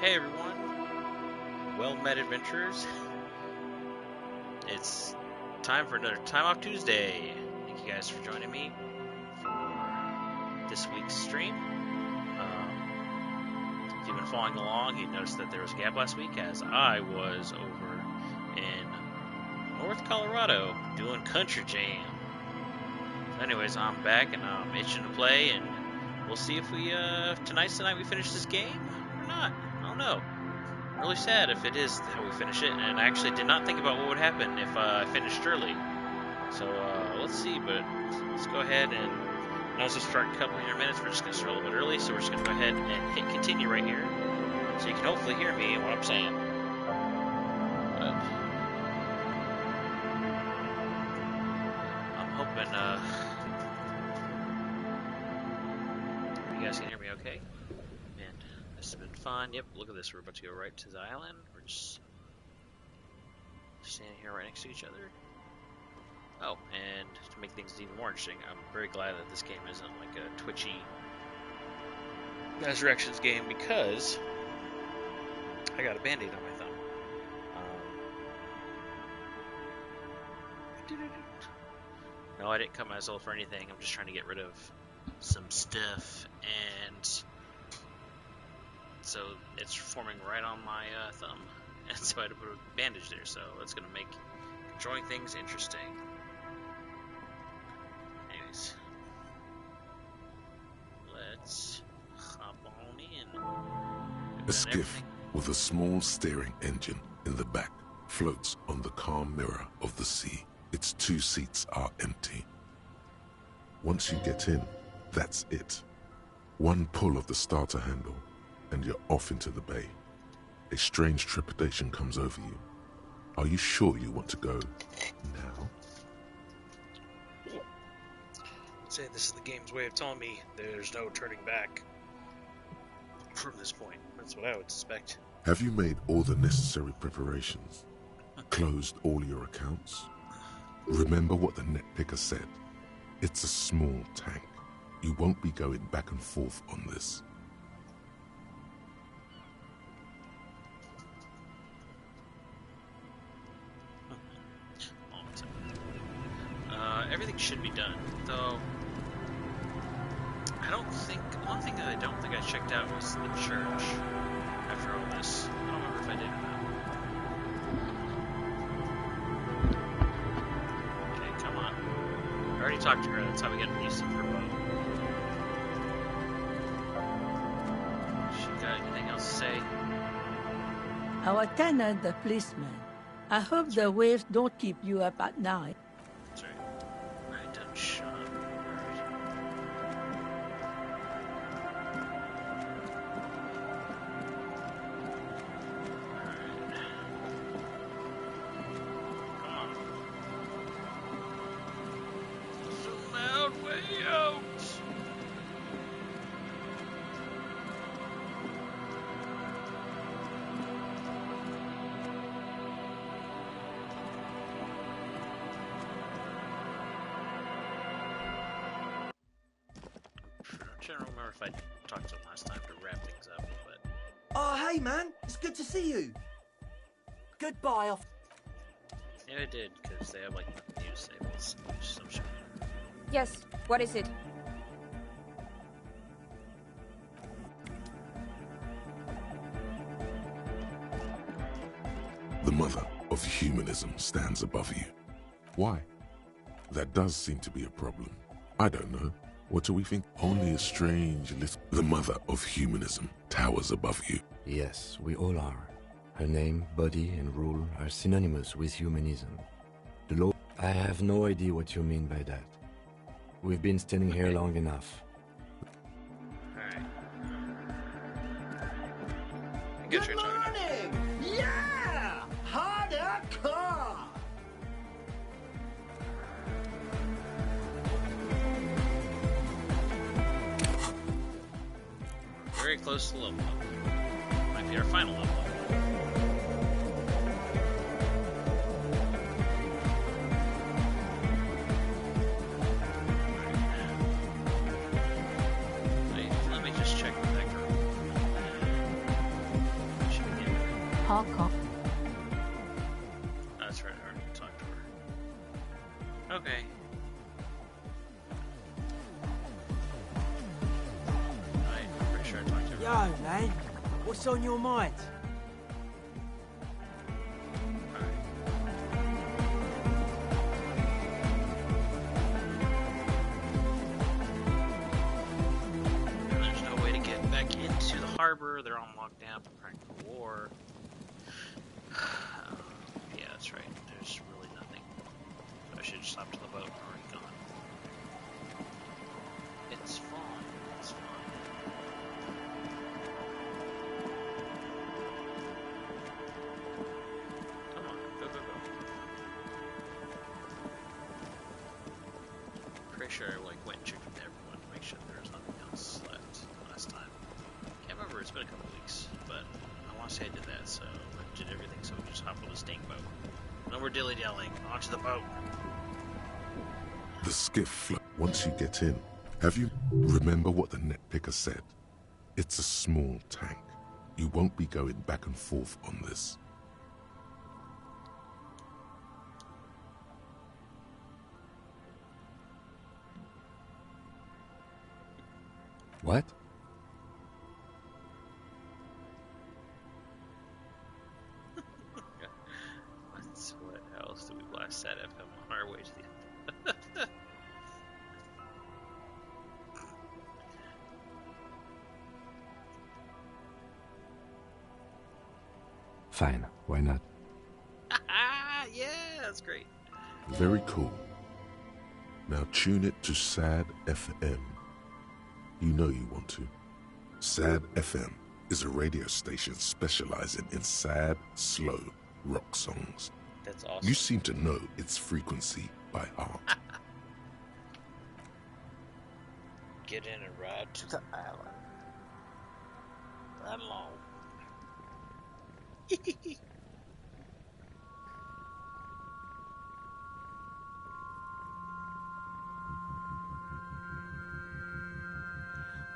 Hey everyone, well met adventurers. It's time for another Time Off Tuesday. Thank you guys for joining me for this week's stream. If you've been following along, you noticed that there was a gap last week as I was over in North Colorado doing Country Jam. So anyways, I'm back and I'm itching to play, and we'll see if we tonight's the night we finish this game or not. I don't know. I'm really sad if it is how we finish it, and I actually did not think about what would happen if I finished early. So let's see, but let's go ahead and once we start a couple more minutes, we're just going to start a little bit early, so we're just going to go ahead and hit continue right here, so you can hopefully hear me and what I'm saying. But I'm hoping you guys can hear me okay. And this has been fun. Yep, look at this. We're about to go right to the island. We're just standing here right next to each other. Oh, and to make things even more interesting, I'm very glad that this game isn't like a twitchy Resurrections game, because I got a band-aid on my thumb. No, I didn't cut myself or anything. I'm just trying to get rid of some stuff, and so it's forming right on my thumb, and so I had to put a bandage there, so it's going to make controlling things interesting. Anyways, let's hop on in. A skiff with a small steering engine in the back floats on the calm mirror of the sea. Its 2 seats are empty. Once you get in, that's it. One pull of the starter handle, and you're off into the bay. A strange trepidation comes over you. Are you sure you want to go now? I'd say this is the game's way of telling me there's no turning back from this point. That's what I would suspect. Have you made all the necessary preparations? Closed all your accounts? Remember what the net picker said. It's a small tank. You won't be going back and forth on this. Everything should be done, though. One thing that I don't think I checked out was the church after all this. I don't remember if I did or not. Okay, come on. I already talked to her, that's how we get used to her boat. She got anything else to say? Our tenant, the policeman. I hope the waves don't keep you up at night. That's right. I done shot. I don't remember if I talked to him last time to wrap things up, but... Oh, hey, man. It's good to see you. Goodbye. Yeah, I did, because they have, like, nothing new to say about some shit. Yes, what is it? The mother of humanism stands above you. Why? That does seem to be a problem. I don't know. What do we think? Only a strange little... The mother of humanism towers above you. Yes, we all are. Her name, body, and rule are synonymous with humanism. The law... I have no idea what you mean by that. We've been standing here long enough. Alright. Good morning! Yeah! Hardcore! Very close to level up. Might be our final level up. Let me just check the vector. Hong Kong. That's right, I already talked to her. Okay. I'm pretty sure I talked to her. Yo, man. What's on your mind? There's no way to get back into the harbor. They're on lockdown, preparing for war. Yeah, that's right. There's really nothing. So I should just hop to the boat. I'm already gone. It's fine. It's fine. Come on, go, go, go. Pretty sure I went and checked with everyone to make sure there was nothing else left last time. Can't remember. It's been a couple weeks, but I want to say I did that, so I did everything. So we just hop on the stink boat. No more dilly-dallying. Onto the boat. The skiff float. Once you get in, have you remember what the net picker said? It's a small tank. You won't be going back and forth on this. What? What else do we blast that FM on our way to the end? Fine, why not? Yeah, that's great. Very cool. Now tune it to SAD FM. You know you want to. SAD FM is a radio station specializing in sad, slow rock songs. That's awesome. You seem to know its frequency by heart. Get in and ride to the island. Right along.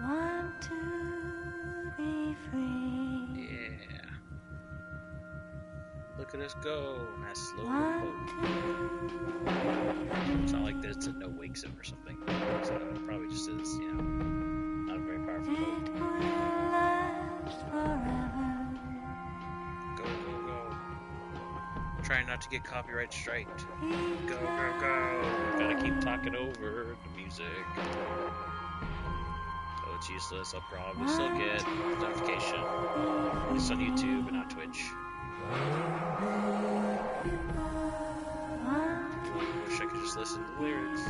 Want to be free. Yeah. Look at us go. Nice slow Want boat. It's not like there's a no wake zone or something. So it probably just is, you know, not a very powerful boat. it will last forever. Go, go, go. Trying not to get copyright striked. Go, go, go. Gotta keep talking over the music. Oh, it's useless. I'll probably still get notification. It's on YouTube and not Twitch. Wish I could just listen to the lyrics.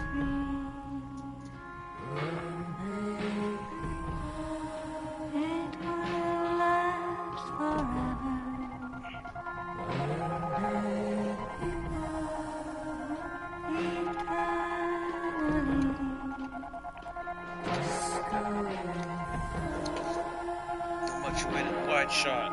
It will last forever. Much wide shot.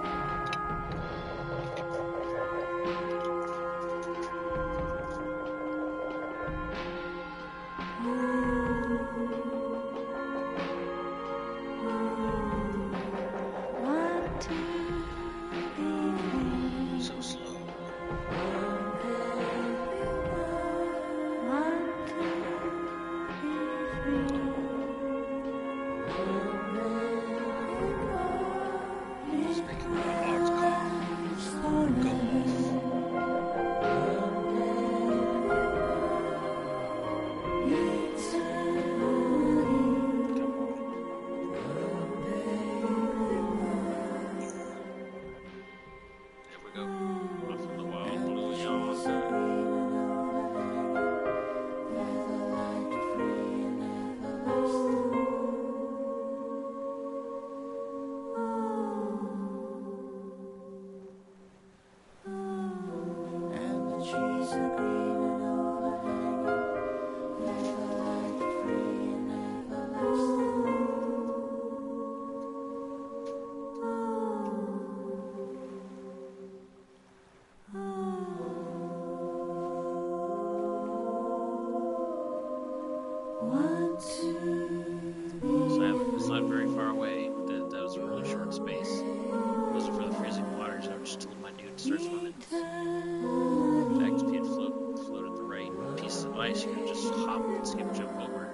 Want to be free. So slow. Want to be free. It's making my heart go off. There we go. Off in the wild blue yonder. And the trees are green and overhanging, never like the free and everlasting. Want to It's not very far away. That was a really short space. Those are for the freezing waters. just told my dude to start swimming. Fact, if he had floated the right pieces of ice, he could have just hop and skip jump over.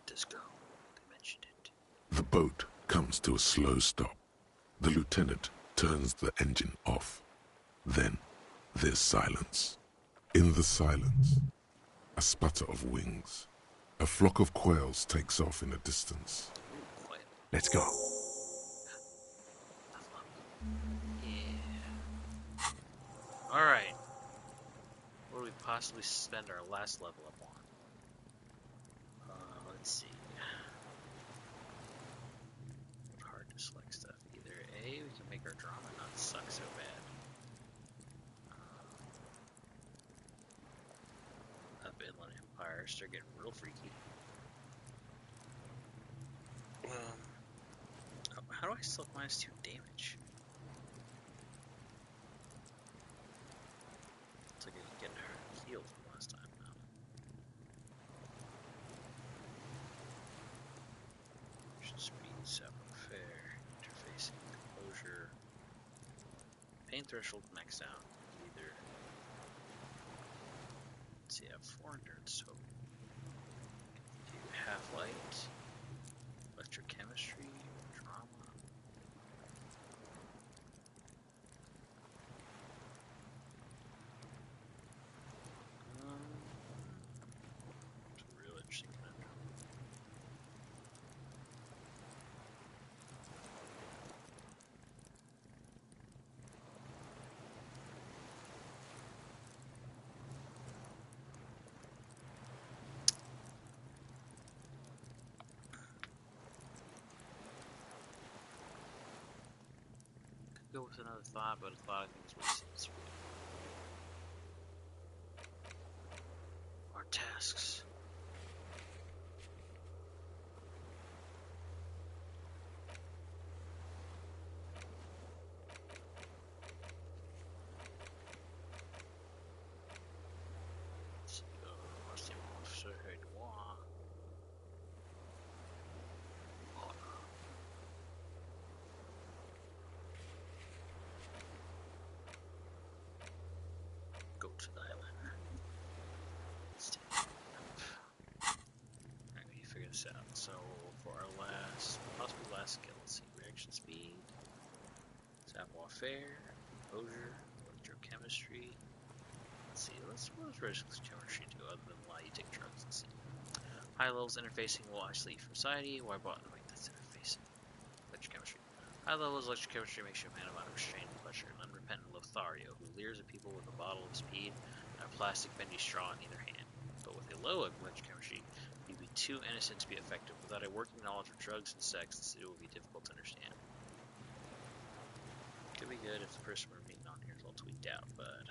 Disco. They mentioned it. The boat comes to a slow stop. The lieutenant turns the engine off. Then there's silence. In the silence, a sputter of wings. A flock of quails takes off in the distance. Ooh, quiet. Let's go. Yeah. Alright. What do we possibly spend our last level up on? Let's see. Hard to select stuff. Either A, we can make our drama not suck so bad. Up Inland Empire, start getting real freaky. How do I still have -2 damage? It's like I can get healed from last time now. Speed, sapping fair, interfacing, composure. Pain threshold maxed out. Either. Let's see, I have 4 endurance total. Do half-light, electrochemistry, drama. It's a real interesting conundrum. Could go with another thought, but a thought I think is wasted. Our tasks. Go to the island. Alright, we need to figure this out. So, for our possibly last skill, let's see, reaction speed, savoir-faire, composure, electrochemistry. Let's see, what does electrochemistry do other than allow you to take drugs? Let's see. High levels interfacing will isolate you from society. Why bottom? Wait, that's interfacing. Electrochemistry. High levels electrochemistry makes you a man of unrestrained pleasure, an unrepentant Lothario who leers at people with a bottle of speed and a plastic bendy straw in either hand. But with a low electrochemistry, you'd be too innocent to be effective. Without a working knowledge of drugs and sex, it would be difficult to understand. Could be good if the person we're meeting on here is all tweaked out, but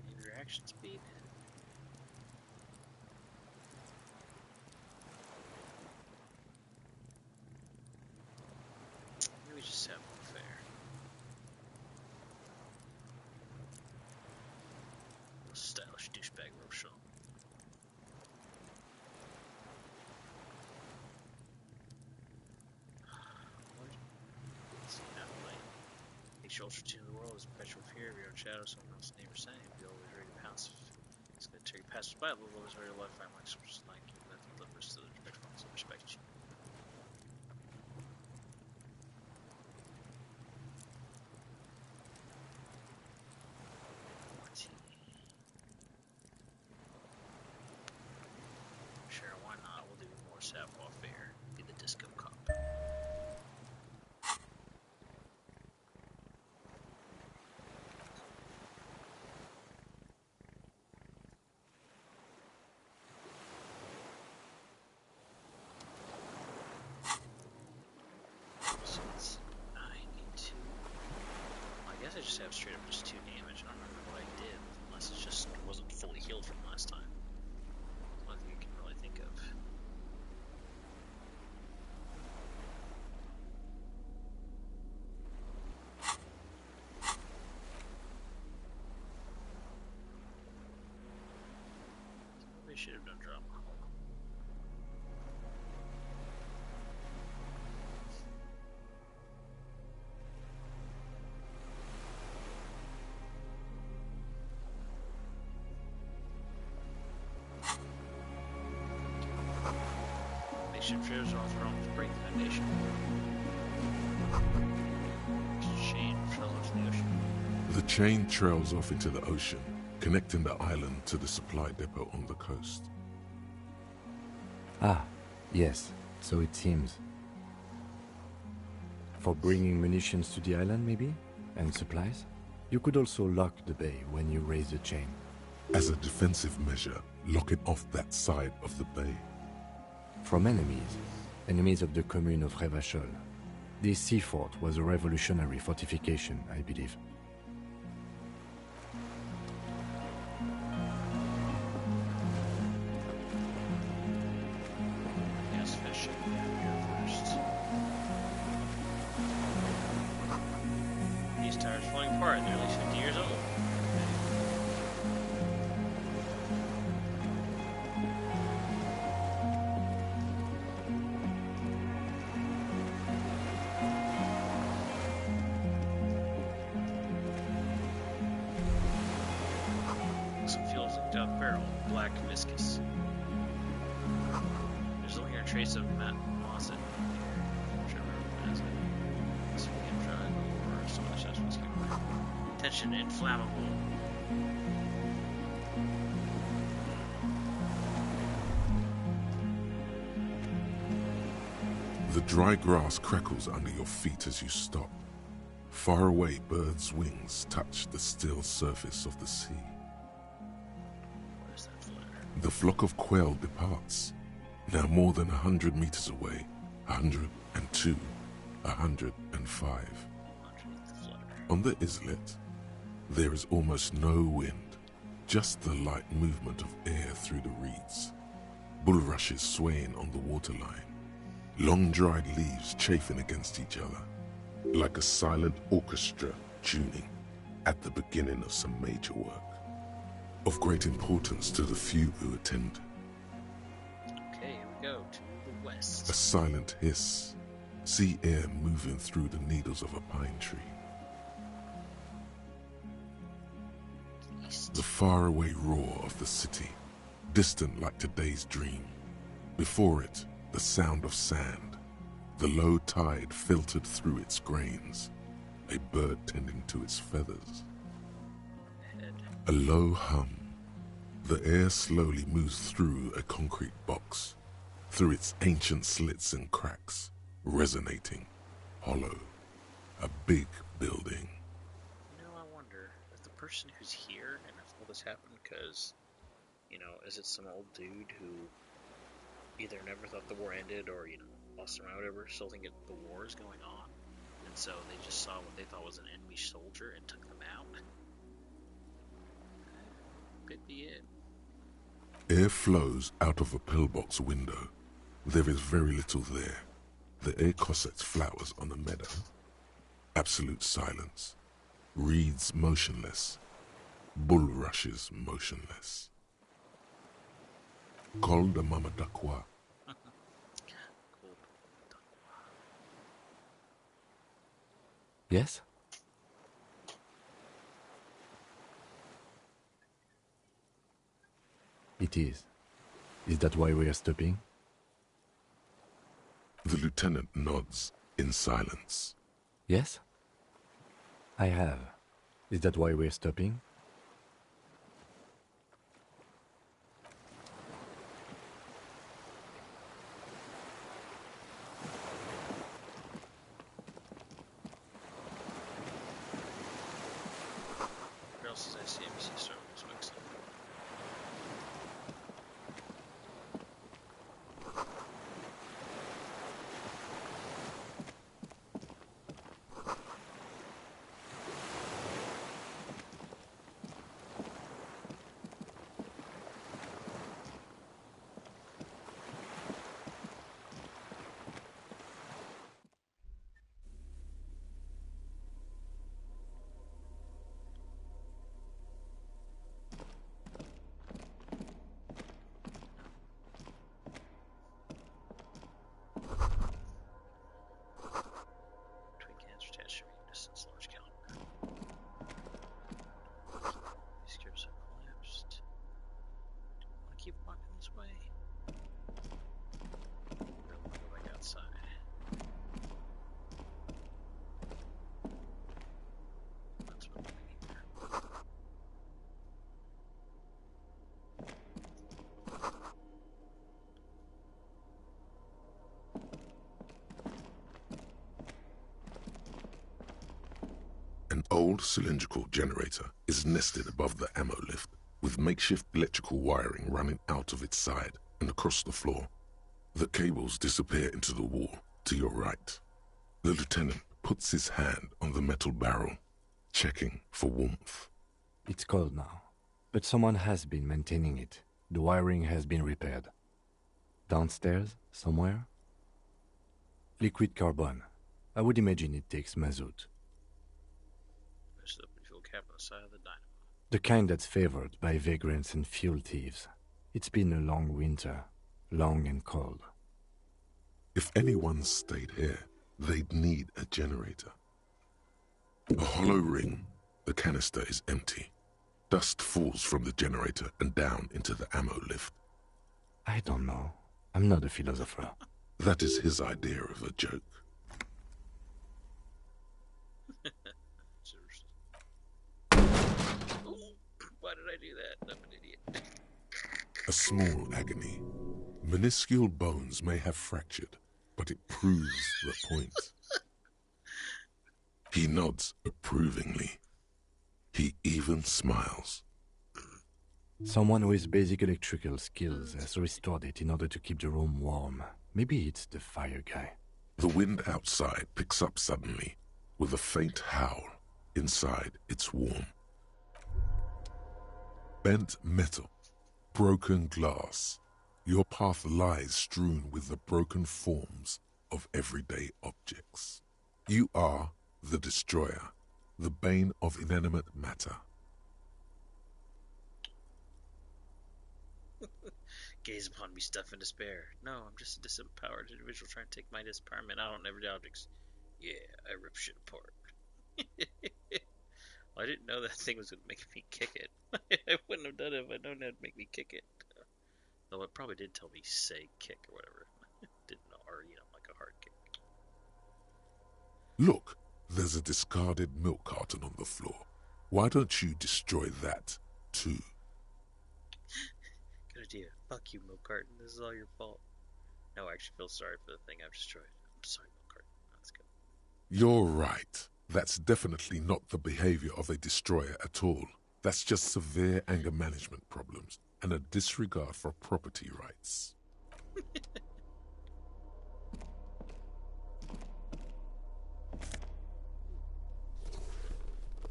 maybe reaction speed. Maybe just have one fair. Stylish douchebag Rochelle. Each ultra tune in the world is perpetual fear of your own shadow, someone else's name or saying. Be always ready to pounce. It's going to tear you past by, but always ready to life find like someone just like you. Nothing but the still respect you. Sure, why not? We'll do more savoir-faire. Be the disco cop. So it's 92. Well, I guess I just have straight up just 2 damage. I don't remember what I did, unless it just wasn't fully healed from last time. One of should have done drama. Spaceship trails off from break the foundation. Chain trails off to the ocean. The chain trails off into the ocean, connecting the island to the supply depot on the coast. Ah, yes, so it seems. For bringing munitions to the island, maybe? And supplies? You could also lock the bay when you raise the chain. As a defensive measure, lock it off that side of the bay. From enemies of the commune of Revachol. This sea fort was a revolutionary fortification, I believe. Yes, fish should be here first. These tires falling apart. They're at least 50 years old. Some fuels looked out barrel, black viscous. There's only a trace of Matt Moss in here. Drug or some other substance. Tension inflammable. The dry grass crackles under your feet as you stop. Far away, birds' wings touch the still surface of the sea. What is that flare? The flock of quail departs, now more than 100 meters away, 102, 105. Underneath the flutter. On the islet, there is almost no wind, just the light movement of air through the reeds. Bulrushes swaying on the waterline, long dried leaves chafing against each other, like a silent orchestra tuning at the beginning of some major work, of great importance to the few who attend. Okay, here we go to the west. A silent hiss, sea air moving through the needles of a pine tree. East. The faraway roar of the city, distant like today's dream. Before it, the sound of sand, the low tide filtered through its grains, a bird tending to its feathers. Head. A low hum. The air slowly moves through a concrete box, through its ancient slits and cracks, resonating, hollow. A big building. You know, I wonder if the person who's here and if all this happened because, you know, is it some old dude who either never thought the war ended or, you know, lost their mind or whatever, still think the war is going on, and so they just saw what they thought was an enemy soldier and took them out? Could be it. Air flows out of a pillbox window. There is very little there. The air cossets flowers on a meadow. Absolute silence. Reeds motionless. Bulrushes motionless. Col de Mamadakwa. Cool. Yes? It is. Is that why we are stopping? The lieutenant nods in silence. Yes? I have. Is that why we're stopping? Where else is ICMC starting this website? old cylindrical generator is nested above the ammo lift, with makeshift electrical wiring running out of its side and across the floor. The cables disappear into the wall to your right. The lieutenant puts his hand on the metal barrel, checking for warmth. It's cold now, but someone has been maintaining it. The wiring has been repaired. Downstairs, somewhere? Liquid carbon. I would imagine it takes mazout. There's the fuel cap on the side of the dynamo. The kind that's favored by vagrants and fuel thieves. It's been a long winter, long and cold. If anyone stayed here, they'd need a generator. A hollow ring, the canister is empty. Dust falls from the generator and down into the ammo lift. I don't know. I'm not a philosopher. That is his idea of a joke. Why did I do that? I'm an idiot. A small agony. Minuscule bones may have fractured, but it proves the point. He nods approvingly. He even smiles. Someone with basic electrical skills has restored it in order to keep the room warm. Maybe it's the fire guy. The wind outside picks up suddenly, with a faint howl. Inside, it's warm. Bent metal, broken glass. Your path lies strewn with the broken forms of everyday objects. You are the destroyer, the bane of inanimate matter. Gaze upon me, stuff in despair. No, I'm just a disempowered individual trying to take my disappointment out on everyday objects. Yeah, I rip shit apart. Well, I didn't know that thing was going to make me kick it. I wouldn't have done it if I'd known it'd make me kick it. Though it probably did tell me say kick or whatever. Didn't know, or like a hard kick. Look, there's a discarded milk carton on the floor. Why don't you destroy that, too? Good idea. Fuck you, milk carton. This is all your fault. No, I actually feel sorry for the thing I've destroyed. I'm sorry, milk carton. That's good. You're right. That's definitely not the behavior of a destroyer at all. That's just severe anger management problems and a disregard for property rights.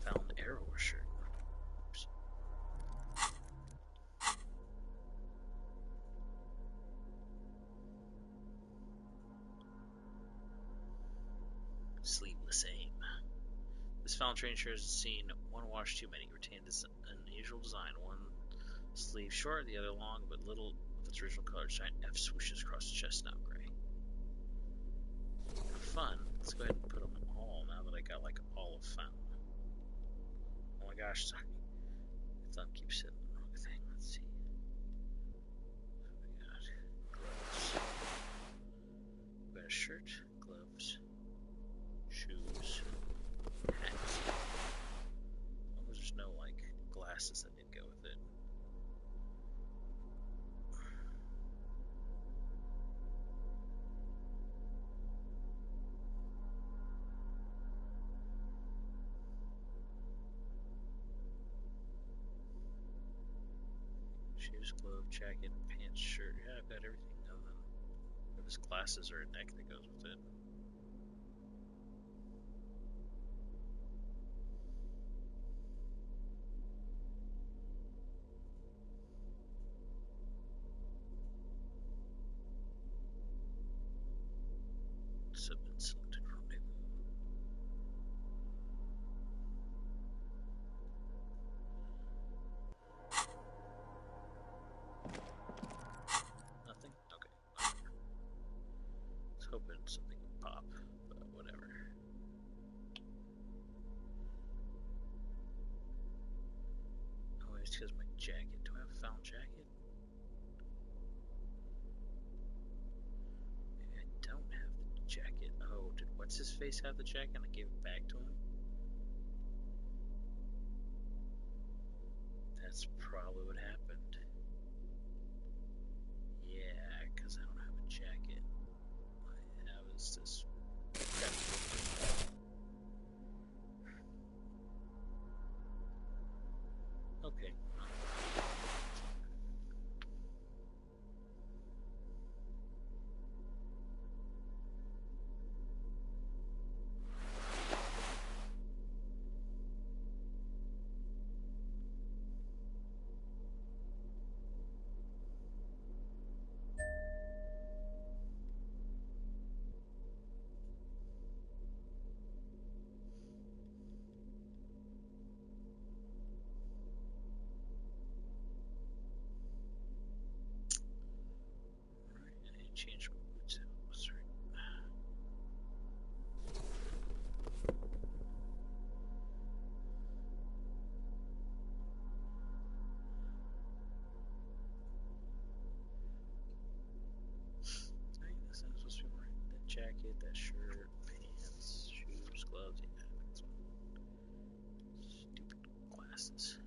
Found an arrow shirt. Oops. Sleeveless aim. This found train shirt has seen one wash too many. Retained this unusual design. One sleeve short, the other long, but little of its original color. Giant F swooshes across the chest, now gray. Fun. Let's go ahead and put them all now that I got like all of them. Oh my gosh, sorry. My thumb keeps hitting the wrong thing. Let's see. We got gloves. We got a shirt, gloves, shoes, hat. As long as there's no like glasses that didn't go with it. Shoes, glove, jacket, pants, shirt. Yeah, I've got everything other than his glasses or a neck that goes with it. Submit selected rendezvous. Nothing? Okay. Whatever. I was hoping something would pop, but whatever. Oh, it's because my jacket. Do I have a found jacket? Maybe I don't have the jacket. Oh, did what's his face have the jacket and I gave it back to him? That's probably what happened. Yeah, because I don't have a jacket. All I have is this. change boots. Sorry. Right, this I'm supposed to be wearing that jacket, that shirt, pants, shoes, gloves. Yeah, that's one. Stupid glasses.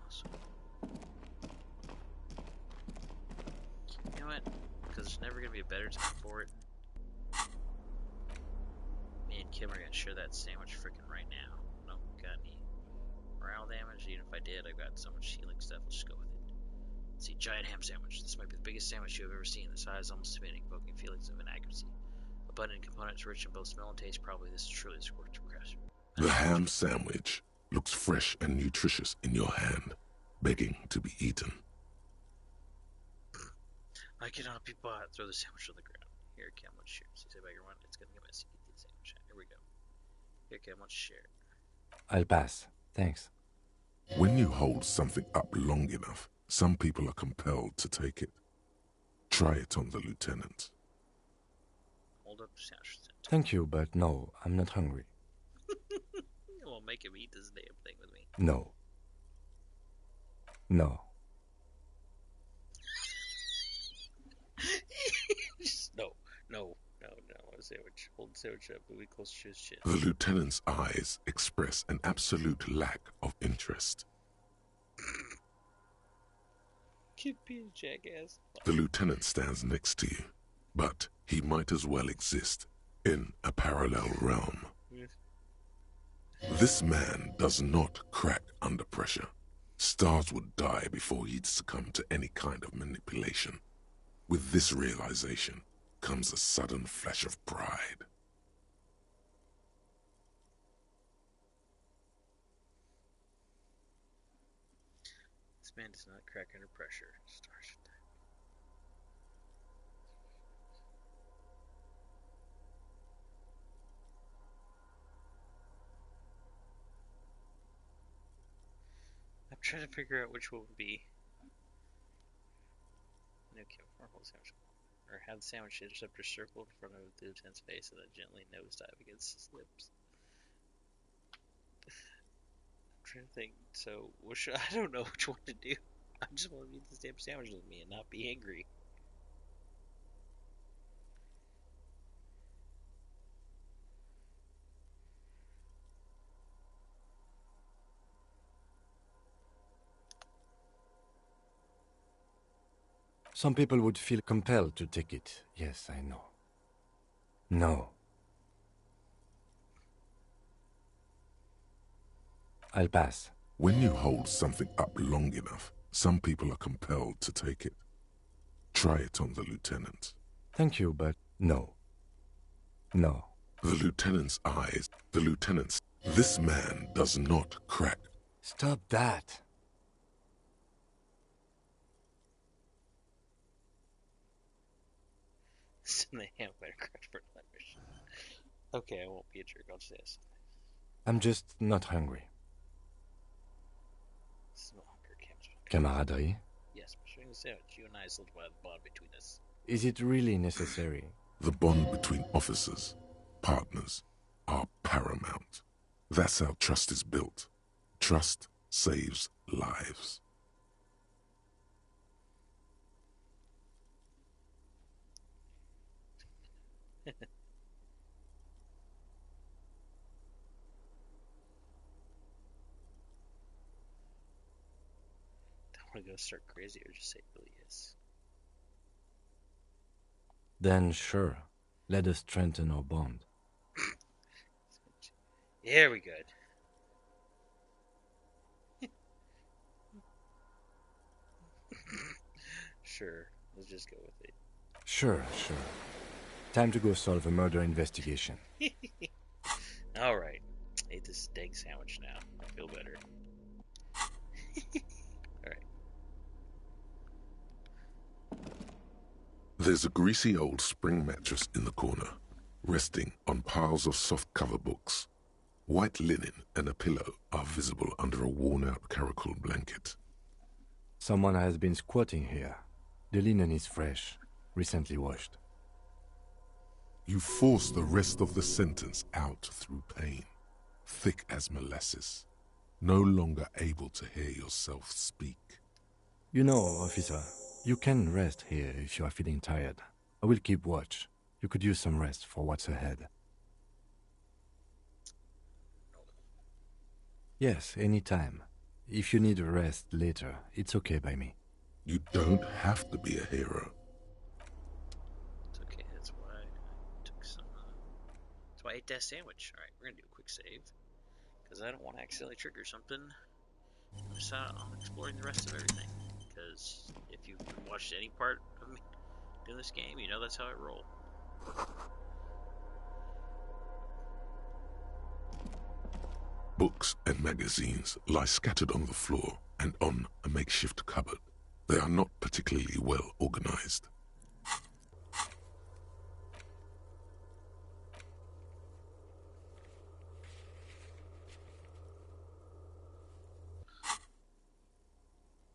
Awesome. You know what? Because there's never going to be a better time for it. Me and Kim are going to share that sandwich freaking right now. Nope, got any morale damage? Even if I did, I've got so much healing stuff. Let's just go with it. Let's see, giant ham sandwich. This might be the biggest sandwich you have ever seen. The size almost spinning, evoking feelings of inaccuracy. Abundant components, rich in both smell and taste. Probably this is truly a work to craft. The ham sandwich looks fresh and nutritious in your hand, begging to be eaten. I cannot be bought. Throw the sandwich on the ground. Here, Kim, let's share. See, say back one. It's gonna get messy. Get the sandwich. Here we go. Here, Kim, let's share. I'll pass. Thanks. When you hold something up long enough, some people are compelled to take it. Try it on the lieutenant. Hold up the sandwich. Thank you, but no, I'm not hungry. We'll make him eat this damn thing with me. No. No. Just no. A sandwich. Hold the sandwich up. Moving close to his chin. The lieutenant's eyes express an absolute lack of interest. Kid be a jackass. The lieutenant stands next to you, but he might as well exist in a parallel realm. This man does not crack under pressure. Stars would die before he'd succumb to any kind of manipulation. With this realization comes a sudden flash of pride. This man does not crack under pressure. Stars should die. I'm trying to figure out which one would be. No, hold the sandwich. Or have the sandwich interceptor circled in front of the lieutenant's face and then gently nosedive against his lips. I'm trying to think. So, I don't know which one to do. I just want to eat this damn sandwich with me and not be angry. Some people would feel compelled to take it. Yes, I know. No. I'll pass. When you hold something up long enough, some people are compelled to take it. Try it on the lieutenant. Thank you, but no. No. The lieutenant's eyes, this man does not crack. Stop that. The ham better crack for lunch. Okay, I won't be a jerk. I'll just ask. I'm just not hungry. Smell hunger, Camaraderie? Yes, pursuing the sandwich. You and I solidify the bond between us. Is it really necessary? The bond between officers, partners, are paramount. That's how trust is built. Trust saves lives. Don't want to go start crazy or just say it really is. Then sure, let us strengthen our bond. Here we good. Sure. Let's just go with it. Sure. Time to go solve a murder investigation. Alright. Ate this steak sandwich now. I feel better. Alright. There's a greasy old spring mattress in the corner, resting on piles of soft cover books. White linen and a pillow are visible under a worn-out caracal blanket. Someone has been squatting here. The linen is fresh, recently washed. You force the rest of the sentence out through pain, thick as molasses, no longer able to hear yourself speak. You know, officer, you can rest here if you are feeling tired. I will keep watch. You could use some rest for what's ahead. Yes, anytime. If you need a rest later, it's okay by me. You don't have to be a hero. It's okay, that's why I took some, that's why I ate that sandwich. Alright, we're gonna do a quick save. Because I don't want to accidentally trigger something. Miss out on exploring the rest of everything. Because if you've watched any part of me doing this game, you know that's how I roll. Books and magazines lie scattered on the floor and on a makeshift cupboard. They are not particularly well organized.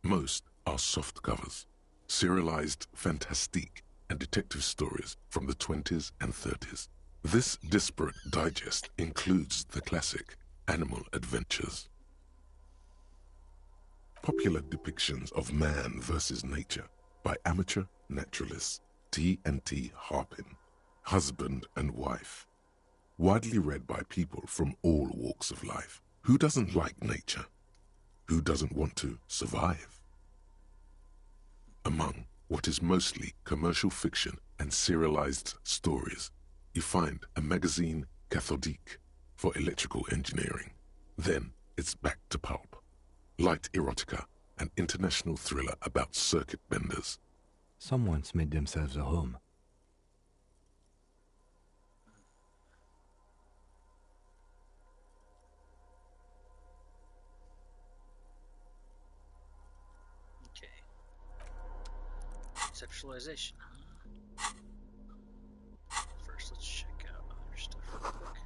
Most are soft covers, serialized fantastique and detective stories from the 20s and 30s. This disparate digest includes the classic Animal Adventures. Popular depictions of man versus nature by amateur naturalists T&T Harpin, husband and wife. Widely read by people from all walks of life. Who doesn't like nature? Who doesn't want to survive? Among what is mostly commercial fiction and serialized stories, you find a magazine cathodique for electrical engineering. Then it's back to pulp. Light erotica, an international thriller about circuit benders. Someone's made themselves a home. Okay. Conceptualization, huh? First, let's check out other stuff real quick.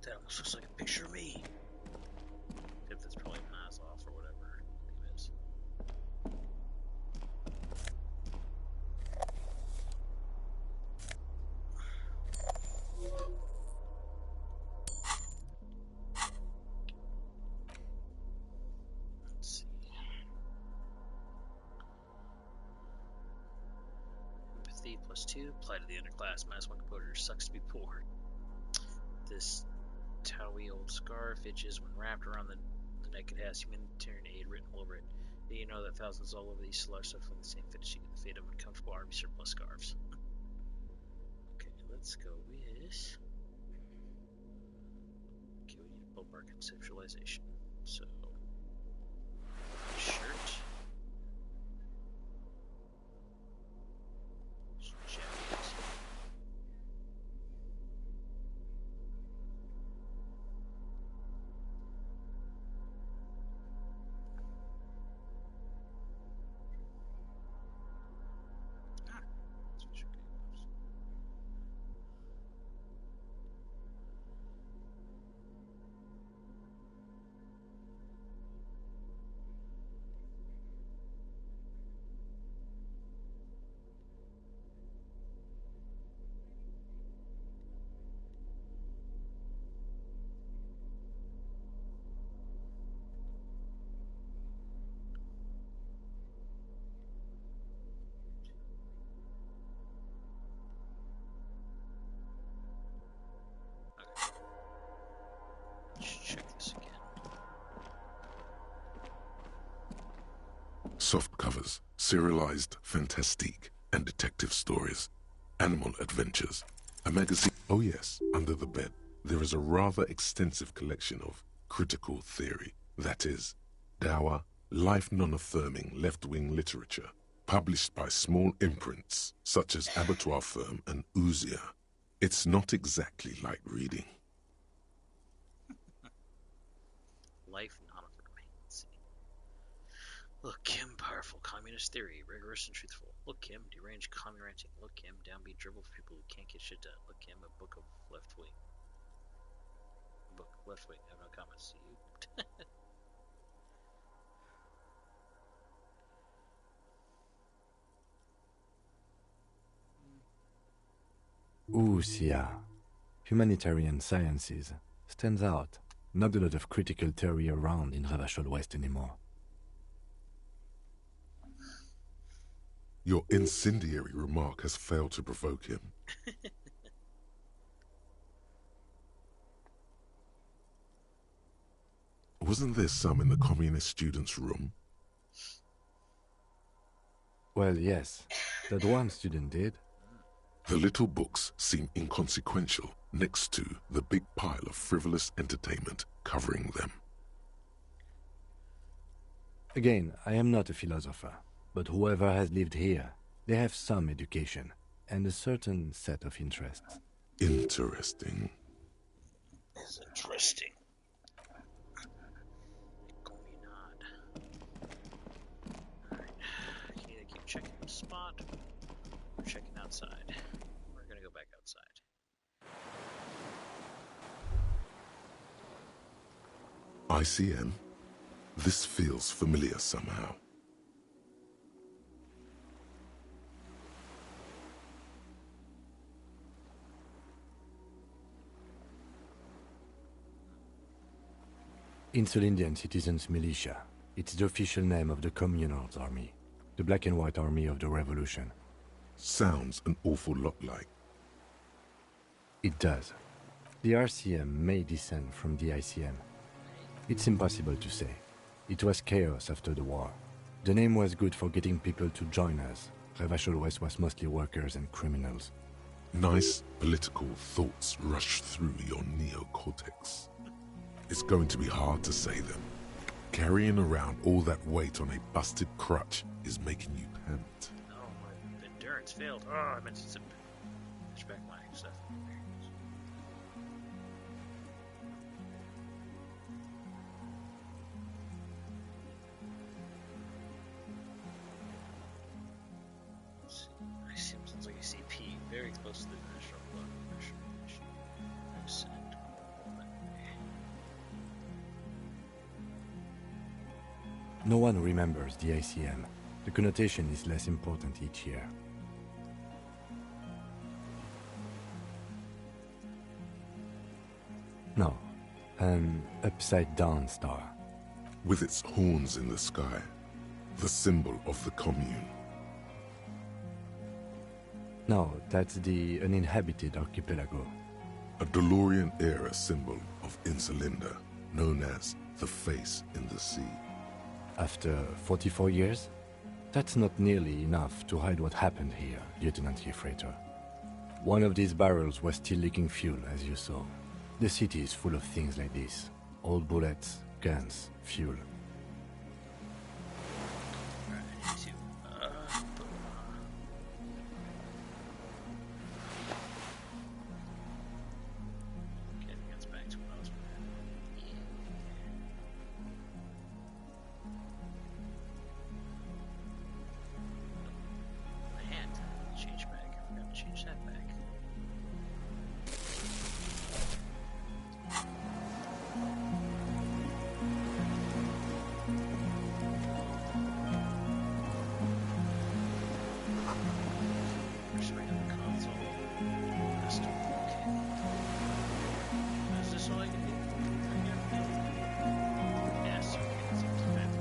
That almost looks like a picture of me. If that's probably my eyes off or whatever it is. Let's see. Empathy +2, apply to the underclass, -1 composure, sucks to be poor. This towy old scarf itches when wrapped around the neck. It has humanitarian aid written all over it. Did you know that thousands all over the East are suffering the same fate as you, the fate of uncomfortable army surplus scarves? Okay, let's go with... Okay, we need to build our conceptualization. So... shirt. Jacket. Let's check this again. Soft covers, serialized fantastique and detective stories, Animal Adventures, a magazine. Oh yes, under the bed. there is a rather extensive collection of critical theory, that is, dour, life non-affirming left-wing literature, published by small imprints such as Abattoir Firm and Elysium. It's not exactly light reading. Life non-affirming. Let's see. Look, Kim, powerful communist theory, rigorous and truthful. Look, Kim, deranged commie ranting. Look, Kim, downbeat dribble for people who can't get shit done. Look, Kim, a book of left wing. Book left wing. I have no comments. See you. Elysium. Humanitarian sciences stands out. Not a lot of critical theory around in Ravachol West anymore. Your incendiary remark has failed to provoke him. Wasn't there some in the communist students' room? Well, yes, that one student did. The little books seem inconsequential next to the big pile of frivolous entertainment covering them. Again, I am not a philosopher, but whoever has lived here, they have some education and a certain set of interests. Interesting. It's interesting. Alright. Can either keep checking the spot or checking outside. We're gonna go back outside. ICM? This feels familiar somehow. Insulindian Citizens Militia. It's the official name of the Communards Army, the black and white army of the revolution. Sounds an awful lot like. It does. The RCM may descend from the ICM. It's impossible to say. It was chaos after the war. The name was good for getting people to join us. Ravachol West was mostly workers and criminals. Nice political thoughts rush through your neocortex. It's going to be hard to say them. Carrying around all that weight on a busted crutch is making you pant. Oh, my endurance failed. Oh, I meant to push back my stuff. Elysium sounds like a CP, very close to the national blood pressure. Send all that way. No one remembers the ICM. The connotation is less important each year. No, an upside-down star. With its horns in the sky, the symbol of the commune. No, that's the uninhabited archipelago. A DeLorean-era symbol of Insulinda, known as the face in the sea. After 44 years? That's not nearly enough to hide what happened here, Lieutenant Gefreiter. One of these barrels was still leaking fuel, as you saw. The city is full of things like this. Old bullets, guns, fuel.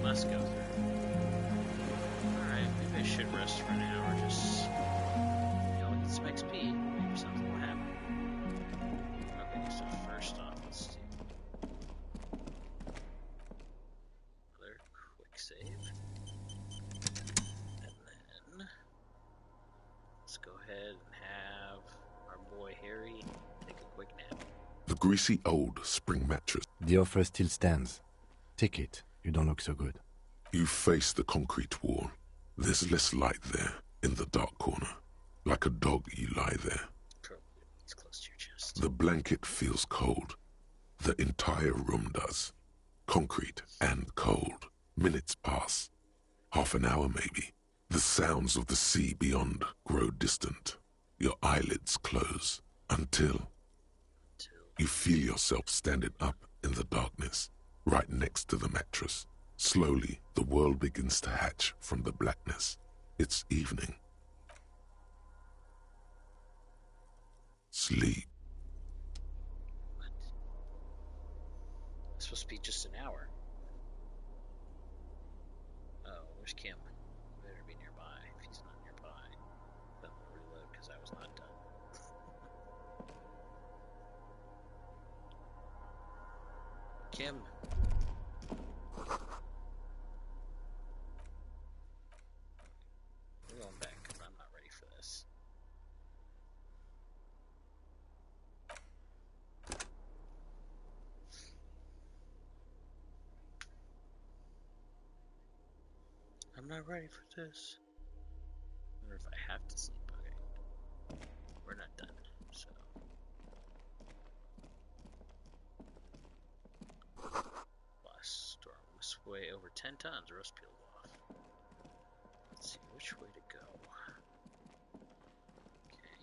Let's go through. Alright, maybe I should rest for an hour, just get some XP. Maybe something will happen. Okay, so first off, let's do another quick save. And then let's go ahead and have our boy Harry take a quick nap. The greasy old spring mattress. The offer still stands. Take it. You don't look so good. You face the concrete wall. There's less light there, in the dark corner. Like a dog, you lie there. Probably it's close to your chest. The blanket feels cold. The entire room does. Concrete and cold. Minutes pass. Half an hour, maybe. The sounds of the sea beyond grow distant. Your eyelids close until you feel yourself standing up in the darkness, right next to the mattress. Slowly, the world begins to hatch from the blackness. It's evening. Sleep. What? It's supposed to be just an hour. Oh, where's Kim? He better be nearby. If he's not nearby, then we'll reload because I was not done. Kim. We're going back because I'm not ready for this. I'm not ready for this. Or if I have to sleep, okay. We're not done, so. Last storm was weigh over 10 tons, rust peeled off. Let's see which way to go. Okay.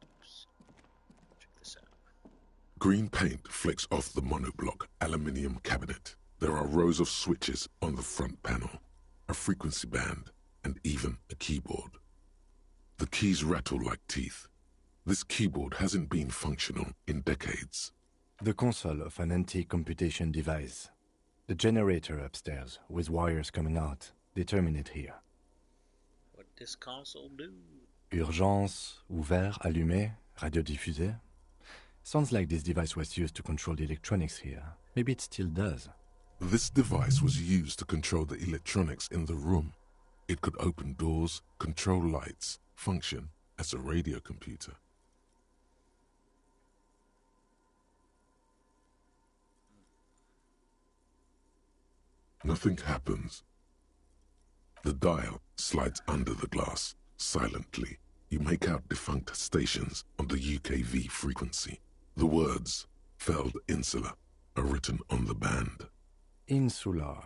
Oops. Check this out. Green paint flecks off the monoblock aluminium cabinet. There are rows of switches on the front panel, a frequency band, and even a keyboard. The keys rattle like teeth. This keyboard hasn't been functional in decades. The console of an antique computation device. The generator upstairs, with wires coming out. They terminate here. What did this console do? Urgence, ouvert, allumé, radiodiffusé. Sounds like this device was used to control the electronics here. Maybe it still does. This device was used to control the electronics in the room. It could open doors, control lights, function as a radio computer. Nothing happens. The dial slides under the glass. Silently, you make out defunct stations on the UKV frequency. The words, Feld Insula, are written on the band. Insular.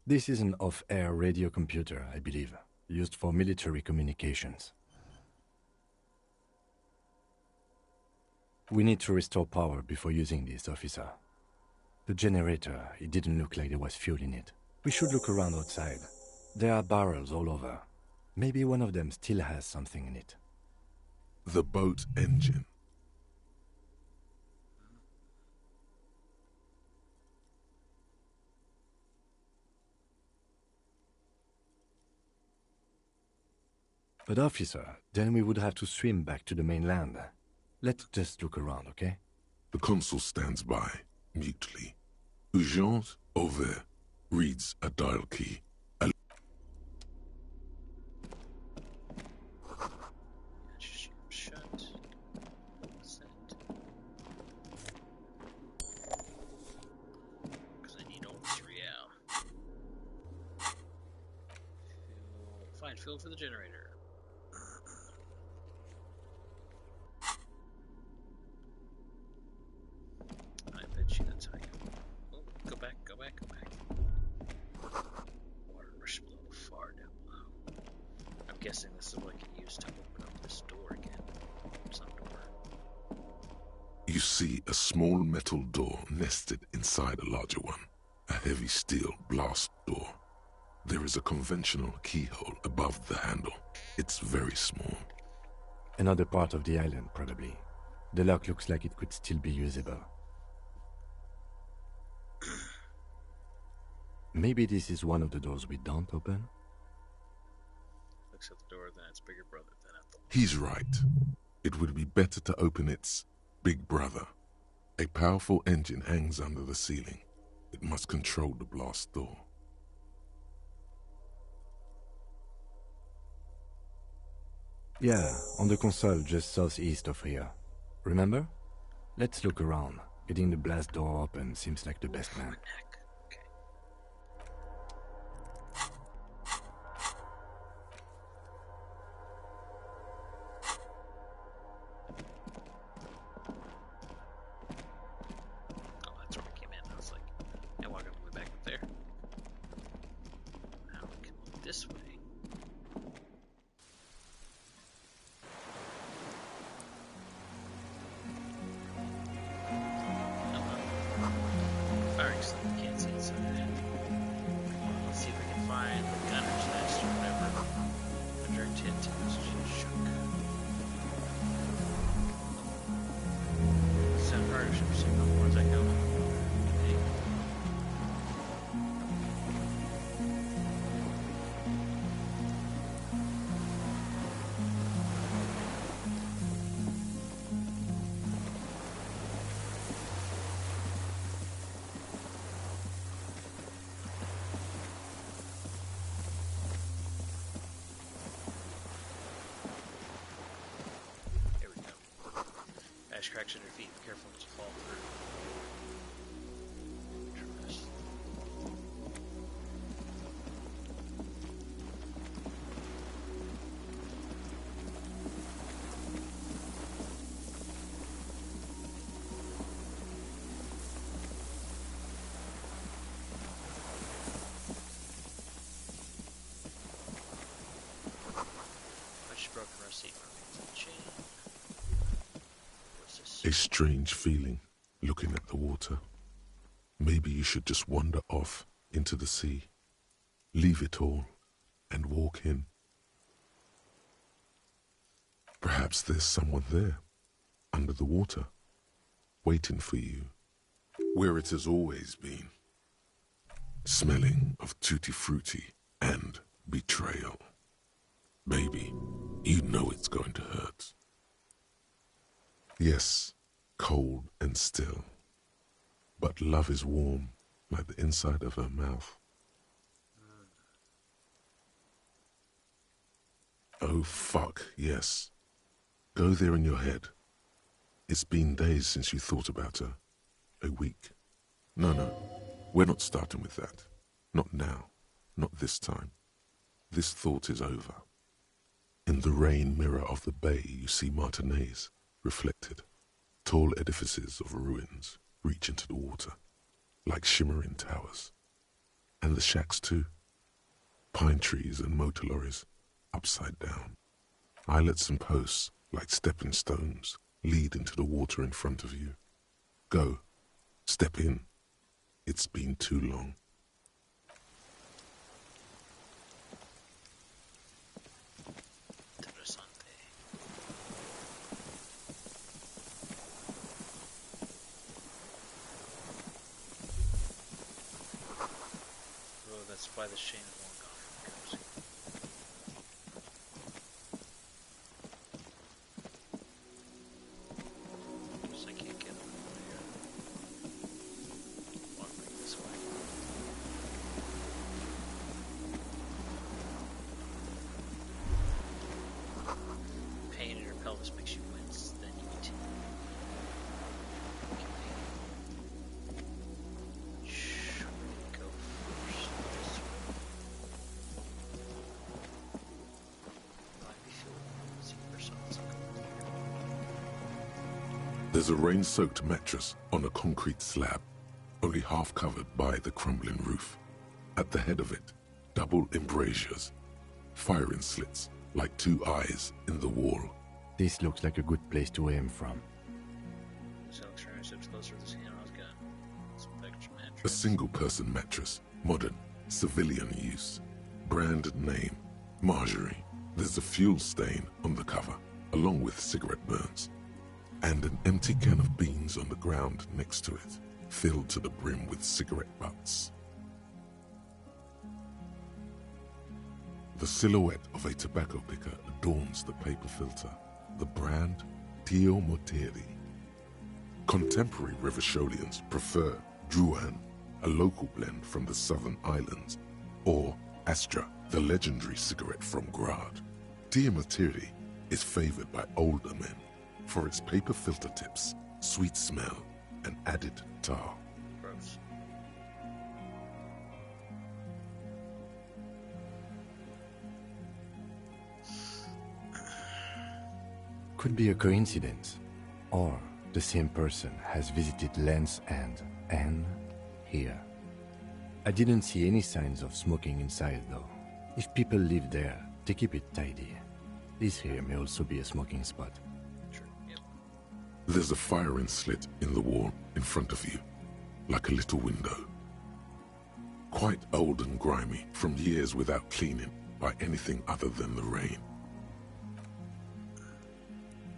This is an off-air radio computer, I believe, used for military communications. We need to restore power before using this, officer. The generator, it didn't look like there was fuel in it. We should look around outside. There are barrels all over. Maybe one of them still has something in it. The boat engine. But officer, then we would have to swim back to the mainland. Let's just look around, okay? The consul stands by, mutely. Urgence ouvert reads a dial key. Shut. Set. Because I need all this real. Fine, fuel for the generator. I bet you that's how you. Oh, go back. Water rush below, far down below. I'm guessing this is what I can use to open up this door again. Some door. You see a small metal door nested inside a larger one. A heavy steel blast door. There is a conventional keyhole above the handle. It's very small. Another part of the island, probably. The lock looks like it could still be usable. Maybe this is one of the doors we don't open? Looks at the door, then its bigger brother, then at the. He's right. It would be better to open its big brother. A powerful engine hangs under the ceiling. It must control the blast door. Yeah, on the console just southeast of here. Remember? Let's look around. Getting the blast door open seems like the best plan. Neck. Okay. Oh, that's where we came in. I was like, I walk all the way back up there. Now we can look this way. Firing stuff, you can't see inside. Let's see if we can find the gunner's nest or whatever. Under a tent is shook. Sound partnership signal. Where's that going? Hey. Here we go. Ash cracks under your feet. Be careful not to fall through. Trust. Much broken rusty remains of the chain. What's this? A strange feeling looking at the water. Maybe you should just wander off into the sea, leave it all, and walk in. Perhaps there's someone there, under the water, waiting for you, where it has always been, smelling of tutti frutti and betrayal. Maybe you know it's going to hurt. Yes, cold and still, but love is warm like the inside of her mouth. Oh fuck, yes. Go there in your head. It's been days since you thought about her. A week. No, we're not starting with that. Not now. Not this time. This thought is over. In the rain mirror of the bay you see Martinez, reflected. Tall edifices of ruins reach into the water, like shimmering towers. And the shacks too. Pine trees and motor lorries, upside down. Islets and posts, like stepping stones, lead into the water in front of you. Go. Step in. It's been too long. Interessante. Oh, that's why the chain is long gone. Guess I can't get over here. Walk back this way. Pain in your pelvis makes you wince, then you eat. Okay. Shh, where did it go first? This way. Might be feeling secret sauce. There's a rain-soaked mattress on a concrete slab, only half covered by the crumbling roof. At the head of it, double embrasures, firing slits like two eyes in the wall. This looks like a good place to aim from. So extreme steps closer to this handheld gun. Some extra mattress. A single-person mattress, modern, civilian use. Brand name, Marjorie. There's a fuel stain on the cover, along with cigarette burns. And an empty can of beans on the ground next to it, filled to the brim with cigarette butts. The silhouette of a tobacco picker adorns the paper filter. The brand, Tio Moteri. Contemporary Rivisholians prefer Druan, a local blend from the southern islands, or Astra, the legendary cigarette from Grad. Tio Moteri is favored by older men for its paper filter tips sweet smell, and added tar. Gross. Could be a coincidence, or the same person has visited Land's End and here. I didn't see any signs of smoking inside though. If people live there, they keep it tidy. This here may also be a smoking spot. Sure. Yep. There's a firing slit in the wall in front of you, like a little window. Quite old and grimy from years without cleaning by anything other than the rain.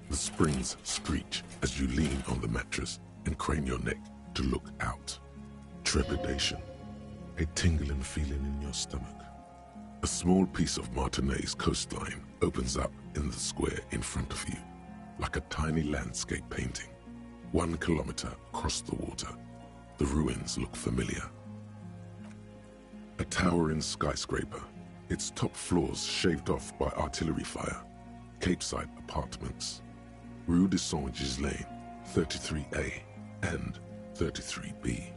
The springs screech as you lean on the mattress and crane your neck to look out. Trepidation, a tingling feeling in your stomach. A small piece of Martinez coastline opens up in the square in front of you, like a tiny landscape painting. 1 kilometer across the water, the ruins look familiar. A towering skyscraper, its top floors shaved off by artillery fire. Capeside apartments. Rue de Saint-Gislain, 33A and 33B.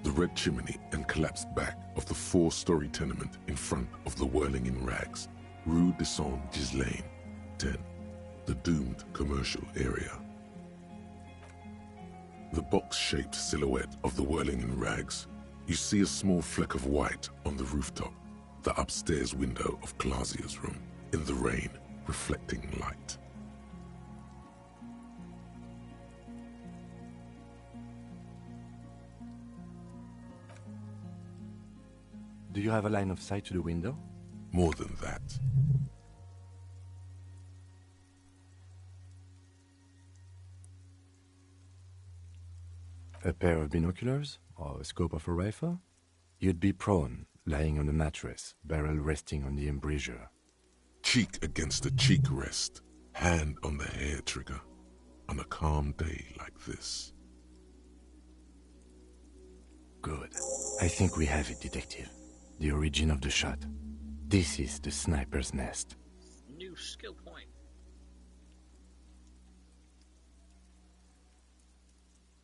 The red chimney and collapsed back of the 4-story tenement in front of the whirling in rags. Rue de Saint-Gislain, 10. The doomed commercial area. The box-shaped silhouette of the whirling in rags. You see a small fleck of white on the rooftop, the upstairs window of Clausia's room, in the rain, reflecting light. Do you have a line of sight to the window? More than that. A pair of binoculars? Or a scope of a rifle? You'd be prone, lying on a mattress, barrel resting on the embrasure. Cheek against a cheek rest, hand on the hair trigger, on a calm day like this. Good. I think we have it, Detective. The origin of the shot. This is the sniper's nest. New skill point.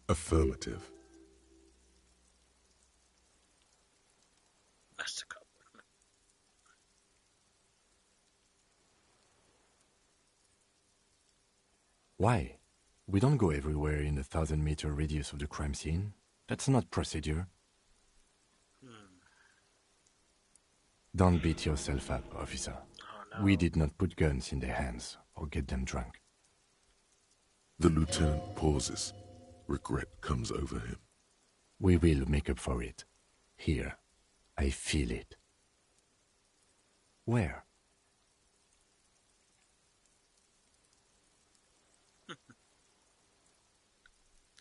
Affirmative. That's a couple. Why? We don't go everywhere in a 1,000-meter radius of the crime scene. That's not procedure. Don't beat yourself up, officer. Oh, no. We did not put guns in their hands or get them drunk. The lieutenant pauses. Regret comes over him. We will make up for it. Here. I feel it. Where?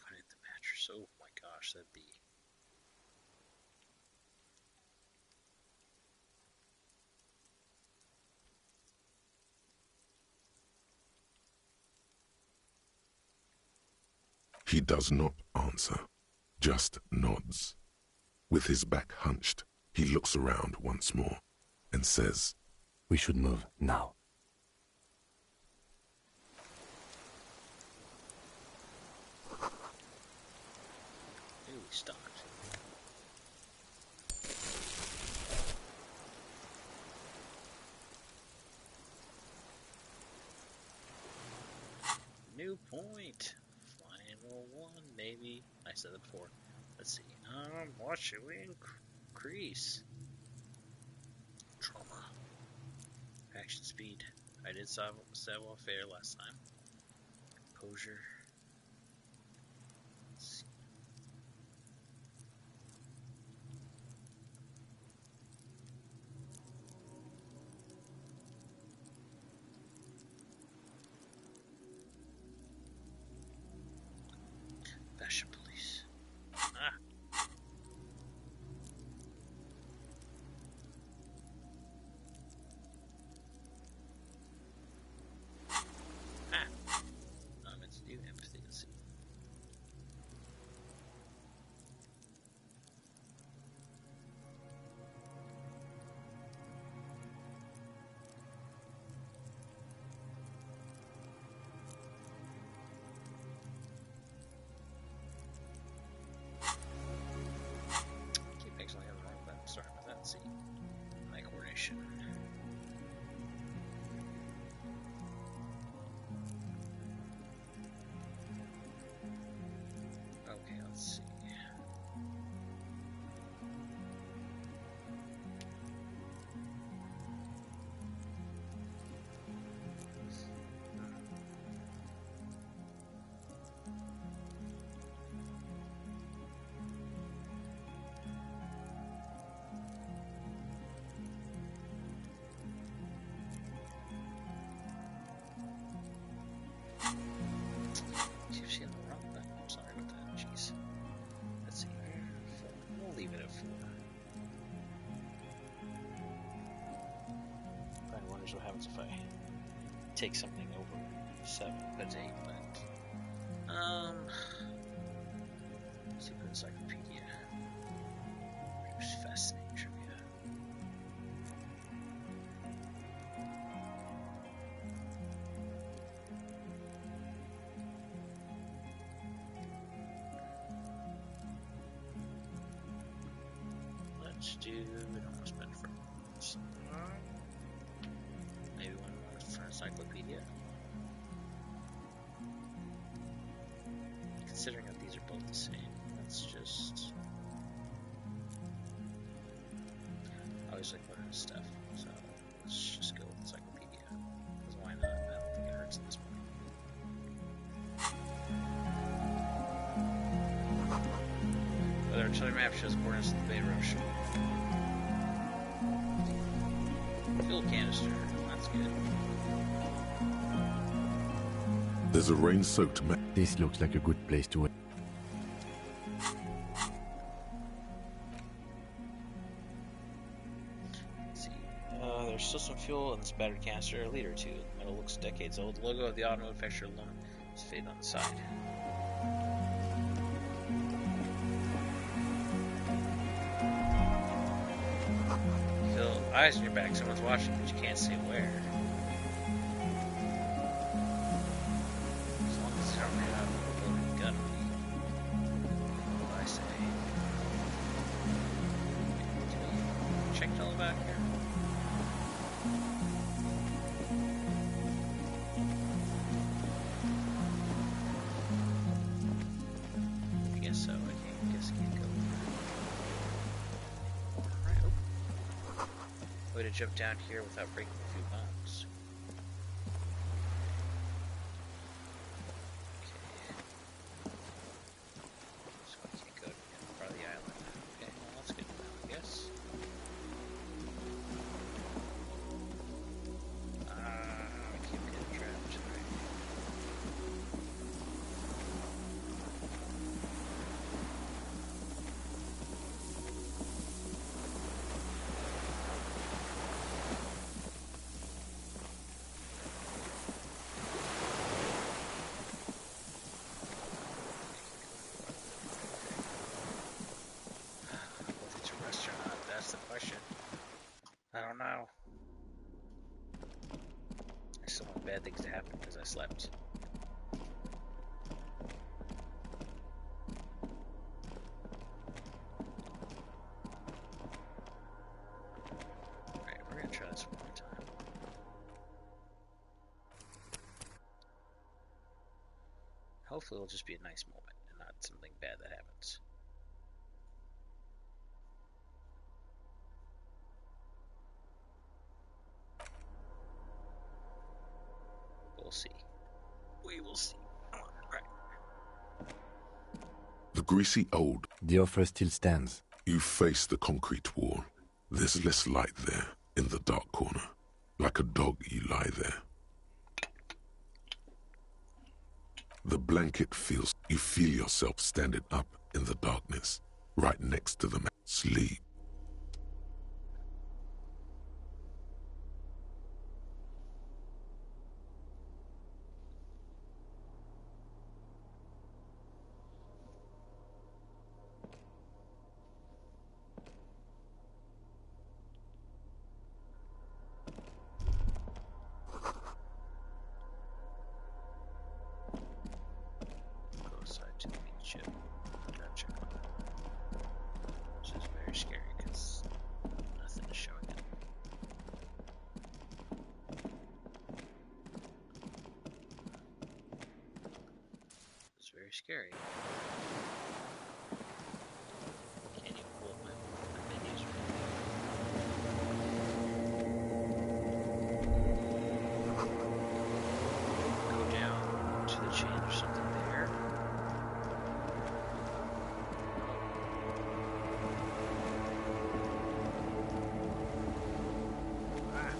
Underneath the mattress. Oh my gosh, that'd be. He does not answer, just nods. With his back hunched, he looks around once more and says, We should move now. Ooh, we stopped. New point. Final one, maybe. I said that before. Let's see. What should we increase? Trauma. Action speed. I did savoir faire last time. Composure. Let's see. Fashion police. Ah. I meant to do him. what happens if I take something over 7. That's 8, but super encyclopedia. There's fascinating trivia. Let's do. We don't want to spend for maybe one more for encyclopedia. Considering that these are both the same, let's just. I always like learning stuff, so let's just go with encyclopedia. Because why not? I don't think it hurts at this point. Whether artillery map shows coordinates of the Bay Road shore. Fuel canister, that's good. There's a rain-soaked map. This looks like a good place to wait. Let's see. There's still some fuel in this battered canister, a liter or two. The metal looks decades old. The logo of the auto manufacturer aluminum is faded on the side. You feel eyes on your back, someone's watching, but you can't see where. As long as you don't have a loaded gun on you. What do I say? Did we check all about here? I guess so. I guess can't go. Alright. Oh. Way to jump down here without breaking a few bones. Okay. So I can't go to the other part of the island. Okay, well that's good to know, I guess. I keep getting trapped. Right. Whether it's a restaurant or not, that's the question. I don't know. I still want bad things to happen because I slept. Alright, we're gonna try this one more time. Hopefully it'll just be a nice moment and not something bad that happens. We'll see. We will see. Alright. The greasy old. The offer still stands. You face the concrete wall. There's less light there, in the dark corner. Like a dog, you lie there. The blanket feels. You feel yourself standing up in the darkness, right next to the man. Sleep. Go aside to the meat ship. Gotta check on that. Which is very scary because nothing is showing it. It's very scary. Can't even pull up my menus go down to the chain or something there. Ah.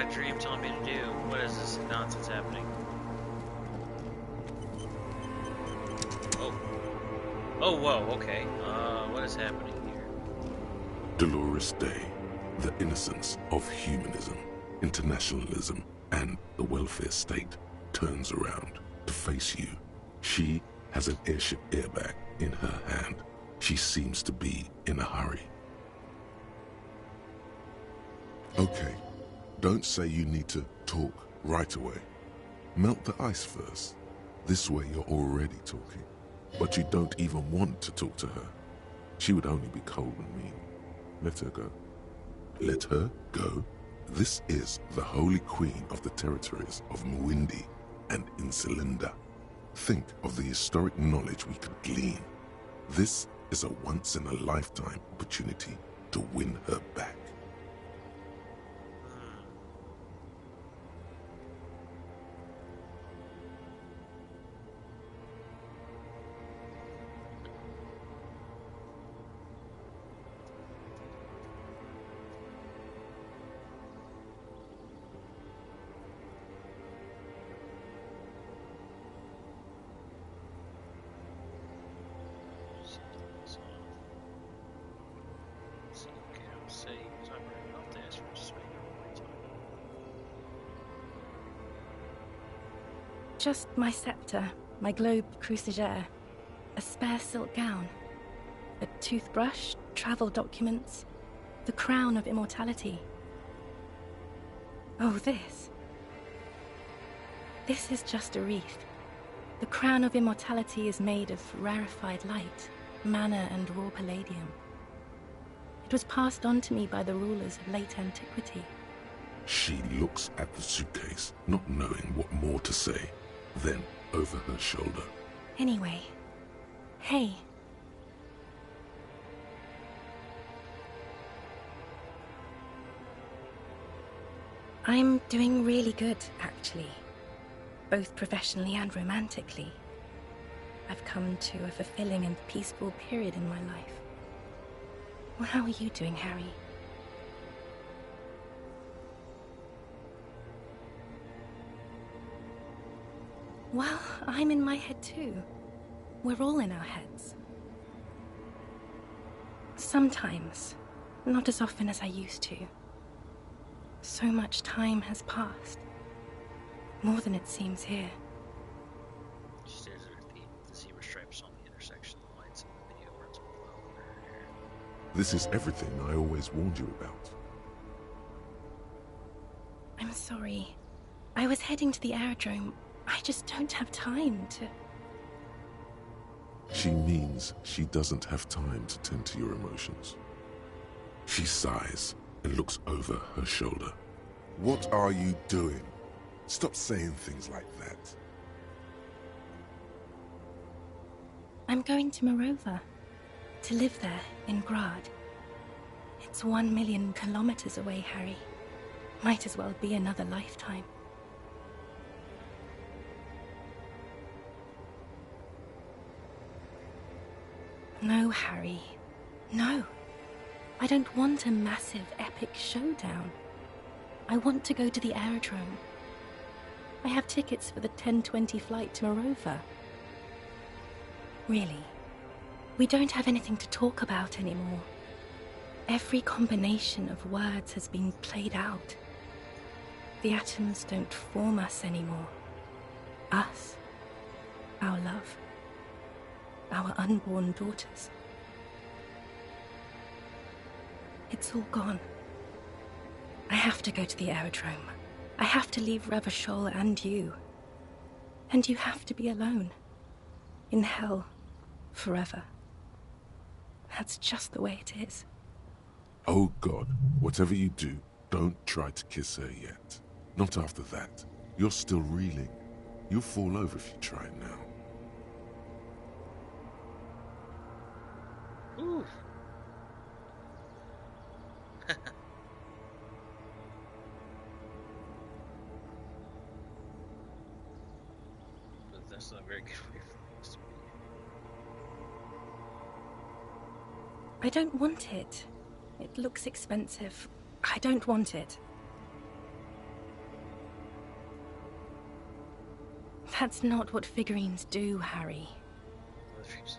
my dream telling me to do? What is this nonsense happening? Oh. Oh, whoa, okay. What is happening here? Dolores Day, the innocence of humanism, internationalism, and the welfare state turns around to face you. She has an airship airbag in her hand. She seems to be in a hurry. Okay, don't say you need to talk right away. Melt the ice first. This way you're already talking. But you don't even want to talk to her. She would only be cold and mean. Let her go. Let her go? This is the Holy Queen of the territories of Muindi and Insulinda. Think of the historic knowledge we could glean. This is a once-in-a-lifetime opportunity to win her back. Just my scepter, my globe cruciger, a spare silk gown, a toothbrush, travel documents, the crown of immortality. Oh, this. This is just a wreath. The crown of immortality is made of rarefied light, mana and raw palladium. It was passed on to me by the rulers of late antiquity. She looks at the suitcase, not knowing what more to say. Then, over her shoulder. Anyway, hey. I'm doing really good, actually. Both professionally and romantically. I've come to a fulfilling and peaceful period in my life. Well, how are you doing, Harry? Well, I'm in my head too. We're all in our heads. Sometimes, not as often as I used to. So much time has passed. More than it seems here. She stares at her feet, the zebra stripes on the intersection of the lights in the video runs below her hair. This is everything I always warned you about. I'm sorry. I was heading to the aerodrome. I just don't have time to... She means she doesn't have time to tend to your emotions. She sighs and looks over her shoulder. What are you doing? Stop saying things like that. I'm going to Morova. To live there, in Grad. It's 1 million kilometers away, Harry. Might as well be another lifetime. No, Harry. No. I don't want a massive, epic showdown. I want to go to the aerodrome. I have tickets for the 10:20 flight to Morova. Really, we don't have anything to talk about anymore. Every combination of words has been played out. The atoms don't form us anymore. Us. Our love. Our unborn daughters. It's all gone. I have to go to the aerodrome. I have to leave Ravachol and you. And you have to be alone. In hell. Forever. That's just the way it is. Oh God, whatever you do, don't try to kiss her yet. Not after that. You're still reeling. You'll fall over if you try now. Ooh. But that's not a very good way for us to be. I don't want it. It looks expensive. I don't want it. That's not what figurines do, Harry.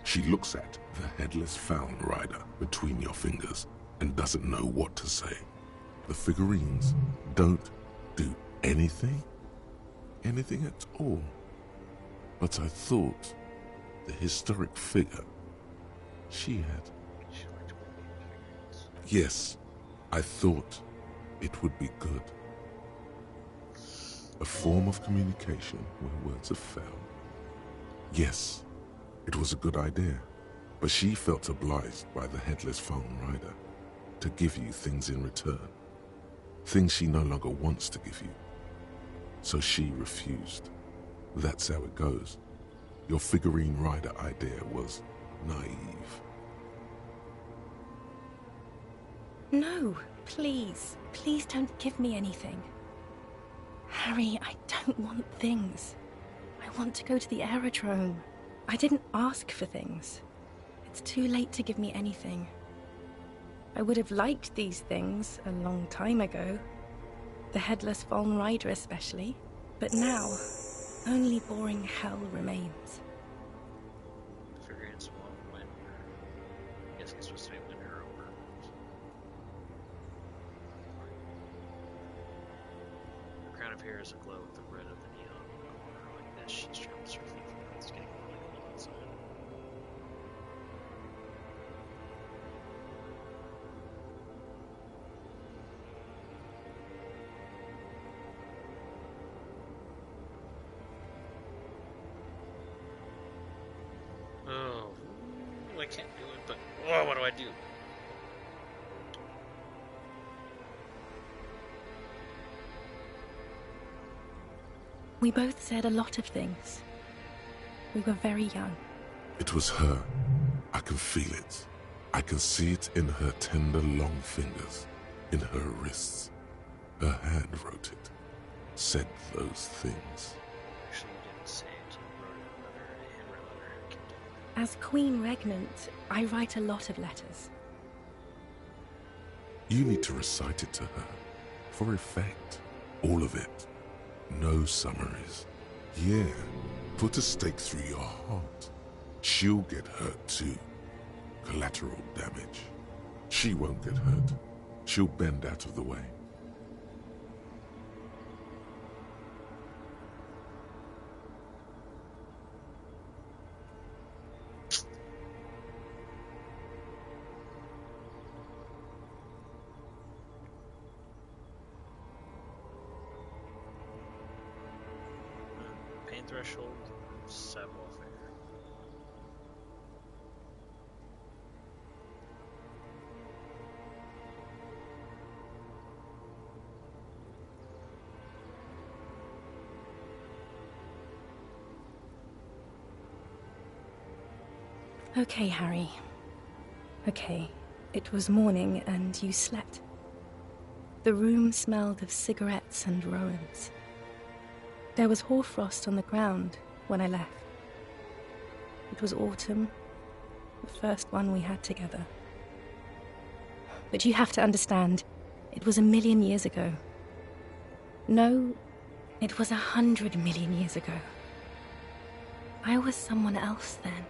She looks at the headless Found Rider between your fingers and doesn't know what to say. The figurines don't do anything? Anything at all. But I thought the historic figure she had. Yes, I thought it would be good. A form of communication where words have failed. Yes, it was a good idea, but she felt obliged by the headless Found Rider to give you things in return. Things she no longer wants to give you. So she refused. That's how it goes. Your figurine rider idea was naive. No, please. Please don't give me anything. Harry, I don't want things. I want to go to the aerodrome. I didn't ask for things. It's too late to give me anything. I would have liked these things a long time ago. The headless Fallen Rider especially. But now, only boring hell remains. Figurines won't win. I guess it's supposed to be winner over. The crown of hair is aglow with the red of the neon. Like this, she's trying to surf it. It's getting really cold outside. Oh, I can't do it, but oh, what do I do? We both said a lot of things. We were very young. It was her. I can feel it. I can see it in her tender long fingers, in her wrists. Her hand wrote it, said those things. Actually, you didn't say it. You wrote another handwritten letter and kept it. As Queen Regnant, I write a lot of letters. You need to recite it to her, for effect. All of it. No summaries. Yeah, put a stake through your heart. She'll get hurt too. Collateral damage. She won't get hurt. She'll bend out of the way. Pain threshold, savoir faire. Okay, Harry. Okay. It was morning and you slept. The room smelled of cigarettes and Rowans. There was hoarfrost on the ground when I left. It was autumn, the first one we had together. But you have to understand, it was 1,000,000 years ago. No, it was 100 million years ago. I was someone else then,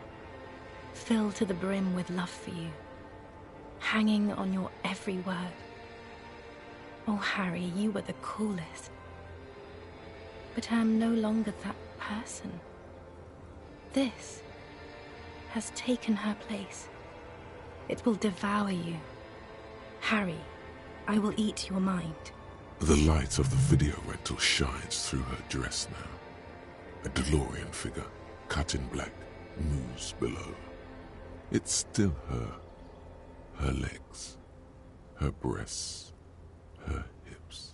filled to the brim with love for you, hanging on your every word. Oh, Harry, you were the coolest. But I am no longer that person. This has taken her place. It will devour you. Harry, I will eat your mind. The light of the video rental shines through her dress now. A DeLorean figure, cut in black, moves below. It's still her. Her legs, her breasts, her hips.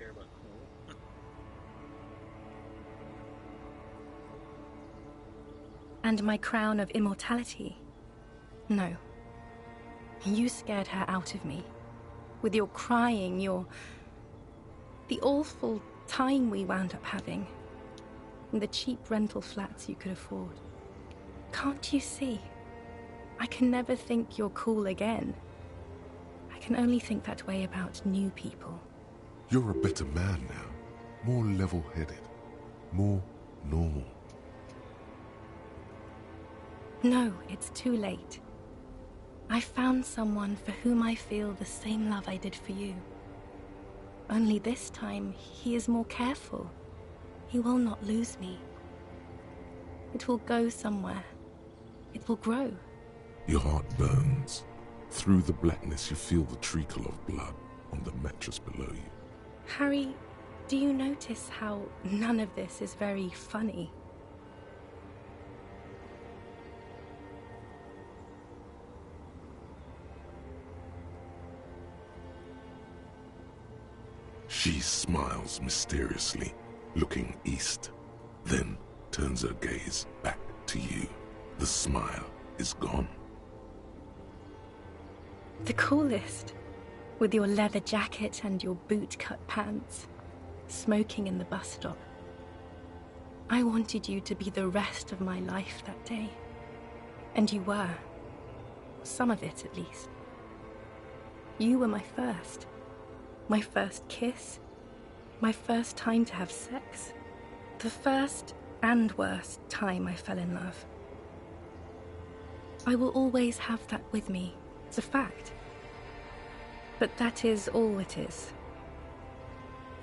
care about cool. And my crown of immortality? No. You scared her out of me. With your crying, the awful time we wound up having. And the cheap rental flats you could afford. Can't you see? I can never think you're cool again. I can only think that way about new people. You're a better man now. More level-headed. More normal. No, it's too late. I found someone for whom I feel the same love I did for you. Only this time, he is more careful. He will not lose me. It will go somewhere. It will grow. Your heart burns. Through the blackness, you feel the trickle of blood on the mattress below you. Harry, do you notice how none of this is very funny? She smiles mysteriously, looking east, then turns her gaze back to you. The smile is gone. The coolest. With your leather jacket and your boot-cut pants. Smoking in the bus stop. I wanted you to be the rest of my life that day. And you were. Some of it, at least. You were my first. My first kiss. My first time to have sex. The first and worst time I fell in love. I will always have that with me. It's a fact. But that is all it is.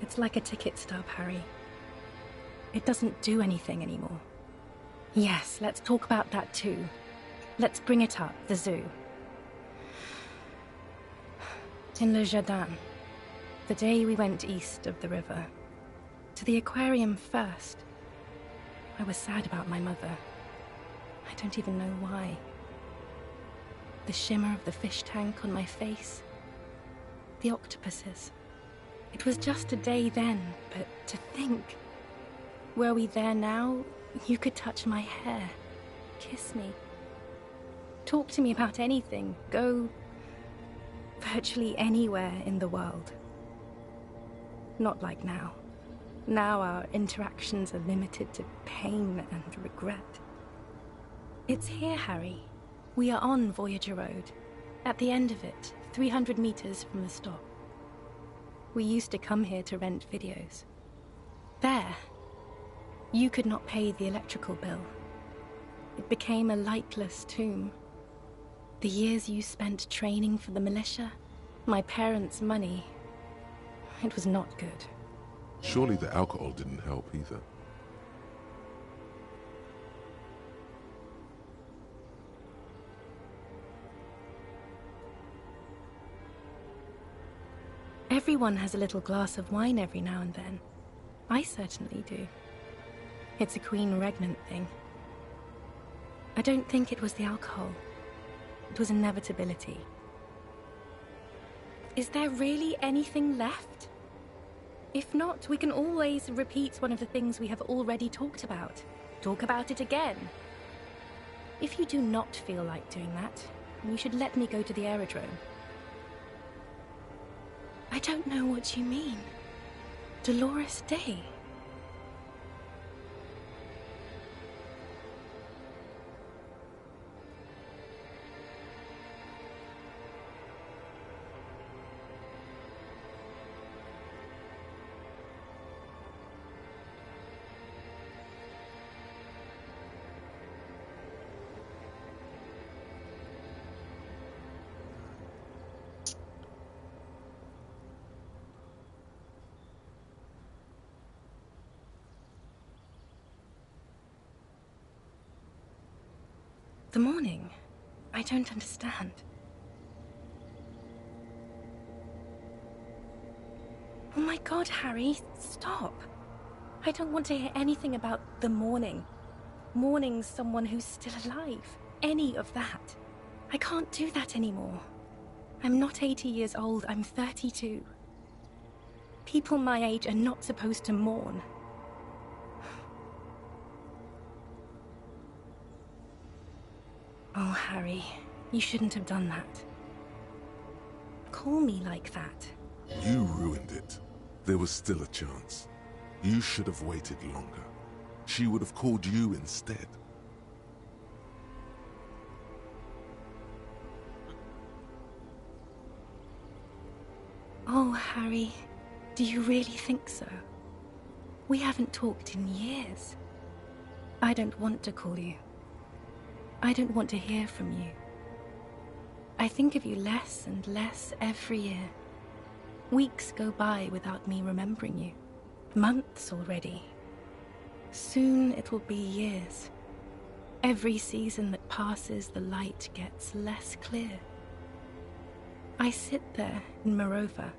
It's like a ticket stub, Harry. It doesn't do anything anymore. Yes, let's talk about that too. Let's bring it up, the zoo. In Le Jardin, the day we went east of the river. To the aquarium first. I was sad about my mother. I don't even know why. The shimmer of the fish tank on my face. The octopuses. It was just a day then, but to think. Were we there now, you could touch my hair. Kiss me. Talk to me about anything. Go virtually anywhere in the world. Not like now. Now our interactions are limited to pain and regret. It's here, Harry. We are on Voyager Road. At the end of it, 300 meters from the stop. We used to come here to rent videos. There. You could not pay the electrical bill. It became a lightless tomb. The years you spent training for the militia, my parents' money, it was not good. Surely the alcohol didn't help either. Everyone has a little glass of wine every now and then. I certainly do. It's a Queen Regnant thing. I don't think it was the alcohol. It was inevitability. Is there really anything left? If not, we can always repeat one of the things we have already talked about. Talk about it again. If you do not feel like doing that, you should let me go to the aerodrome. I don't know what you mean. Dolores Day. The morning? I don't understand. Oh my God, Harry, stop. I don't want to hear anything about the morning. Mourning someone who's still alive. Any of that. I can't do that anymore. I'm not 80 years old, I'm 32. People my age are not supposed to mourn. Oh, Harry, you shouldn't have done that. Call me like that. You ruined it. There was still a chance. You should have waited longer. She would have called you instead. Oh, Harry, do you really think so? We haven't talked in years. I don't want to call you. I don't want to hear from you. I think of you less and less every year. Weeks go by without me remembering you. Months already. Soon it will be years. Every season that passes, the light gets less clear. I sit there in Morova,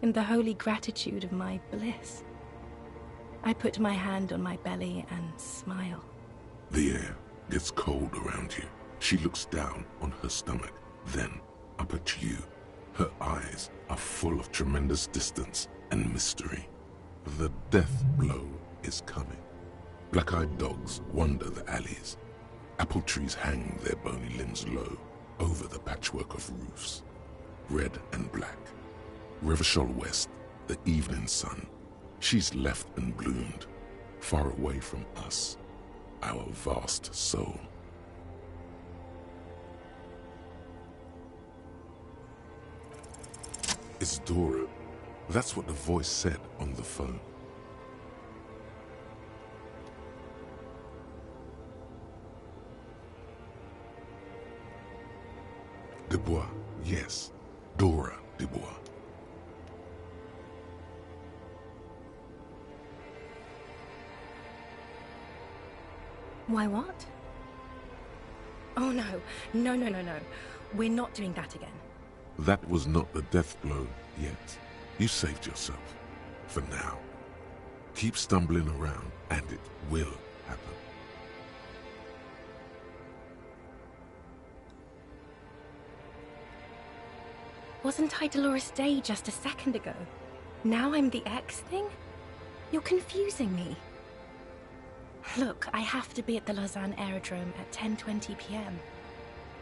in the holy gratitude of my bliss. I put my hand on my belly and smile. The air gets cold around you. She looks down on her stomach, then up at you. Her eyes are full of tremendous distance and mystery. The death blow is coming. Black-eyed dogs wander the alleys. Apple trees hang their bony limbs low over the patchwork of roofs. Red and black. Revachol West, the evening sun. She's left and bloomed, far away from us, our vast soul. It's Dora. That's what the voice said on the phone. Dubois, yes. Dora Dubois. Why, what? Oh, no. No, no, no, no. We're not doing that again. That was not the death blow yet. You saved yourself. For now. Keep stumbling around, and it will happen. Wasn't I Dolores Day just a second ago? Now I'm the X thing? You're confusing me. Look, I have to be at the Lausanne Aerodrome at 10:20 p.m.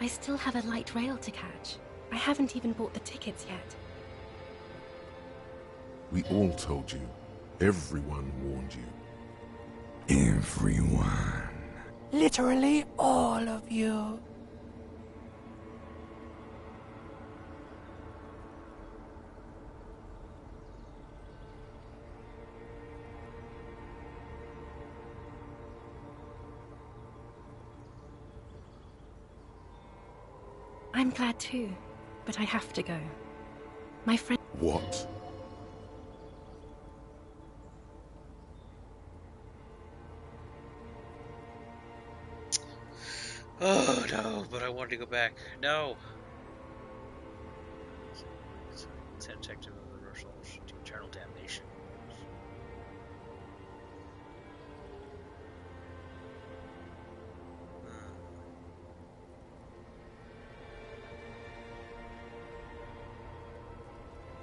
I still have a light rail to catch. I haven't even bought the tickets yet. We all told you. Everyone warned you. Everyone. Literally all of you. I'm glad too, but I have to go. My friend... What? Oh no, but I wanted to go back. No. Detective of reversal to eternal damnation.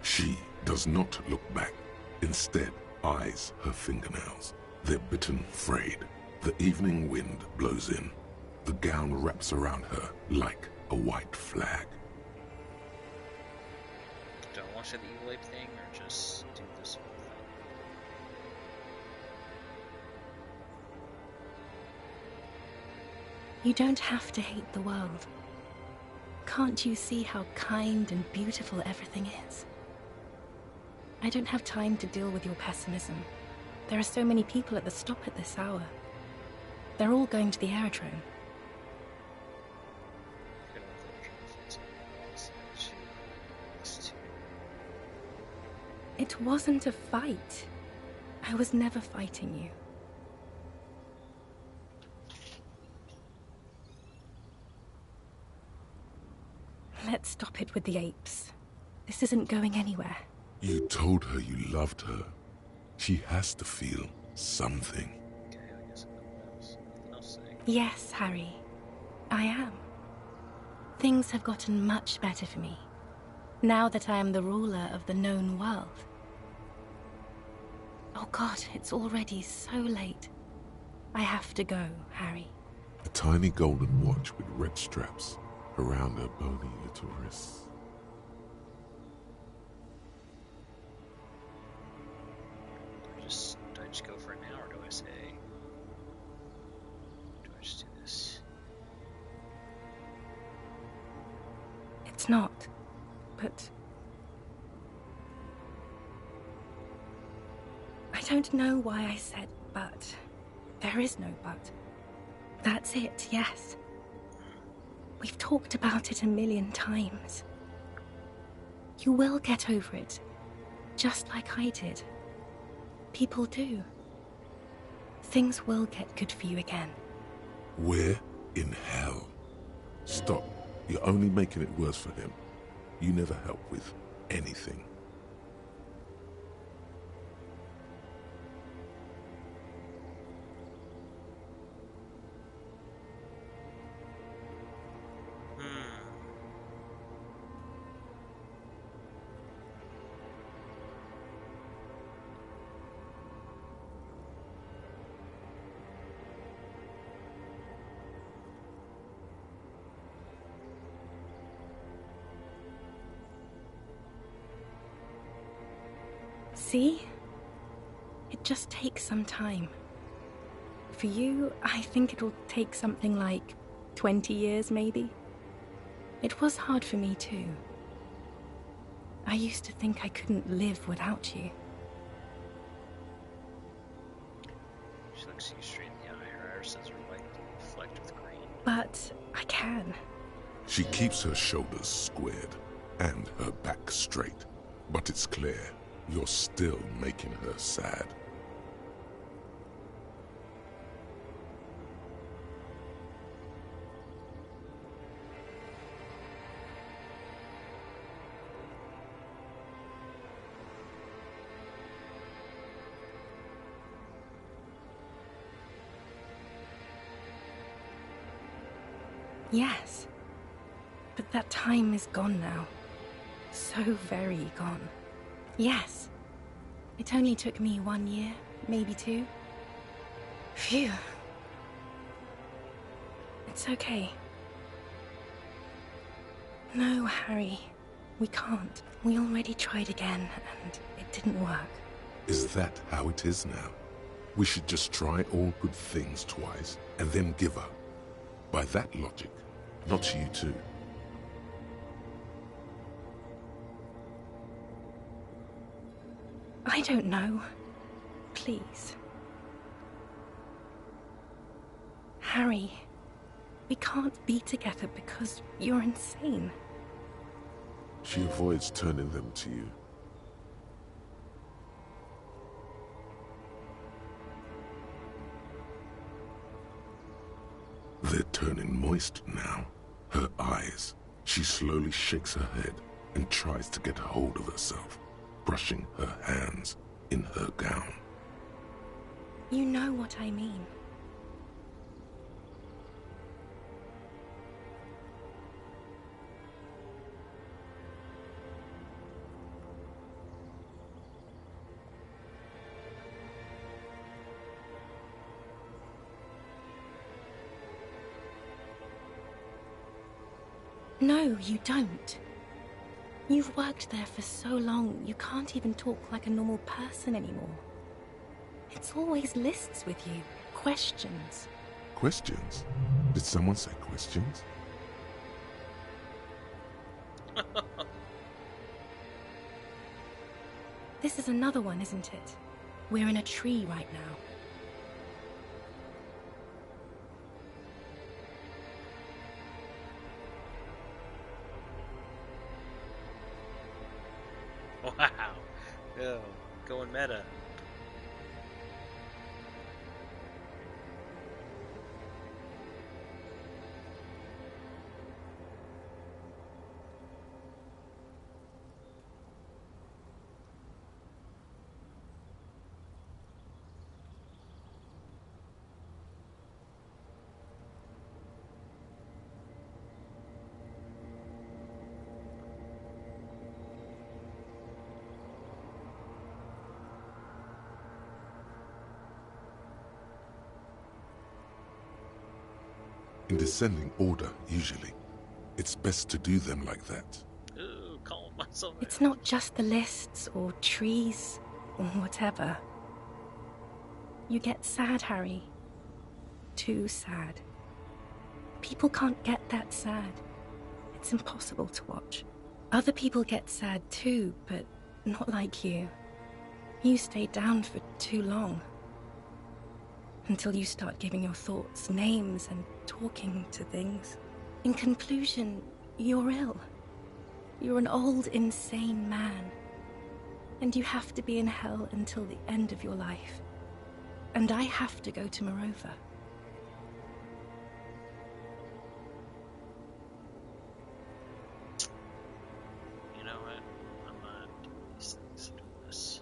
She does not look back. Instead, eyes her fingernails. They're bitten, frayed. The evening wind blows in. The gown wraps around her like a white flag. Do I want to say the evil ape thing, or just do this whole thing? You don't have to hate the world. Can't you see how kind and beautiful everything is? I don't have time to deal with your pessimism. There are so many people at the stop at this hour. They're all going to the aerodrome. It wasn't a fight. I was never fighting you. Let's stop it with the apes. This isn't going anywhere. You told her you loved her. She has to feel something. Okay, I guess nothing else to say. Yes, Harry. I am. Things have gotten much better for me. Now that I am the ruler of the known world. Oh God, it's already so late. I have to go, Harry. A tiny golden watch with red straps around her bony little wrists. Do I just go for it now, or do I say? Do I just do this? It's not, but... I don't know why I said but. There is no but. That's it, yes. We've talked about it a million times. You will get over it, just like I did. People do. Things will get good for you again. We're in hell. Stop. You're only making it worse for him. You never help with anything. See? It just takes some time. For you, I think it'll take something like 20 years, maybe. It was hard for me, too. I used to think I couldn't live without you. She looks you straight in the eye. Her irises are like flecked with green. But I can. She keeps her shoulders squared and her back straight. But it's clear you're still making her sad. Yes. But that time is gone now. So very gone. Yes. It only took me 1 year, maybe 2. Phew. It's okay. No, Harry. We can't. We already tried again, and it didn't work. Is that how it is now? We should just try all good things twice and then give up. By that logic, not you too. I don't know. Please. Harry, we can't be together because you're insane. She avoids turning them to you. They're turning moist now. Her eyes. She slowly shakes her head and tries to get a hold of herself, brushing her hands in her gown. You know what I mean. No, you don't. You've worked there for so long, you can't even talk like a normal person anymore. It's always lists with you. Questions. Questions? Did someone say questions? This is another one, isn't it? We're in a tree right now. Wow. Oh, going meta. In descending order, usually. It's best to do them like that. Ooh, calm myself. It's not just the lists or trees or whatever. You get sad, Harry. Too sad. People can't get that sad. It's impossible to watch. Other people get sad too, but not like you. You stay down for too long. Until you start giving your thoughts names and talking to things. In conclusion, you're ill. You're an old, insane man. And you have to be in hell until the end of your life. And I have to go to Morova. You know what? I'm not doing these things. I'm doing this.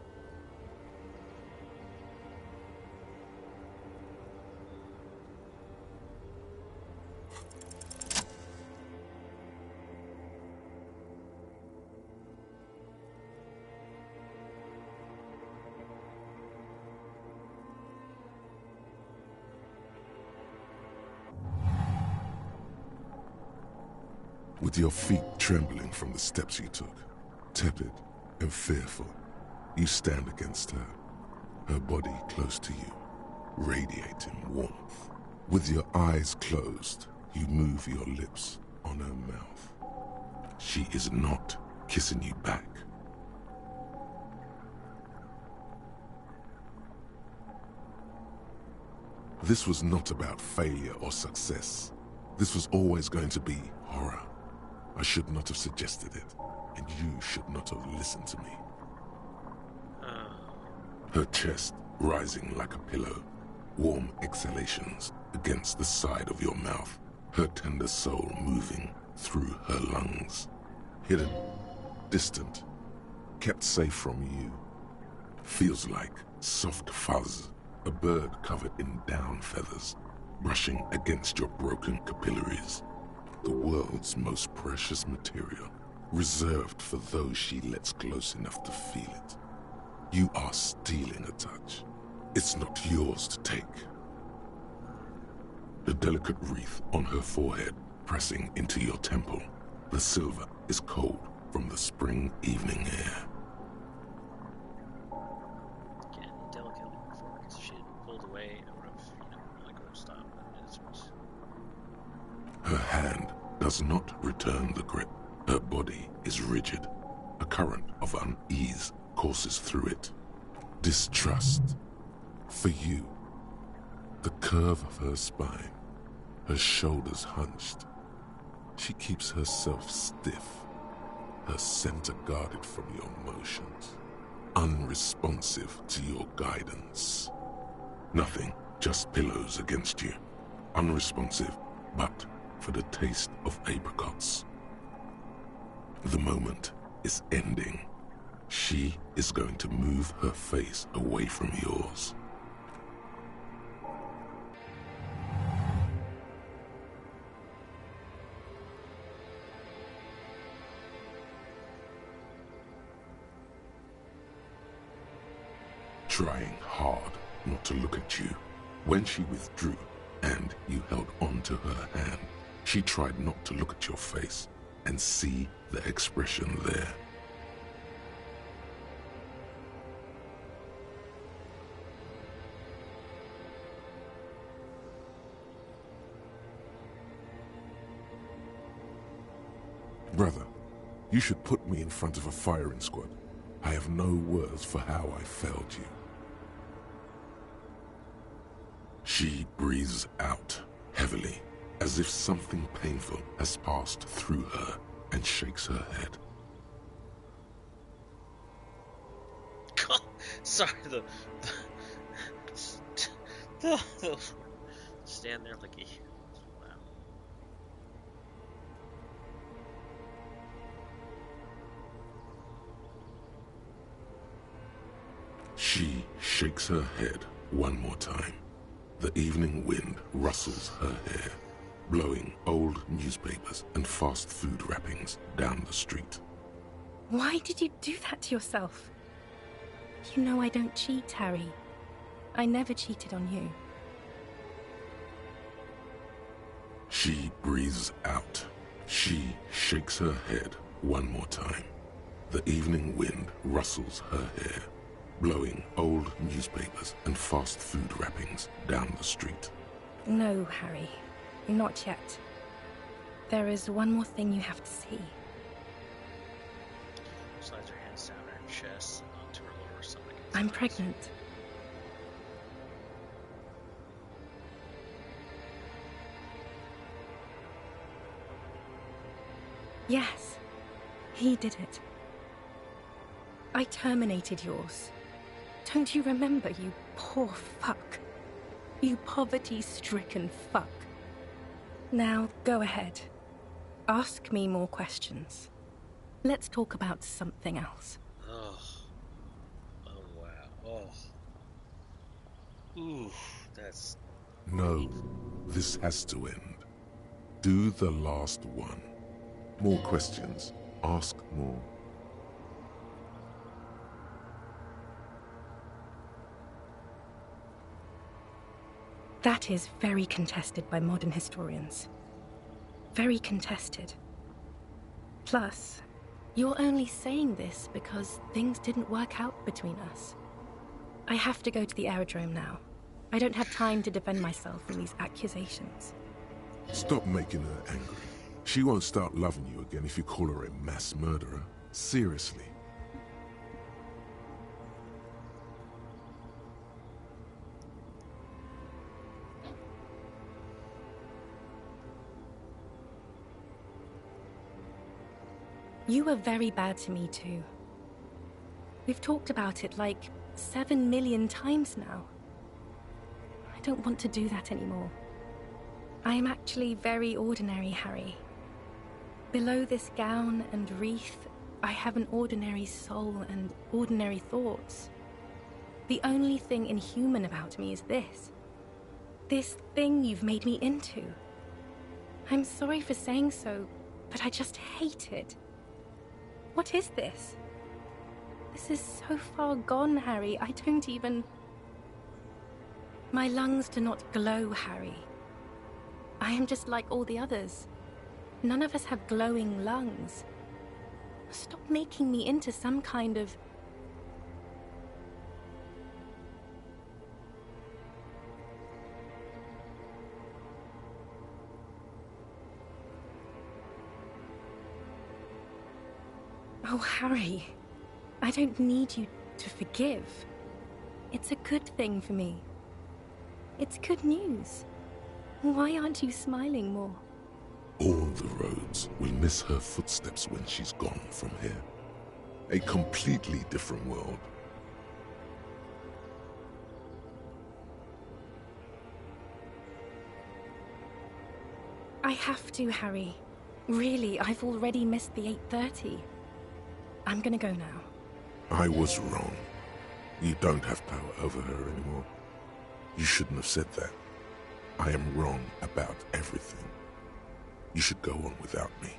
With your feet trembling from the steps you took, tepid and fearful, you stand against her, her body close to you, radiating warmth. With your eyes closed, you move your lips on her mouth. She is not kissing you back. This was not about failure or success. This was always going to be horror. I should not have suggested it, and you should not have listened to me. Her chest rising like a pillow, warm exhalations against the side of your mouth, her tender soul moving through her lungs. Hidden, distant, kept safe from you. Feels like soft fuzz, a bird covered in down feathers, brushing against your broken capillaries. The world's most precious material, reserved for those she lets close enough to feel it. You are stealing a touch. It's not yours to take. The delicate wreath on her forehead pressing into your temple. The silver is cold from the spring evening air. Again, delicately before, because if she had pulled away, I would have, really could have stopped. Her hand does not return the grip. Her body is rigid. A current of unease courses through it. Distrust. For you. The curve of her spine. Her shoulders hunched. She keeps herself stiff. Her center guarded from your motions. Unresponsive to your guidance. Nothing, just pillows against you. Unresponsive, but for the taste of apricots. The moment is ending. She is going to move her face away from yours. Trying hard not to look at you. When she withdrew and you held on to her hand, she tried not to look at your face and see the expression there. Brother, you should put me in front of a firing squad. I have no words for how I failed you. She breathes out heavily, as if something painful has passed through her, and shakes her head. Sorry, the stand there like a... Wow. She shakes her head one more time. The evening wind rustles her hair, blowing old newspapers and fast food wrappings down the street. Why did you do that to yourself? You know I don't cheat, Harry. I never cheated on you. She breathes out. She shakes her head one more time. The evening wind rustles her hair, blowing old newspapers and fast food wrappings down the street. No, Harry. Not yet. There is one more thing you have to see. Slides her hands down her chest onto her lower stomach. I'm pregnant. Yes, he did it. I terminated yours. Don't you remember, you poor fuck? You poverty-stricken fuck. Now, go ahead. Ask me more questions. Let's talk about something else. Oh. Oh, wow. Oh. Ooh, that's... No, this has to end. Do the last one. More questions. Ask more. That is very contested by modern historians. Very contested. Plus, you're only saying this because things didn't work out between us. I have to go to the aerodrome now. I don't have time to defend myself from these accusations. Stop making her angry. She won't start loving you again if you call her a mass murderer. Seriously. You were very bad to me too. We've talked about it like 7 million times now. I don't want to do that anymore. I am actually very ordinary, Harry. Below this gown and wreath, I have an ordinary soul and ordinary thoughts. The only thing inhuman about me is this. This thing you've made me into. I'm sorry for saying so, but I just hate it. What is this? This is so far gone, Harry. I don't even... My lungs do not glow, Harry. I am just like all the others. None of us have glowing lungs. Stop making me into some kind of... Oh, Harry. I don't need you to forgive. It's a good thing for me. It's good news. Why aren't you smiling more? All the roads will miss her footsteps when she's gone from here. A completely different world. I have to, Harry. Really, I've already missed the 8:30. I'm gonna go now. I was wrong. You don't have power over her anymore. You shouldn't have said that. I am wrong about everything. You should go on without me.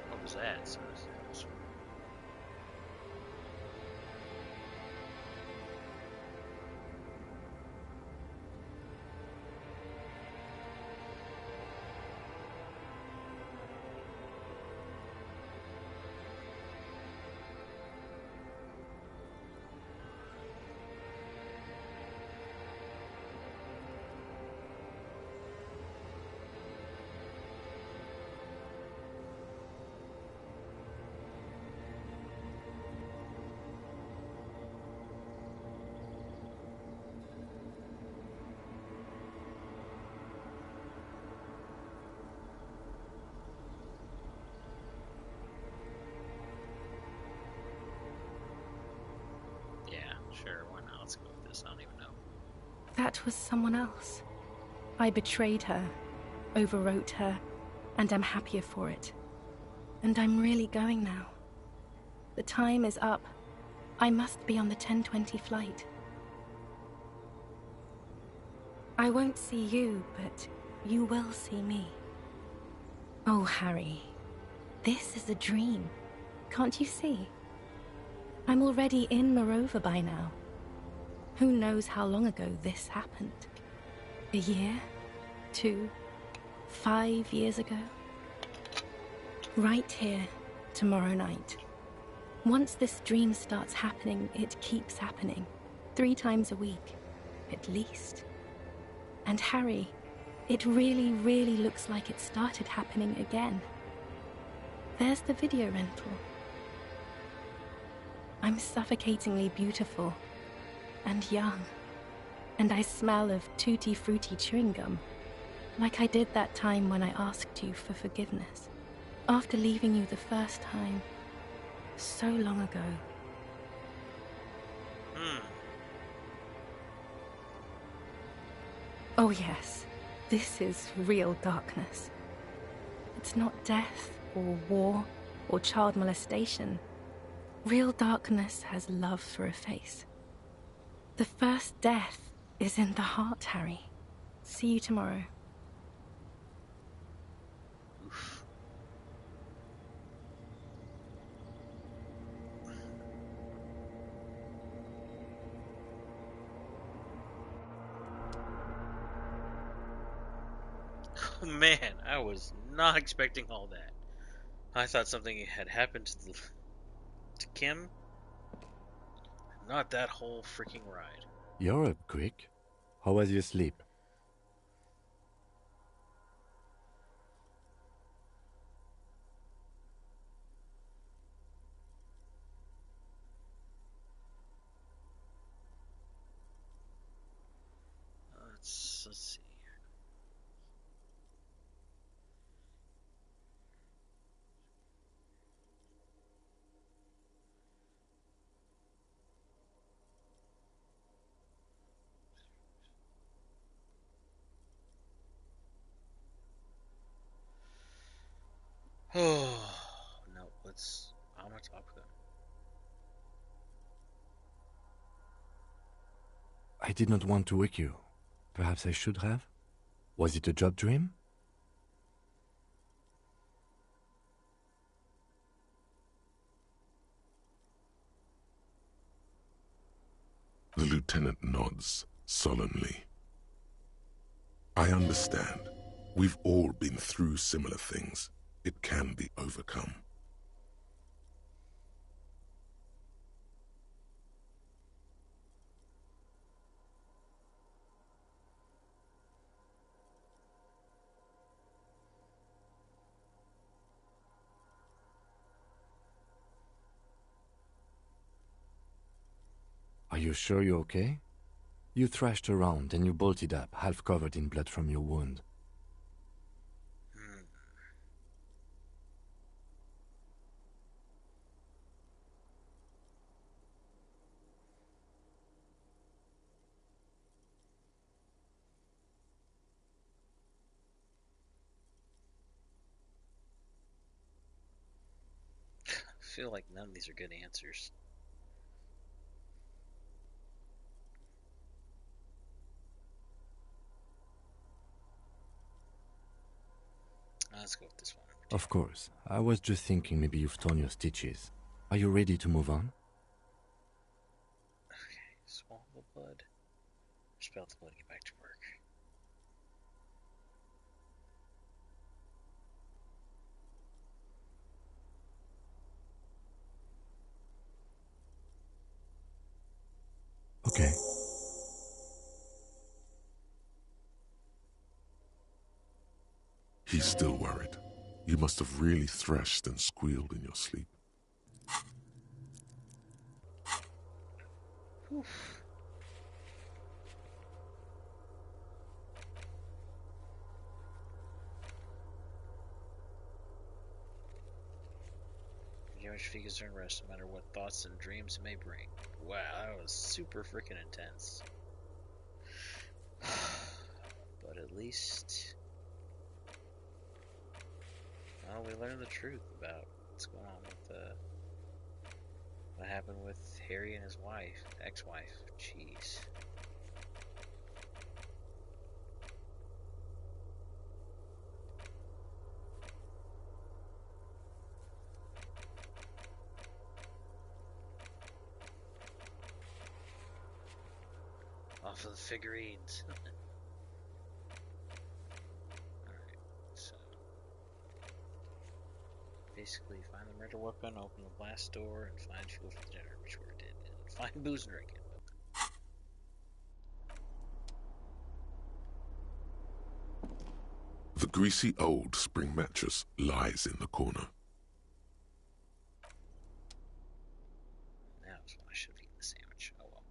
What was that? So sure, why not? Let's go with this. I don't even know. That was someone else. I betrayed her, overwrote her, and I'm happier for it. And I'm really going now. The time is up. I must be on the 10:20 flight. I won't see you, but you will see me. Oh, Harry, this is a dream. Can't you see? I'm already in Morova by now. Who knows how long ago this happened? A year? 2, 5 years ago. Right here, tomorrow night. Once this dream starts happening, it keeps happening. 3 times a week, at least. And Harry, it really, really looks like it started happening again. There's the video rental. I'm suffocatingly beautiful and young, and I smell of tutti frutti chewing gum, like I did that time when I asked you for forgiveness, after leaving you the first time, so long ago. Oh yes, this is real darkness. It's not death or war or child molestation. Real darkness has love for a face. The first death is in the heart, Harry. See you tomorrow. Oh, man, I was not expecting all that. I thought something had happened to Kim. Not that whole freaking ride. You're up quick. How was your sleep? Let's see. Oh no, let's. I'm gonna talk to them. I did not want to wake you. Perhaps I should have? Was it a job dream? The lieutenant nods solemnly. I understand. We've all been through similar things. It can be overcome. Are you sure you're okay? You thrashed around and you bolted up, half covered in blood from your wound. I feel like none of these are good answers. Let's go with this one. Of course. I was just thinking maybe you've torn your stitches. Are you ready to move on? Okay, swallow the blood. Spell the blood, get back to work. Okay. He's still worried. You must have really thrashed and squealed in your sleep. Oof. Damage figures earn rest no matter what thoughts and dreams may bring. Wow, that was super freaking intense. But at least, well, we learned the truth about what's going on with what happened with Harry and his wife, ex-wife. Jeez. Off of the figurines. basically find the murder weapon, open the blast door, and find fuel for the generator, which we already did, and find booze and drink it. The greasy old spring mattress lies in the corner. That was when I should have eaten the sandwich. Oh well.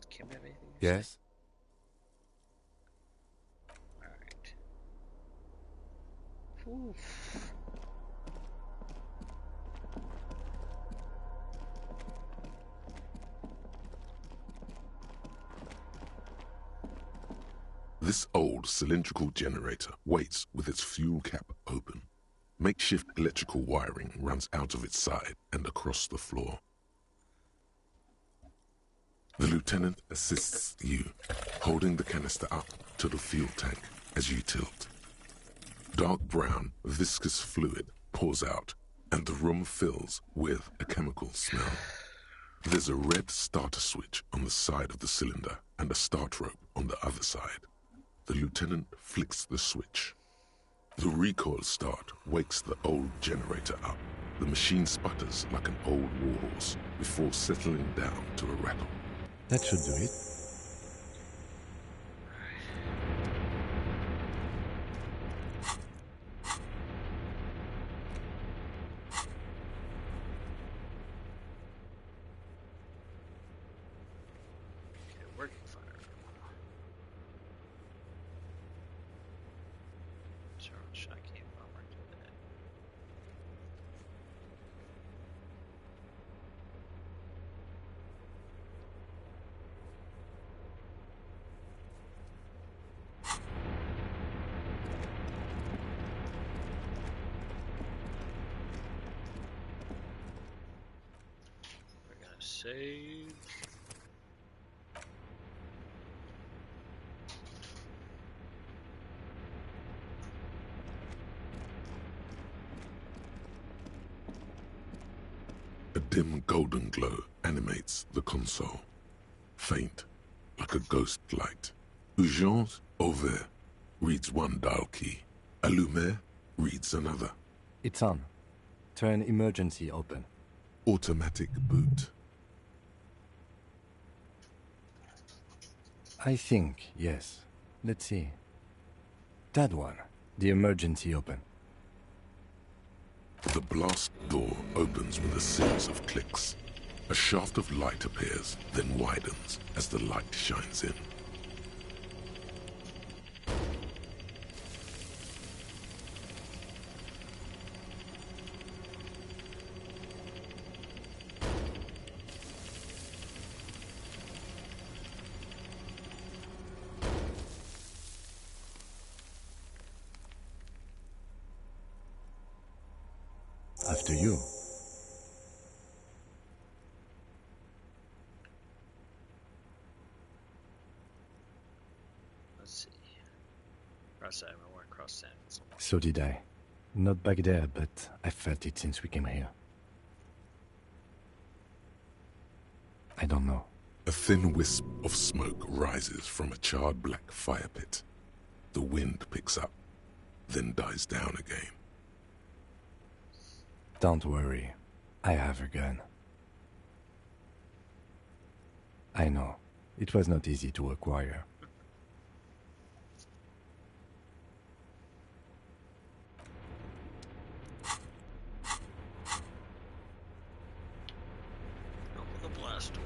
Does Kim have anything to say? Yes? Alright. Oof. This old cylindrical generator waits with its fuel cap open. Makeshift electrical wiring runs out of its side and across the floor. The lieutenant assists you, holding the canister up to the fuel tank as you tilt. Dark brown, viscous fluid pours out, and the room fills with a chemical smell. There's a red starter switch on the side of the cylinder and a start rope on the other side. The lieutenant flicks the switch. The recoil start wakes the old generator up. The machine sputters like an old warhorse before settling down to a rattle. That should do it. Okay, working fire. Charles Shocking Bomber to that. We're gonna save. A dim golden glow animates the console. Faint, like a ghost light. Urgence ouvert reads one dial key. Allumer reads another. It's on. Turn emergency open. Automatic boot. I think, yes. Let's see. That one. The emergency open. The blast door opens with a series of clicks. A shaft of light appears, then widens as the light shines in. After you. Let's see. Cross side, I want to cross San Francisco. So did I. Not back there, but I felt it since we came here. I don't know. A thin wisp of smoke rises from a charred black fire pit. The wind picks up, then dies down again. Don't worry. I have a gun. I know. It was not easy to acquire. Open the blast door.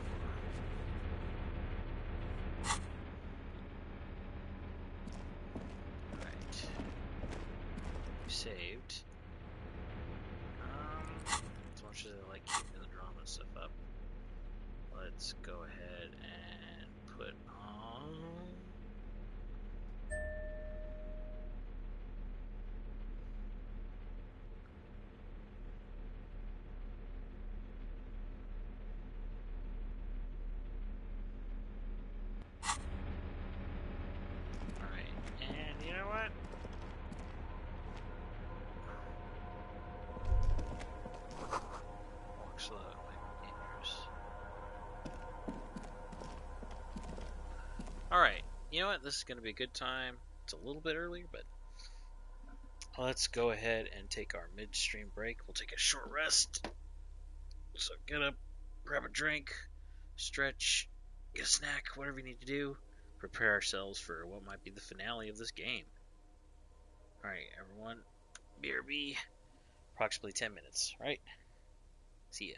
Right. You saved. As much as I like keeping the drama and stuff up, let's go ahead and put on. Alright, and you know what? Walk slow, might be dangerous. Alright, you know what? This is going to be a good time. It's a little bit earlier, but let's go ahead and take our midstream break. We'll take a short rest. So get up, grab a drink, stretch, get a snack, whatever you need to do. Prepare ourselves for what might be the finale of this game. Alright, everyone. BRB. Approximately 10 minutes, right? See ya.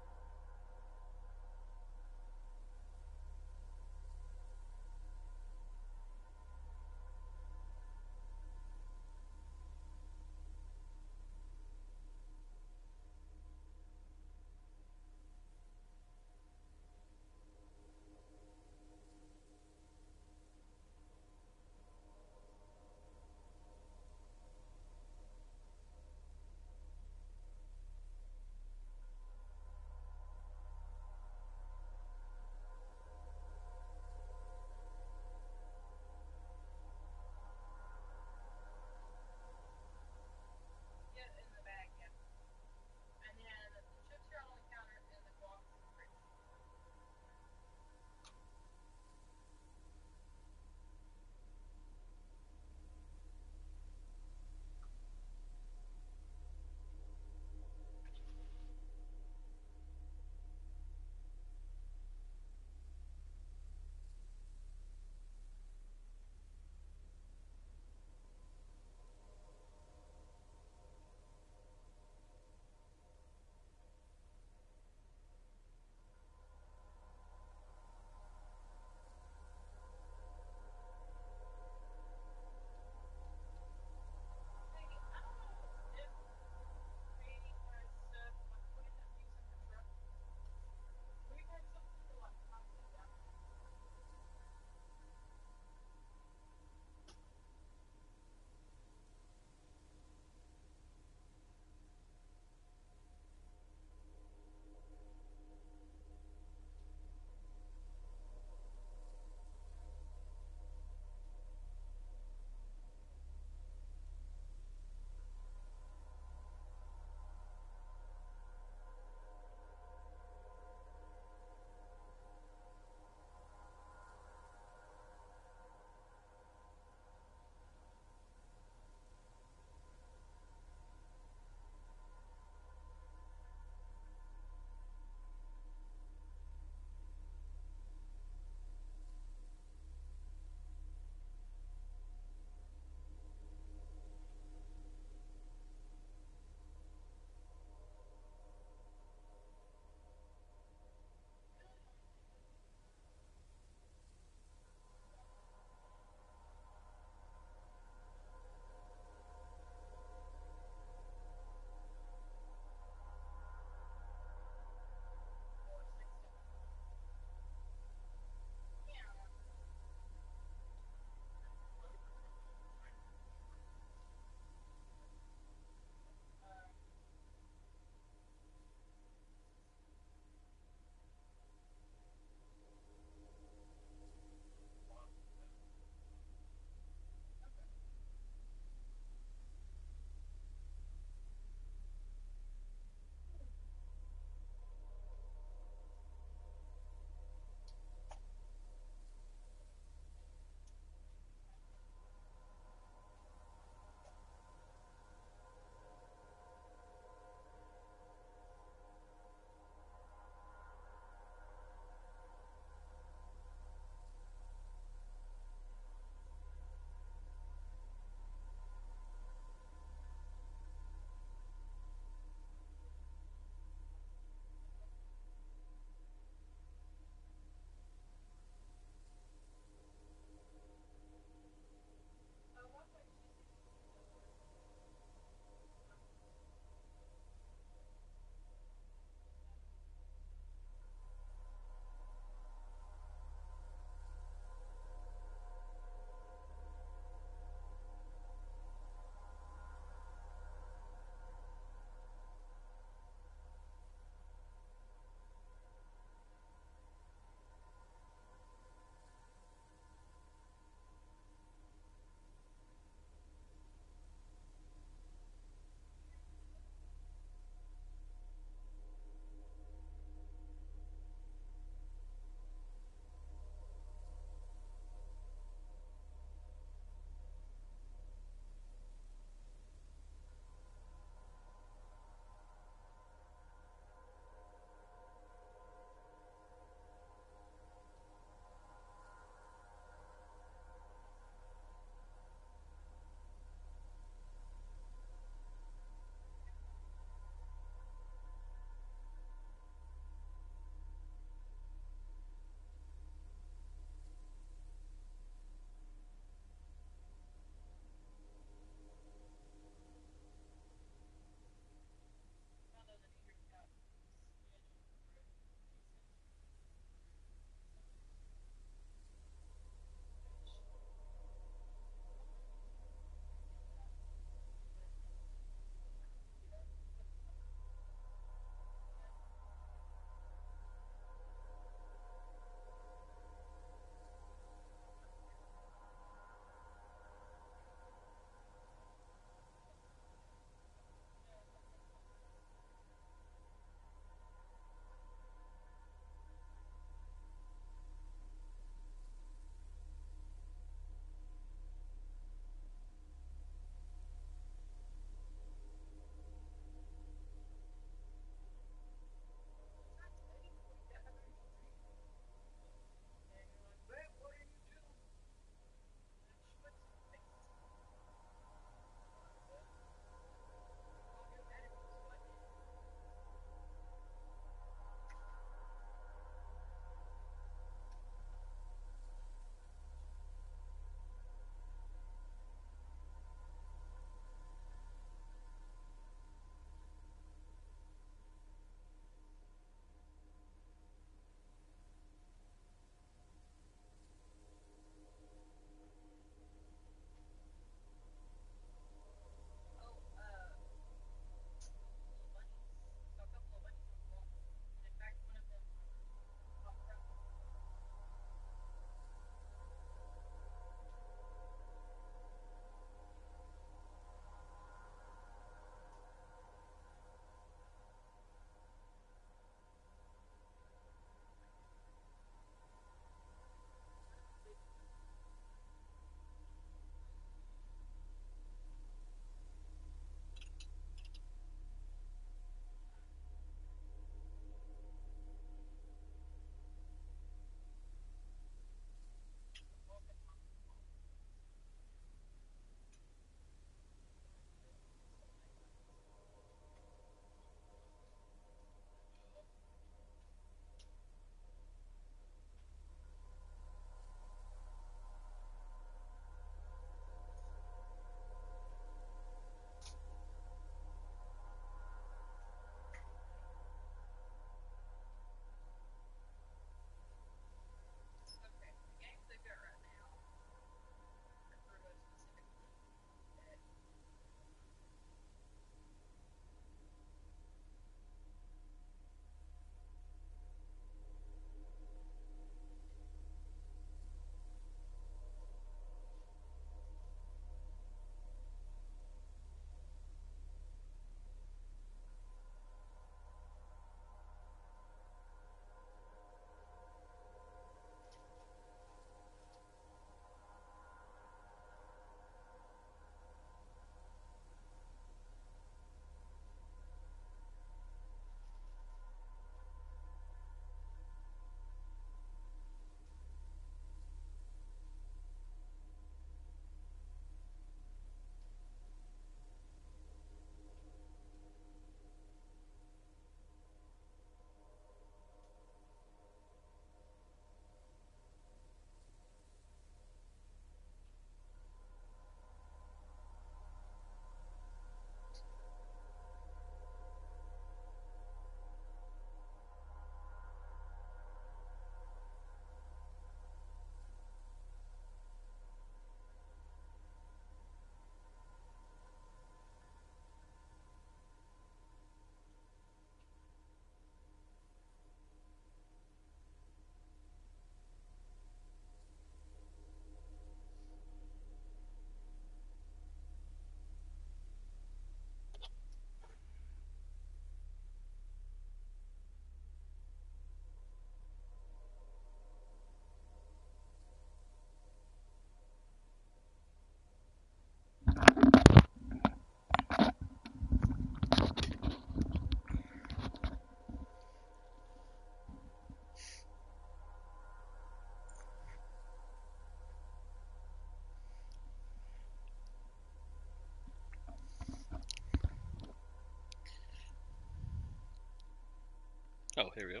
Oh, here we go.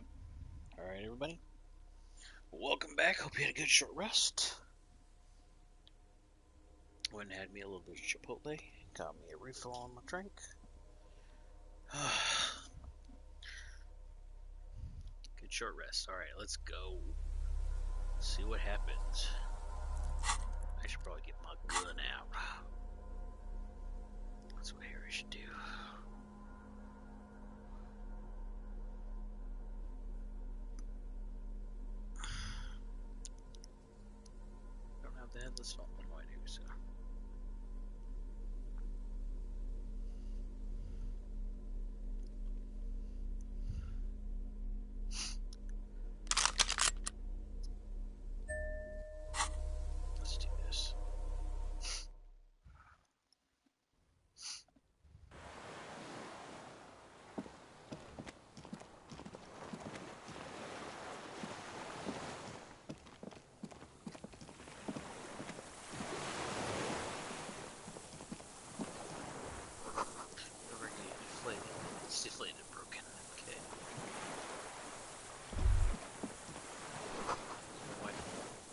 Alright, everybody. Welcome back. Hope you had a good short rest. Went and had me a little bit of Chipotle. Got me a refill on my drink. Good short rest. Alright, let's go. See what happens. I should probably get my gun out. That's what Harry should do. Don't have the headless phone. What do I do? So. Let's do this. It's deflated and broken. Okay. White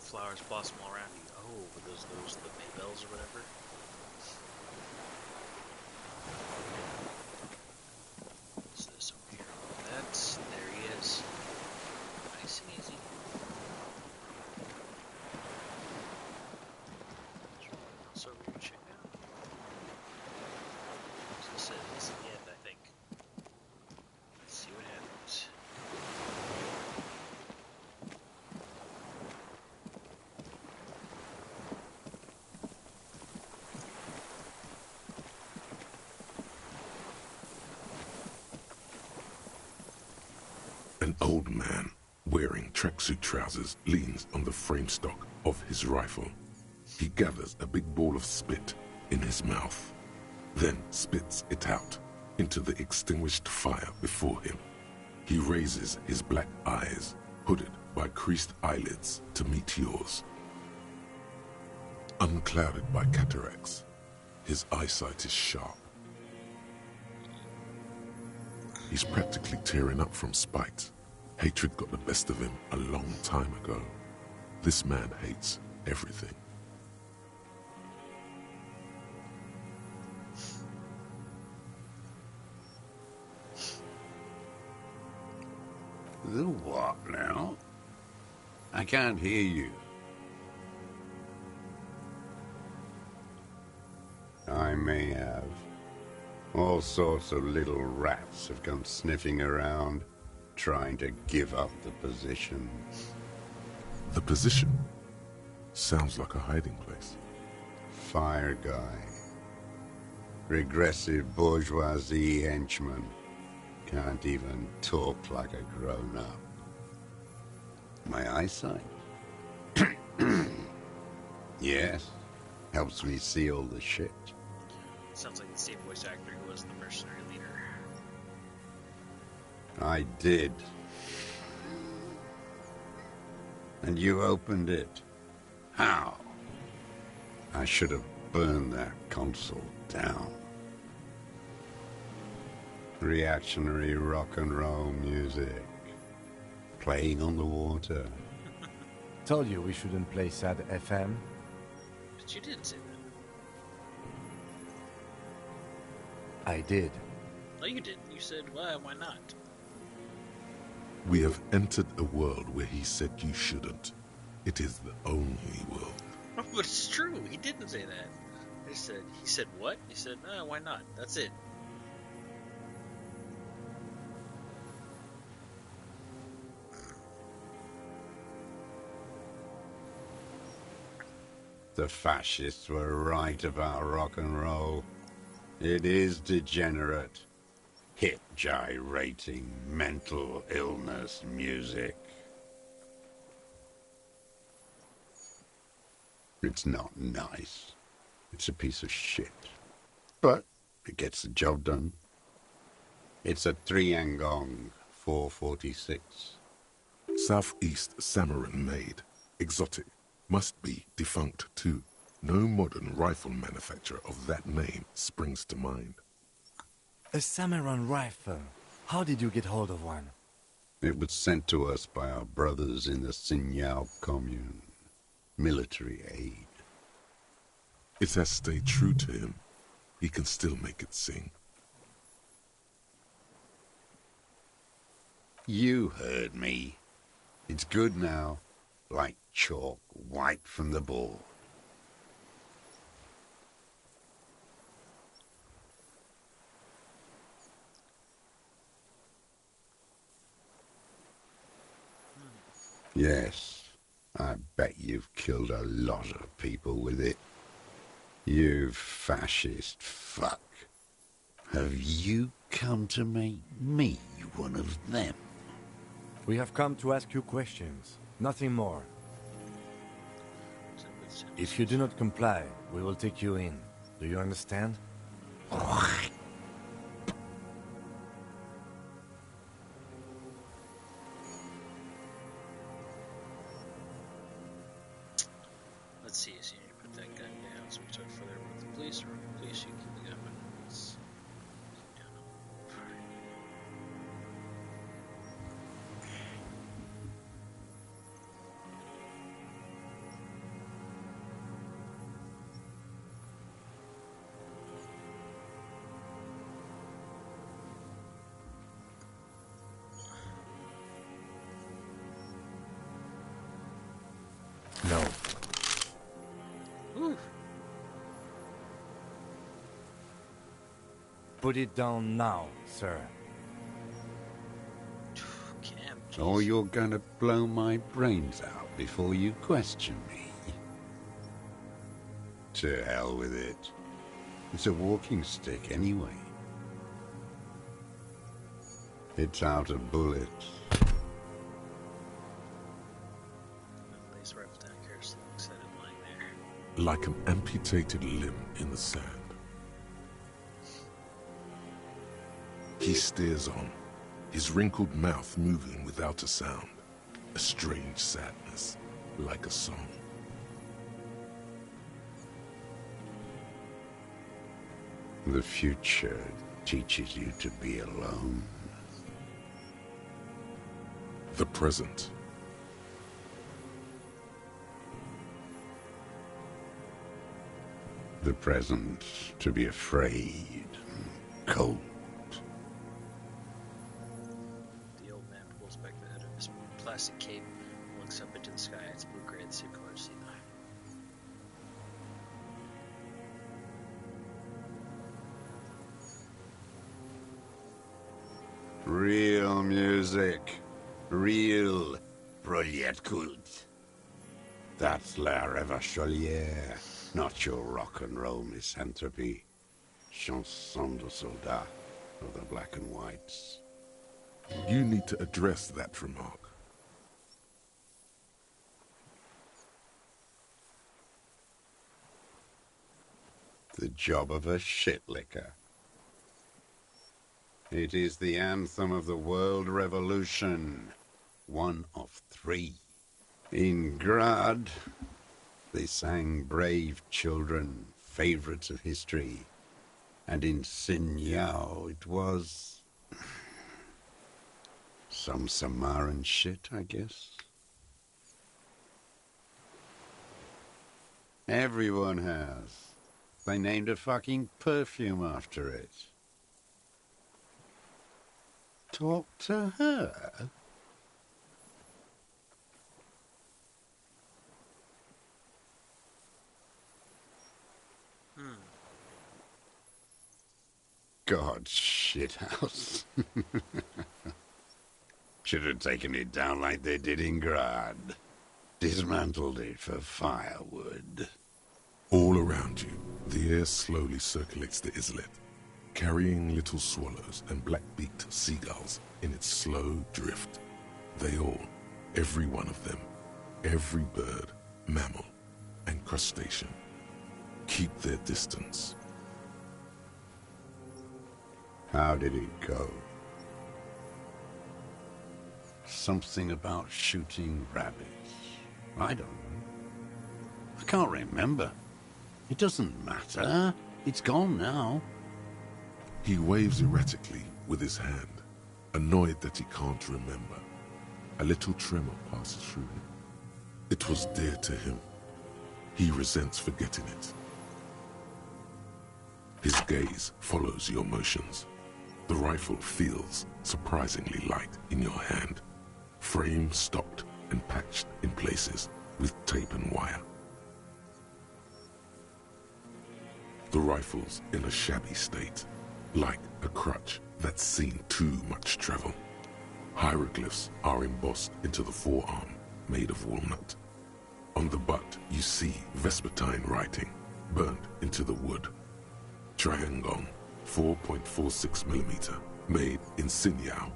flowers blossom all around you. Oh, were those the maybells or whatever? What's this over here? Oh, there he is. Nice and easy. Is there anything else over here to check out? This is the end, I think. Let's see what happens. An old man wearing tracksuit trousers leans on the frame stock of his rifle. He gathers a big ball of spit in his mouth, then spits it out into the extinguished fire before him. He raises his black eyes, hooded by creased eyelids, to meet yours. Unclouded by cataracts, his eyesight is sharp. He's practically tearing up from spite. Hatred got the best of him a long time ago. This man hates everything. The what now? I can't hear you. I may have. All sorts of little rats have come sniffing around, trying to give up the position. The position sounds like a hiding place. Fire guy. Regressive bourgeoisie henchman. Can't even talk like a grown-up. My eyesight? Yes. Helps me see all the shit. Sounds like the same voice actor who was the mercenary leader. I did. And you opened it. How? I should have burned that console down. Reactionary rock and roll music. Playing on the water. Told you we shouldn't play sad FM. But you didn't say that. I did. No, you didn't. You said, why not? We have entered a world where he said you shouldn't. It is the only world. But it's true. He didn't say that. He said what? He said, why not? That's it. The fascists were right about rock and roll. It is degenerate, hip gyrating, mental illness music. It's not nice. It's a piece of shit. But it gets the job done. It's a 3-Angong 446. Southeast Samaran made. Exotic. Must be defunct too. No modern rifle manufacturer of that name springs to mind. A Samaran rifle. How did you get hold of one? It was sent to us by our brothers in the Signal commune. Military aid. It has stayed true to him. He can still make it sing. You heard me. It's good now. Like chalk wiped from the board. Yes, I bet you've killed a lot of people with it. You fascist fuck. Have you come to make me one of them? We have come to ask you questions, nothing more. If you do not comply, we will take you in. Do you understand? Let's see, so you need to put that gun down so we start further with the police, or police, you keep the gun, but it's down. No. Whew. Put it down now, sir. Cam, Or jeez. you're gonna blow my brains out before you question me? To hell with it. It's a walking stick anyway. It's out of bullets. Lace rifle down here, so it looks at it lying there. Like an amputated limb in the sand. He stares on, his wrinkled mouth moving without a sound. A strange sadness, like a song. The future teaches you to be alone. The present. The present to be afraid, cold. The old man pulls back the hood of his plastic cape and looks up into the sky. It's blue-gray, the same color as sea. Real music. Real Prolet Cult. That's La Revacholière, not your rock and roll misanthropy. Chanson de soldat of the black and whites. You need to address that remark. The job of a shitlicker. It is the anthem of the world revolution. One of 3. In Grad, they sang Brave Children, favorites of history. And in Signal, it was some Samaran shit, I guess. Everyone has. They named a fucking perfume after it. Talk to her? God, shithouse. Should have taken it down like they did in Grad. Dismantled it for firewood. All around you, the air slowly circulates the islet, carrying little swallows and black-beaked seagulls in its slow drift. They all, every one of them, every bird, mammal, and crustacean, keep their distance. How did it go? Something about shooting rabbits. I don't know. I can't remember. It doesn't matter. It's gone now. He waves erratically with his hand. annoyed that he can't remember. A little tremor passes through him. It was dear to him. He resents forgetting it. His gaze follows your motions. The rifle feels surprisingly light in your hand. Frame stopped and patched in places with tape and wire. The rifle's in a shabby state, like a crutch that's seen too much travel. Hieroglyphs are embossed into the forearm, made of walnut. On the butt, you see Vespertine writing, burnt into the wood. Triangon, 4.46mm, made in Sinyao.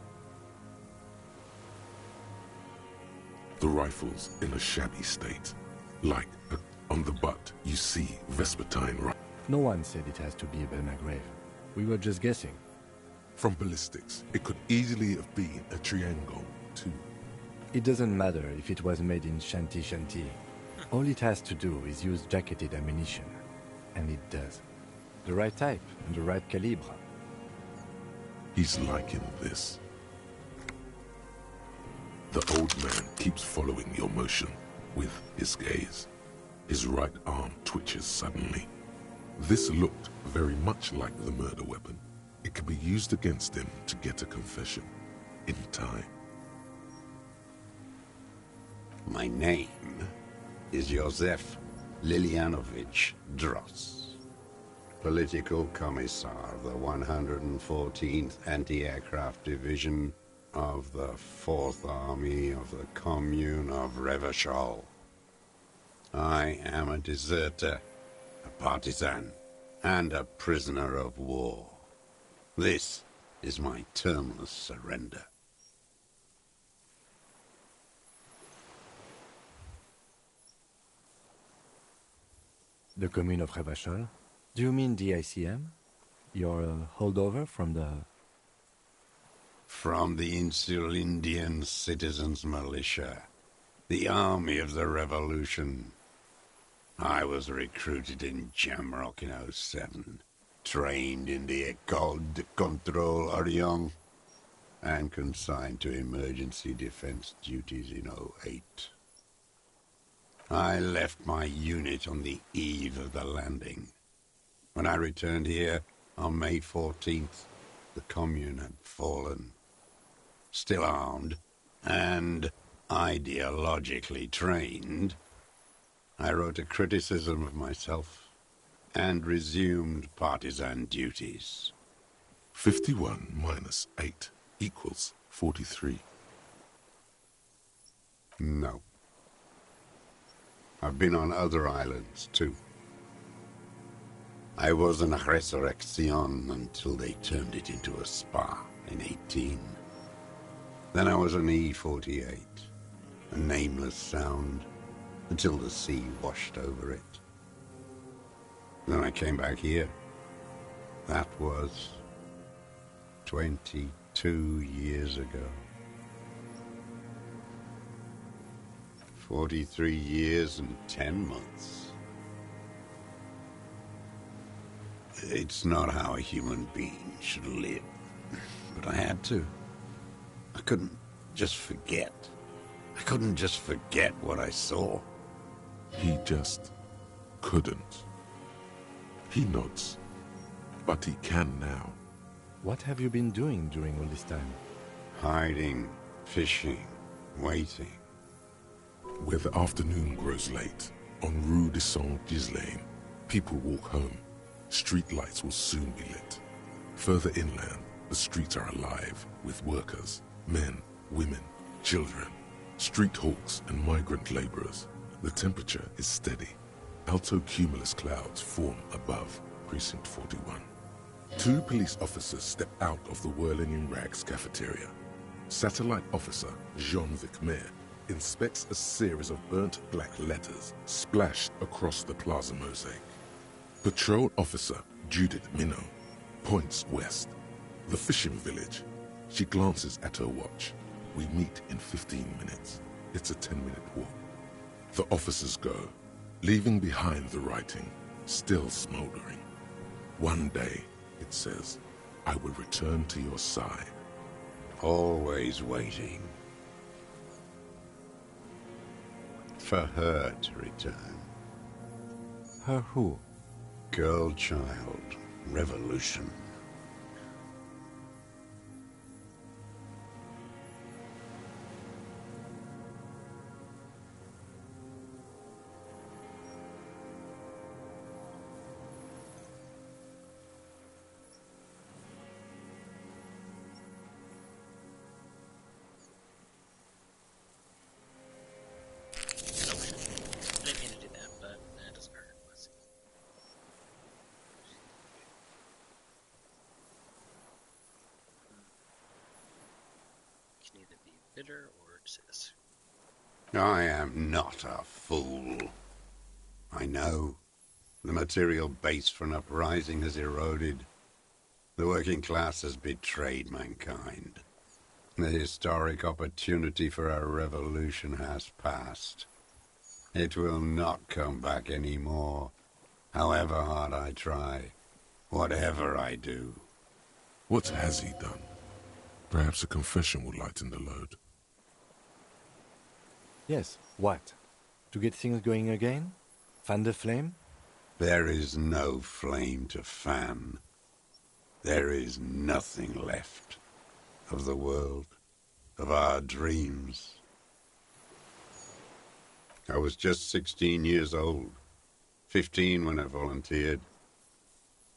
The rifle's in a shabby state, on the butt, you see Vespertine writing. No one said it has to be a Belmagrave. We were just guessing. From ballistics, it could easily have been a triangle, too. It doesn't matter if it was made in Shanti Shanti. All it has to do is use jacketed ammunition. And it does. The right type and the right calibre. He's liking this. The old man keeps following your motion with his gaze. His right arm twitches suddenly. This looked very much like the murder weapon. It could be used against him to get a confession in time. My name is Josef Lilianovich Dross, Political Commissar of the 114th Anti-Aircraft Division of the 4th Army of the Commune of Revachol. I am a deserter, a partisan, and a prisoner of war. This is my termless surrender. The Commune of Revachol? Do you mean the ICM? You're a holdover from the... From the Insular Indian Citizens Militia, the Army of the Revolution. I was recruited in Jamrock in '07, trained in the École de Contrôle Orient, and consigned to emergency defense duties in '08. I left my unit on the eve of the landing. When I returned here on May 14th, the Commune had fallen. Still armed and ideologically trained, I wrote a criticism of myself and resumed partisan duties. 51 minus 8 equals 43. No. I've been on other islands, too. I was an Resurrection until they turned it into a spa in '18. Then I was an E-48, a nameless sound, until the sea washed over it. Then I came back here. That was 22 years ago. 43 years and 10 months. It's not how a human being should live. But I had to. I couldn't just forget. I couldn't just forget what I saw. He just couldn't. He nods, but he can now. What have you been doing during all this time? Hiding, fishing, waiting. Where the afternoon grows late, on Rue de Saint-Ghislain, people walk home. Street lights will soon be lit. Further inland, the streets are alive with workers, men, women, children, street hawks and migrant laborers. The temperature is steady. Alto cumulus clouds form above Precinct 41. 2 police officers step out of the Whirling in Rags cafeteria. Satellite officer Jean-Vic Mayer inspects a series of burnt black letters splashed across the plaza mosaic. Patrol officer Judith Minot points west. The fishing village. She glances at her watch. We meet in 15 minutes. It's a 10-minute walk. The officers go, leaving behind the writing, still smoldering. One day, it says, I will return to your side. always waiting for her to return. Her who? Girl, child, revolution. Didn't mean to do that, but that doesn't hurt. Let's see. Can either be bitter or this. I am not a fool. I know the material base for an uprising has eroded. The working class has betrayed mankind. The historic opportunity for a revolution has passed. It will not come back anymore, however hard I try, whatever I do. What has he done? Perhaps a confession will lighten the load. Yes, what? To get things going again? Fan the flame? There is no flame to fan. There is nothing left of the world, of our dreams. I was just 16 years old, 15 when I volunteered.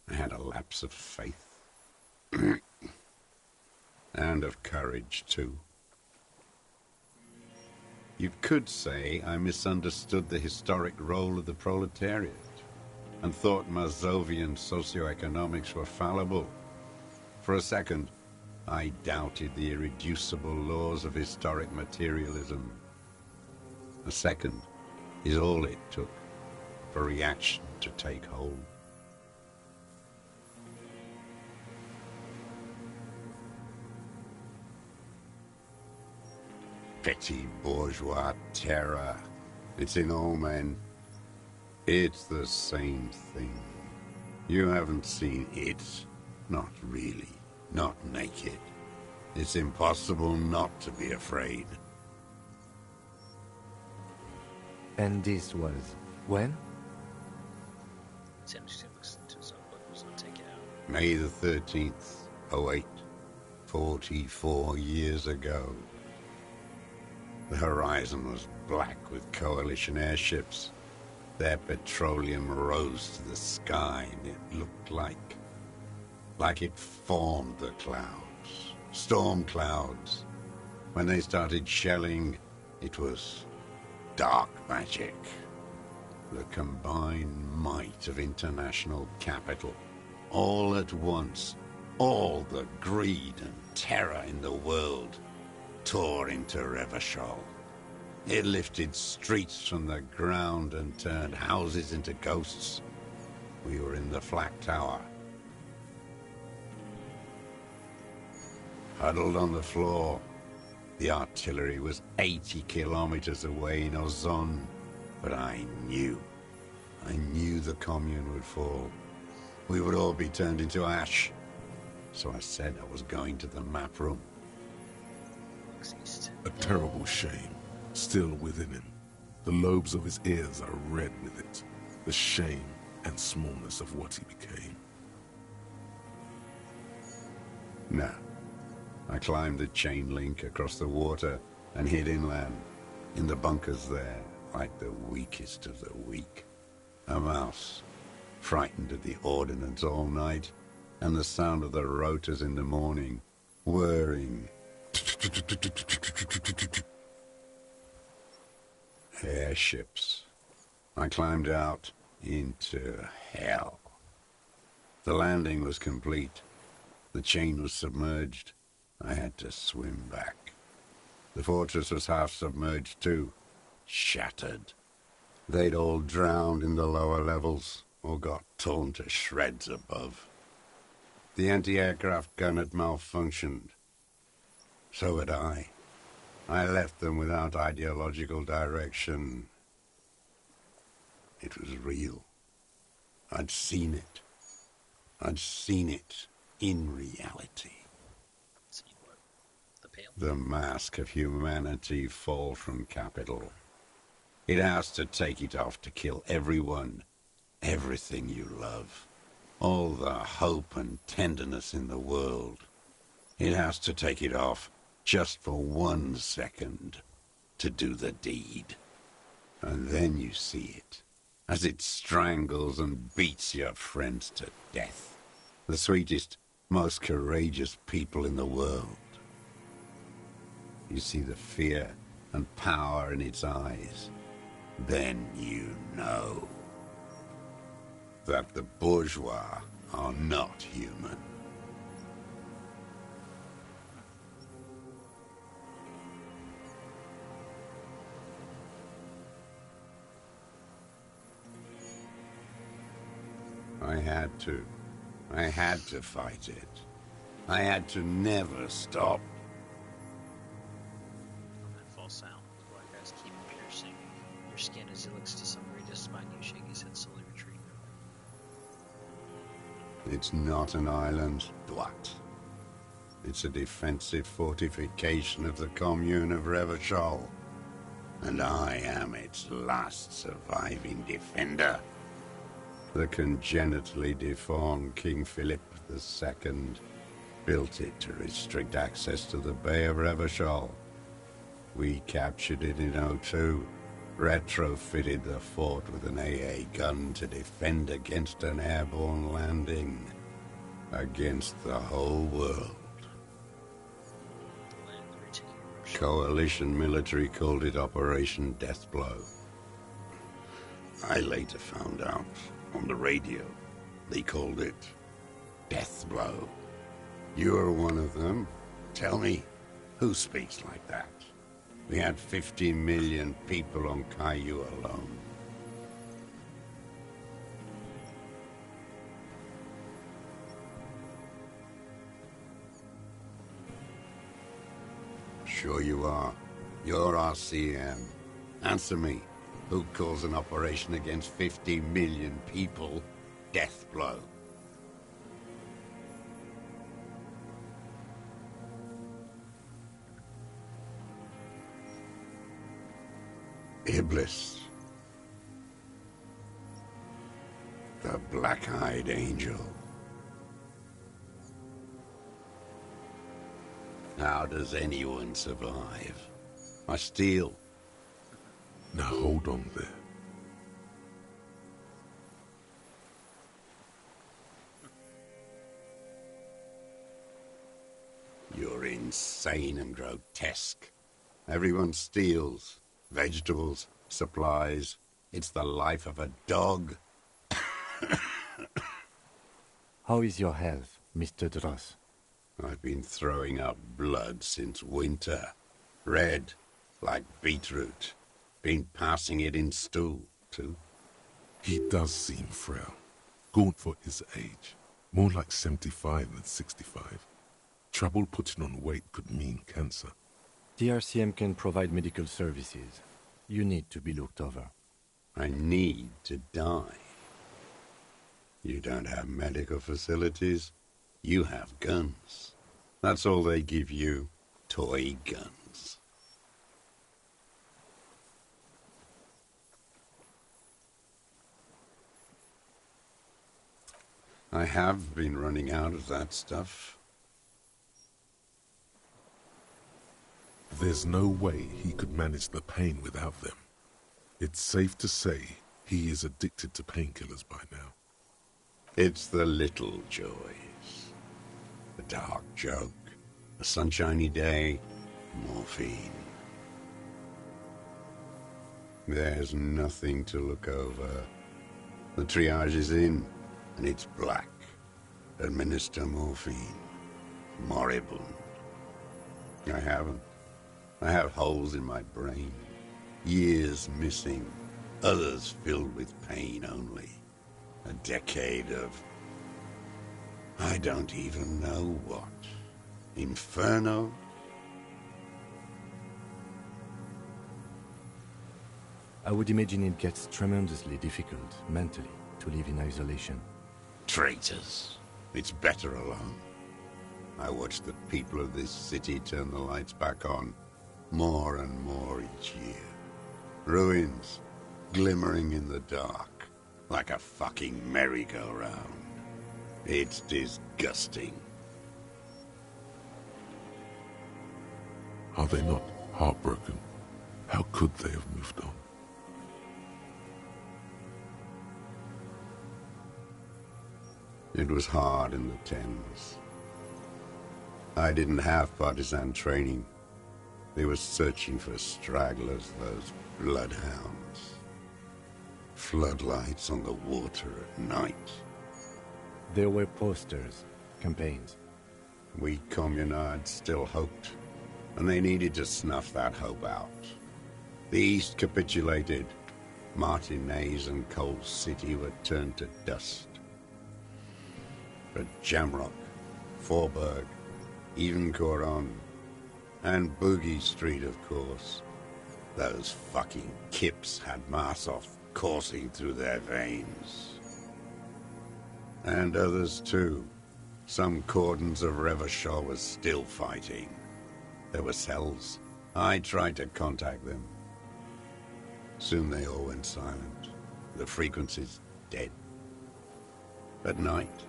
I had a lapse of faith. And of courage, too. You could say I misunderstood the historic role of the proletariat and thought Mazovian socioeconomics were fallible. For a second, I doubted the irreducible laws of historic materialism. A second is all it took for reaction to take hold. Petty bourgeois terror. It's in all men. It's the same thing. You haven't seen it. Not really. Not naked. It's impossible not to be afraid. And this was when? Sam just looks into some books and take it out. May the 13th, 08. 44 years ago. The horizon was black with coalition airships. Their petroleum rose to the sky, and it looked like it formed the clouds, storm clouds. When they started shelling, it was dark magic. The combined might of international capital, all at once, all the greed and terror in the world, tore into Revachol. It lifted streets from the ground and turned houses into ghosts. We were in the flak tower, huddled on the floor. The artillery was 80 kilometers away in Ozon, but I knew the commune would fall. We would all be turned into ash. So I said I was going to the map room. A terrible shame, still within him. The lobes of his ears are red with it. The shame and smallness of what he became. No. I climbed the chain link across the water and hid inland, in the bunkers there, like the weakest of the weak. A mouse, frightened at the ordnance all night, and the sound of the rotors in the morning, whirring. Airships. I climbed out into hell. The landing was complete. The chain was submerged. I had to swim back. The fortress was half submerged too, shattered. They'd all drowned in the lower levels, or got torn to shreds above. The anti-aircraft gun had malfunctioned. So had I. I left them without ideological direction. It was real. I'd seen it. I'd seen it in reality. See what? pale. The mask of humanity fall from capital. It has to take it off to kill everyone, everything you love. All the hope and tenderness in the world. It has to take it off just for 1 second to do the deed. And then you see it, as it strangles and beats your friends to death. The sweetest, most courageous people in the world. You see the fear and power in its eyes. Then you know that the bourgeois are not human. I had to fight it. I had to never stop. That false sound. The black eyes keep piercing your skin as he looks to some degree, despite you shake his head, slowly retreat. It's not an island, Dwat. It's a defensive fortification of the commune of Revachol. And I am its last surviving defender. The congenitally deformed King Philip II built it to restrict access to the Bay of Revachol. We captured it in '02, retrofitted the fort with an AA gun to defend against an airborne landing. Against the whole world. Coalition military called it Operation Deathblow. I later found out on the radio they called it Deathblow. You're one of them. Tell me, who speaks like that? We had 50 million people on Caillou alone. Sure you are. You're our CM. Answer me. Who calls an operation against 50 million people Deathblow? Iblis. The black-eyed angel. How does anyone survive? I steal. Now hold on there. You're insane and grotesque. Everyone steals. Vegetables, supplies. It's the life of a dog. How is your health, Mr. Dross? I've been throwing up blood since winter. Red, like beetroot. Been passing it in stool, too. He does seem frail. Gaunt for his age. More like 75 than 65. Trouble putting on weight could mean cancer. TRCM can provide medical services. You need to be looked over. I need to die. You don't have medical facilities. You have guns. That's all they give you. Toy guns. I have been running out of that stuff. There's no way he could manage the pain without them. It's safe to say he is addicted to painkillers by now. It's the little joys. The dark joke, a sunshiny day, morphine. There's nothing to look over. The triage is in, and it's black. Administer morphine. Moribund. I haven't. I have holes in my brain. Years missing. Others filled with pain only. A decade of... I don't even know what. Inferno? I would imagine it gets tremendously difficult, mentally, to live in isolation. Traitors. It's better alone. I watched the people of this city turn the lights back on, more and more each year. Ruins, glimmering in the dark, like a fucking merry-go-round. It's disgusting. Are they not heartbroken? How could they have moved on? It was hard in the Thames. I didn't have partisan training. They were searching for stragglers, those bloodhounds. Floodlights on the water at night. There were posters, campaigns. We communards still hoped, and they needed to snuff that hope out. The East capitulated. Martinez and Coal City were turned to dust. But Jamrock, Forburg, even Coron, and Boogie Street, of course. Those fucking kips had Marsov coursing through their veins. And others too. Some cordons of Revachol was still fighting. There were cells. I tried to contact them. Soon they all went silent. The frequencies dead. At night,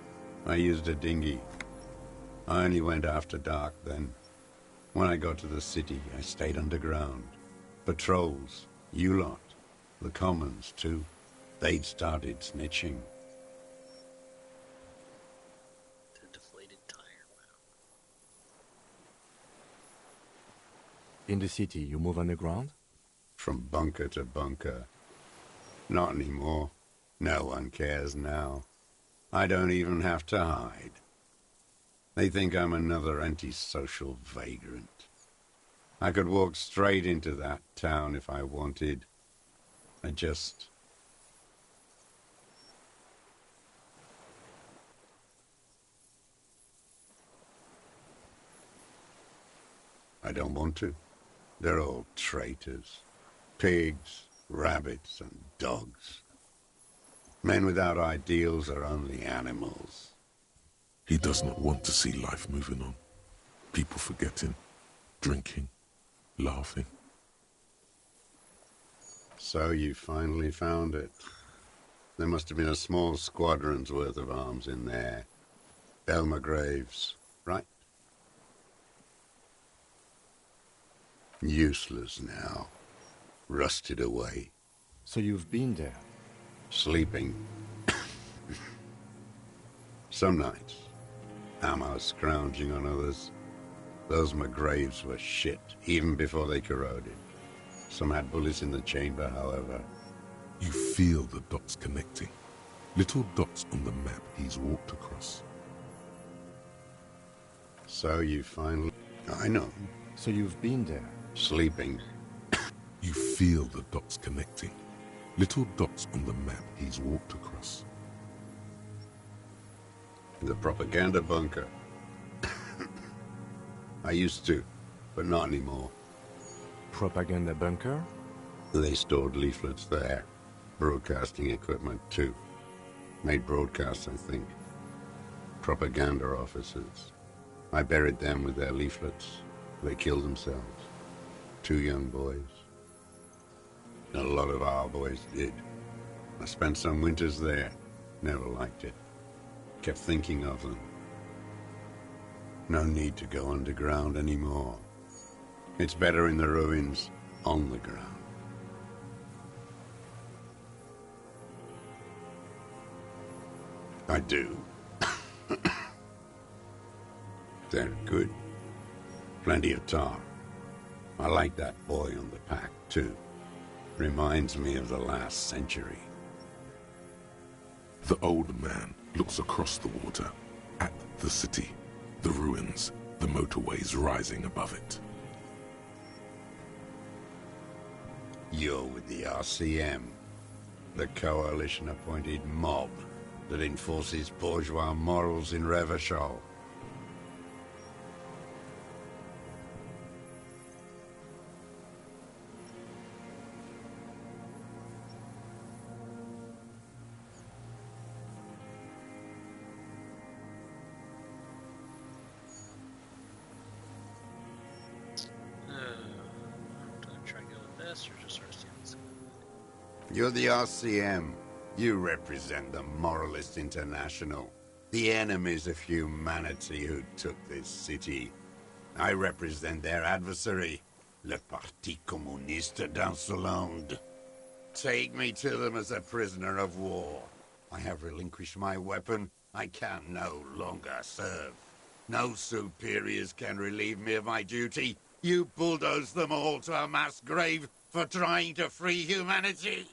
I used a dinghy. I only went after dark then. When I got to the city, I stayed underground. Patrols, you lot, the commons too. They'd started snitching. The deflated tire, wow. In the city, you move underground? From bunker to bunker. Not anymore. No one cares now. I don't even have to hide. They think I'm another antisocial vagrant. I could walk straight into that town if I wanted. I don't want to. They're all traitors. Pigs, rabbits, and dogs. Men without ideals are only animals. He does not want to see life moving on. People forgetting, drinking, laughing. So you finally found it. There must have been a small squadron's worth of arms in there. Elmer Graves, right? Useless now. Rusted away. So you've been there? Sleeping. Some nights. Ammo scrounging on others. Those McGraves were shit, even before they corroded. Some had bullets in the chamber, however. You feel the dots connecting. Little dots on the map he's walked across. So you finally... I know. So you've been there? Sleeping. You feel the dots connecting. Little dots on the map he's walked across. The propaganda bunker. I used to, but not anymore. Propaganda bunker? They stored leaflets there. Broadcasting equipment, too. Made broadcasts, I think. Propaganda officers. I buried them with their leaflets. They killed themselves. 2 young boys. A lot of our boys did. I spent some winters there. Never liked it. Kept thinking of them. No need to go underground anymore. It's better in the ruins, on the ground. I do. They're good. Plenty of tar. I like that boy on the pack, too. Reminds me of the last century. The old man looks across the water, at the city, the ruins, the motorways rising above it. You're with the RCM, the coalition-appointed mob that enforces bourgeois morals in Revachol. this, or just RCMs? You're the RCM. You represent the Moralist International, the enemies of humanity who took this city. I represent their adversary, le Parti Communiste d'Insolande. Take me to them as a prisoner of war. I have relinquished my weapon. I can no longer serve. No superiors can relieve me of my duty. You bulldoze them all to a mass grave for trying to free humanity.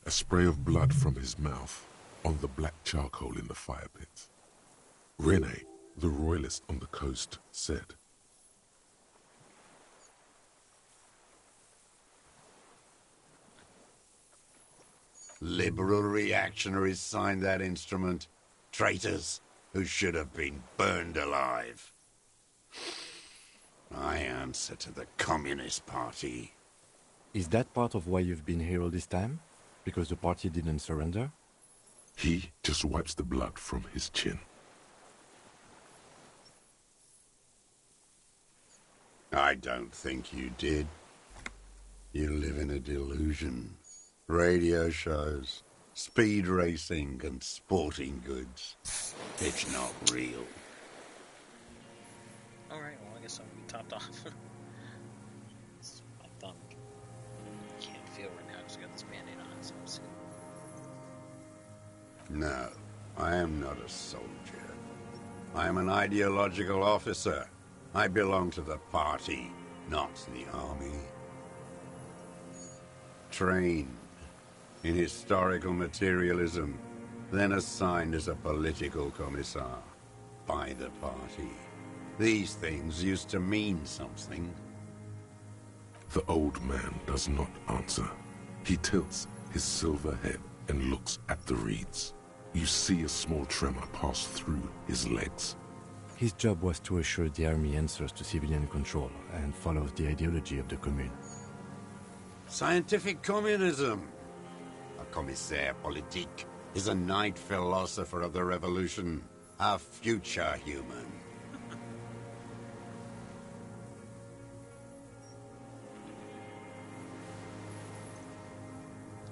A spray of blood from his mouth on the black charcoal in the fire pit. Rene, the royalist on the coast, said, Liberal reactionaries signed that instrument. Traitors who should have been burned alive. I answer to the Communist Party. Is that part of why you've been here all this time? Because the party didn't surrender? He just wipes the blood from his chin. I don't think you did. You live in a delusion. Radio shows, speed racing, and sporting goods. It's not real. Alright, well, I guess I'm gonna be topped off. My thumb can't feel right now because I got this band-aid on, so I'm just gonna... No, I am not a soldier. I am an ideological officer. I belong to the party, not the army. Trained in historical materialism, then assigned as a political commissar by the party. These things used to mean something. The old man does not answer. He tilts his silver head and looks at the reeds. You see a small tremor pass through his legs. His job was to assure the army answers to civilian control and follows the ideology of the Commune. Scientific communism. A commissaire politique is a night philosopher of the revolution, a future human.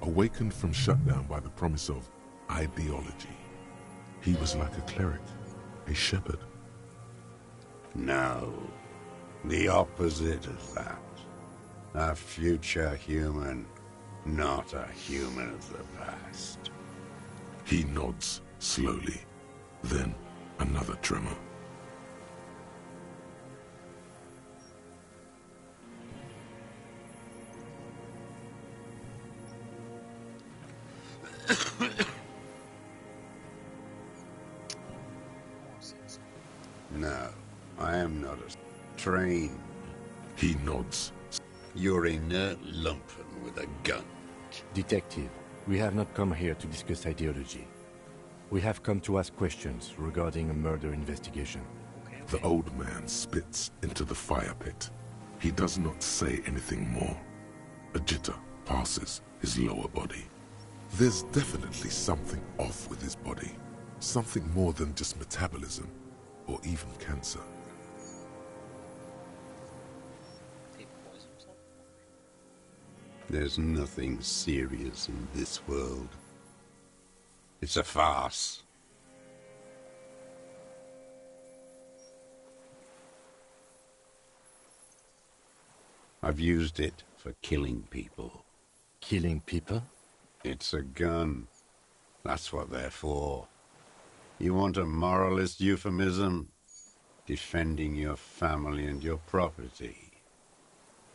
Awakened from shutdown by the promise of ideology, he was like a cleric, a shepherd. No, the opposite of that. A future human, not a human of the past. He nods slowly, then another tremor. No, I am not a trained. He nods. You're inert lumpen with a gun. Detective, we have not come here to discuss ideology. We have come to ask questions regarding a murder investigation. The old man spits into the fire pit. He does not say anything more. A jitter passes his lower body. There's definitely something off with his body. Something more than just metabolism, or even cancer. There's nothing serious in this world. It's a farce. I've used it for killing people. Killing people? It's a gun. That's what they're for. You want a moralist euphemism? Defending your family and your property.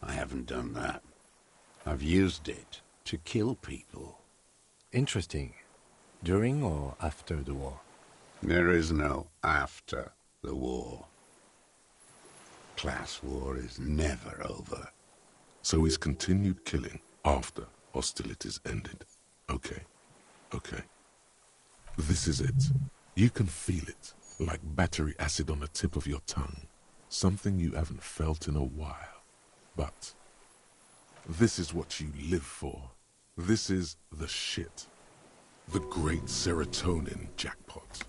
I haven't done that. I've used it to kill people. Interesting. During or after the war? There is no after the war. Class war is never over. So he's continued killing after hostilities ended. Okay. This is it. You can feel it, like battery acid on the tip of your tongue. Something you haven't felt in a while. But this is what you live for. This is the shit. The great serotonin jackpot.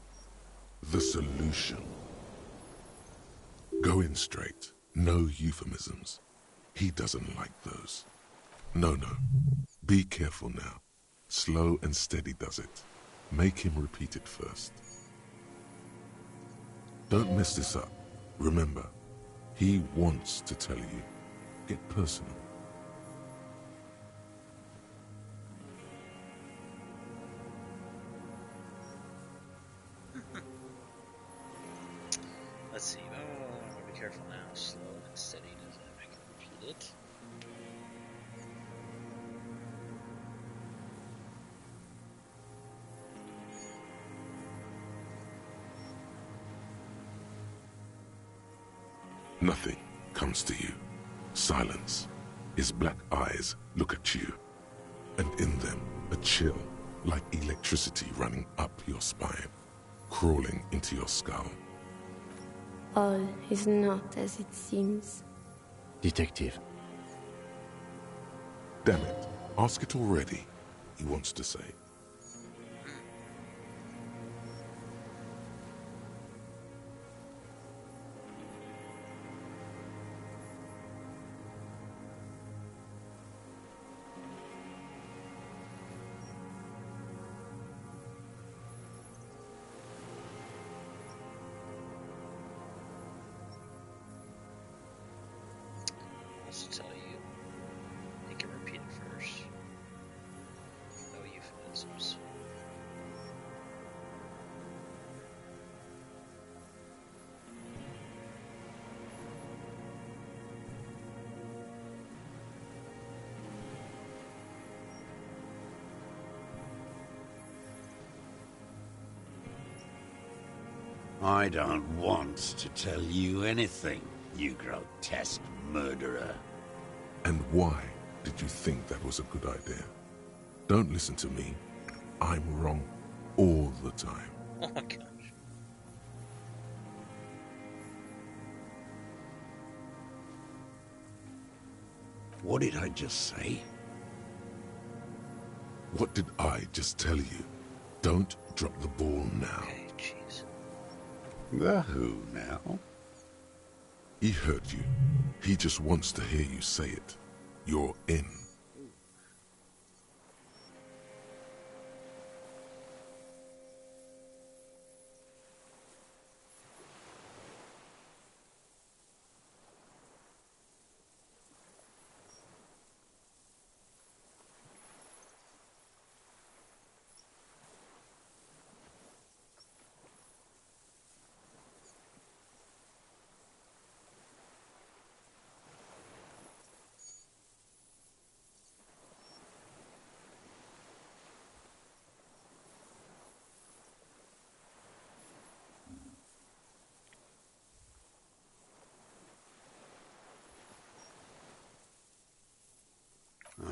The solution. Go in straight. No euphemisms. He doesn't like those. No. Be careful now. Slow and steady does it. Make him repeat it first. Don't mess this up. Remember, he wants to tell you. Get personal. Let's see. Oh, be careful now. Slow and steady doesn't make him repeat it. Nothing comes to you. Silence. His black eyes look at you, and in them a chill like electricity running up your spine, crawling into your skull. All is not as it seems. Detective. Damn it. Ask it already, he wants to say. Wants to tell you. He can repeat it first. No euphemisms. I don't want to tell you anything, you grotesque murderer. And why did you think that was a good idea? Don't listen to me. I'm wrong all the time. Oh my gosh. What did I just say? What did I just tell you? Don't drop the ball now. Okay, jeez. The who now? He heard you. He just wants to hear you say it. You're in.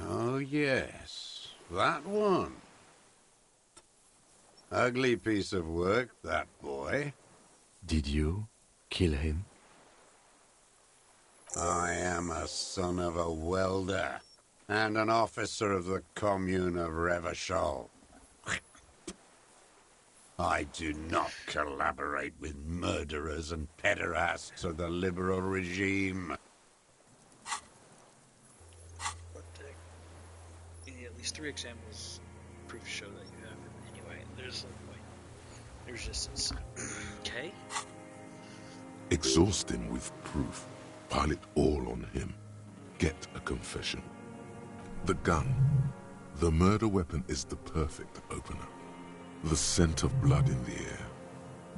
Oh, yes. That one. Ugly piece of work, that boy. Did you kill him? I am a son of a welder and an officer of the commune of Revachol. I do not collaborate with murderers and pederasts of the liberal regime. But you need at least 3 examples proof to show that you have it. Anyway, there's resistance. Okay. Exhaust him with proof. Pile it all on him. Get a confession. The gun. The murder weapon is the perfect opener. The scent of blood in the air.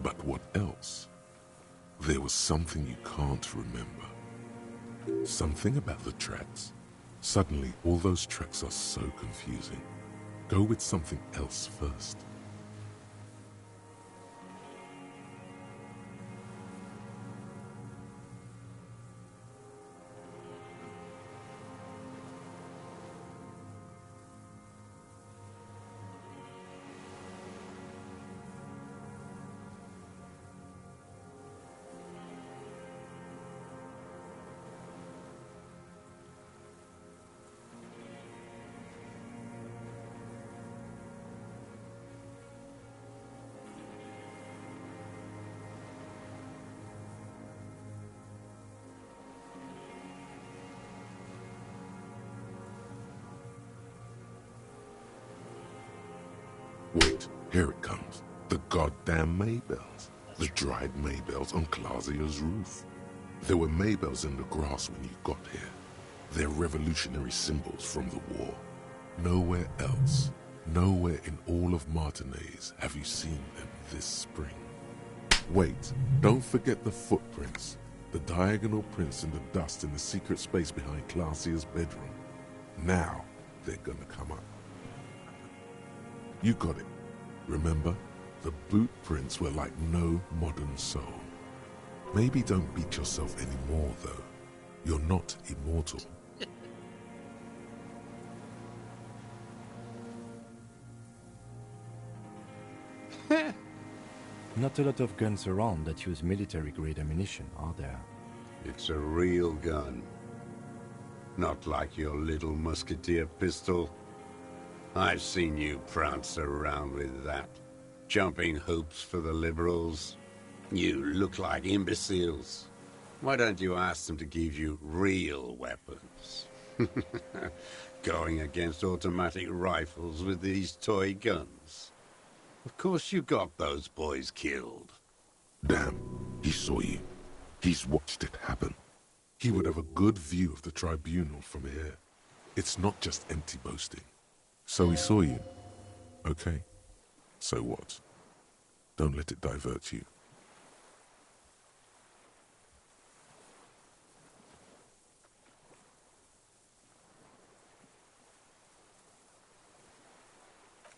But what else? There was something you can't remember. Something about the tracks. Suddenly, all those tracks are so confusing. Go with something else first. Wait, here it comes. The goddamn Maybells. The dried Maybells on Clausia's roof. There were Maybells in the grass when you got here. They're revolutionary symbols from the war. Nowhere else, nowhere in all of Martinez have you seen them this spring. Wait, don't forget the footprints. The diagonal prints in the dust in the secret space behind Clausia's bedroom. Now, they're gonna come up. You got it. Remember? The boot prints were like no modern soul. Maybe don't beat yourself anymore, though. You're not immortal. Not a lot of guns around that use military-grade ammunition, are there? It's a real gun. Not like your little musketeer pistol. I've seen you prance around with that. Jumping hoops for the liberals. You look like imbeciles. Why don't you ask them to give you real weapons? Going against automatic rifles with these toy guns. Of course you got those boys killed. Damn, he saw you. He's watched it happen. He would have a good view of the tribunal from here. It's not just empty boasting. So he saw you. Okay. So what? Don't let it divert you.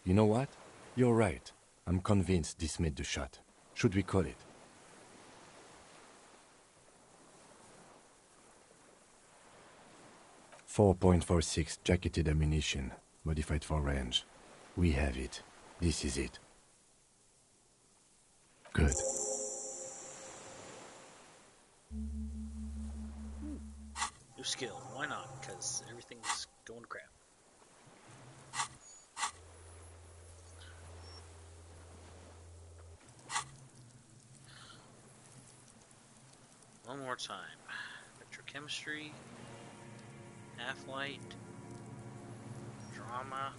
You know what? You're right. I'm convinced this made the shot. Should we call it? .46 jacketed ammunition, modified for range. We have it. This is it. Good. New skill. Why not? Because everything's going to crap. One more time. Electrochemistry. Half-light. Drama.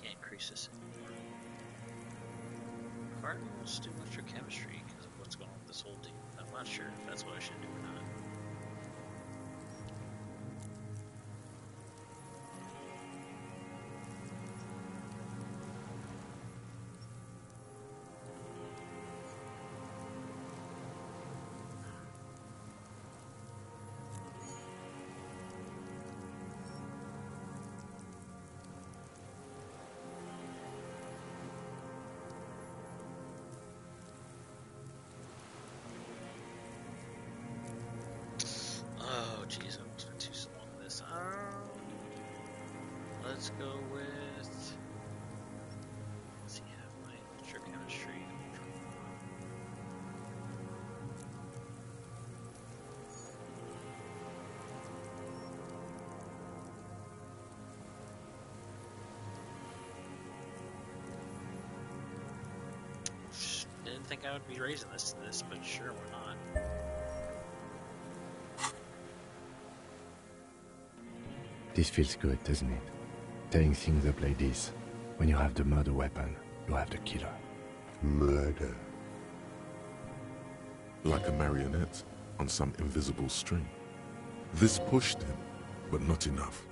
Can't increase this anymore. Part wants to do electrochemistry because of what's going on with this whole deal. I'm not sure if that's what I should do or not. Jeez, I almost went too slow on this. Let's go with. Let's see, have my electrochemistry. Didn't think I would be raising this to this, but sure, we're not. This feels good, doesn't it? Tearing things up like this. When you have the murder weapon, you have the killer. Murder. Like a marionette on some invisible string. This pushed him, but not enough.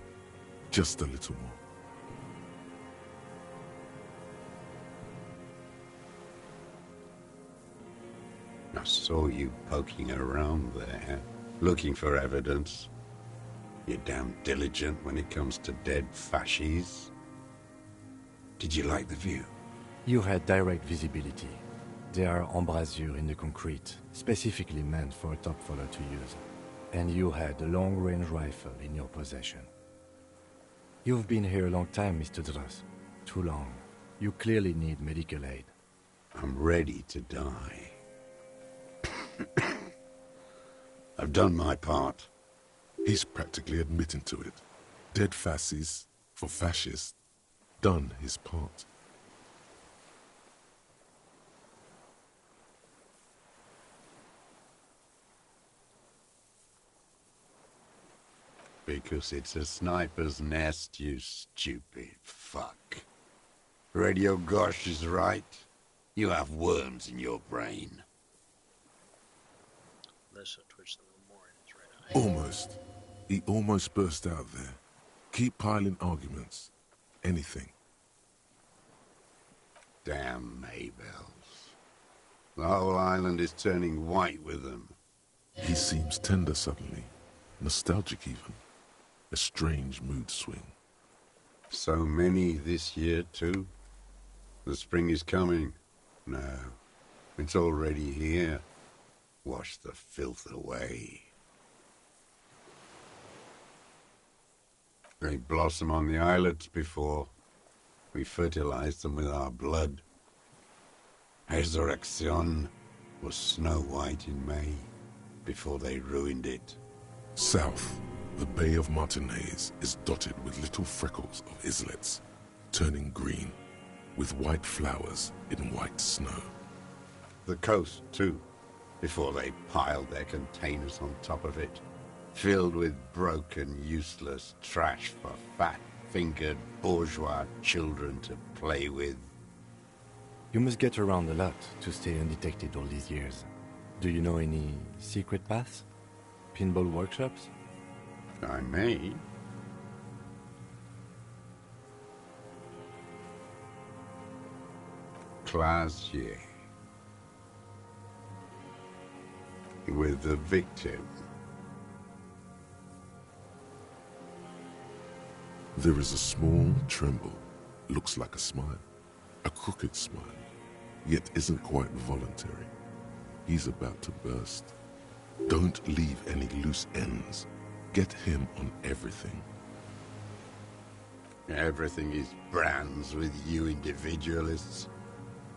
Just a little more. I saw you poking around there, looking for evidence. You're damn diligent when it comes to dead fascies. Did you like the view? You had direct visibility. There are embrasures in the concrete, specifically meant for a top follower to use. And you had a long-range rifle in your possession. You've been here a long time, Mr. Dross. Too long. You clearly need medical aid. I'm ready to die. I've done my part. He's practically admitting to it. Dead fascists, for fascists, done his part. Because it's a sniper's nest, you stupid fuck. Radio Gosh is right. You have worms in your brain. This will twitch the little more in his right eye. Almost. He almost burst out there. Keep piling arguments. Anything. Damn Maybells. The whole island is turning white with them. He seems tender suddenly. Nostalgic even. A strange mood swing. So many this year, too. The spring is coming. No, it's already here. Wash the filth away. They blossom on the islets before. We fertilize them with our blood. Resurrection was snow white in May, before they ruined it. South, the Bay of Martinez is dotted with little freckles of islets, turning green, with white flowers in white snow. The coast, too, before they piled their containers on top of it, filled with broken, useless trash for fat-fingered bourgeois children to play with. You must get around a lot to stay undetected all these years. Do you know any secret paths? Pinball workshops? I may. Classier. With the victim. There is a small tremble. Looks like a smile. A crooked smile. Yet isn't quite voluntary. He's about to burst. Don't leave any loose ends. Get him on everything. Everything is brands with you individualists.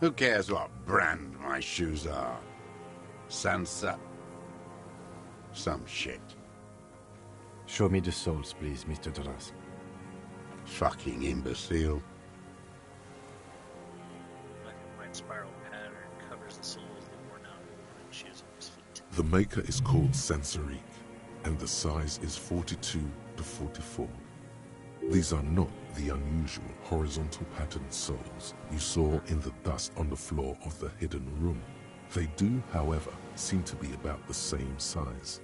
Who cares what brand my shoes are? Sansa. Some shit. Show me the souls, please, Mr. Doras. Fucking imbecile. Like a white spiral pattern covers the soles of the worn out shoes on his feet. The maker is called Sansarique, and the size is 42 to 44. These are not the unusual horizontal patterned soles you saw in the dust on the floor of the hidden room. They do, however, seem to be about the same size.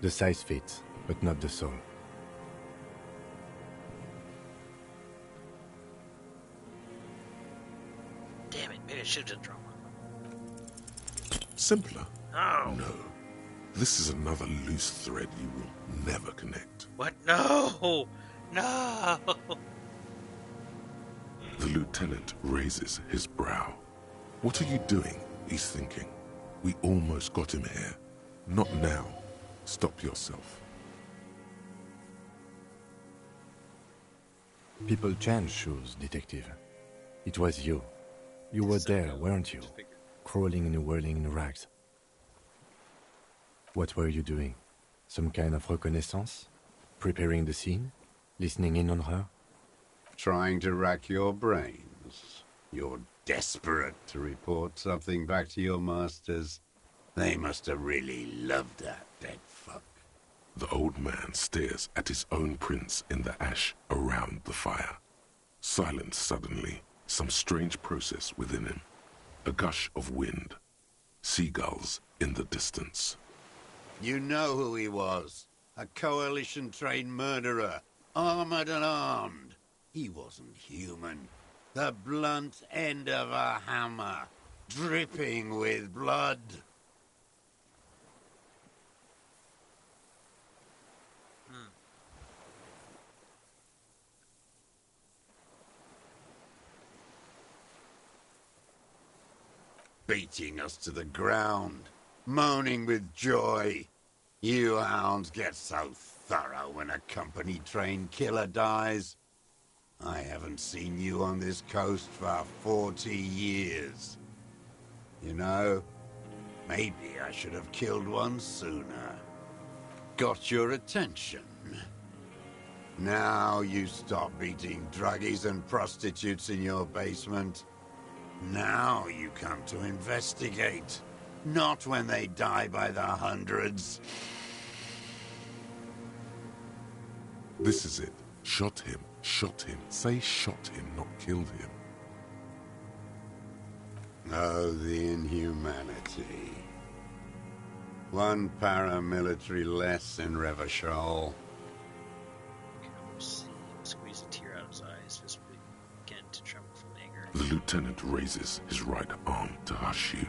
The size fits, but not the sole. Damn it, maybe I should have drawn one. Simpler? Oh. No. This is another loose thread you will never connect. What? No! No! The lieutenant raises his brow. What are you doing? He's thinking. We almost got him here. Not now. Stop yourself. People change shoes, detective. It was you. You were there, weren't you? Crawling and whirling in rags. What were you doing? Some kind of reconnaissance? Preparing the scene? Listening in on her? Trying to rack your brains. You're desperate to report something back to your masters. They must have really loved that dead fuck. The old man stares at his own prints in the ash around the fire. Silent suddenly, some strange process within him. A gush of wind. Seagulls in the distance. You know who he was. A coalition-trained murderer. Armored and armed. He wasn't human. The blunt end of a hammer. Dripping with blood. Beating us to the ground, moaning with joy. You hounds get so thorough when a company-trained killer dies. I haven't seen you on this coast for 40 years. You know, maybe I should have killed one sooner. Got your attention. Now you stop beating druggies and prostitutes in your basement. Now you come to investigate. Not when they die by the hundreds. This is it. Shot him. Shot him. Say shot him, not killed him. Oh, the inhumanity. One paramilitary less in Revachol. You can almost see him squeeze a tear out of his eyes, visibly begin to tremble from anger. The lieutenant raises his right arm to hush you.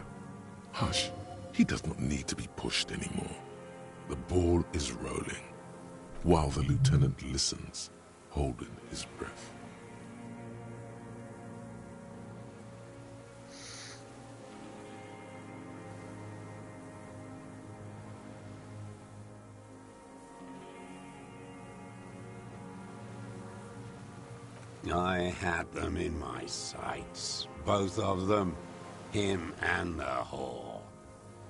Hush. He does not need to be pushed anymore. The ball is rolling, while the lieutenant listens, holding his breath. I had them in my sights, both of them, him and the whore.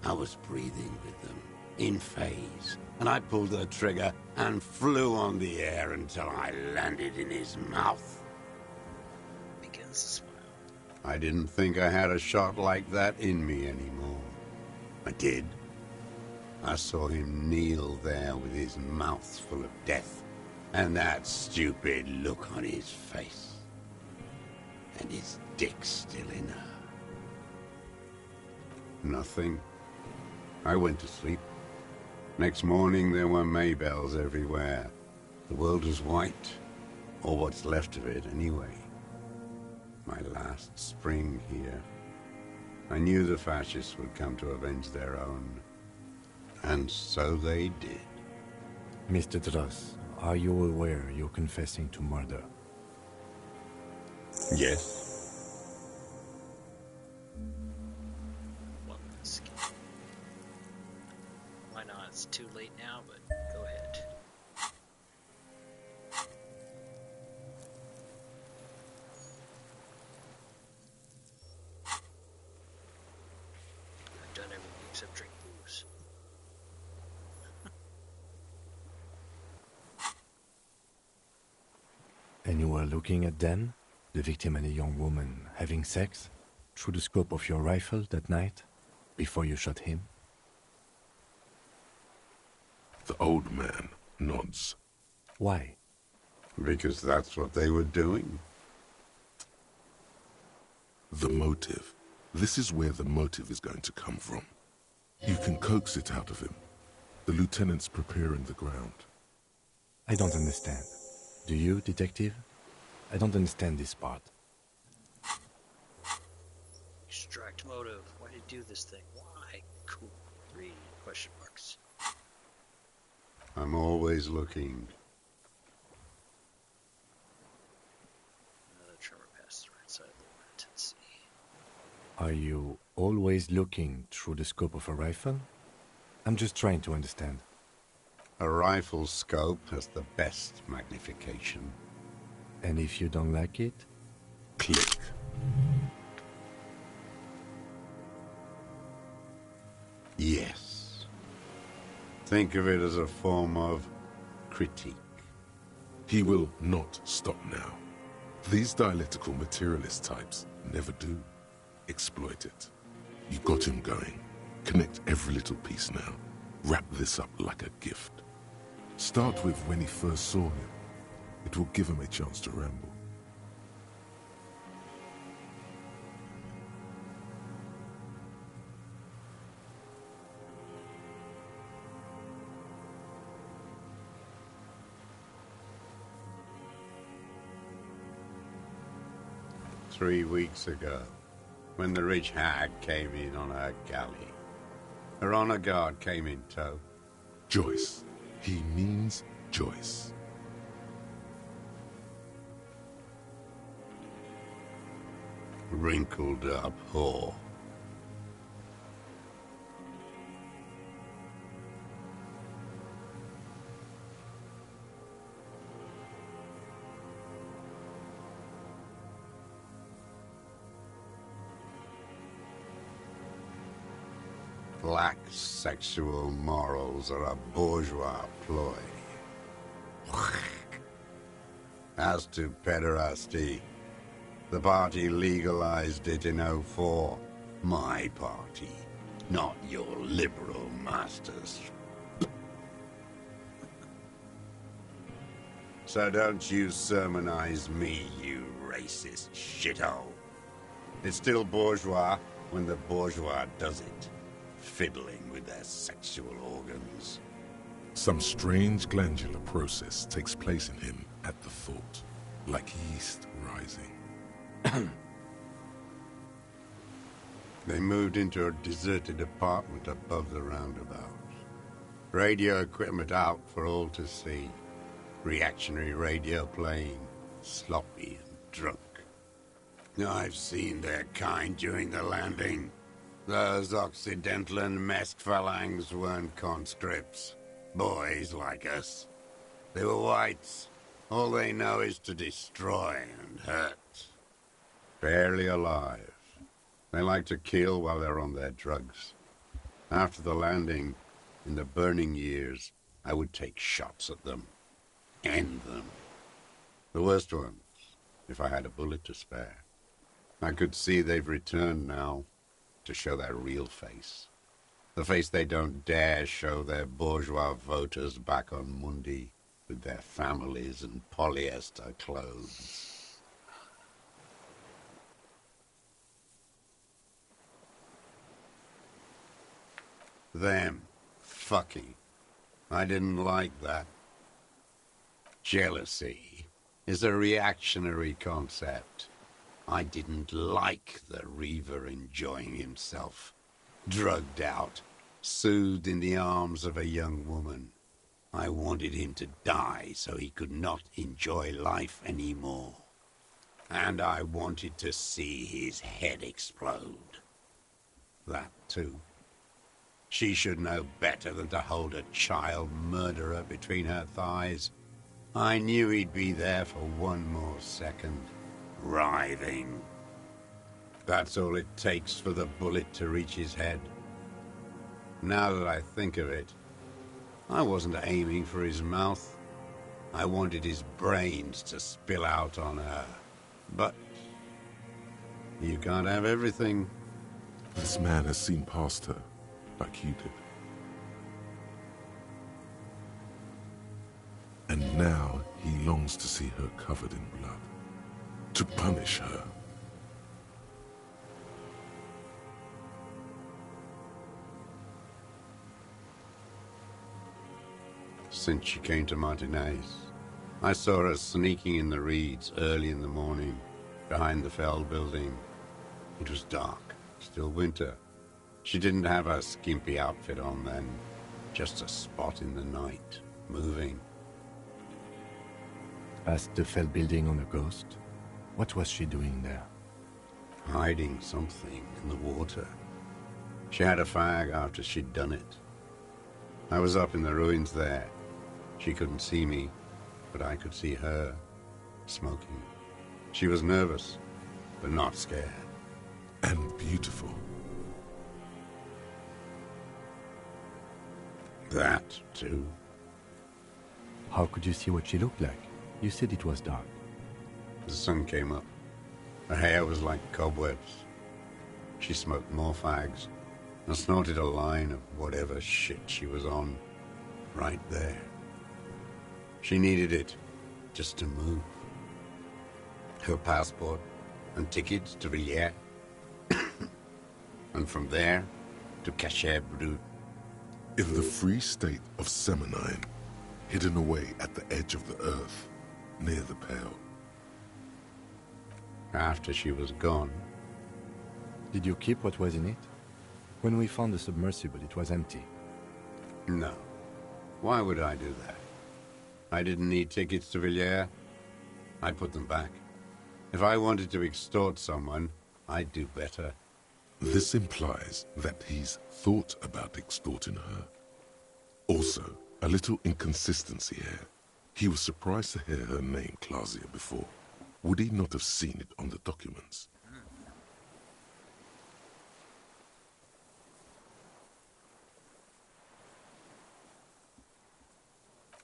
I was breathing with them, in phase, and I pulled the trigger and flew on the air until I landed in his mouth. Begins to smile. I didn't think I had a shot like that in me anymore. I did. I saw him kneel there with his mouth full of death, and that stupid look on his face. And his dick still in her. Nothing. I went to sleep. Next morning there were Maybells everywhere. The world was white, or what's left of it anyway. My last spring here. I knew the fascists would come to avenge their own. And so they did. Mr. Dross, are you aware you're confessing to murder? Yes. Well, why not? It's too late now, but go ahead. I've done everything except drink booze. And you were looking at them, the victim and a young woman, having sex, through the scope of your rifle that night, before you shot him? The old man nods. Why? Because that's what they were doing. The motive. This is where the motive is going to come from. You can coax it out of him. The lieutenant's preparing the ground. I don't understand. Do you, detective? I don't understand this part. Extract motive. Why did you do this thing? Why? Cool. 3 question marks. I'm always looking. Another tremor passed the right side of the lens. Let's see. Are you always looking through the scope of a rifle? I'm just trying to understand. A rifle scope has the best magnification. And if you don't like it? Click. Yes. Think of it as a form of critique. He will not stop now. These dialectical materialist types never do. Exploit it. You got him going. Connect every little piece now. Wrap this up like a gift. Start with when he first saw him. It will give him a chance to ramble. "3 weeks ago, when the rich hag came in on her galley. Her honor guard came in tow. Joyce. He means Joyce. Wrinkled up whore. Black sexual morals are a bourgeois ploy. As to pederasty, the party legalized it in '04. My party, not your liberal masters. So don't you sermonize me, you racist shithole. It's still bourgeois when the bourgeois does it, fiddling with their sexual organs. Some strange glandular process takes place in him at the thought, like yeast rising. They moved into a deserted apartment above the roundabout. Radio equipment out for all to see. Reactionary radio playing, sloppy and drunk. I've seen their kind during the landing. Those Occidental and Mesk phalangs weren't conscripts. Boys like us. They were whites. All they know is to destroy and hurt. Barely alive. They like to kill while they're on their drugs. After the landing, in the burning years, I would take shots at them. End them. The worst ones, if I had a bullet to spare. I could see they've returned now to show their real face. The face they don't dare show their bourgeois voters back on Mundi with their families and polyester clothes. Them fucking. I didn't like that. Jealousy is a reactionary concept. I didn't like the Reaver enjoying himself, drugged out, soothed in the arms of a young woman. I wanted him to die so he could not enjoy life anymore. And I wanted to see his head explode. That too. She should know better than to hold a child murderer between her thighs. I knew he'd be there for one more second, writhing. That's all it takes for the bullet to reach his head. Now that I think of it, I wasn't aiming for his mouth. I wanted his brains to spill out on her. But you can't have everything. This man has seen past her, like you did. And now he longs to see her covered in blood, to punish her. Since she came to Martinez, I saw her sneaking in the reeds early in the morning, behind the Fell building. It was dark, still winter. She didn't have her skimpy outfit on then, just a spot in the night, moving. Past the Fell building on a ghost? What was she doing there? Hiding something in the water. She had a fag after she'd done it. I was up in the ruins there. She couldn't see me, but I could see her, smoking. She was nervous, but not scared. And beautiful. That, too. How could you see what she looked like? You said it was dark. The sun came up. Her hair was like cobwebs. She smoked more fags and snorted a line of whatever shit she was on, right there. She needed it just to move. Her passport and tickets to Villiers. And from there to Cachet Brut. In the free state of Seminine, hidden away at the edge of the earth, near the Pale. After she was gone. Did you keep what was in it? When we found the submersible, it was empty. No. Why would I do that? I didn't need tickets to Villiers. I put them back. If I wanted to extort someone, I'd do better. This implies that he's thought about extorting her. Also, a little inconsistency here. He was surprised to hear her name Clausia before. Would he not have seen it on the documents?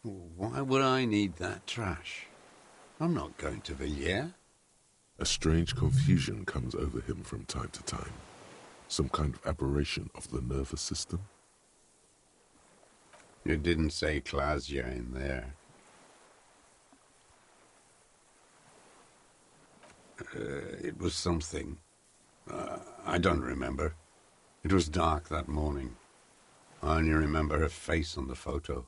Why would I need that trash? I'm not going to Villiers. A strange confusion comes over him from time to time. Some kind of aberration of the nervous system. You didn't say Clausia in there. It was something. I don't remember. It was dark that morning. I only remember her face on the photo.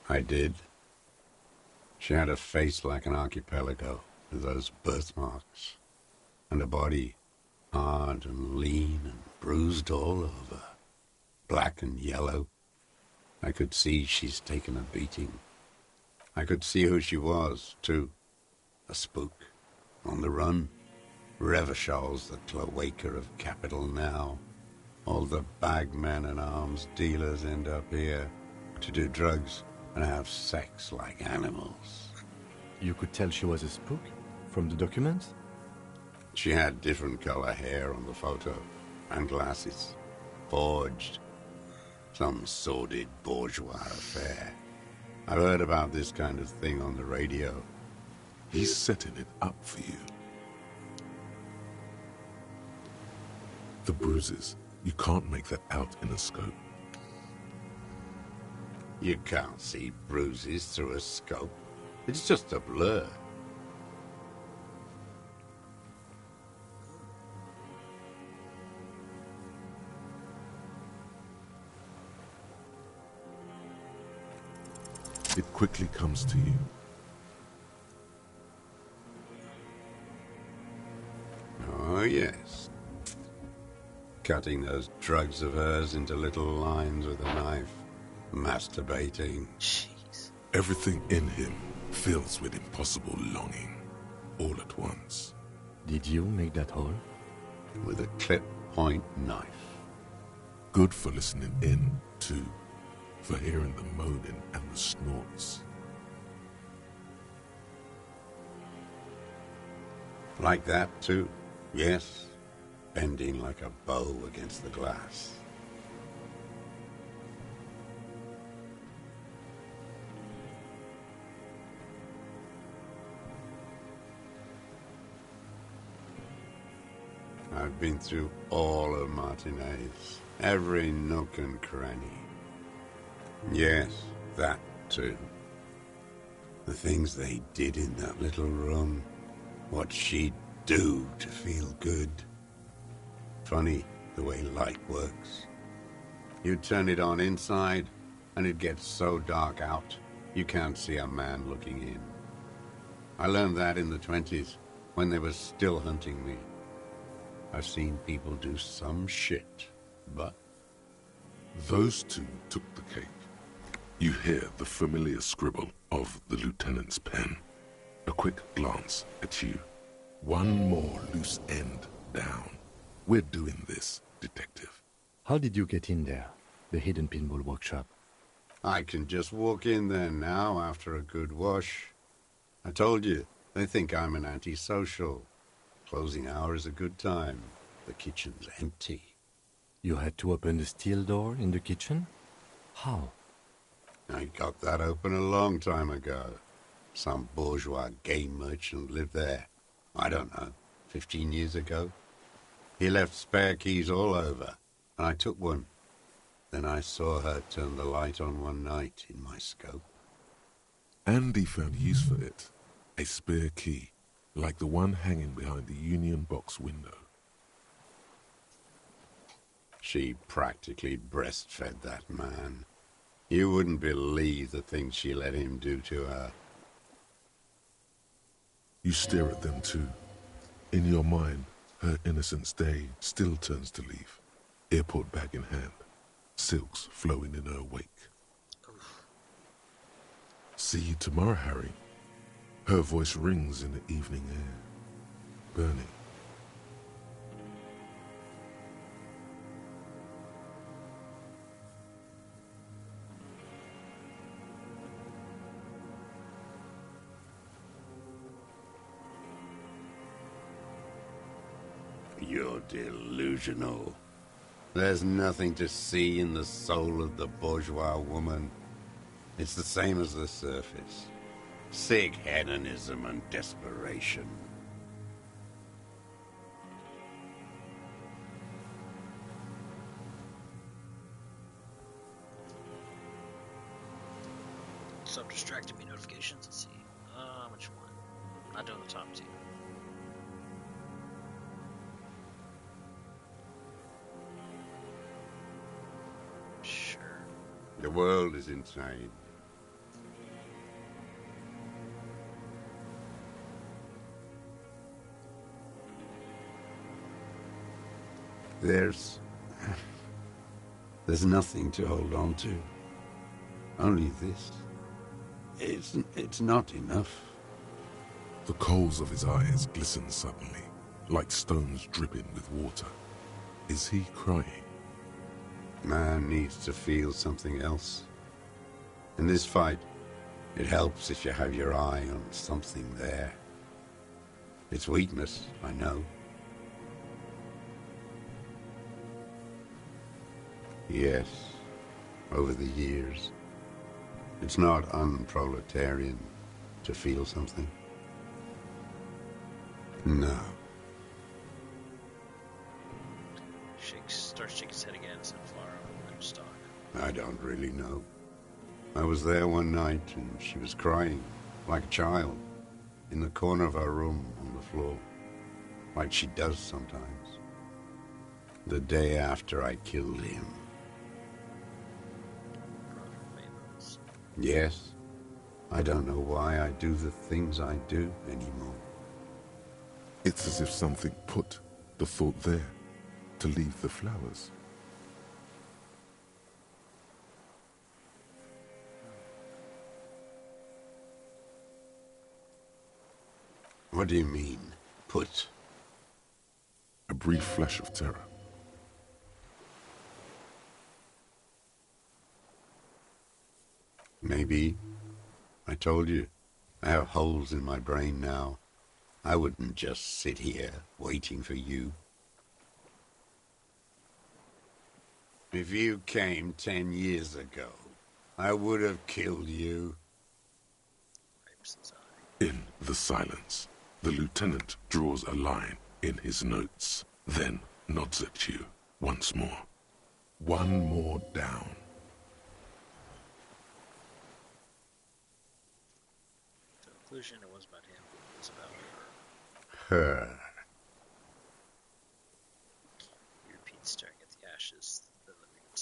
I did. She had a face like an archipelago, with those birthmarks, and a body hard and lean and bruised all over, black and yellow. I could see she's taken a beating. I could see who she was, too. A spook, on the run. Revachol's the cloaca of capital now. All the bagmen and arms dealers end up here to do drugs and have sex like animals. You could tell she was a spook from the documents? She had different color hair on the photo, and glasses. Forged. Some sordid bourgeois affair. I've heard about this kind of thing on the radio. He's setting it up for you. The bruises, you can't make that out in a scope. You can't see bruises through a scope. It's just a blur. It quickly comes to you. Oh, yes. Cutting those drugs of hers into little lines with a knife. Masturbating. Jeez. Everything in him fills with impossible longing, all at once. Did you make that hole? With a clip point knife. Good for listening in, too. For hearing the moaning and the snorts. Like that, too. Yes. Bending like a bow against the glass. I've been through all of Martinez. Every nook and cranny. Yes, that too. The things they did in that little room. What she'd do to feel good. Funny the way light works. You turn it on inside, and it gets so dark out, you can't see a man looking in. I learned that in the 20s, when they were still hunting me. I've seen people do some shit, but... Those two took the cake. You hear the familiar scribble of the lieutenant's pen. A quick glance at you. One more loose end down. We're doing this, detective. How did you get in there? The hidden pinball workshop. I can just walk in there now after a good wash. I told you, they think I'm an antisocial. Closing hour is a good time. The kitchen's empty. You had to open the steel door in the kitchen? How? I got that open a long time ago. Some bourgeois game merchant lived there. I don't know, 15 years ago. He left spare keys all over, and I took one. Then I saw her turn the light on one night in my scope. Andy found use for it. A spare key, like the one hanging behind the Union Box window. She practically breastfed that man. You wouldn't believe the things she let him do to her. You stare at them too. In your mind, her innocence day still turns to leaf. Airport bag in hand, silks flowing in her wake. See you tomorrow, Harry. Her voice rings in the evening air, burning. You're delusional. There's nothing to see in the soul of the bourgeois woman. It's the same as the surface. Sick hedonism and desperation. Stop distracting me. Notifications. Let's see. Which one? Not doing the top two. Sure. The world is insane. There's nothing to hold on to. Only this. It's not enough. The coals of his eyes glisten suddenly, like stones dripping with water. Is he crying? Man needs to feel something else. In this fight, it helps if you have your eye on something there. It's weakness, I know. Yes, over the years. It's not unproletarian to feel something. No. Starts shaking his head again, Sunflower. I'm stuck. I don't really know. I was there one night and she was crying, like a child, in the corner of our room on the floor, like she does sometimes. The day after I killed him. Yes, I don't know why I do the things I do anymore. It's as if something put the thought there to leave the flowers. What do you mean, put? A brief flash of terror. Maybe. I told you, I have holes in my brain now. I wouldn't just sit here waiting for you. If you came 10 years ago, I would have killed you. In the silence, the lieutenant draws a line in his notes, then nods at you once more. One more down. The conclusion, it was about him. It was about her. Her. He repeats, staring at the ashes.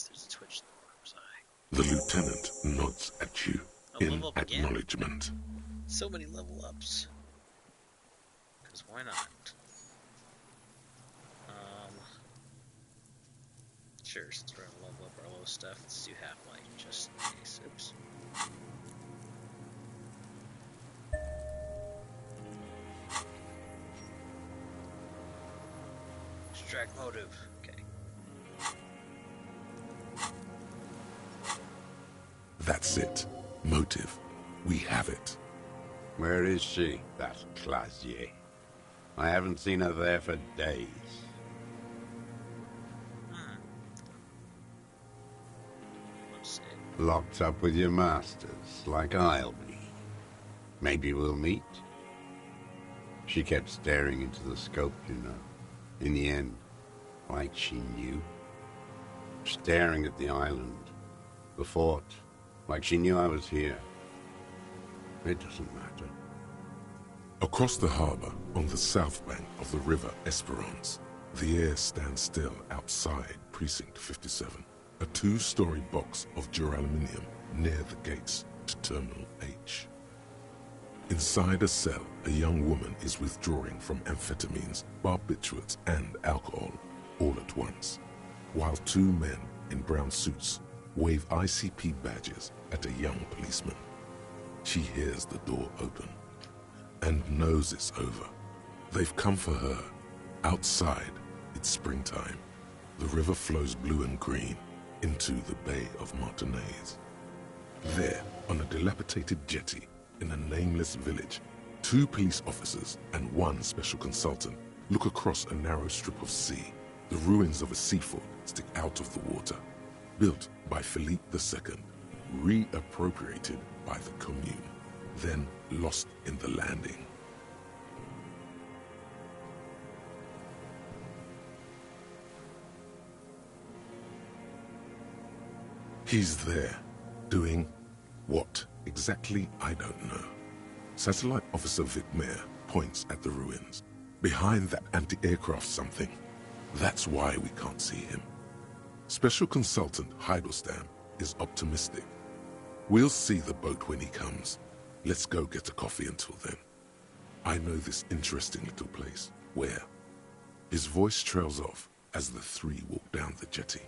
There's a twitch in the worm's eye. The lieutenant nods at you in Level up again. acknowledgement. So many level ups. Because why not? Sure, since we're gonna level up our low stuff, let's do half-light just in case. Oops. Extract motive. Okay. That's it. Motive. We have it. Where is she, that Clasier? I haven't seen her there for days. Locked up with your masters, like I'll be. Maybe we'll meet. She kept staring into the scope, you know. In the end, like she knew. Staring at the island, the fort, like she knew I was here. It doesn't matter. Across the harbor, on the south bank of the river Esperance, the air stands still outside Precinct 57. A two-story box of duraluminum near the gates to Terminal H. Inside a cell, a young woman is withdrawing from amphetamines, barbiturates, and alcohol all at once, while two men in brown suits wave ICP badges at a young policeman. She hears the door open and knows it's over. They've come for her. Outside, it's springtime. The river flows blue and green into the Bay of Martinez. There, on a dilapidated jetty in a nameless village, two police officers and one special consultant look across a narrow strip of sea. The ruins of a seafort stick out of the water, built by Philippe II, reappropriated by the commune, then lost in the landing. He's there, doing what exactly, I don't know. Satellite Officer Vic Mayer points at the ruins. Behind that anti-aircraft something. That's why we can't see him. Special Consultant Heidelstein is optimistic. We'll see the boat when he comes. Let's go get a coffee until then. I know this interesting little place. Where? His voice trails off as the three walk down the jetty.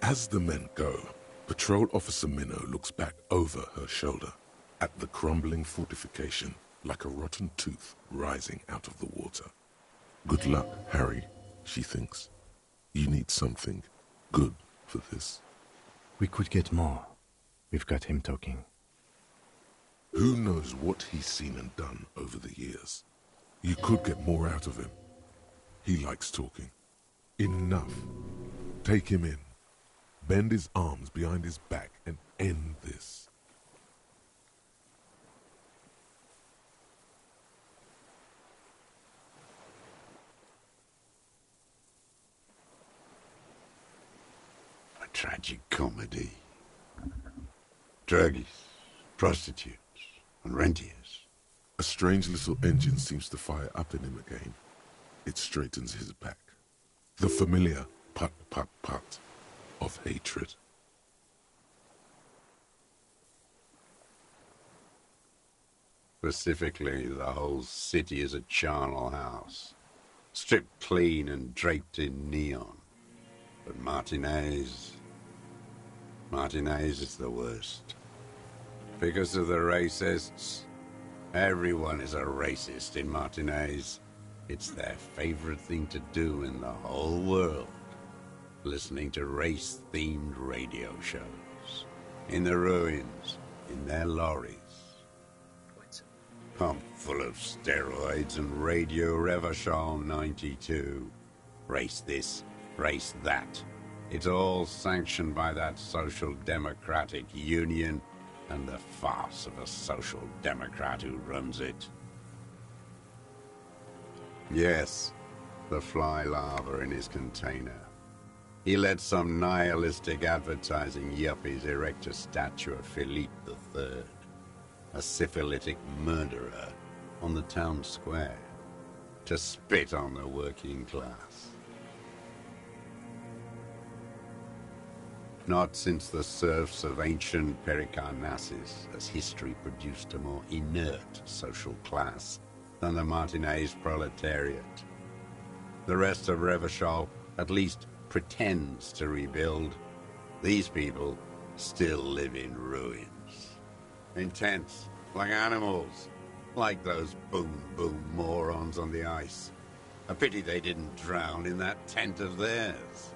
As the men go, Patrol Officer Minnow looks back over her shoulder at the crumbling fortification like a rotten tooth rising out of the water. Good luck, Harry, she thinks. You need something good for this. We could get more. We've got him talking. Who knows what he's seen and done over the years? You could get more out of him. He likes talking. Enough. Take him in. Bend his arms behind his back and end this. A tragic comedy. Druggies, prostitutes, and rentiers. A strange little engine seems to fire up in him again. It straightens his back. The familiar put, put, put of hatred. Specifically, the whole city is a charnel house. Stripped clean and draped in neon. But Martinez is the worst. Because of the racists. Everyone is a racist in Martinez. It's their favorite thing to do in the whole world. Listening to race-themed radio shows. In the ruins, in their lorries. Pumped full of steroids and Radio Revachol 92. Race this, race that. It's all sanctioned by that Social Democratic Union and the farce of a Social Democrat who runs it. Yes, the fly larva in his container. He let some nihilistic advertising yuppies erect a statue of Philippe III, a syphilitic murderer, on the town square, to spit on the working class. Not since the serfs of ancient Pericarnassus has history produced a more inert social class than the Martinez proletariat. The rest of Revachol at least pretends to rebuild. These people still live in ruins. In tents, like animals, like those boom-boom morons on the ice. A pity they didn't drown in that tent of theirs.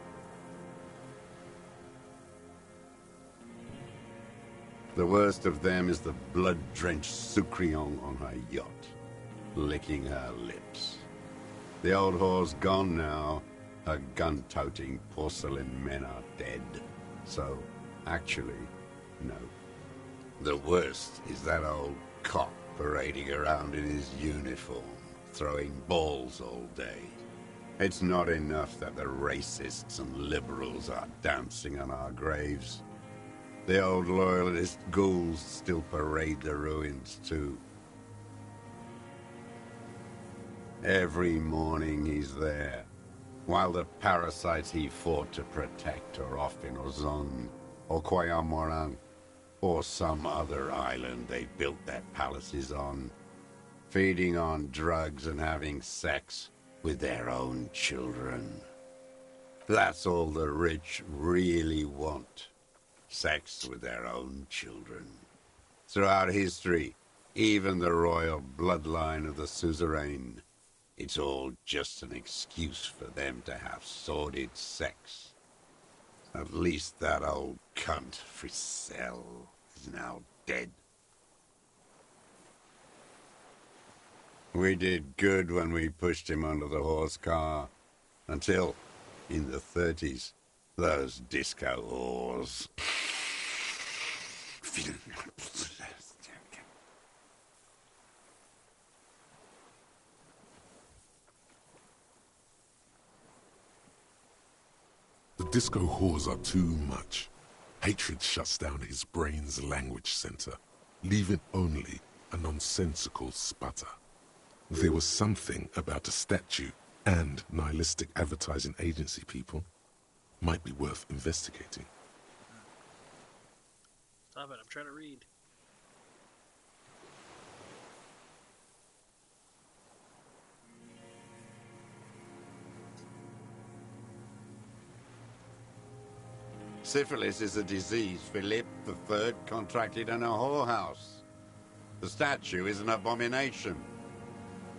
The worst of them is the blood-drenched Sucrion on her yacht, licking her lips. The old whore's gone now. Her gun-toting porcelain men are dead. So, actually, no. The worst is that old cop parading around in his uniform, throwing balls all day. It's not enough that the racists and liberals are dancing on our graves. The old loyalist ghouls still parade the ruins too. Every morning he's there, while the parasites he fought to protect are off in Ozon, or Coyamorang, or some other island they built their palaces on, feeding on drugs and having sex with their own children. That's all the rich really want. Sex with their own children. Throughout history, even the royal bloodline of the suzerain, it's all just an excuse for them to have sordid sex. At least that old cunt, Frisell, is now dead. We did good when we pushed him under the horse car, until, in the 30s, those disco whores The disco whores are too much. Hatred shuts down his brain's language center, leaving only a nonsensical sputter. There was something about a statue and nihilistic advertising agency people. Might be worth investigating. Stop it, I'm trying to read. Syphilis is a disease Philip III contracted in a whorehouse. The statue is an abomination.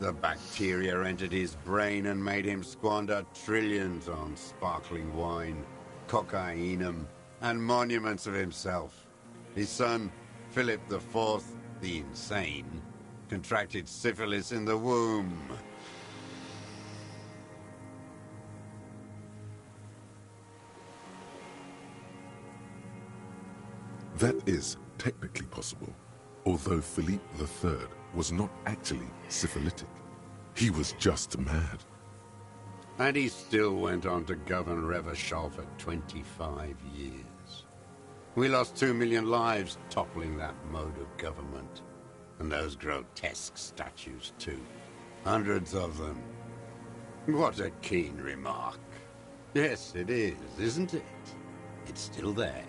The bacteria entered his brain and made him squander trillions on sparkling wine, cocainum, and monuments of himself. His son, Philip IV, the insane, contracted syphilis in the womb. That is technically possible, although Philippe III was not actually syphilitic. He was just mad. And he still went on to govern Revachol for 25 years. We lost 2 million lives toppling that mode of government. And those grotesque statues, too. Hundreds of them. What a keen remark. Yes, it is, isn't it? It's still there.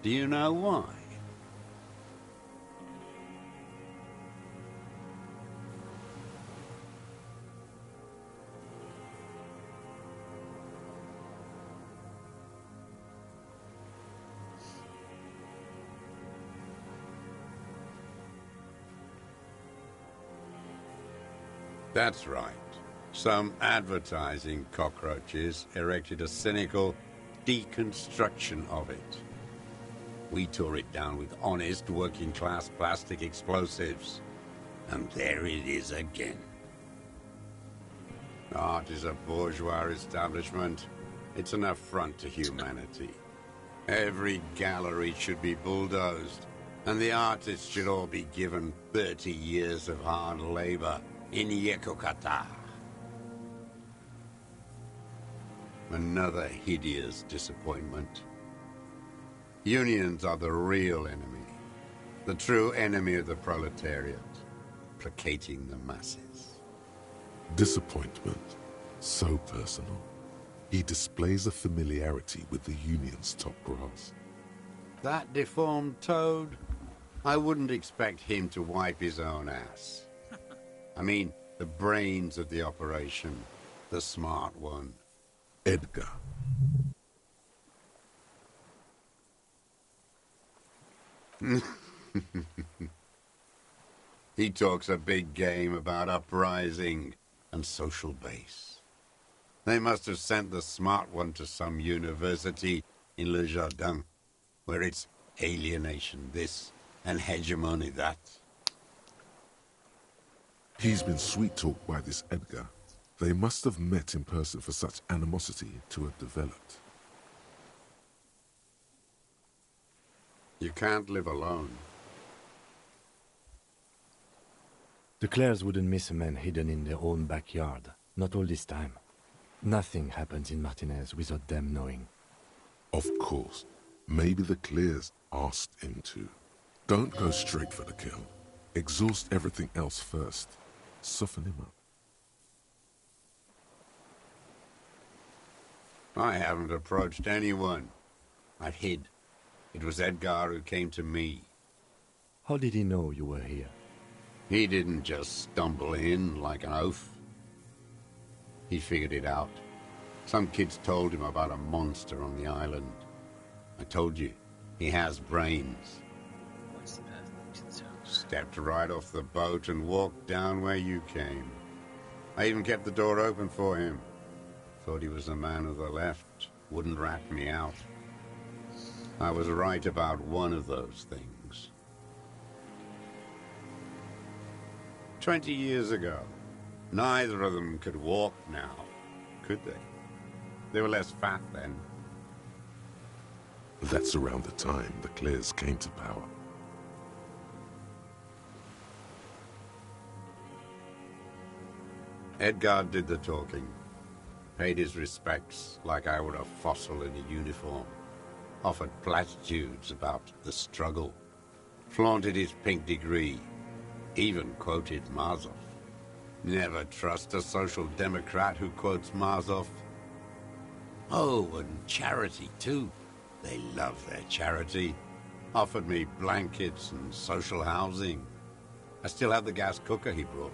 Do you know why? That's right. Some advertising cockroaches erected a cynical deconstruction of it. We tore it down with honest, working-class plastic explosives. And there it is again. Art is a bourgeois establishment. It's an affront to humanity. Every gallery should be bulldozed, and the artists should all be given 30 years of hard labor in Yekokata. Another hideous disappointment. Unions are the real enemy. The true enemy of the proletariat. Placating the masses. Disappointment. So personal. He displays a familiarity with the Union's top brass. That deformed toad? I wouldn't expect him to wipe his own ass. I mean, the brains of the operation. The smart one. Edgar. He talks a big game about uprising and social base. They must have sent the smart one to some university in Le Jardin, where it's alienation this and hegemony that. He's been sweet-talked by this Edgar. They must have met in person for such animosity to have developed. You can't live alone. The Clares wouldn't miss a man hidden in their own backyard. Not all this time. Nothing happens in Martinez without them knowing. Of course. Maybe the Clears asked him to. Don't go straight for the kill. Exhaust everything else first. Soften him up. I haven't approached anyone. I hid. It was Edgar who came to me. How did he know you were here? He didn't just stumble in like an oaf. He figured it out. Some kids told him about a monster on the island. I told you, he has brains. What's the path to the town? Stepped right off the boat and walked down where you came. I even kept the door open for him. Thought he was a man of the left, wouldn't rat me out. I was right about one of those things. 20 years ago, neither of them could walk now, could they? They were less fat then. That's around the time the Clares came to power. Edgar did the talking. Paid his respects like I were a fossil in a uniform. Offered platitudes about the struggle. Flaunted his pink degree. Even quoted Marzoff. Never trust a social democrat who quotes Marzoff. Oh, and charity, too. They love their charity. Offered me blankets and social housing. I still have the gas cooker he brought.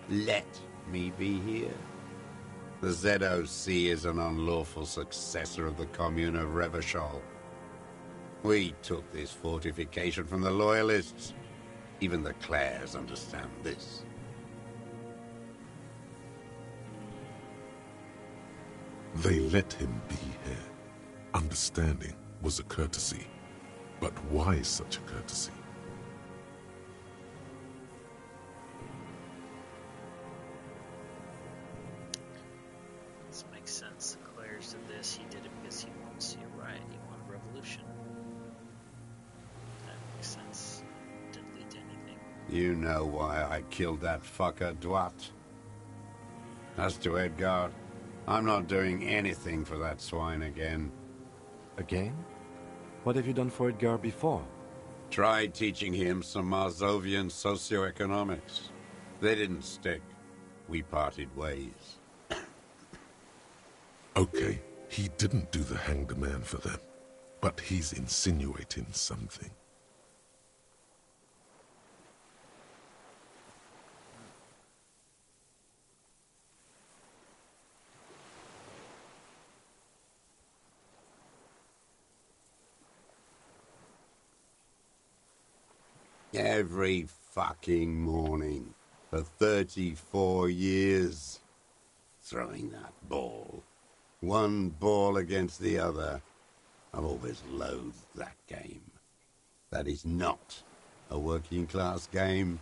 Let me be here. The ZOC is an unlawful successor of the Commune of Revachol. We took this fortification from the Loyalists. Even the Clares understand this. They let him be here. Understanding was a courtesy. But why such a courtesy? This makes sense. Claire's did this. He did it because he wants to see a riot. He wanted a revolution. That makes sense. Didn't lead to anything. You know why I killed that fucker, Dwat. As to Edgar, I'm not doing anything for that swine again. Again? What have you done for Edgar before? Tried teaching him some Marzovian socioeconomics. They didn't stick. We parted ways. Okay, he didn't do the hanged man for them, but he's insinuating something. Every fucking morning for 34 years. Throwing that ball. One ball against the other. I've always loathed that game. That is not a working class game.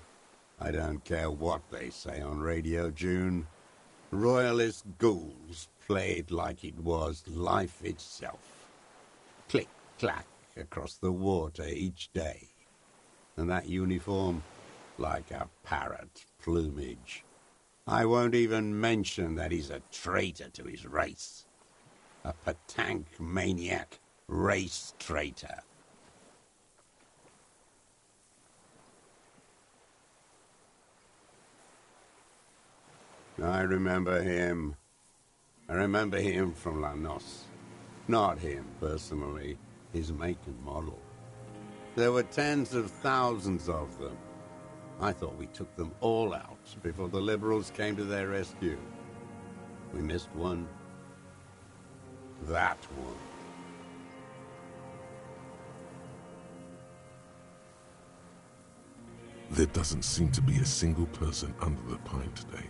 I don't care what they say on Radio June. Royalist ghouls played like it was life itself. Click, clack across the water each day. And that uniform, like a parrot plumage. I won't even mention that he's a traitor to his race. A Patank maniac race traitor. I remember him. I remember him from La Noce. Not him personally, his make and model. There were tens of thousands of them. I thought we took them all out before the Liberals came to their rescue. We missed one. That one. There doesn't seem to be a single person under the pine today.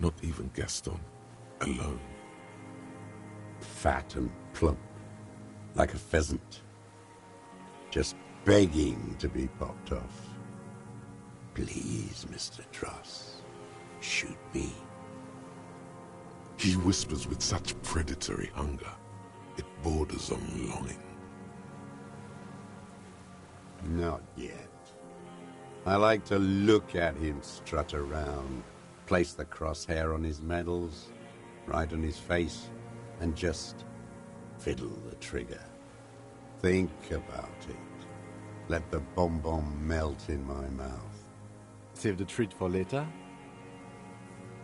Not even Gaston. Alone. Fat and plump. Like a pheasant. Just begging to be popped off. Please, Mr. Truss, shoot me. He whispers with such predatory hunger. It borders on longing. Not yet. I like to look at him strut around, place the crosshair on his medals, right on his face, and just fiddle the trigger. Think about it. Let the bomb melt in my mouth. Save the treat for later?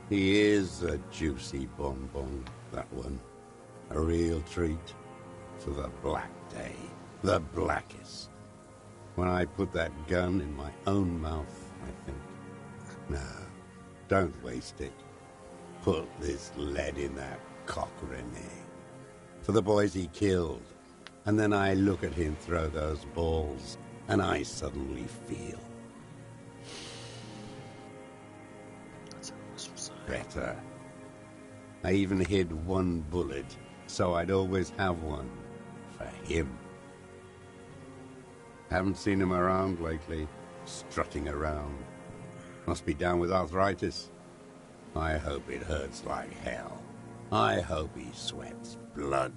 He is a juicy bonbon, that one. A real treat for the black day. The blackest. When I put that gun in my own mouth, I think, no, don't waste it. Put this lead in that cock, René. For the boys he killed. And then I look at him throw those balls, and I suddenly feel better. I even hid one bullet, so I'd always have one for him. Haven't seen him around lately, strutting around. Must be down with arthritis. I hope it hurts like hell. I hope he sweats blood.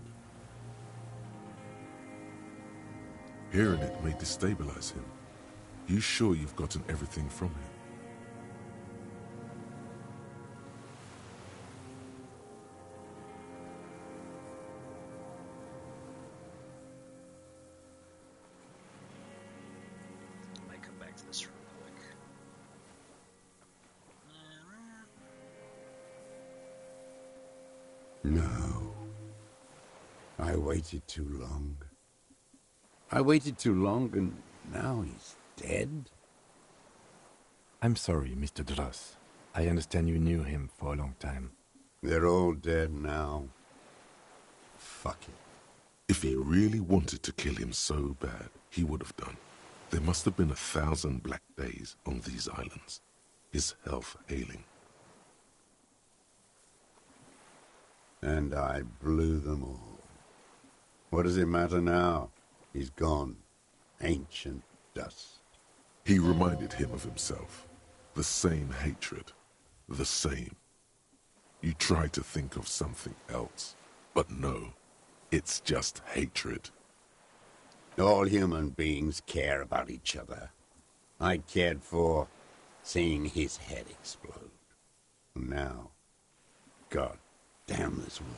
Hearing it may destabilize him. You sure you've gotten everything from him? I might come back to this real quick. No. I waited too long. I waited too long, and now he's dead? I'm sorry, Mr. Dross. I understand you knew him for a long time. They're all dead now. Fuck it. If he really wanted to kill him so bad, he would have done. There must have been 1,000 black days on these islands. His health ailing. And I blew them all. What does it matter now? He's gone. Ancient dust. He reminded him of himself. The same hatred. The same. You try to think of something else, but no. It's just hatred. All human beings care about each other. I cared for seeing his head explode. Now, God damn this world.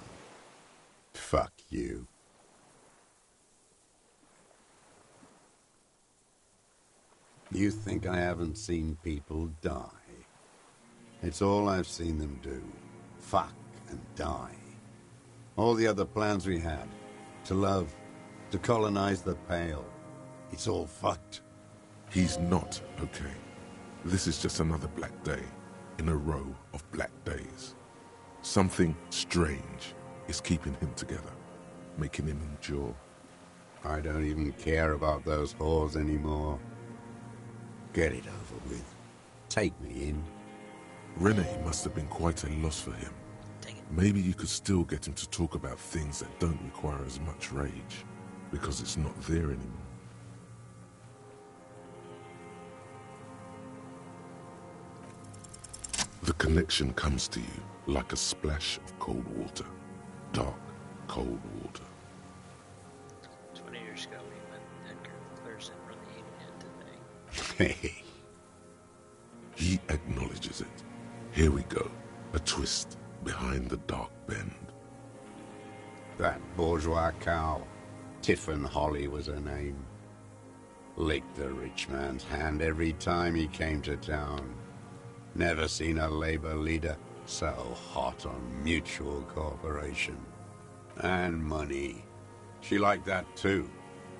Fuck you. You think I haven't seen people die? It's all I've seen them do. Fuck and die. All the other plans we had. To love. To colonize the Pale. It's all fucked. He's not okay. This is just another black day in a row of black days. Something strange is keeping him together, making him endure. I don't even care about those whores anymore. Get it over with. Take me in. Renee must have been quite a loss for him. Maybe you could still get him to talk about things that don't require as much rage, because it's not there anymore. The connection comes to you like a splash of cold water. Dark, cold water. 20 years ago, we met Edgar. The players didn't really aim at, did they? Hey. He acknowledges it. Here we go. A twist behind the dark bend. That bourgeois cow. Tiffin Holly was her name. Licked the rich man's hand every time he came to town. Never seen a labor leader so hot on mutual cooperation. And money. She liked that too.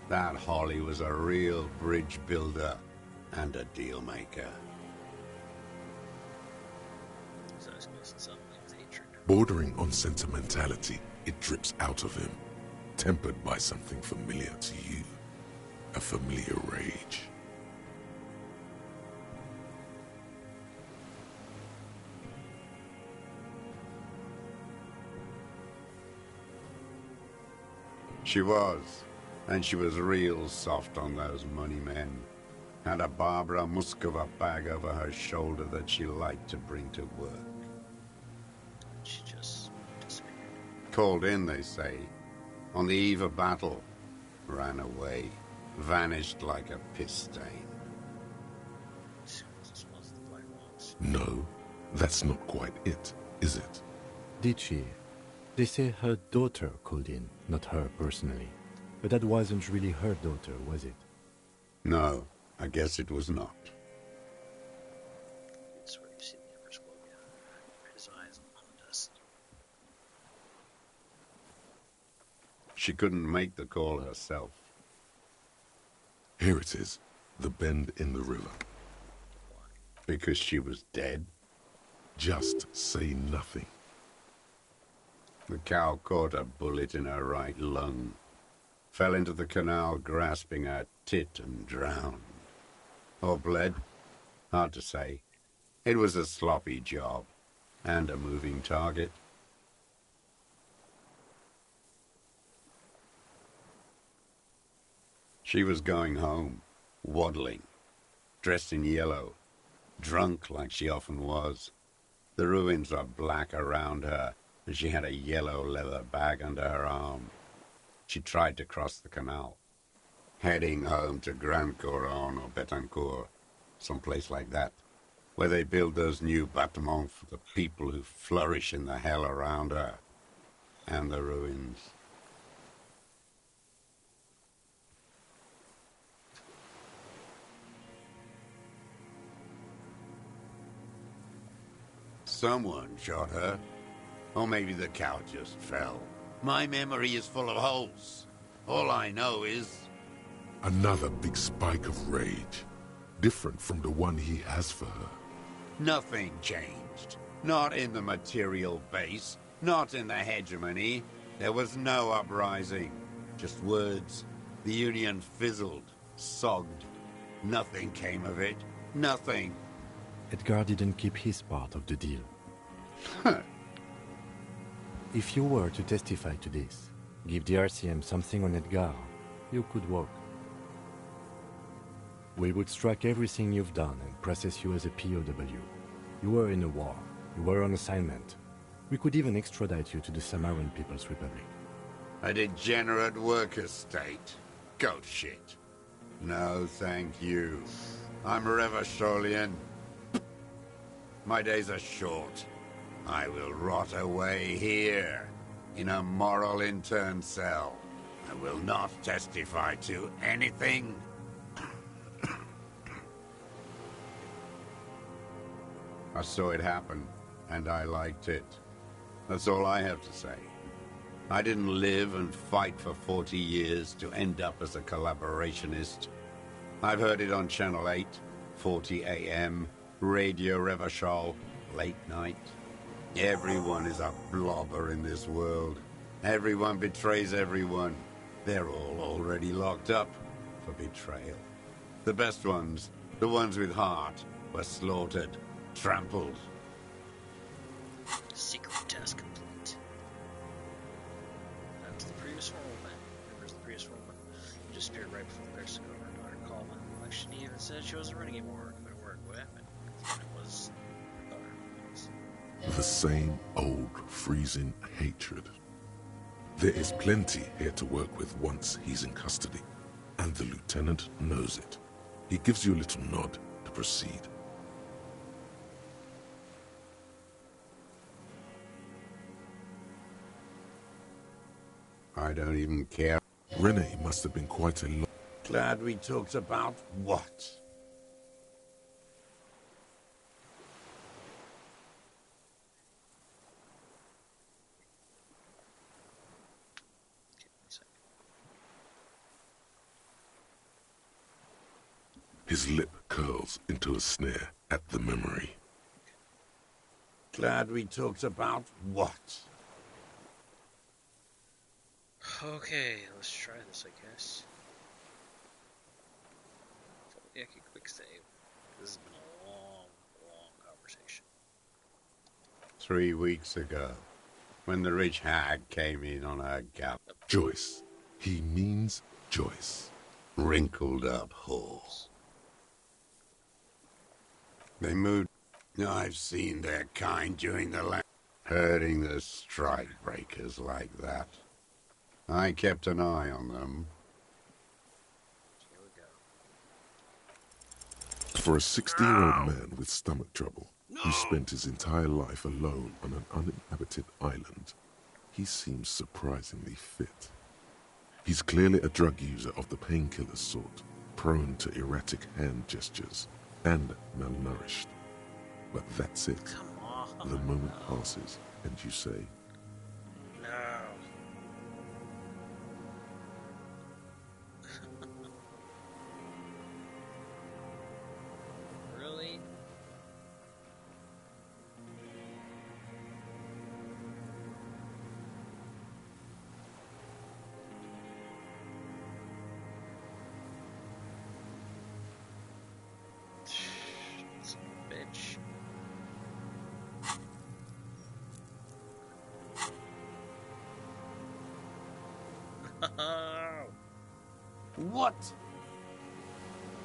That Holly was a real bridge builder and a deal maker. So I was going to say something like hatred. Bordering on sentimentality, it drips out of him, tempered by something familiar to you. A familiar rage. She was. And she was real soft on those money men. Had a Barbara Muscova bag over her shoulder that she liked to bring to work. She just disappeared. Called in, they say. On the eve of battle. Ran away. Vanished like a piss stain. This was the Black Walks. No, that's not quite it, is it? Did she? They say her daughter called in, not her personally. But that wasn't really her daughter, was it? No, I guess it was not. That's where you see the Emperor's woke out. His eyes on the dust. She couldn't make the call herself. Here it is, the bend in the river. Because she was dead. Just say nothing. The cow caught a bullet in her right lung. Fell into the canal grasping her tit and drowned. Or bled? Hard to say. It was a sloppy job. And a moving target. She was going home, waddling, dressed in yellow, drunk like she often was. The ruins were black around her, and she had a yellow leather bag under her arm. She tried to cross the canal. Heading home to Grand Couronne or Betancourt, someplace like that, where they build those new bâtiments for the people who flourish in the hell around her, and the ruins. Someone shot her. Or maybe the cow just fell. My memory is full of holes. All I know is... Another big spike of rage, different from the one he has for her. nothing changed. Not in the material base, not in the hegemony. There was no uprising. Just words. The Union fizzled, sogged. Nothing came of it. Nothing. Edgar didn't keep his part of the deal. If you were to testify to this, give the RCM something on Edgar, you could walk. We would strike everything you've done and process you as a POW. You were in a war. You were on assignment. We could even extradite you to the Samaran People's Republic. A degenerate worker state. Goat shit. No, thank you. I'm Revacholian. My days are short. I will rot away here, in a moral intern cell. I will not testify to anything. I saw it happen, and I liked it. That's all I have to say. I didn't live and fight for 40 years to end up as a collaborationist. I've heard it on Channel 8, 40 AM, Radio Revachol, late night. Everyone is a blobber in this world. Everyone betrays everyone. They're all already locked up for betrayal. The best ones, the ones with heart, were slaughtered, trampled. Secret task complete. That's the previous woman. Where's the previous woman? Just appeared right before the bears took over. Her daughter called me. Like she even said she wasn't running anymore. Quit work. What happened? It was her daughter. The same old freezing hatred. There is plenty here to work with once he's in custody, and the lieutenant knows it. He gives you a little nod to proceed. I don't even care. Renee must have been quite a lot. Glad we talked about what? His lip curls into a sneer at the memory. Glad we talked about what? Okay, let's try this, I guess. Yeah, quick save. This has been a long, long conversation. 3 weeks ago, when the rich hag came in on her gallop. Joyce. He means Joyce. Wrinkled up horse. They moved. I've seen their kind during the land. Hurting the strike breakers like that. I kept an eye on them. Here we go. For a 60-year-old man with stomach trouble, who spent his entire life alone on an uninhabited island, he seems surprisingly fit. He's clearly a drug user of the painkiller sort, prone to erratic hand gestures, and malnourished. But that's it. Come on. The moment passes, and you say, No. Really? Son of a bitch. What?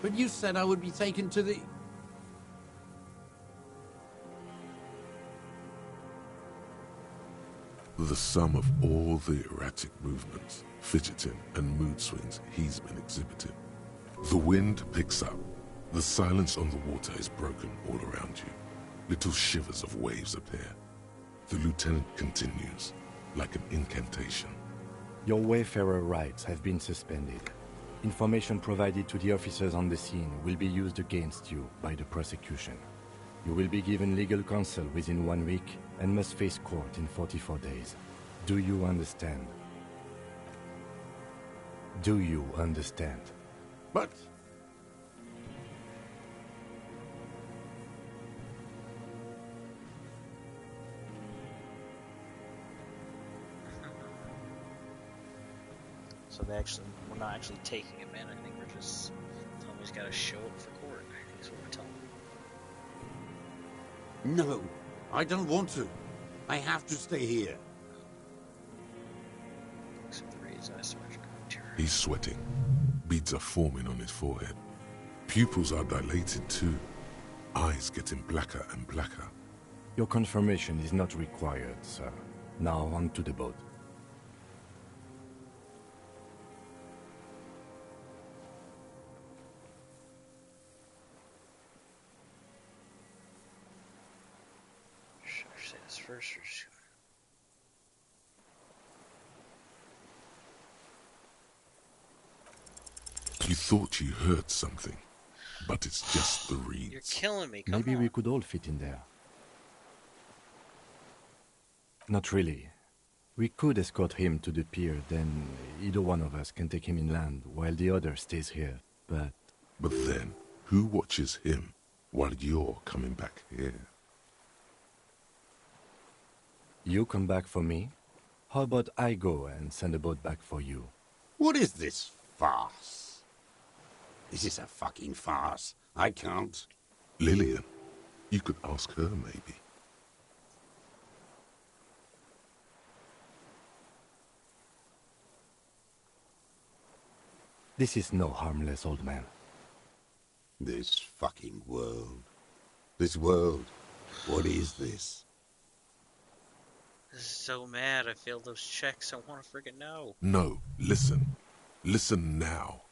But you said I would be taken to the... The sum of all the erratic movements, fidgeting, and mood swings he's been exhibiting. The wind picks up. The silence on the water is broken all around you. Little shivers of waves appear. The lieutenant continues, like an incantation. Your wayfarer rights have been suspended. Information provided to the officers on the scene will be used against you by the prosecution. You will be given legal counsel within 1 week and must face court in 44 days. Do you understand? Do you understand? But... So we're not actually taking him in. I think we're just telling him he's got to show up for court. I think is what we're telling him. No, I don't want to. I have to stay here. He's sweating. Beads are forming on his forehead. Pupils are dilated too. Eyes getting blacker and blacker. Your confirmation is not required, sir. Now on to the boat. Should I say this first or should You thought you heard something, but it's just the reeds. You're killing me. Come Maybe on. we could all fit in there. Not really. We could escort him to the pier, then either one of us can take him inland while the other stays here, but... But then, who watches him while you're coming back here? You come back for me? How about I go and send a boat back for you? What is this farce? This is a fucking farce. I can't. Lillian, you could ask her maybe. This is no harmless old man. This fucking world. This world. What is this? This is so mad. I failed those checks. I want to freaking know. No, listen. Listen now.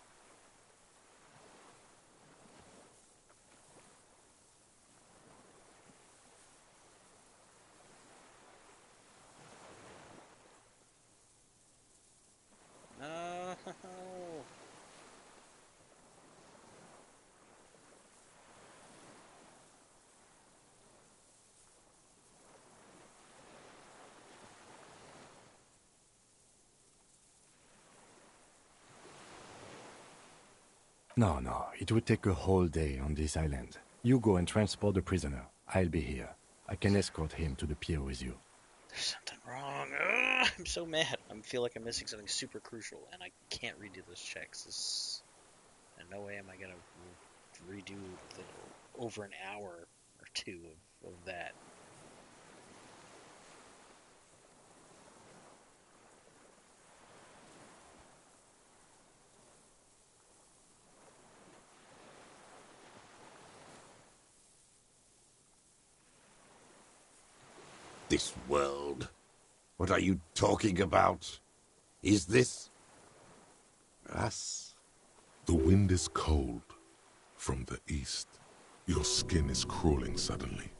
No. No, it would take a whole day on this island. You go and transport the prisoner. I'll be here. I can escort him to the pier with you. There's something wrong. Ugh, I'm so mad. I feel like I'm missing something super crucial, and I can't redo those checks. In no way am I going to redo over an hour or two of that. This world. What are you talking about? Is this... us? The wind is cold from the east. Your skin is crawling suddenly.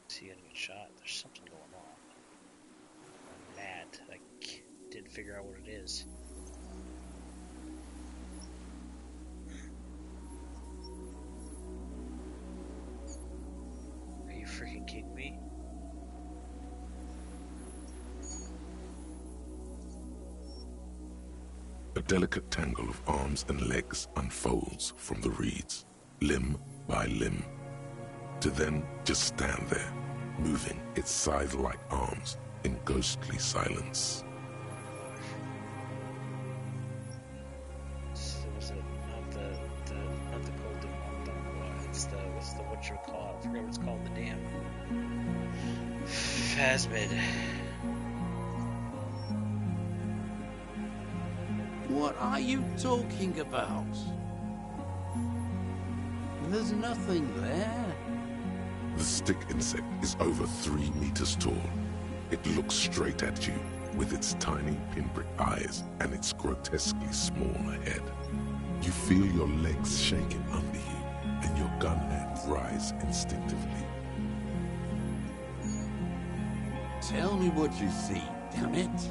See, getting shot. There's something going on. I'm mad. I didn't figure out what it is. Are you freaking kidding me? A delicate tangle of arms and legs unfolds from the reeds, limb by limb, to then just stand there, moving its scythe-like arms in ghostly silence. So was it not the cold demon? It's the what you call it? I forget what it's called. The damn Phasmid. What are you talking about? There's nothing there. The stick insect is over 3 meters tall. It looks straight at you with its tiny pinprick eyes and its grotesquely small head. You feel your legs shaking under you and your gun hand rise instinctively. Tell me what you see, damn it.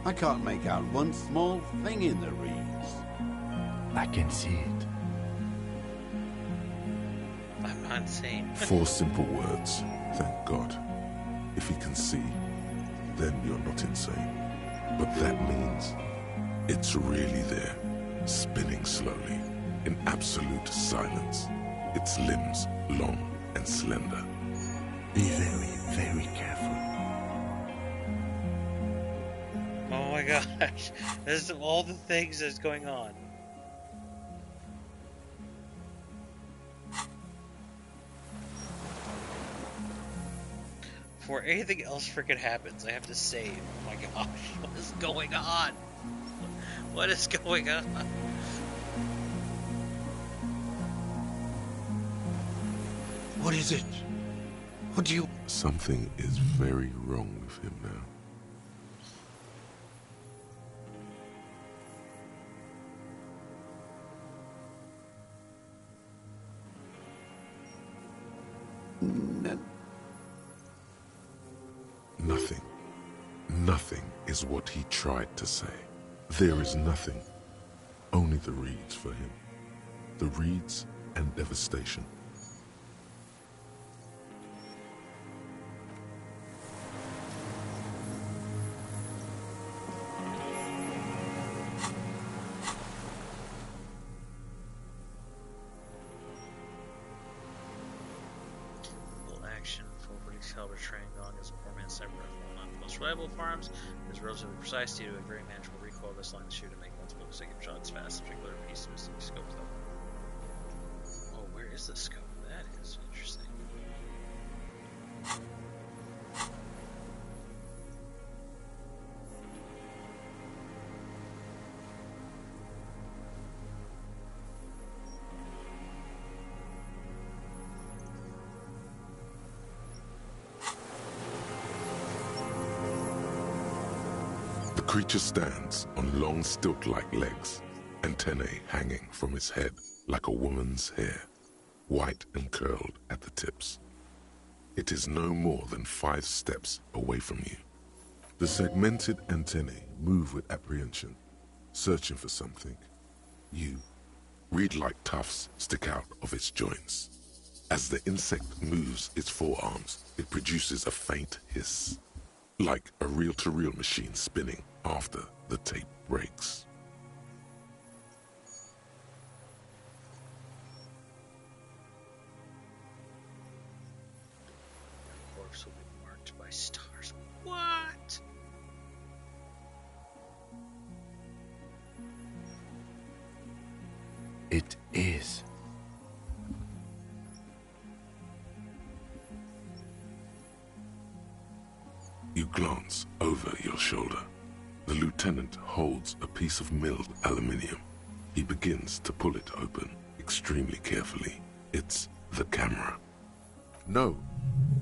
I can't make out one small thing in the reeds. I can see it. I'm not insane. 4 simple words, thank God. If you can see, then you're not insane. But that means it's really there, spinning slowly, in absolute silence. Its limbs long and slender. Be very, very careful. Oh my gosh. This is all the things that's going on. Before anything else freaking happens, I have to save. Oh my gosh, what is going on? What is going on? What is it? What do you... Something is very wrong with him now. Nothing. Nothing is what he tried to say. There is nothing. Only the reeds for him. The reeds and devastation. Reliable farms is relatively precise due to a very manageable recoil of this line to shoot and make multiple consecutive shots fast. Particular piece of the scope though. Oh, where is the scope? That is interesting. The creature stands on long stilt-like legs, antennae hanging from its head like a woman's hair, white and curled at the tips. It is no more than 5 steps away from you. The segmented antennae move with apprehension, searching for something. You, reed-like tufts stick out of its joints. As the insect moves its forearms, it produces a faint hiss, like a reel-to-reel machine spinning after the tape breaks. The corpse will be marked by stars. What? It is. You glance over your shoulder. The lieutenant holds a piece of milled aluminium. He begins to pull it open, extremely carefully. It's the camera. No,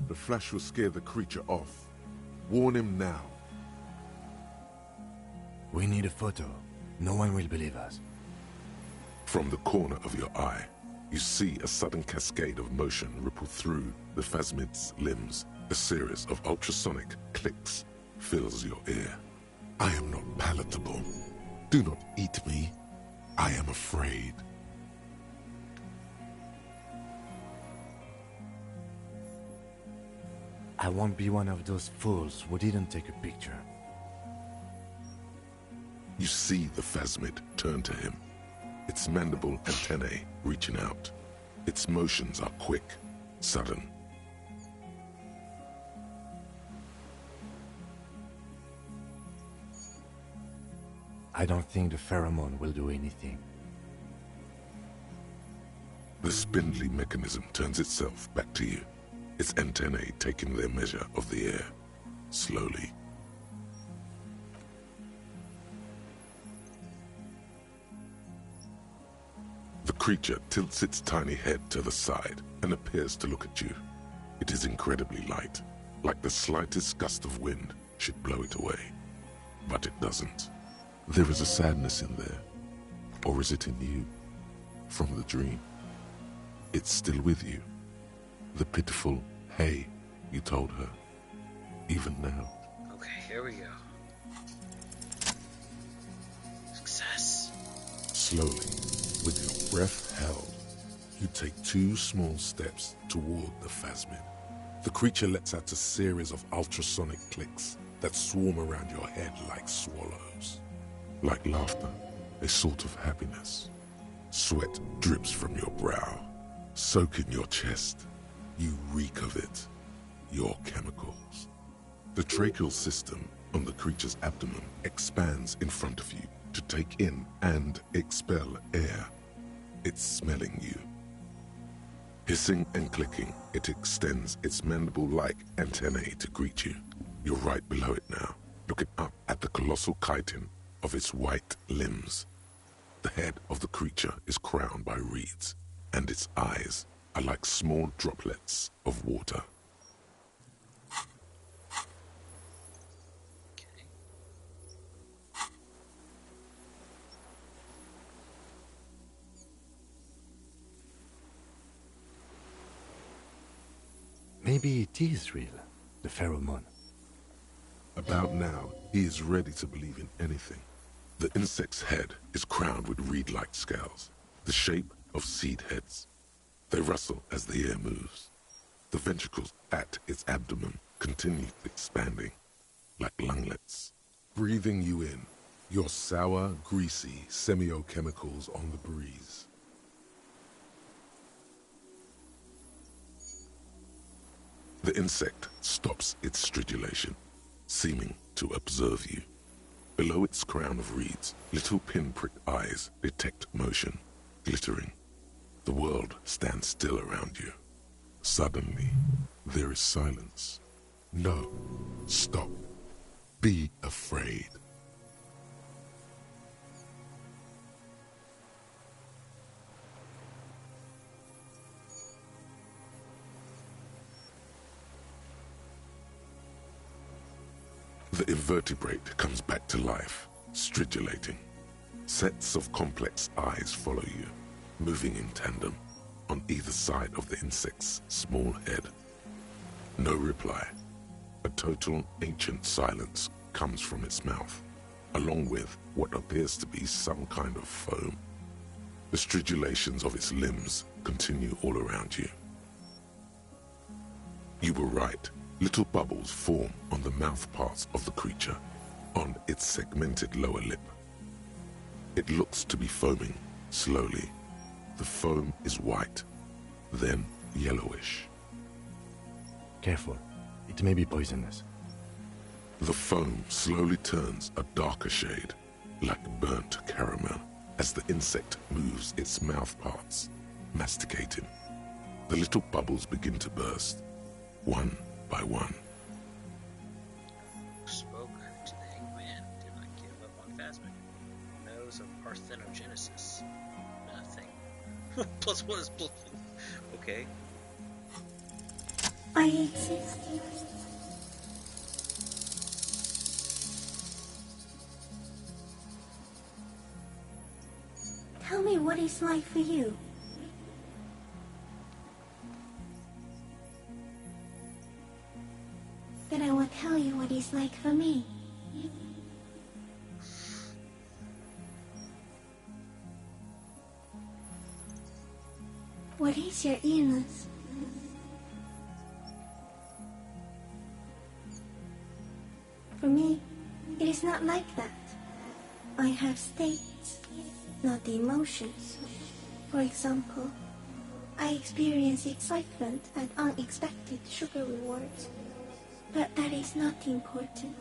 the flash will scare the creature off. Warn him now. We need a photo. No one will believe us. From the corner of your eye, you see a sudden cascade of motion ripple through the phasmid's limbs. A series of ultrasonic clicks fills your ear. I am not palatable. Do not eat me. I am afraid. I won't be one of those fools who didn't take a picture. You see the phasmid turn to him, its mandible antennae reaching out. Its motions are quick, sudden. I don't think the pheromone will do anything. The spindly mechanism turns itself back to you, its antennae taking their measure of the air, slowly. The creature tilts its tiny head to the side and appears to look at you. It is incredibly light, like the slightest gust of wind should blow it away. But it doesn't. There is a sadness in there. Or is it in you? From the dream. It's still with you. The pitiful, hey, you told her. Even now. Okay, here we go. Success. Slowly, with your breath held, you take 2 small steps toward the phasmid. The creature lets out a series of ultrasonic clicks that swarm around your head like swallows. Like laughter, a sort of happiness. Sweat drips from your brow, soaking your chest. You reek of it, your chemicals. The tracheal system on the creature's abdomen expands in front of you to take in and expel air. It's smelling you. Hissing and clicking, it extends its mandible-like antennae to greet you. You're right below it now, looking up at the colossal chitin of its white limbs. The head of the creature is crowned by reeds, and its eyes are like small droplets of water. Maybe it is real, the pheromone. About now, he is ready to believe in anything. The insect's head is crowned with reed-like scales, the shape of seed heads. They rustle as the air moves. The ventricles at its abdomen continue expanding, like lunglets, breathing you in, your sour, greasy semiochemicals on the breeze. The insect stops its stridulation, seeming to observe you. Below its crown of reeds, little pinprick eyes detect motion, glittering. The world stands still around you. Suddenly, there is silence. No, stop. Be afraid. The invertebrate comes back to life, stridulating. Sets of complex eyes follow you, moving in tandem, on either side of the insect's small head. No reply. A total ancient silence comes from its mouth, along with what appears to be some kind of foam. The stridulations of its limbs continue all around you. You were right. Little bubbles form on the mouth parts of the creature, on its segmented lower lip. It looks to be foaming, slowly. The foam is white, then yellowish. Careful, it may be poisonous. The foam slowly turns a darker shade, like burnt caramel, as the insect moves its mouth parts, masticating. The little bubbles begin to burst, one by one. Spoke to the Eggman, did not give up on Phasmic. Knows of parthenogenesis. Nothing. +1 is +1. Okay. I exist. Tell me what it's like for you. Then I will tell you what it's like for me. What is your illness? For me, it is not like that. I have states, not the emotions. For example, I experience excitement and unexpected sugar rewards. But that is not important.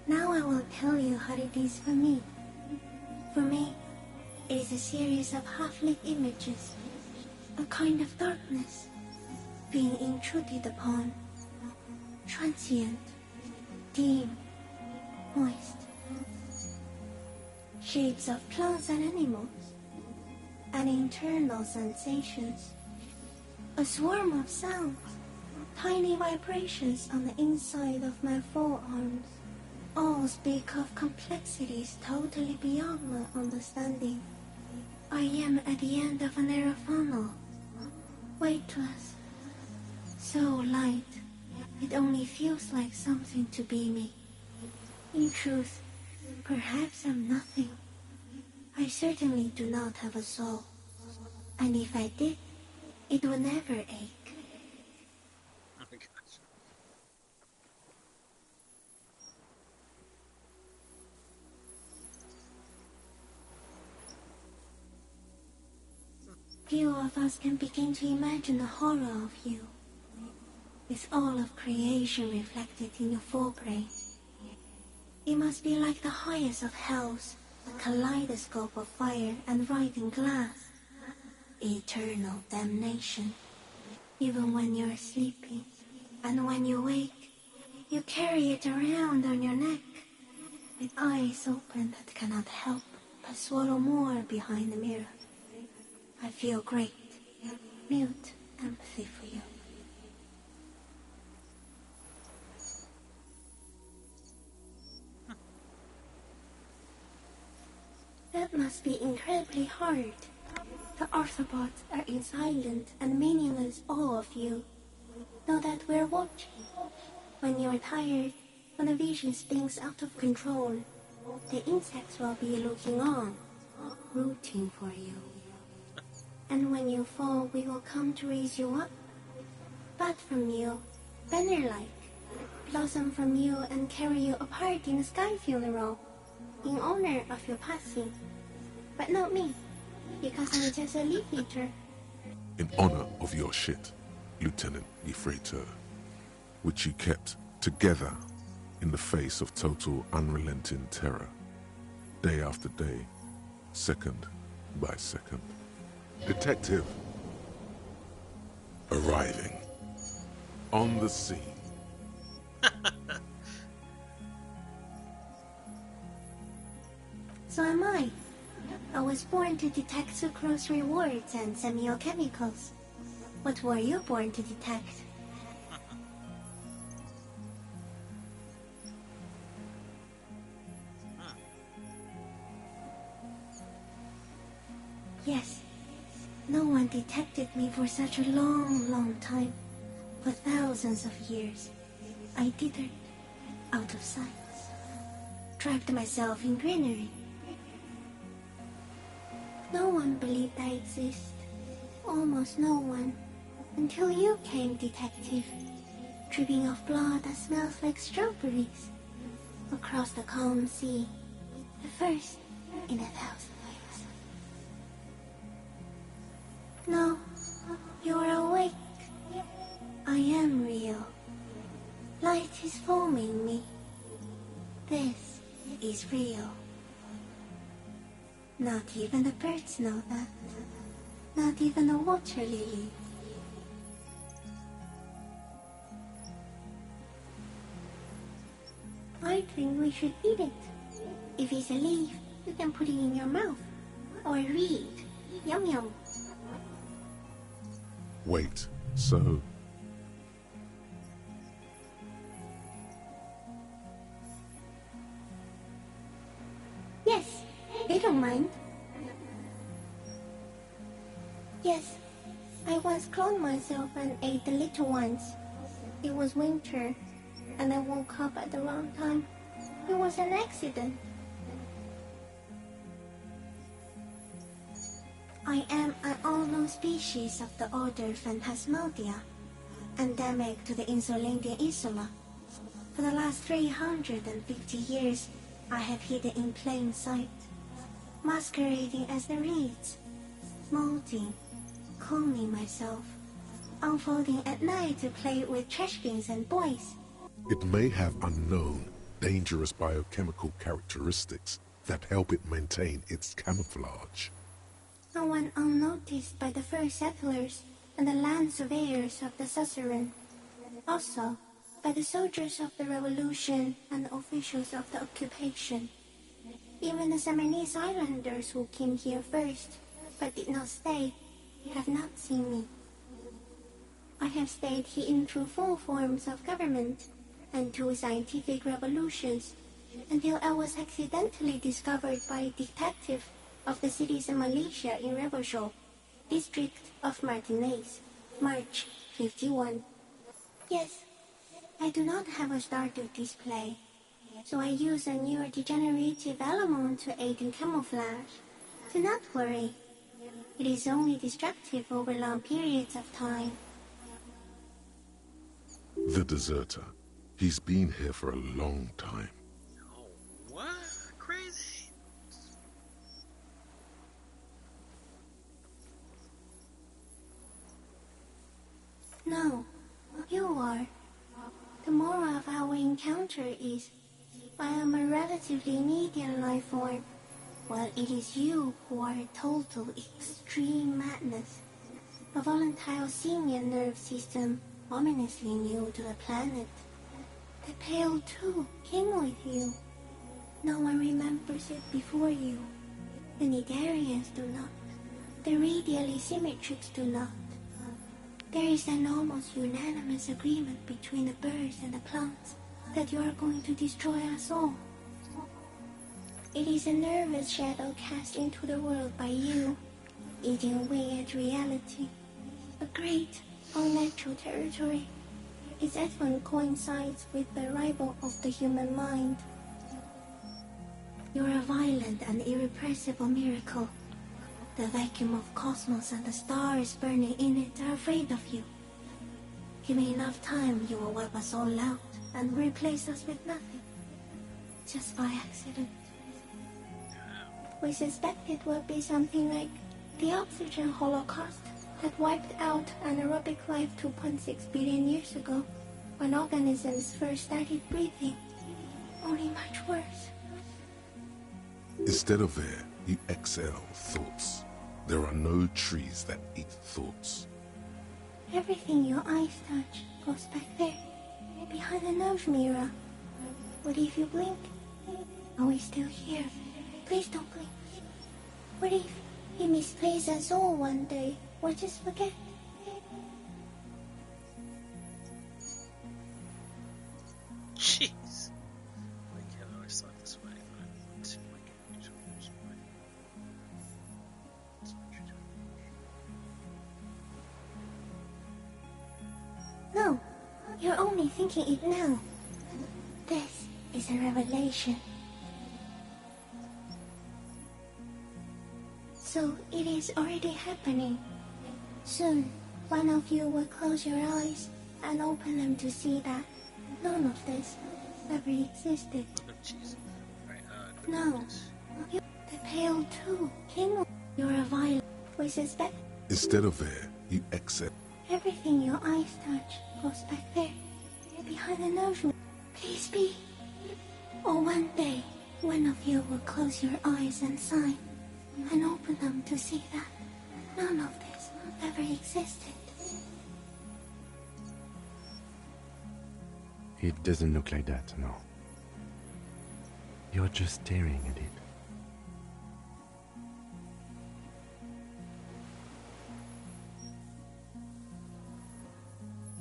Now I will tell you how it is for me. For me, it is a series of half-lit images, a kind of darkness, being intruded upon, transient, dim, moist. Shapes of plants and animals, and internal sensations. A swarm of sounds, Tiny vibrations on the inside of my forearms all speak of complexities totally beyond my understanding. I am at the end of a narrow funnel, weightless, so light, it only feels like something to be me. In truth, perhaps I'm nothing. I certainly do not have a soul, and if I did, it would never ache. Oh my gosh. Few of us can begin to imagine the horror of you, with all of creation reflected in your forebrain. It must be like the highest of hells, a kaleidoscope of fire and writhing glass. Eternal damnation, even when you're sleeping, and when you wake, you carry it around on your neck, with eyes open that cannot help but swallow more behind the mirror. I feel great, mute empathy for you. That must be incredibly hard. The Arthropods are in silent and meaningless awe of you. Know that we're watching. When you're tired, when the vision spins out of control, the insects will be looking on, rooting for you. And when you fall, we will come to raise you up. Bud from you, banner-like, blossom from you and carry you apart in a sky funeral, in honor of your passing. But not me, because I'm just a leaf eater. In honor of your shit, Lieutenant Yfreter, which you kept together in the face of total unrelenting terror, day after day, second by second. Detective, arriving on the scene. So am I. I was born to detect sucrose rewards and semiochemicals. What were you born to detect? Yes, no one detected me for such a long, long time. For thousands of years, I dithered, out of sight, trapped myself in greenery. No one believed I exist, almost no one, until you came, detective, dripping of blood that smells like strawberries, across the calm sea, the first in 1,000 ways. No, you are awake. I am real. Light is forming me. This is real. Not even the birds know that. Not even the water lily. I think we should eat it. If it's a leaf, you can put it in your mouth. Or read. Yum yum. Wait, so... Yes, they don't mind. Yes, I once cloned myself and ate the little ones. It was winter, and I woke up at the wrong time. It was an accident. I am an unknown species of the order Phantasmadia, endemic to the Insulandian Insula. For the last 350 years, I have hidden in plain sight, masquerading as the reeds, molding, cloning myself, unfolding at night to play with trash bins and boys. It may have unknown, dangerous biochemical characteristics that help it maintain its camouflage. No one unnoticed by the first settlers and the land surveyors of the suzerain. Also, by the soldiers of the revolution and the officials of the occupation. Even the Samanese islanders who came here first, but did not stay, have not seen me. I have stayed hidden through 4 forms of government and 2 scientific revolutions until I was accidentally discovered by a detective of the citizen militia in Revelshop, district of Martinez, March 51. Yes, I do not have a star to display, so I use a neurodegenerative element to aid in camouflage. Do not worry, it is only destructive over long periods of time. The deserter. He's been here for a long time. Oh, what? Crazy. No, you are. The moral of our encounter is, I am a relatively medium life form, while it is you who are a total extreme madness. A volatile senior nerve system ominously new to the planet. The Pale too came with you. No one remembers it before you. The Nidarians do not. The radially symmetrics do not. There is an almost unanimous agreement between the birds and the plants that you are going to destroy us all. It is a nervous shadow cast into the world by you, eating away at reality. A great, unnatural territory. Its advent coincides with the arrival of the human mind. You're a violent and irrepressible miracle. The vacuum of cosmos and the stars burning in it are afraid of you. Give me enough time, you will wipe us all out and replace us with nothing. Just by accident. We suspect it will be something like the oxygen holocaust that wiped out anaerobic life 2.6 billion years ago, when organisms first started breathing. Only much worse. Instead of air, you exhale thoughts. There are no trees that eat thoughts. Everything your eyes touch goes back there, behind the nose mirror. What if you blink? Are we still here? Please don't blink. What if he misplaces us all one day, or just forget? Jeez. Like, I always thought this way. I want to, like, do it this way. That's what you're doing. No, you're only thinking it now. This is a revelation. So it is already happening. Soon, one of you will close your eyes and open them to see that none of this ever existed. Jeez. Alright, No, you, the Pale too came. You're a violent. We suspect Instead of air, you exhale. everything your eyes touch goes back there, behind the nose. Please be. Or one day, one of you will close your eyes and sign, and open them to see that none of this ever existed. It doesn't look like that, no. You're just staring at it.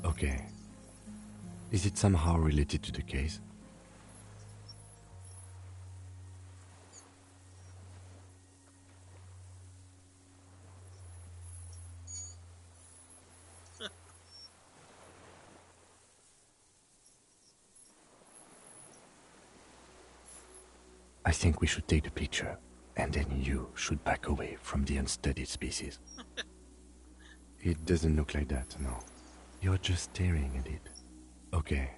Okay. Is it somehow related to the case? I think we should take the picture, and then you should back away from the unstudied species. It doesn't look like that, no. You're just staring at it. Okay.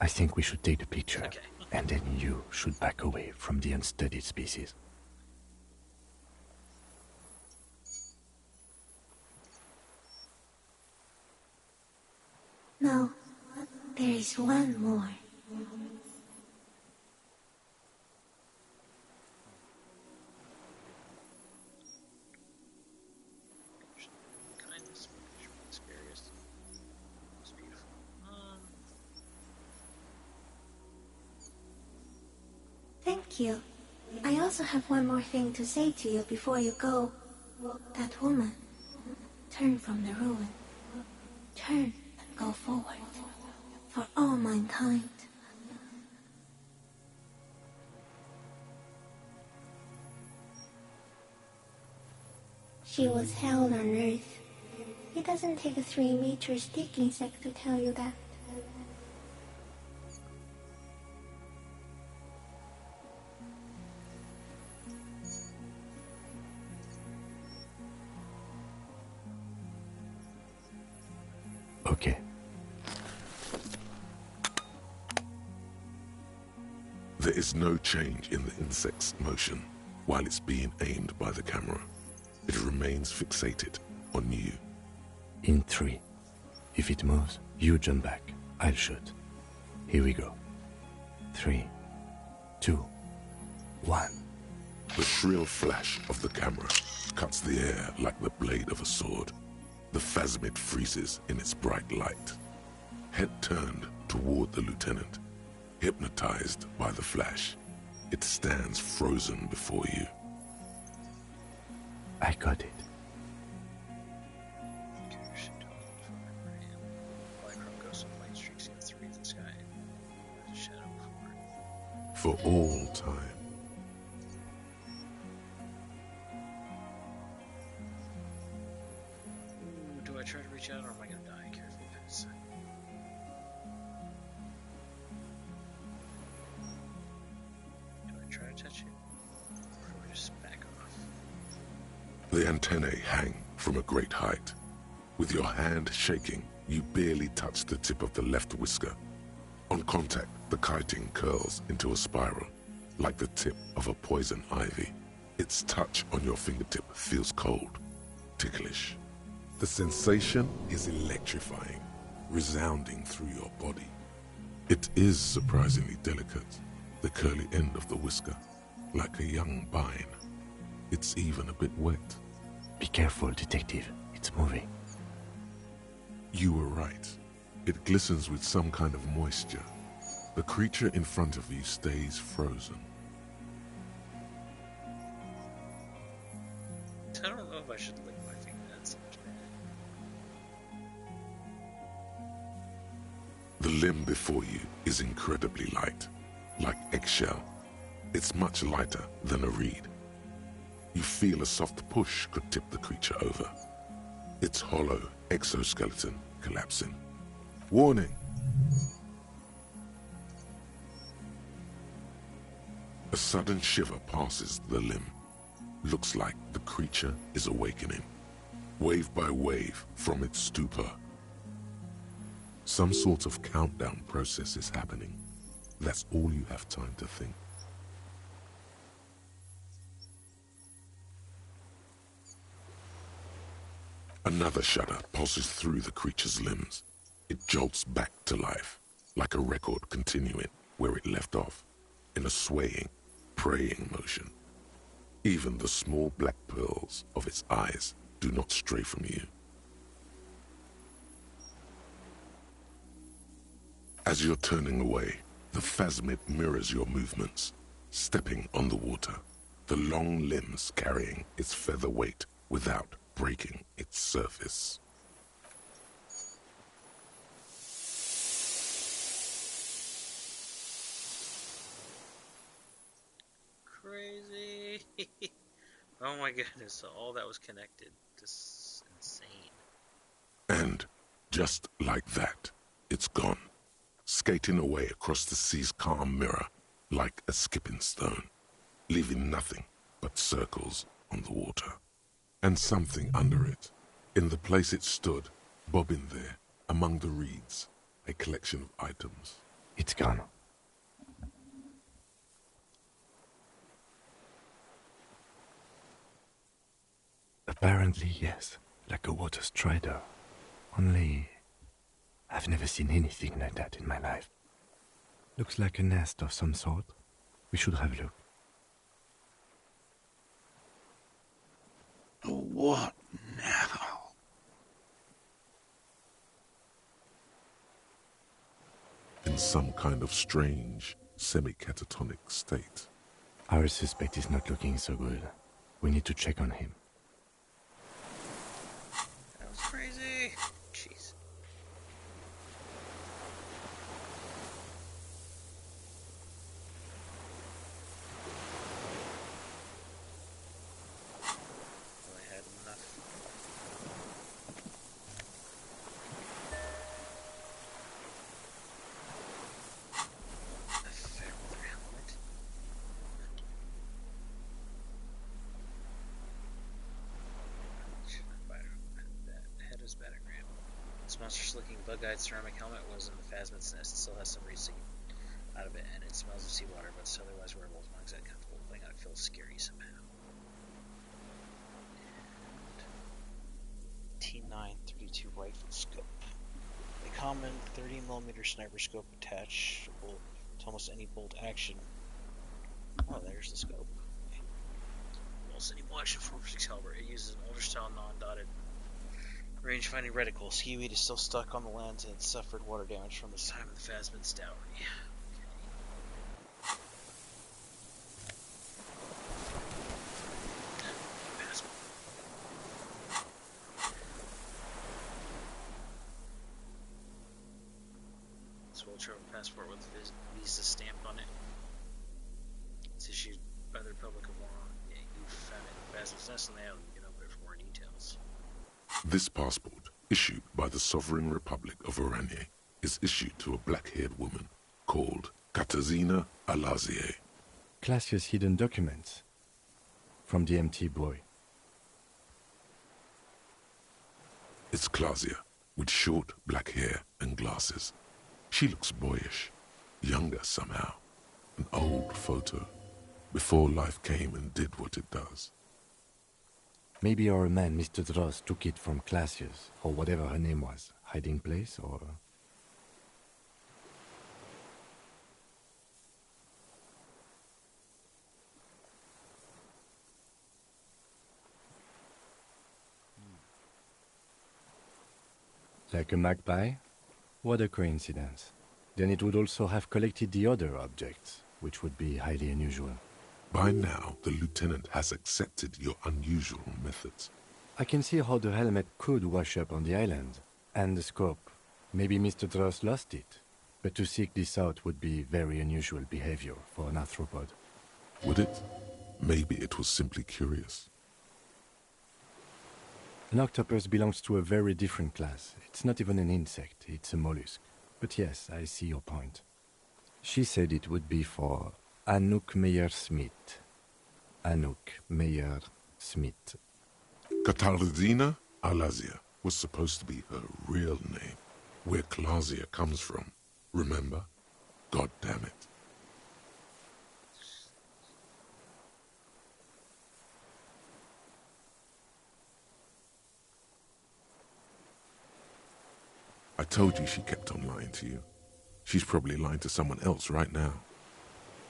I think we should take the picture, Okay. and then you should back away from the unstudied species. No, there is one more. Kindness, scariest. It's beautiful. Thank you. I also have one more thing to say to you before you go. That woman turned from the ruin. Turn and go forward. For all mankind. She was held on Earth. It doesn't take a 3-meter stick insect to tell you that. Okay. There is no change in the insect's motion while it's being aimed by the camera. It remains fixated on you. In 3. If it moves, you jump back. I'll shoot. Here we go. 3, 2, 1. The shrill flash of the camera cuts the air like the blade of a sword. The phasmid freezes in its bright light. Head turned toward the lieutenant, hypnotized by the flash. It stands frozen before you. I got it. For all time. Ooh, do I try to reach out or am I gonna die? Careful, guys. Do I try to touch it? Or do I just back off? The antennae hang from a great height. With your hand shaking, you barely touch the tip of the left whisker. On contact, the kiting curls into a spiral, like the tip of a poison ivy. Its touch on your fingertip feels cold, ticklish. The sensation is electrifying, resounding through your body. It is surprisingly delicate, the curly end of the whisker, like a young vine. It's even a bit wet. Be careful, detective. It's moving. You were right. It glistens with some kind of moisture. The creature in front of you stays frozen. I don't know if I should lick my finger. That sounds bad. The limb before you is incredibly light, like eggshell. It's much lighter than a reed. You feel a soft push could tip the creature over. Its hollow exoskeleton collapsing. Warning! A sudden shiver passes the limb. Looks like the creature is awakening, wave by wave from its stupor. Some sort of countdown process is happening. That's all you have time to think. Another shudder pulses through the creature's limbs. It jolts back to life, like a record continuing where it left off, in a swaying, praying motion. Even the small black pearls of its eyes do not stray from you. As you're turning away, the phasmid mirrors your movements, stepping on the water, the long limbs carrying its feather weight without breaking its surface. Crazy. Oh my goodness, so all that was connected. This is insane. And just like that, it's gone, skating away across the sea's calm mirror like a skipping stone, leaving nothing but circles on the water. And something under it, in the place it stood, bobbing there, among the reeds, a collection of items. It's gone. Apparently, yes, like a water strider. Only, I've never seen anything like that in my life. Looks like a nest of some sort. We should have a look. What now? In some kind of strange, semi-catatonic state. Our suspect is not looking so good. We need to check on him. That was crazy. Jeez. his battering ram. This monstrous-looking bug-eyed ceramic helmet was in the Phasmid's nest. It still has some reason out of it, and it smells of seawater, but it's otherwise wearable as long as that comfortable thing. I feel scary somehow. T932 rifle scope. A common 30mm sniper scope attachable to almost any bolt action. Oh, there's the scope. Almost any bolt action 4.6 caliber. It uses an older style non-dotted range-finding reticle. Seaweed is still stuck on the lens and it suffered water damage from the time of the Phasmid's dowry. Travel passport with visa stamped on it. It's issued by the Republic of Oran. Yeah, you found it in the Phasmid's nest and they haven't been over it for more details. This passport, issued by the Sovereign Republic of Oranje, is issued to a black-haired woman called Katarzyna Alazie. Classia's hidden documents from the MT boy. It's Klasia, with short black hair and glasses. She looks boyish, younger somehow. An old photo, before life came and did what it does. Maybe our man, Mr. Dross, took it from Classia's, or whatever her name was, hiding place, or... Like a magpie? What a coincidence. Then it would also have collected the other objects, which would be highly unusual. By now, the lieutenant has accepted your unusual methods. I can see how the helmet could wash up on the island. And the scope. Maybe Mr. Dross lost it. But to seek this out would be very unusual behavior for an arthropod. Would it? Maybe it was simply curious. An octopus belongs to a very different class. It's not even an insect, it's a mollusk. But yes, I see your point. She said it would be for Anouk Meyer-Smith. Anouk Meyer-Smith. Katarzyna Alazie was supposed to be her real name, where Klasia comes from. Remember? God damn it. I told you she kept on lying to you. She's probably lying to someone else right now.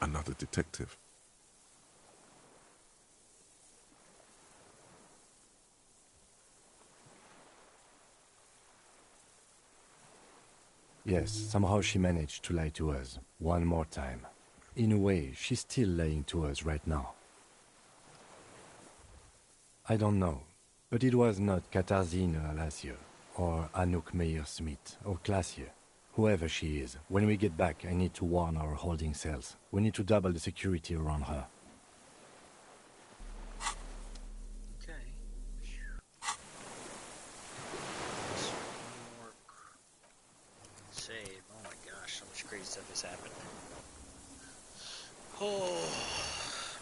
Another detective. Yes, somehow she managed to lie to us, one more time. In a way, she's still lying to us right now. I don't know, but it was not Katarzyna Alazie, or Anouk Meyer-Smith, or Klasia. Whoever she is, when we get back, I need to warn our holding cells. We need to double the security around her. Okay. Save. Oh my gosh, so much crazy stuff has happened. Oh,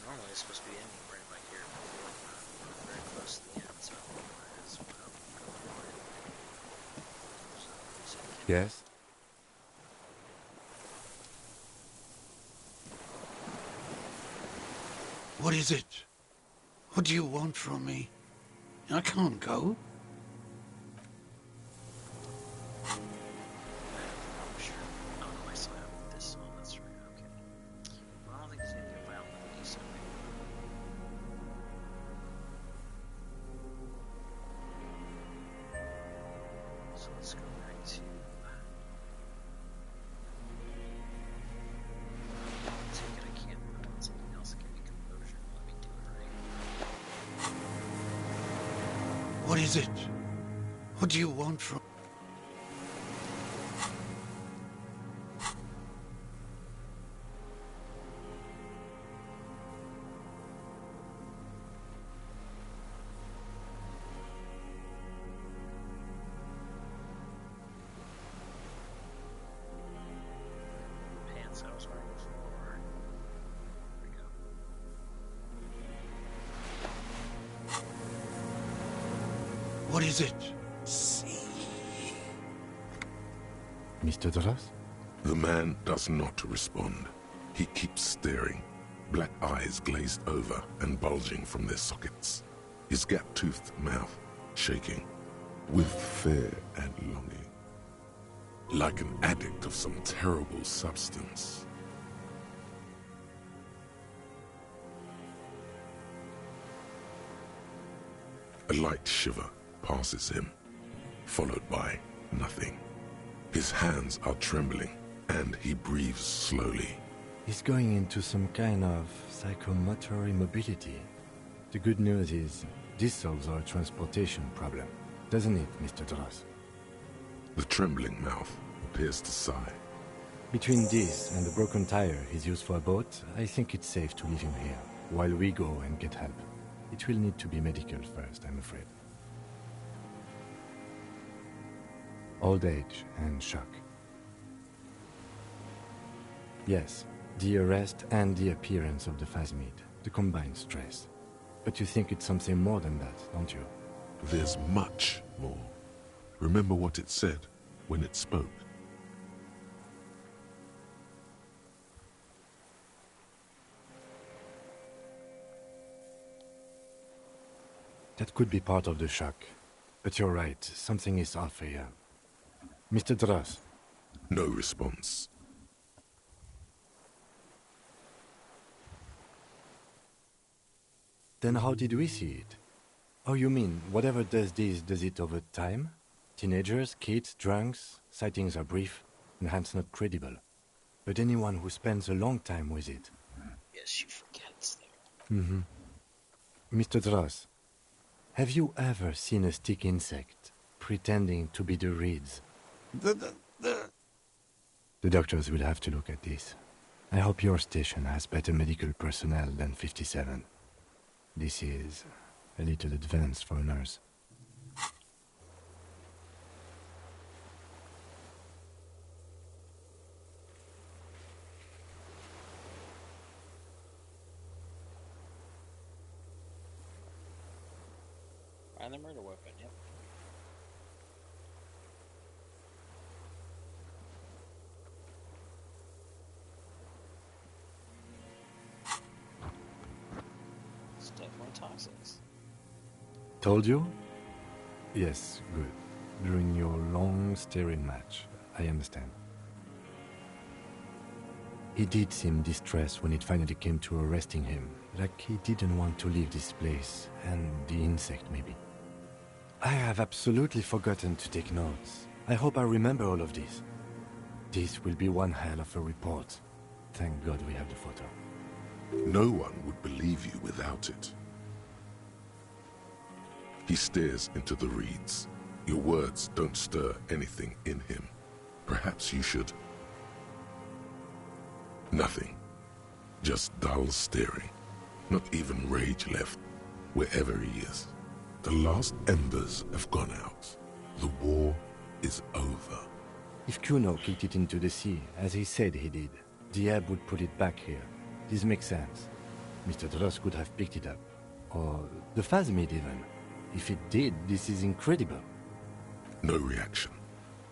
normally it's supposed to be ending right back here. We're very close to the end, so might as well go for it. Yes? What is it? What do you want from me? I can't go. Sure. Oh no, I still have this. Oh, that's right. Okay. Well, I don't think it's gonna get violent with these. So let's go back to. Take it. I can't find something else that can be composure. Let me do it right. What is it? What do you want from... Pants I was wearing before. There we go. What is it? See. Mr. Dross? The man does not respond. He keeps staring, black eyes glazed over and bulging from their sockets. His gap-toothed mouth shaking with fear and longing. Like an addict of some terrible substance. A light shiver passes him, followed by nothing. His hands are trembling, and he breathes slowly. He's going into some kind of psychomotor immobility. The good news is, this solves our transportation problem, doesn't it, Mr. Dross? The trembling mouth appears to sigh. Between this and the broken tire he's used for a boat, I think it's safe to leave him here, while we go and get help. It will need to be medical first, I'm afraid. Old age and shock. Yes, the arrest and the appearance of the phasmid, the combined stress. But you think it's something more than that, don't you? There's much more. Remember what it said when it spoke. That could be part of the shock. But you're right, something is off here. Mr. Dross. No response. Then how did we see it? Oh, you mean, whatever does this, does it over time? Teenagers, kids, drunks, sightings are brief, and hence not credible. But anyone who spends a long time with it. Yes, you forget it's there. Mm-hmm. Mr. Dross, have you ever seen a stick insect pretending to be the reeds? The doctors will have to look at this. I hope your station has better medical personnel than 57. This is a little advanced for a nurse. Find the murder weapon, yep. It's definitely toxics. Told you? Yes, good. During your long staring match, I understand. He did seem distressed when it finally came to arresting him, like he didn't want to leave this place, and the insect maybe. I have absolutely forgotten to take notes. I hope I remember all of this. This will be one hell of a report. Thank God we have the photo. No one would believe you without it. He stares into the reeds. Your words don't stir anything in him. Perhaps you should. Nothing. Just dull staring. Not even rage left, wherever he is. The last embers have gone out. The war is over. If Kuno kicked it into the sea, as he said he did, the ebb would put it back here. This makes sense. Mr. Dross could have picked it up. Or the phasmid even. If it did, this is incredible. No reaction.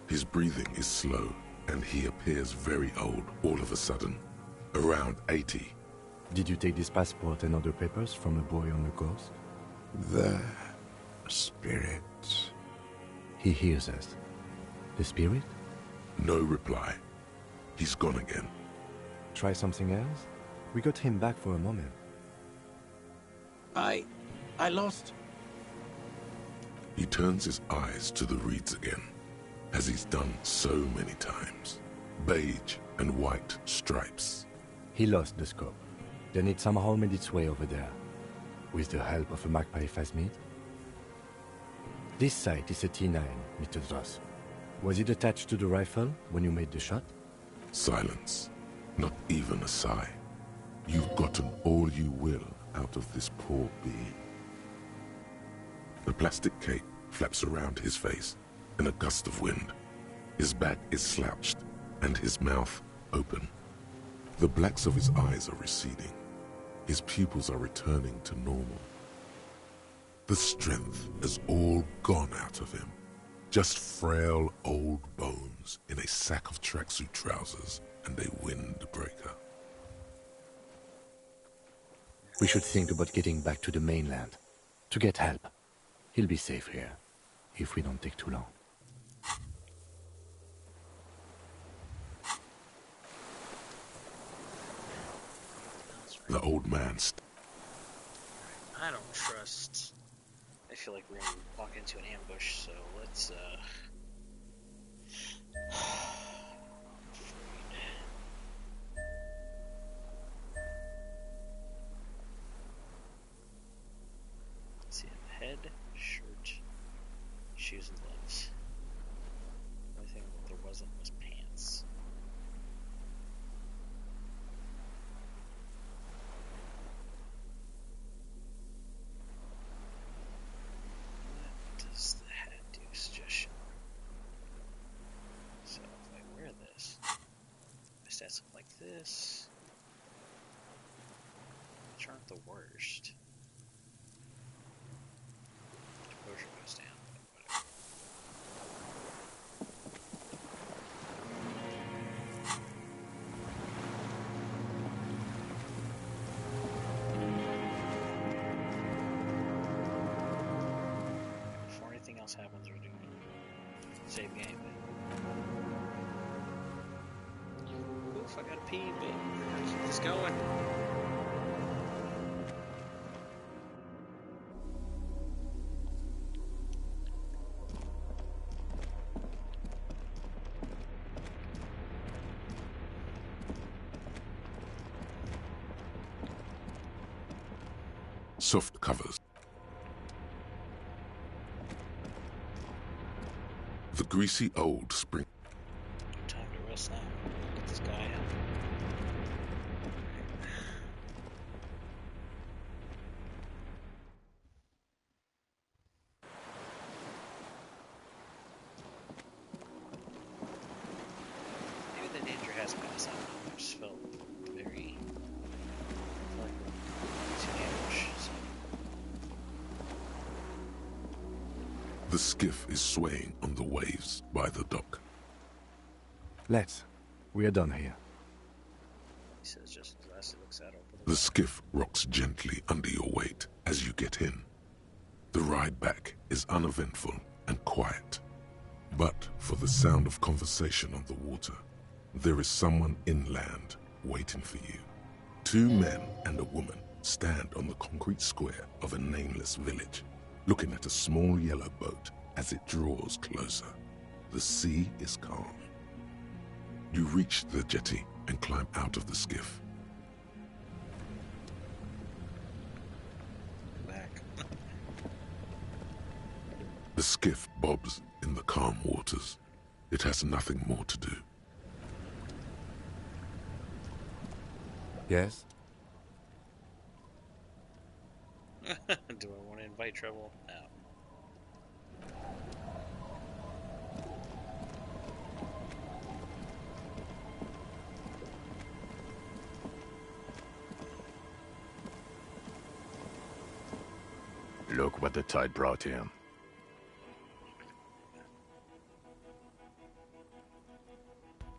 His breathing is slow, and he appears very old all of a sudden. Around 80. Did you take this passport and other papers from a boy on the coast? The spirit. He hears us. The spirit? No reply. He's gone again. Try something else? We got him back for a moment. I lost. He turns his eyes to the reeds again, as he's done so many times. Beige and white stripes. He lost the scope. Then it somehow made its way over there. With the help of a magpie phasmid. This sight is a T9, Mr. Dross. Was it attached to the rifle when you made the shot? Silence. Not even a sigh. You've gotten all you will out of this poor being. The plastic cape flaps around his face in a gust of wind. His back is slouched and his mouth open. The blacks of his eyes are receding. His pupils are returning to normal. The strength has all gone out of him. Just frail old bones. clothes in a sack of tracksuit trousers and a windbreaker. We should think about getting back to the mainland. To get help. He'll be safe here, if we don't take too long. The old man I don't trust. I feel like we're gonna walk into an ambush, so let's let's see, head, shirt, shoes, and gloves. The only thing that there wasn't was pants. What does the hat do? Suggestion. So if I wear this, my stats look like this. Which aren't the worst. Exposure goes down, but whatever. Before anything else happens, we're doing save game. Oof, I gotta pee, but gotta keep this going. soft covers. The greasy old spring. Time to rest now. Get this guy in. Maybe the danger has passed. I don't know. I just felt very like too ambush. So. The skiff is swaying on the waves by the dock. Let's. We are done here. He says just as last he looks out over The skiff rocks gently under your weight as you get in. The ride back is uneventful and quiet. But for the sound of conversation on the water, there is someone inland waiting for you. Two men and a woman stand on the concrete square of a nameless village, looking at a small yellow boat as it draws closer. The sea is calm. You reach the jetty and climb out of the skiff. back. The skiff bobs in the calm waters. It has nothing more to do. Yes? Do I want to invite trouble? No. Look what the tide brought him.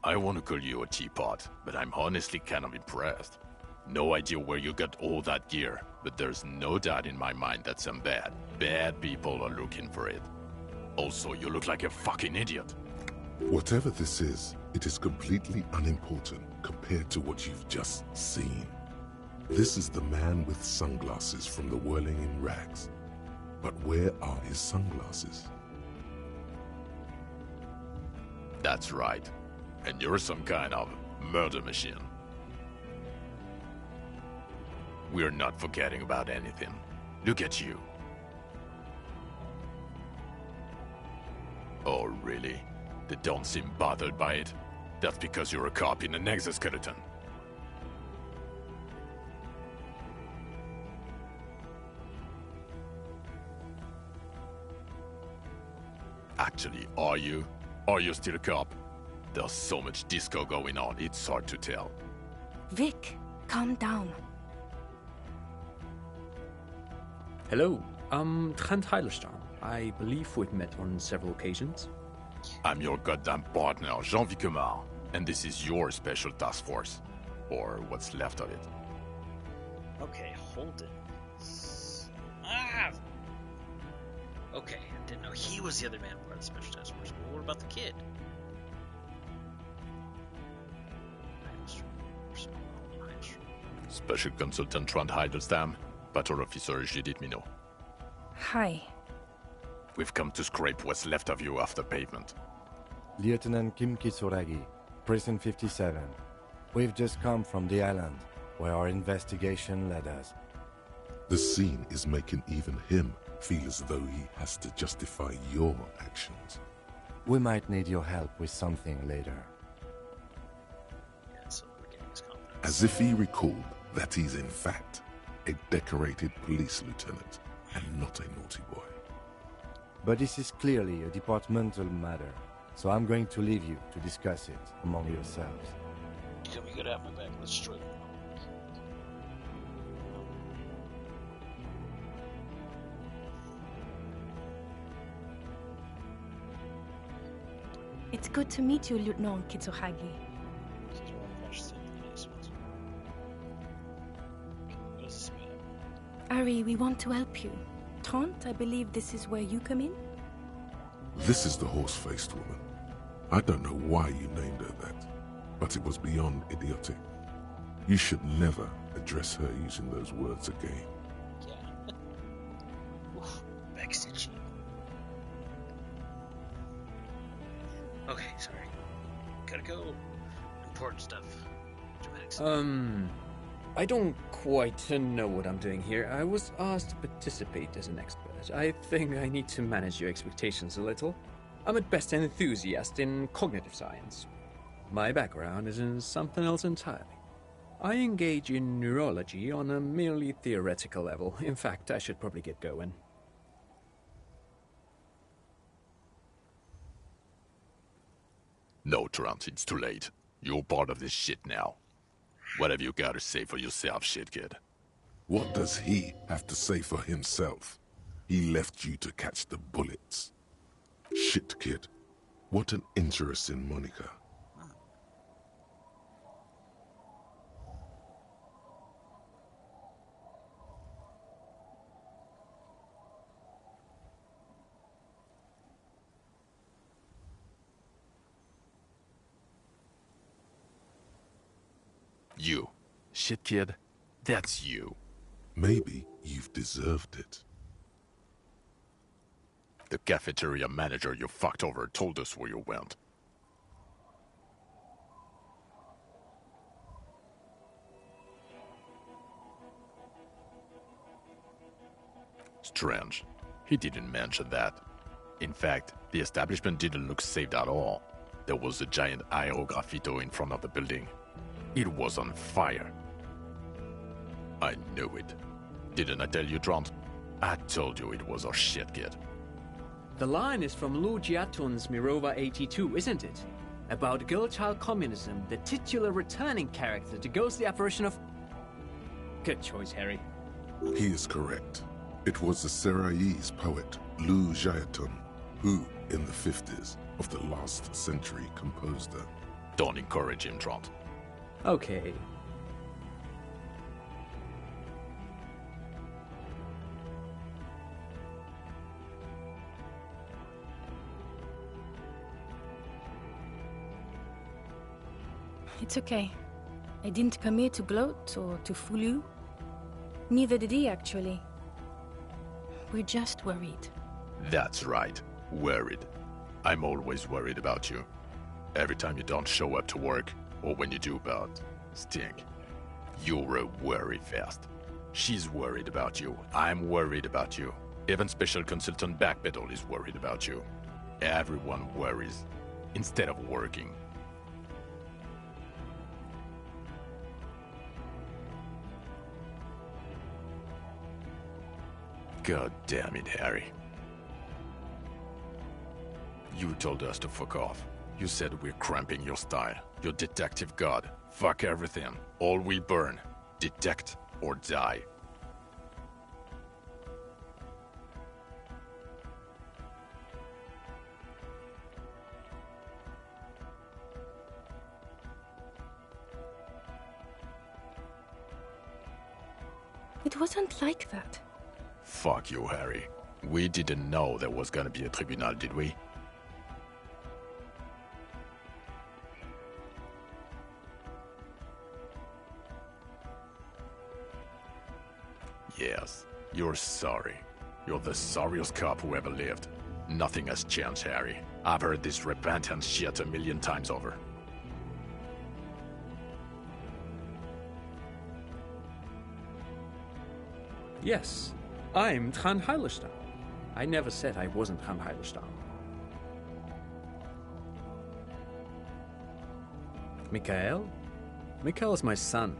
I want to call you a teapot, but I'm honestly kind of impressed. No idea where you got all that gear, but there's no doubt in my mind that some bad people are looking for it. Also, you look like a fucking idiot. Whatever this is, it is completely unimportant compared to what you've just seen. This is the man with sunglasses from the Whirling in Rags. But where are his sunglasses? That's right. And you're some kind of murder machine. We're not forgetting about anything. Look at you. Oh, really? They don't seem bothered by it? That's because you're a cop in an exoskeleton. Actually, are you? Are you still a cop? There's so much disco going on, it's hard to tell. Vic, calm down. Hello, Trent Heilerstein. I believe we've met on several occasions. I'm your goddamn partner, Jean-Vic Quemar, and this is your special task force. Or what's left of it. Okay, hold it. Ah! Okay, I didn't know he was the other man part of the special task force. But what about the kid? Special Consultant Trond Heidelstam, Patrol Officer Judith Minot. Hi. We've come to scrape what's left of you off the pavement. Lieutenant Kim Kitsuragi, Prison 57. We've just come from the island, where our investigation led us. The scene is making even him feel as though he has to justify your actions. We might need your help with something later. Yeah, so we're getting his confidence. As if he recalled that he's in fact a decorated police lieutenant and not a naughty boy. But this is clearly a departmental matter, so I'm going to leave you to discuss it among yourselves. Can we get out my back? Let's straight. It's good to meet you, Lieutenant Kitsuragi. Ari, we want to help you. Trant, I believe this is where you come in? This is the horse-faced woman. I don't know why you named her that, but it was beyond idiotic. You should never address her using those words again. Yeah. Oof, backstitching. Okay, sorry. Gotta go. Important stuff. Dramatics. I don't quite know what I'm doing here. I was asked to participate as an expert. I think I need to manage your expectations a little. I'm at best an enthusiast in cognitive science. My background is in something else entirely. I engage in neurology on a merely theoretical level. In fact, I should probably get going. No, Trant, it's too late. You're part of this shit now. What have you got to say for yourself, shit kid? What does he have to say for himself? He left you to catch the bullets. Shit kid. What an interesting moniker. You. Shit kid, that's you. Maybe you've deserved it. The cafeteria manager you fucked over told us where you went. Strange. He didn't mention that. In fact, the establishment didn't look saved at all. There was a giant aerograffito in front of the building. It was on fire. I knew it. Didn't I tell you, Trant? I told you it was our shit kid. The line is from Lu Jiatun's Mirova 82, isn't it? About girl-child communism, the titular returning character to ghost the apparition of... Good choice, Harry. He is correct. It was the Seraillese poet Lu Jiatun who, in the 50s of the last century, composed her. Don't encourage him, Trant. Okay. It's okay. I didn't come here to gloat or to fool you. Neither did he, actually. We're just worried. That's right. Worried. I'm always worried about you. Every time you don't show up to work, or when you do but stink. You're a worry fest. She's worried about you. I'm worried about you. Even Special Consultant Backpedal is worried about you. Everyone worries instead of working. God damn it, Harry. You told us to fuck off. You said we're cramping your style. Your detective god. Fuck everything. All we burn. Detect or die. It wasn't like that. Fuck you, Harry. We didn't know there was gonna be a tribunal, did we? Yes, you're sorry. You're the sorriest cop who ever lived. Nothing has changed, Harry. I've heard this repentance shit a million times over. Yes, I'm Tran Heilestal. I never said I wasn't Tran Heilestal. Mikhail? Mikhail is my son.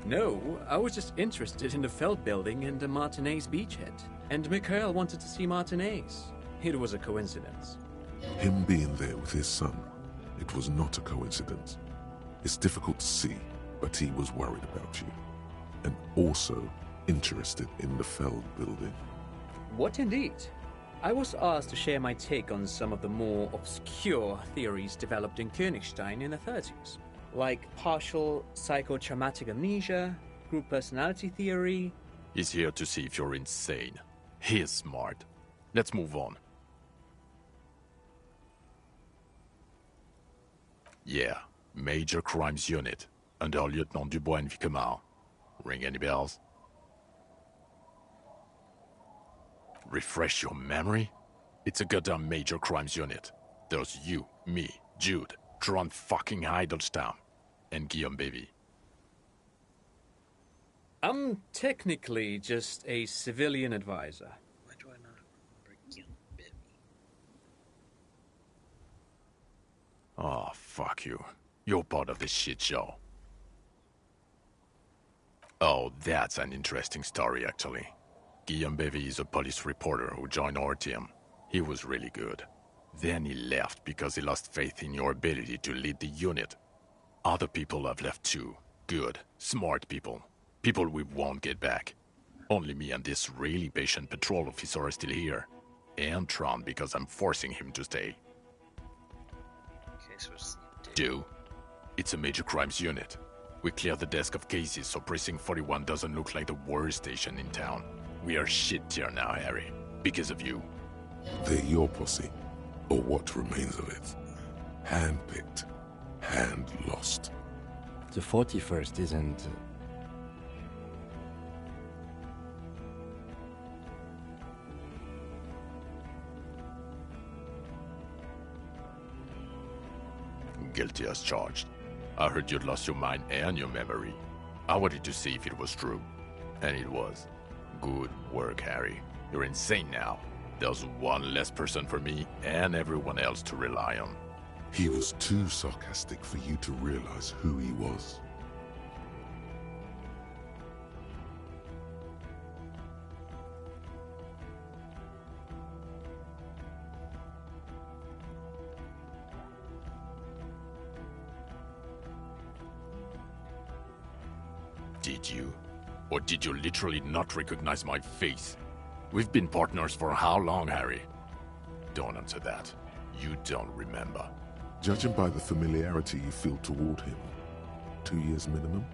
No, I was just interested in the Feld building and the Martinez beachhead. And Mikhail wanted to see Martinez. It was a coincidence. Him being there with his son, it was not a coincidence. It's difficult to see, but he was worried about you. And also interested in the Feld building. What indeed? I was asked to share my take on some of the more obscure theories developed in Königstein in the 30s. Like partial psychotraumatic amnesia, group personality theory. He's here to see if you're insane. He is smart. Let's move on. Yeah, Major Crimes Unit, under Lieutenant Dubois and Vicomar. Ring any bells? Refresh your memory? It's a goddamn Major Crimes Unit. There's you, me, Jude, Tron fucking Heidelstam, and Guillaume Bevy. I'm technically just a civilian advisor. Why do I not remember Guillaume Bevy? Oh, fuck you. You're part of this shit show. Oh, that's an interesting story, actually. Guillaume Bevy is a police reporter who joined our team. He was really good. Then he left because he lost faith in your ability to lead the unit. Other people have left too. Good, smart people. People we won't get back. Only me and this really patient patrol officer are still here. And Tron because I'm forcing him to stay. Okay, so it's Do. It's a Major Crimes Unit. We clear the desk of cases so Precinct 41 doesn't look like the worst station in town. We are shit tier now, Harry. Because of you. They're your posse, or what remains of it. Hand-picked, hand-lost. The 41st isn't... Guilty as charged. I heard you'd lost your mind and your memory. I wanted to see if it was true. And it was. Good work, Harry. You're insane now. There's one less person for me and everyone else to rely on. He was too sarcastic for you to realize who he was. Did you? Or did you literally not recognize my face? We've been partners for how long, Harry? Don't answer that. You don't remember. Judging by the familiarity you feel toward him, 2 years minimum?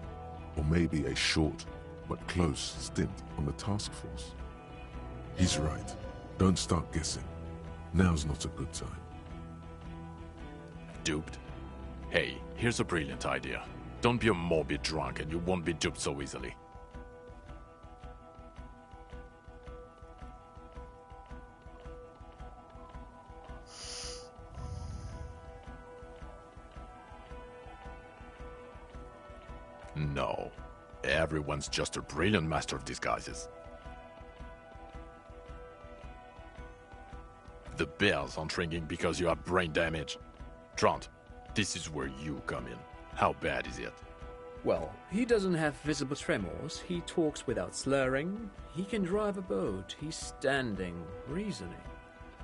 Or maybe a short but close stint on the task force? He's right. Don't start guessing. Now's not a good time. Duped? Hey, here's a brilliant idea. Don't be a morbid drunk and you won't be duped so easily. No. Everyone's just a brilliant master of disguises. The bells aren't ringing because you have brain damage. Trant, this is where you come in. How bad is it? Well, he doesn't have visible tremors, he talks without slurring, he can drive a boat, he's standing, reasoning.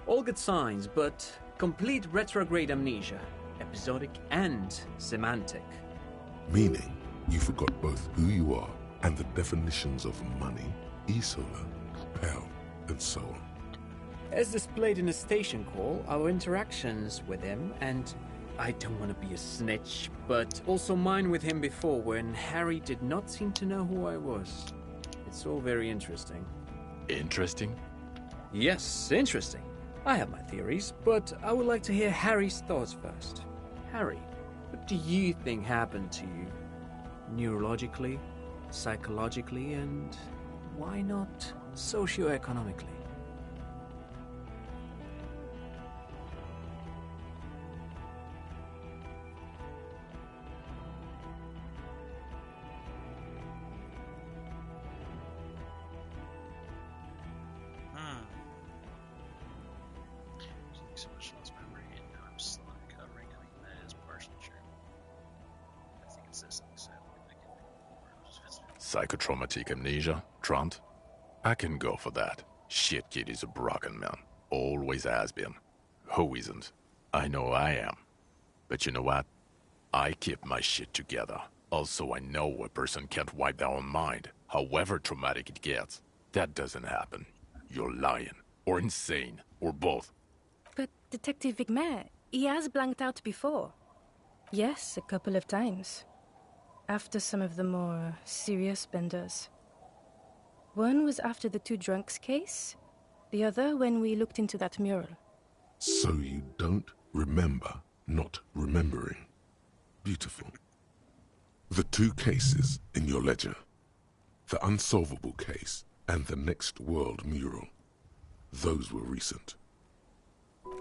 All good signs, but complete retrograde amnesia, episodic and semantic. Meaning, you forgot both who you are and the definitions of money, Isola, Pell, and so on. As displayed in the station call, our interactions with him and I don't want to be a snitch, but also mine with him before when Harry did not seem to know who I was. It's all very interesting. Interesting? Yes, interesting. I have my theories, but I would like to hear Harry's thoughts first. Harry, what do you think happened to you? Neurologically, psychologically, and why not socioeconomically? So much lost memory, and now I'm slowly recovering. I mean, that is partially true. I think it's this episode. Psychotraumatic amnesia, Trant? I can go for that. Shit kid is a broken man. Always has been. Who isn't? I know I am. But you know what? I keep my shit together. Also, I know a person can't wipe their own mind, however traumatic it gets. That doesn't happen. You're lying. Or insane. Or both. But Detective Vigmer, he has blanked out before. Yes, a couple of times. After some of the more serious benders. One was after the two drunks case, the other when we looked into that mural. So you don't remember not remembering. Beautiful. The two cases in your ledger, the unsolvable case and the Next World mural, those were recent.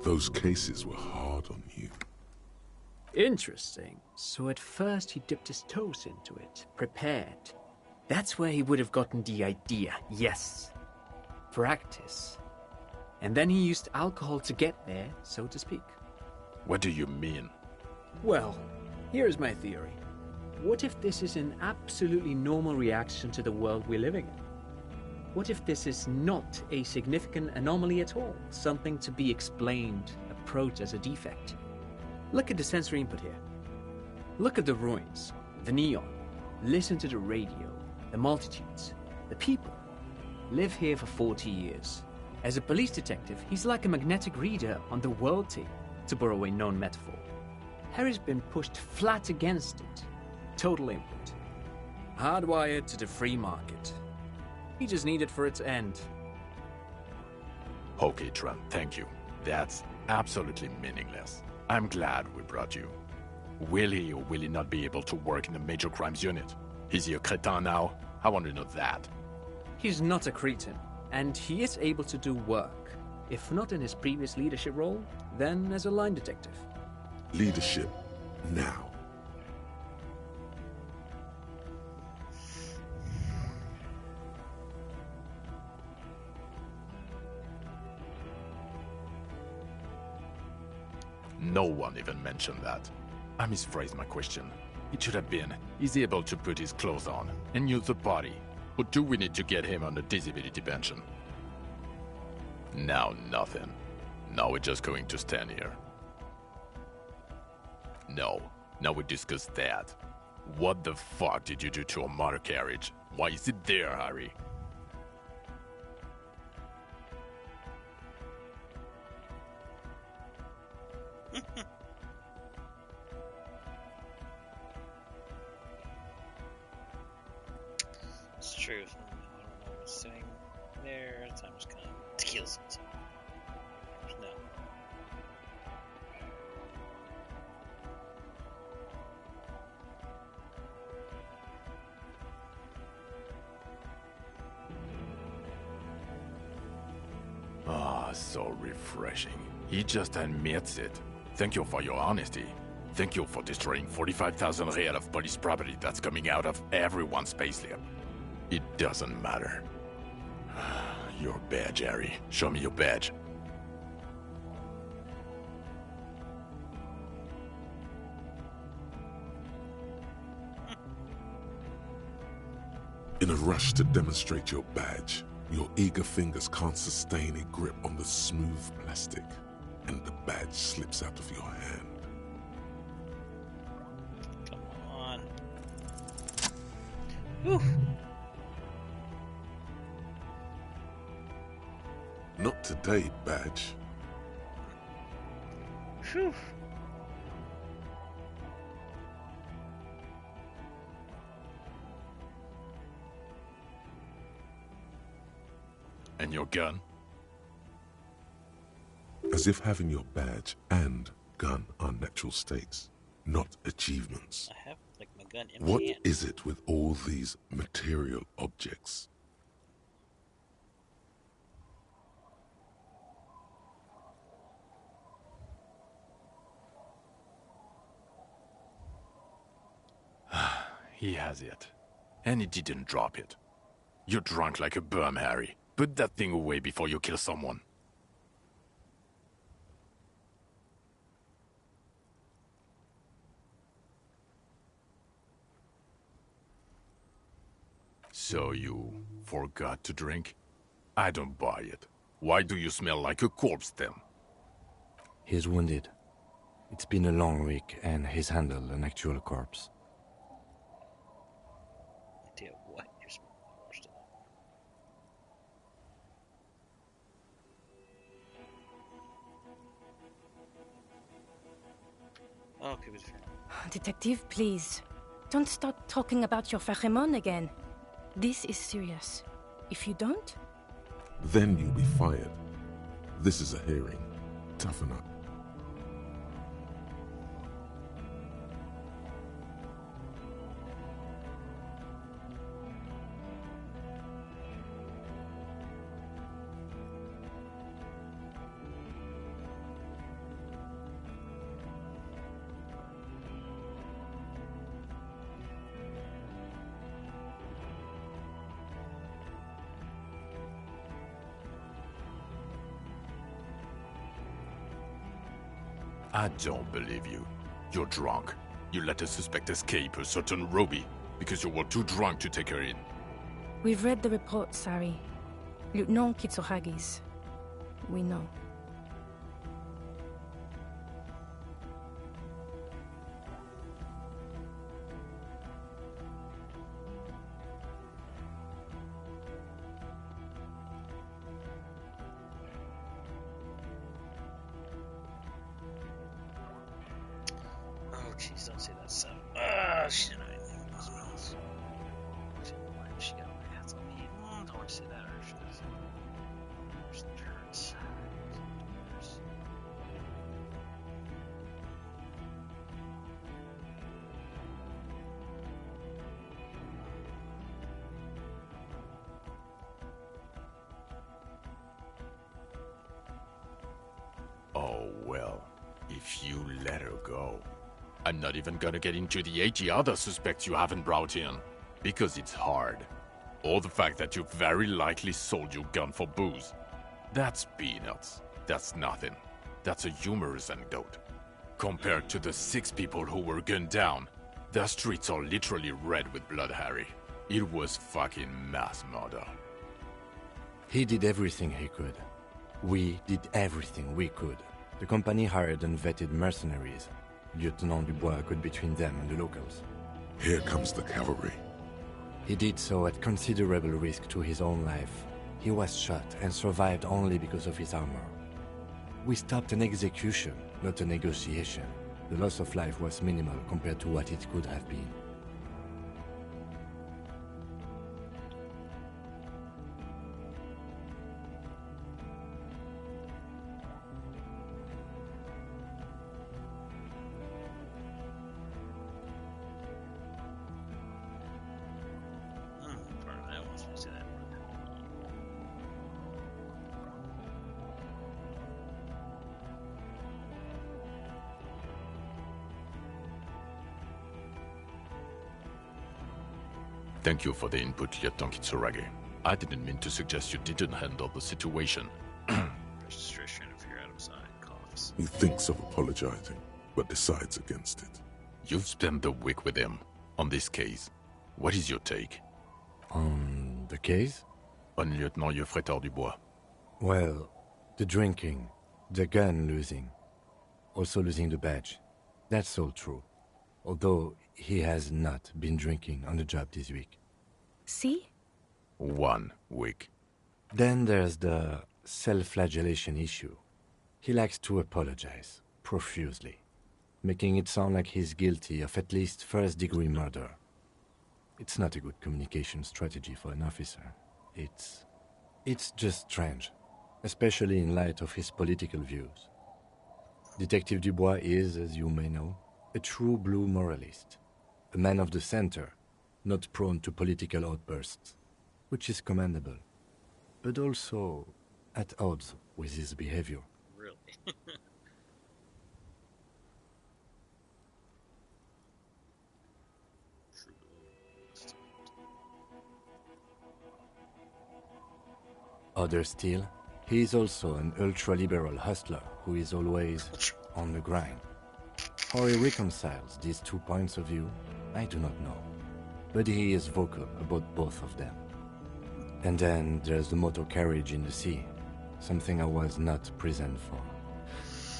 Those cases were hard on you. Interesting. So at first he dipped his toes into it, prepared. That's where he would have gotten the idea, yes. Practice. And then he used alcohol to get there, so to speak. What do you mean? Well, here's my theory. What if this is an absolutely normal reaction to the world we're living in? What if this is not a significant anomaly at all? Something to be explained, approached as a defect? Look at the sensory input here. Look at the ruins, the neon. Listen to the radio, the multitudes, the people. Live here for 40 years. As a police detective, he's like a magnetic reader on the world tape, to borrow a known metaphor. Harry's been pushed flat against it. Total input. Hardwired to the free market. He just needed for its end. Okay, Trent, thank you. That's absolutely meaningless. I'm glad we brought you. Will he or will he not be able to work in the major crimes unit? Is he a cretin now? I want to know that. He's not a cretin, and he is able to do work. If not in his previous leadership role, then as a line detective. Leadership, now. No one even mentioned that. I misphrased my question. It should have been, is he able to put his clothes on and use the body? Or do we need to get him on a disability pension? Now nothing. Now we're just going to stand here. No, now we discuss that. What the fuck did you do to a motor carriage? Why is it there, Harry? It's true. I don't know what's sitting there. So I'm just gonna kill something. No. Ah, so refreshing. He just admits it. Thank you for your honesty. Thank you for destroying 45,000 real of police property that's coming out of everyone's payslip. It doesn't matter. Your badge, Harry. Show me your badge. In a rush to demonstrate your badge, your eager fingers can't sustain a grip on the smooth plastic, and the badge slips out of your hand. Come on. Whew. Not today, badge. Whew. And your gun? As if having your badge and gun are natural states, not achievements. I have, like, my gun empty. What is it with all these material objects? He has it. And he didn't drop it. You're drunk like a bum, Harry. Put that thing away before you kill someone. So you forgot to drink? I don't buy it. Why do you smell like a corpse then? He's wounded. It's been a long week, and he's handled an actual corpse. Idea what you're supposed to. Okay, with Detective, please. Don't start talking about your pheromone again. This is serious. If you don't... Then you'll be fired. This is a hearing. Toughen up. I don't believe you. You're drunk. You let a suspect escape, a certain Roby, because you were too drunk to take her in. We've read the report, Sari. Lieutenant Kitsuhagi's. We know. Jeez, don't say that stuff. Ah, shit, I didn't know smells. She got my hands on me. Don't want to say that, actually. There's the turds. Oh, well, if you let her go. I'm not even gonna get into the 80 other suspects you haven't brought in. Because it's hard. Or the fact that you very likely sold your gun for booze. That's peanuts. That's nothing. That's a humorous anecdote. Compared to the 6 people who were gunned down, the streets are literally red with blood, Harry. It was fucking mass murder. He did everything he could. We did everything we could. The company hired and vetted mercenaries. Lieutenant Dubois got between them and the locals. Here comes the cavalry. He did so at considerable risk to his own life. He was shot and survived only because of his armor. We stopped an execution, not a negotiation. The loss of life was minimal compared to what it could have been. Thank you for the input, Lieutenant Kitsuragi. I didn't mean to suggest you didn't handle the situation. Registration if you're outside coughs. He thinks of apologizing, but decides against it. You've spent the week with him on this case. What is your take? On the case? On Lieutenant Yefretor Dubois. Well, the drinking, the gun losing, also losing the badge. That's all true. Although he has not been drinking on the job this week. See? 1 week. Then there's the self-flagellation issue. He likes to apologize, profusely, making it sound like he's guilty of at least first-degree murder. It's not a good communication strategy for an officer. It's It's just strange, especially in light of his political views. Detective Dubois is, as you may know, a true blue moralist, a man of the center, not prone to political outbursts, which is commendable, but also at odds with his behavior. Really? Other still, he is also an ultra-liberal hustler who is always on the grind. How he reconciles these 2 points of view, I do not know, but he is vocal about both of them. And then there's the motor carriage in the sea, something I was not present for.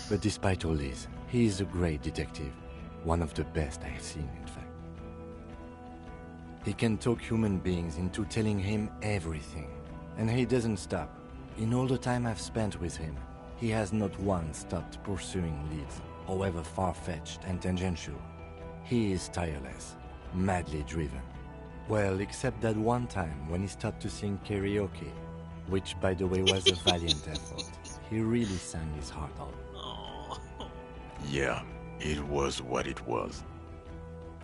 But despite all this, he is a great detective, one of the best I've seen, in fact. He can talk human beings into telling him everything, and he doesn't stop. In all the time I've spent with him, he has not once stopped pursuing leads, however far-fetched and tangential. He is tireless, madly driven. Well, except that one time when he stopped to sing karaoke, which by the way was a valiant effort. He really sang his heart out. Yeah, it was what it was.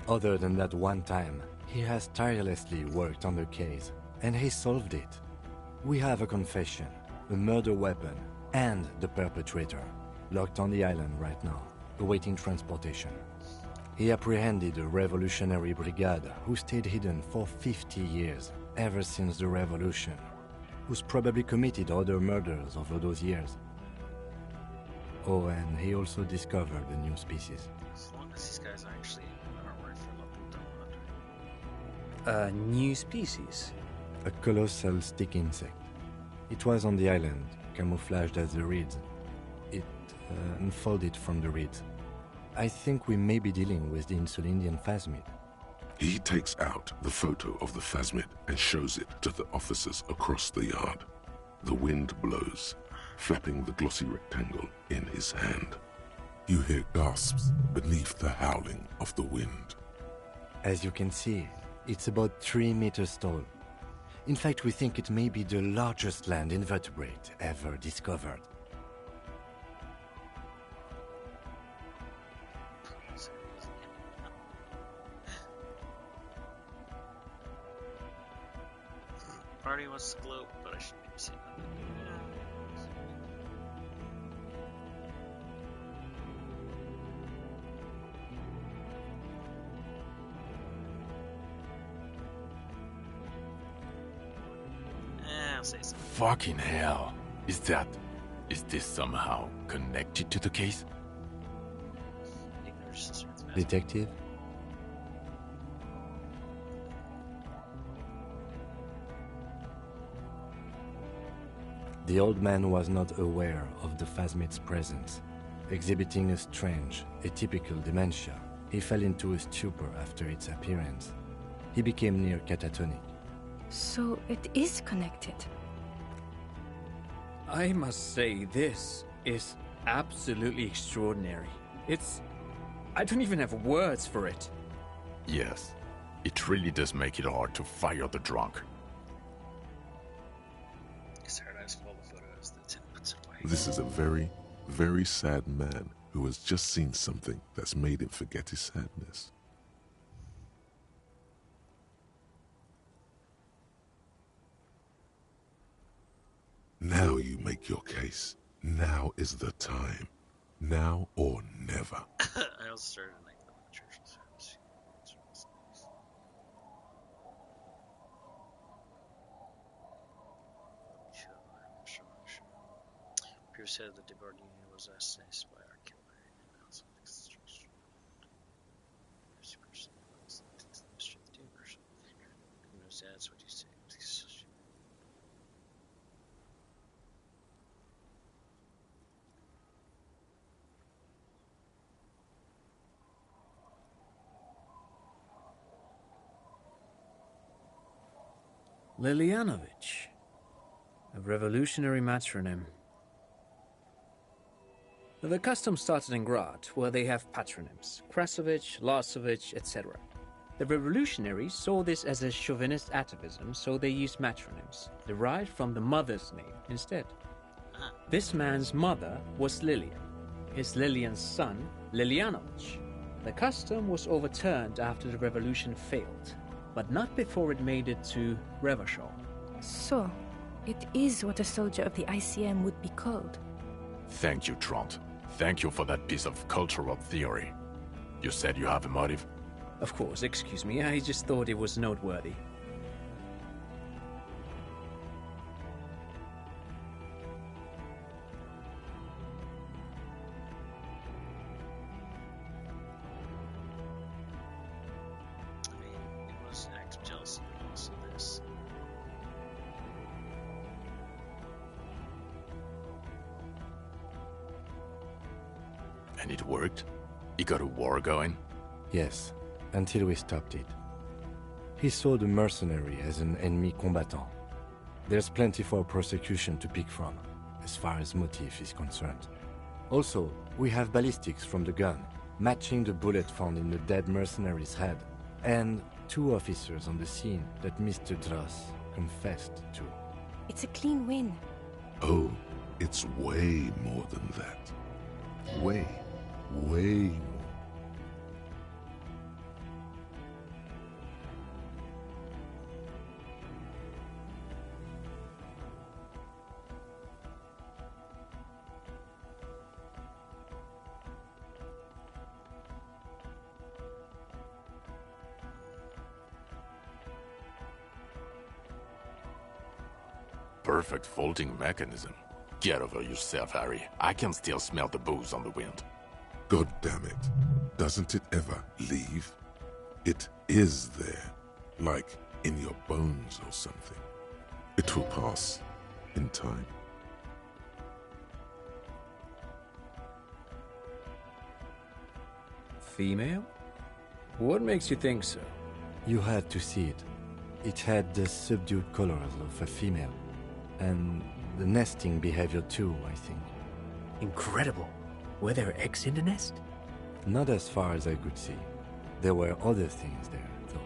Other than that one time, he has tirelessly worked on the case, and he solved it. We have a confession, a murder weapon, and the perpetrator, locked on the island right now, awaiting transportation. He apprehended a revolutionary brigade who stayed hidden for 50 years, ever since the revolution, who's probably committed other murders over those years. Oh, and he also discovered a new species. As long as these guys actually aren't working for La Puta Madre. A new species? A colossal stick insect. It was on the island, camouflaged as the reeds. It unfolded from the reeds. I think we may be dealing with the Insulindian phasmid. He takes out the photo of the phasmid and shows it to the officers across the yard. The wind blows, flapping the glossy rectangle in his hand. You hear gasps beneath the howling of the wind. As you can see, it's about 3 meters tall. In fact, we think it may be the largest land invertebrate ever discovered. Party wants to gloat, but I shouldn't be saying that. I'll say something. Fucking hell. Is this somehow connected to the case? Detective? The old man was not aware of the phasmid's presence. Exhibiting a strange, atypical dementia, he fell into a stupor after its appearance. He became near catatonic. So it is connected. I must say, this is absolutely extraordinary. I don't even have words for it. Yes, it really does make it hard to fire the drunk. This is a very, very sad man who has just seen something that's made him forget his sadness. Now you make your case. Now is the time. Now or never. I also started a nightclub in the church. Pierce said that the Guardian was assassin by our killer. That's what you say. Lilianovich. A revolutionary matronym. The custom started in Grad, where they have patronyms. Krasovich, Lasovich, etc. The revolutionaries saw this as a chauvinist atavism, so they used matronyms, derived from the mother's name instead. This man's mother was Lilian, his Lilian's son, Lilianovich. The custom was overturned after the revolution failed, but not before it made it to Revachol. So, it is what a soldier of the ICM would be called. Thank you, Trant. Thank you for that piece of cultural theory. You said you have a motive? Of course, excuse me, I just thought it was noteworthy. It was an act of jealousy, but also this. And it worked? You got a war going? Yes, until we stopped it. He saw the mercenary as an ennemi combatant. There's plenty for prosecution to pick from, as far as motive is concerned. Also, we have ballistics from the gun, matching the bullet found in the dead mercenary's head, and 2 officers on the scene that Mr. Dross confessed to. It's a clean win. Oh, it's way more than that. Way more. Perfect folding mechanism. Get over yourself, Harry. I can still smell the booze on the wind. God damn it. Doesn't it ever leave? It is there, like in your bones or something. It will pass in time. Female? What makes you think so? You had to see it. It had the subdued colors of a female, and the nesting behavior too, I think. Incredible. Were there eggs in the nest? Not as far as I could see. There were other things there, though.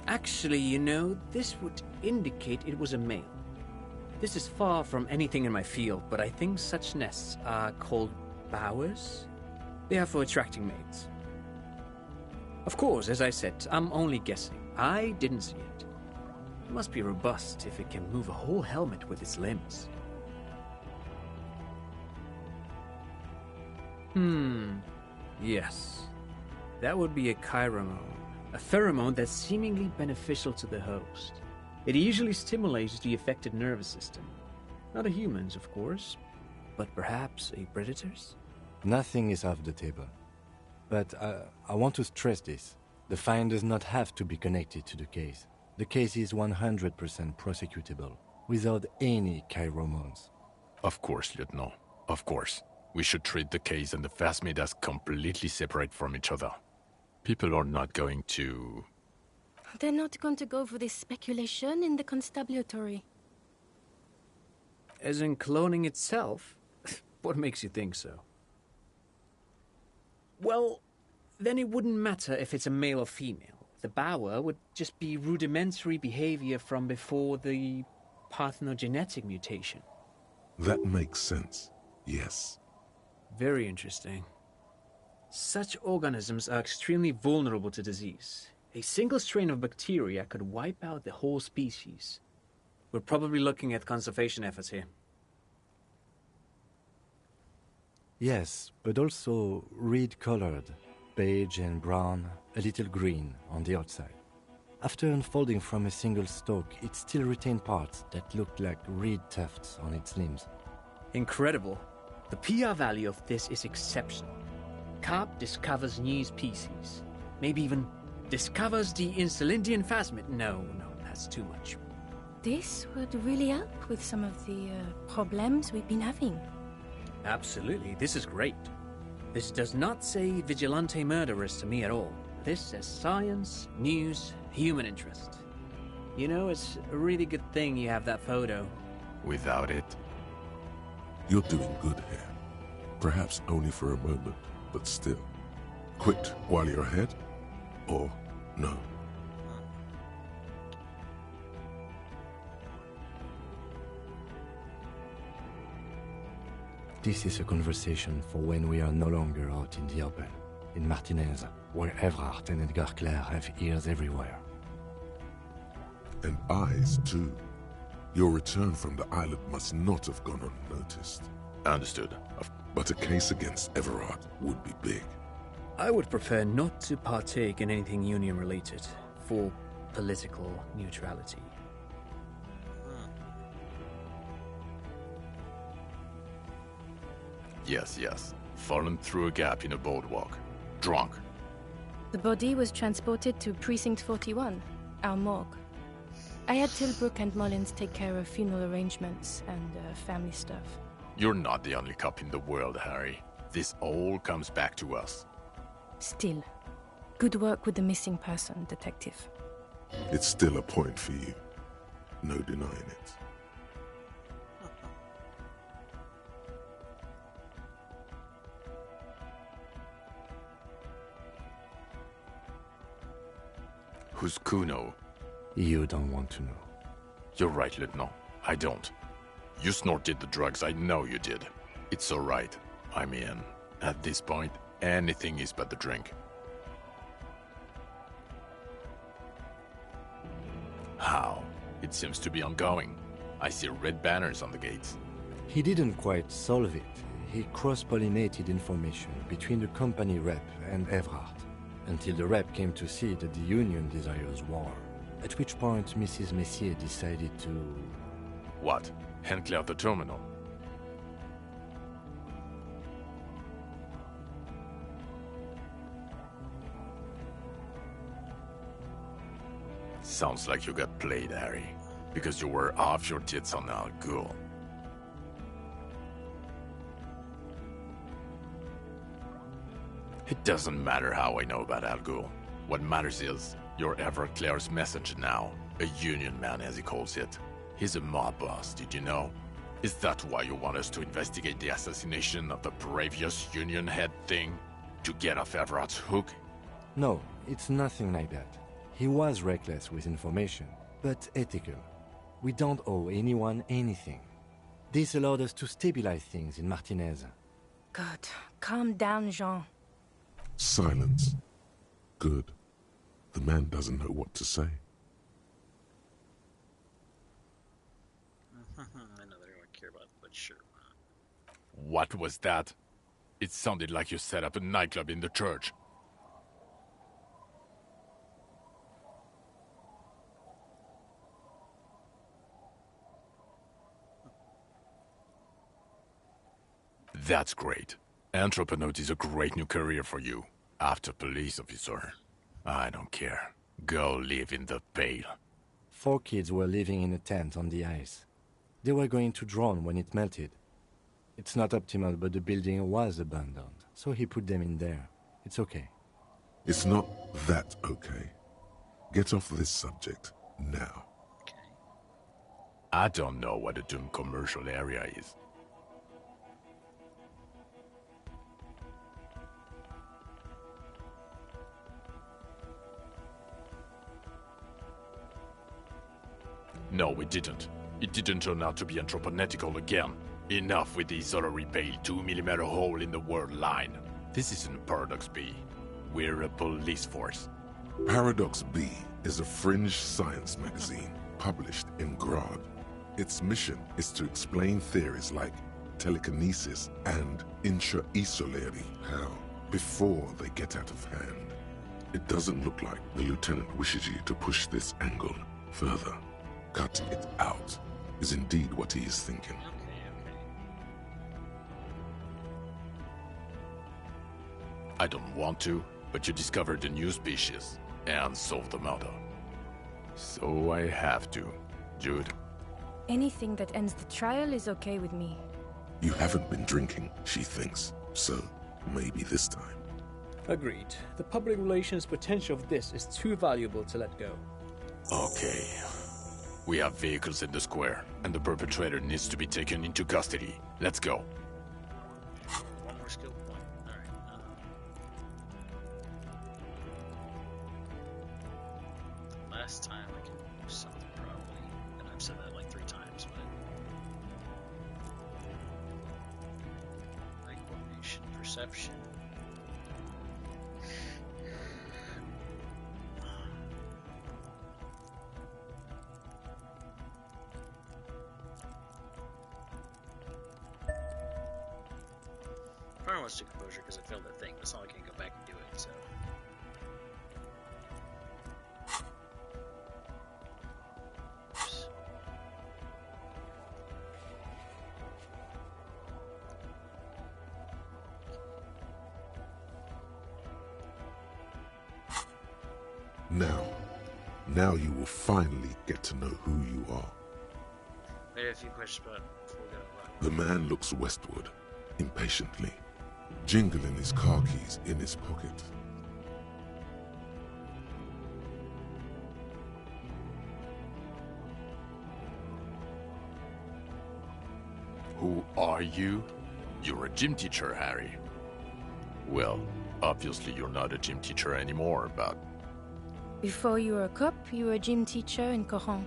Actually, you know, this would indicate it was a male. This is far from anything in my field, but I think such nests are called bowers. They are for attracting mates. Of course, as I said, I'm only guessing. I didn't see it. It must be robust if it can move a whole helmet with its limbs. Yes. That would be a chiromone. A pheromone that's seemingly beneficial to the host. It usually stimulates the affected nervous system. Not a human's, of course, but perhaps a predator's? Nothing is off the table. But I want to stress this. The find does not have to be connected to the case. The case is 100% prosecutable, without any chiromones. Of course, Lieutenant. Of course. We should treat the case and the phasmid as completely separate from each other. People are not going to... They're not going to go for this speculation in the constabulary. As in cloning itself? What makes you think so? Well, then it wouldn't matter if it's a male or female. The bower would just be rudimentary behavior from before the parthenogenetic mutation. That makes sense, yes. Very interesting. Such organisms are extremely vulnerable to disease. A single strain of bacteria could wipe out the whole species. We're probably looking at conservation efforts here. Yes, but also reed-colored, beige and brown, a little green on the outside. After unfolding from a single stalk, it still retained parts that looked like reed tufts on its limbs. Incredible. The PR value of this is exceptional. Carp discovers new species. Maybe even discovers the Insulindian phasmid. No, that's too much. This would really help with some of the problems we've been having. Absolutely, this is great. This does not say vigilante murderers to me at all. This says science, news, human interest. You know, it's a really good thing you have that photo. Without it... You're doing good here. Perhaps only for a moment, but still. Quit while you're ahead? Or no? This is a conversation for when we are no longer out in the open, in Martinez, where Evrart and Edgar Clare have ears everywhere. And eyes, too. Your return from the island must not have gone unnoticed. Understood. But a case against Everard would be big. I would prefer not to partake in anything Union-related, for political neutrality. Yes. Fallen through a gap in a boardwalk. Drunk. The body was transported to Precinct 41, our morgue. I had Tilbrook and Mullins take care of funeral arrangements and family stuff. You're not the only cop in the world, Harry. This all comes back to us. Still, good work with the missing person, Detective. It's still a point for you. No denying it. Who's Kuno? You don't want to know. You're right, Lieutenant. I don't. You snorted the drugs, I know you did. It's alright. I mean, at this point, anything is but the drink. How? It seems to be ongoing. I see red banners on the gates. He didn't quite solve it. He cross-pollinated information between the company rep and Evrart, until the rep came to see that the Union desires war, at which point Mrs. Messier decided to... What? Hand clear the terminal? Sounds like you got played, Harry. Because you were off your tits on Al Ghul. It doesn't matter how I know about Al Ghul. What matters is, you're Everclear's messenger now. A union man, as he calls it. He's a mob boss, did you know? Is that why you want us to investigate the assassination of the previous union head thing? To get off Everard's hook? No, it's nothing like that. He was reckless with information, but ethical. We don't owe anyone anything. This allowed us to stabilize things in Martinez. God, calm down, Jean. Silence. Good. The man doesn't know what to say. I know they don't care about it, but sure. What was that? It sounded like you set up a nightclub in the church. That's great. Anthroponaut is a great new career for you. After police officer. I don't care. Go live in the Pale. 4 kids were living in a tent on the ice. They were going to drown when it melted. It's not optimal, but the building was abandoned, so he put them in there. It's okay. It's not that okay. Get off this subject now. I don't know what a doomed commercial area is. No, we didn't. It didn't turn out to be anthropometical again. Enough with the solary pale 2mm hole in the word line. This isn't Paradox B. We're a police force. Paradox B is a fringe science magazine published in Grad. Its mission is to explain theories like telekinesis and intra-esoleri hell before they get out of hand. It doesn't look like the lieutenant wishes you to push this angle further. Cut it out is indeed what he is thinking. I don't want to, but you discovered a new species and solved the murder. So I have to. Jude? Anything that ends the trial is okay with me. You haven't been drinking, she thinks, so maybe this time. Agreed. The public relations potential of this is too valuable to let go. Okay. We have vehicles in the square, and the perpetrator needs to be taken into custody. Let's go. more skill point. Alright. Last time I can do something probably. And I've said that like 3 times, but. Eye coordination, perception. Probably wants to composure because I failed that thing, but it's not like I can go back and do it, so. Oops. Now you will finally get to know who you are. I have a few questions about before we go. The man looks westward, impatiently, jingling his car keys in his pocket. Who are you? You're a gym teacher, Harry. Well, obviously you're not a gym teacher anymore, but... Before you were a cop, you were a gym teacher in Coron.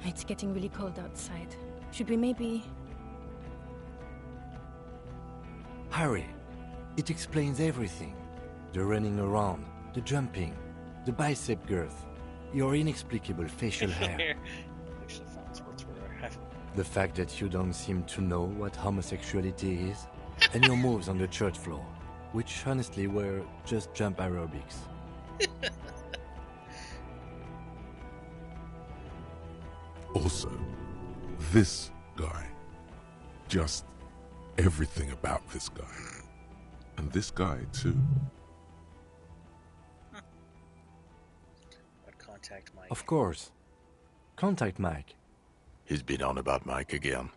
It's getting really cold outside. Should we maybe... Harry, it explains everything. The running around, the jumping, the bicep girth, your inexplicable facial hair. Actually found sports where The fact that you don't seem to know what homosexuality is, and your moves on the church floor, which honestly were just jump aerobics. Also, this guy. Just everything about this guy. And this guy, too. I'd contact Mike. Of course. Contact Mike. He's been on about Mike again.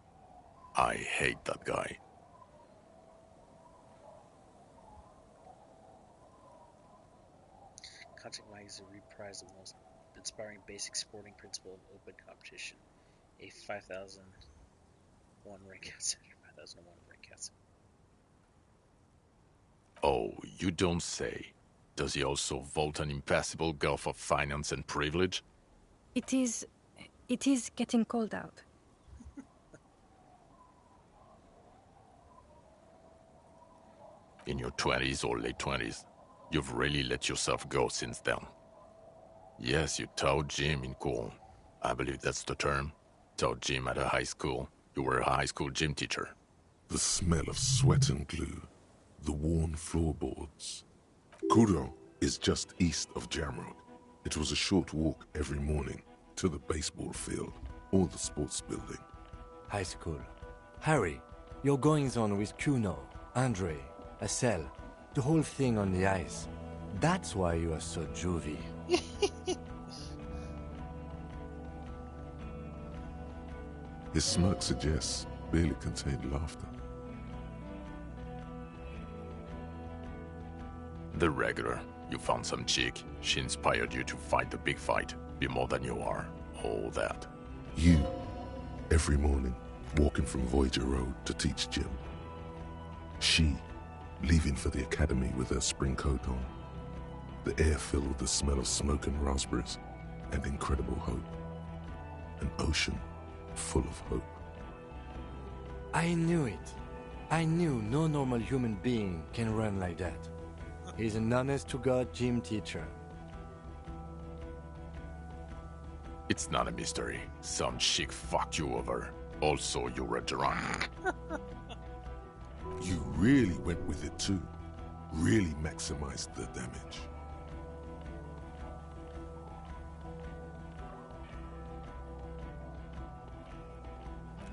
I hate that guy. Contact Mike is a reprise of the most inspiring basic sporting principle of open competition. A 5001 rank outsider. 5001 rank outsider. Oh, you don't say. Does he also vault an impassable gulf of finance and privilege? It is getting cold out. In your 20s or late 20s, you've really let yourself go since then. Yes, you taught gym in Coron. I believe that's the term. Taught gym at a high school. You were a high school gym teacher. The smell of sweat and glue. The worn floorboards. Coron is just east of Jamrock. It was a short walk every morning to the baseball field or the sports building. High school. Harry, your goings-on with Kuno, Andre, Assel, the whole thing on the ice. That's why you are so juvie. His smirk suggests barely contained laughter. The regular. You found some chick. She inspired you to fight the big fight. Be more than you are. All that. You, every morning, walking from Voyager Road to teach gym. She, leaving for the academy with her spring coat on. The air filled with the smell of smoke and raspberries and incredible hope. An ocean full of hope. I knew it. I knew no normal human being can run like that. He's an honest-to-God gym teacher. It's not a mystery. Some chick fucked you over. Also, you were drunk. You really went with it too. Really maximized the damage.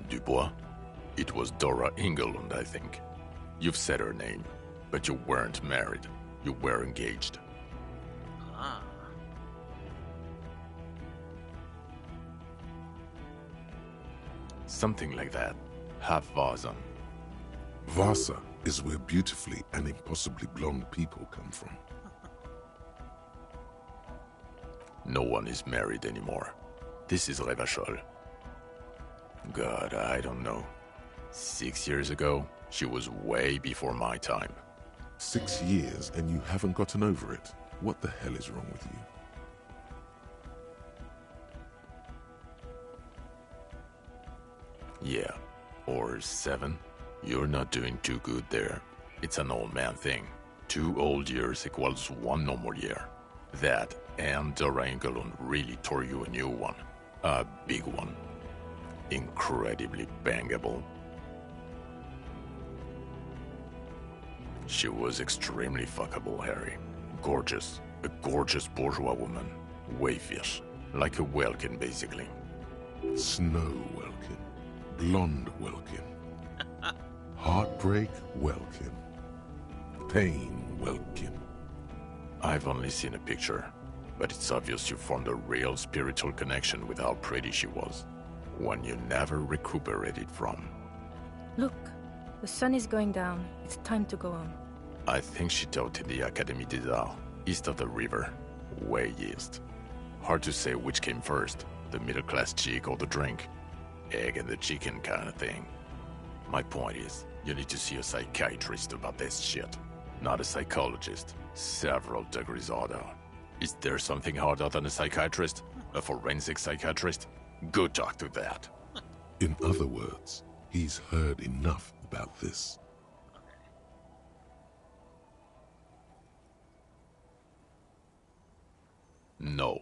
Dubois? It was Dora Engelund, I think. You've said her name, but you weren't married. You were engaged. Ah. Something like that. Half Vazan. Vasa is where beautifully and impossibly blonde people come from. No one is married anymore. This is Revachol. God, I don't know. 6 years ago, She was way before my time. 6 years and you haven't gotten over it. What the hell is wrong with you? Yeah, or 7. You're not doing too good there. It's an old man thing. 2 old years equals 1 normal year. That and Dorangalon really tore you a new one. A big one. Incredibly bangable. She was extremely fuckable, Harry. Gorgeous. A gorgeous bourgeois woman. Wayfish. Like a Welkin, basically. Snow Welkin. Blonde Welkin. Heartbreak Welkin. Pain Welkin. I've only seen a picture, but it's obvious you formed a real spiritual connection with how pretty she was. One you never recuperated from. Look, the sun is going down. It's time to go on. I think she taught in the Académie des Arts, east of the river. Way east. Hard to say which came first, the middle-class chick or the drink. Egg and the chicken kind of thing. My point is, you need to see a psychiatrist about this shit. Not a psychologist. Several degrees harder. Is there something harder than a psychiatrist? A forensic psychiatrist? Go talk to that. In other words, he's heard enough about this. No.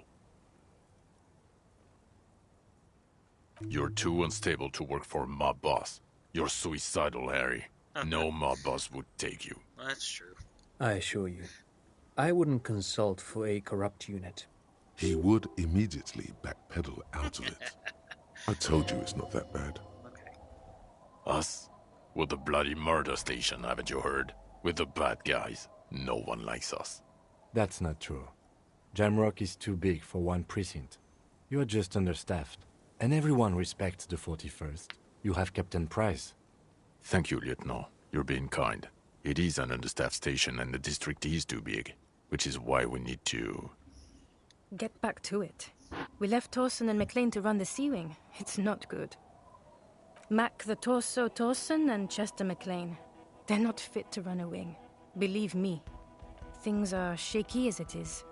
You're too unstable to work for a mob boss. You're suicidal, Harry. No mob boss would take you. That's true. I assure you, I wouldn't consult for a corrupt unit. He would immediately backpedal out of it. I told you it's not that bad. Us? We're the bloody murder station, haven't you heard? We're the bad guys. No one likes us. That's not true. Jamrock is too big for one precinct. You are just understaffed. And everyone respects the 41st. You have Captain Price. Thank you, Lieutenant. You're being kind. It is an understaffed station and the district is too big. Which is why we need to... Get back to it. We left Torsen and McLean to run the Sea Wing. It's not good. Mac the Torso Torsen and Chester McLean. They're not fit to run a wing. Believe me. Things are shaky as it is.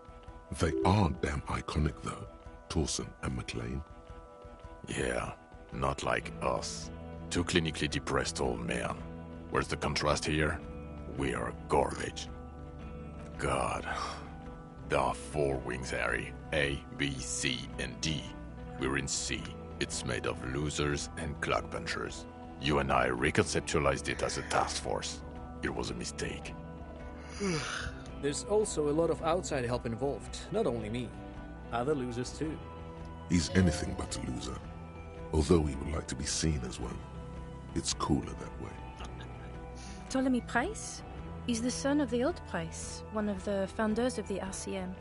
They are damn iconic though, Torsen and McLean. Yeah, not like us. 2 clinically depressed old men. Where's the contrast here? We are garbage. God. There are 4 wings, Harry. A, B, C, and D. We're in C. It's made of losers and clock punchers. You and I reconceptualized it as a task force. It was a mistake. There's also a lot of outside help involved, not only me. Other losers too. He's anything but a loser. Although he would like to be seen as one. It's cooler that way. Ptolemy Price? He's the son of the old Price, one of the founders of the RCM.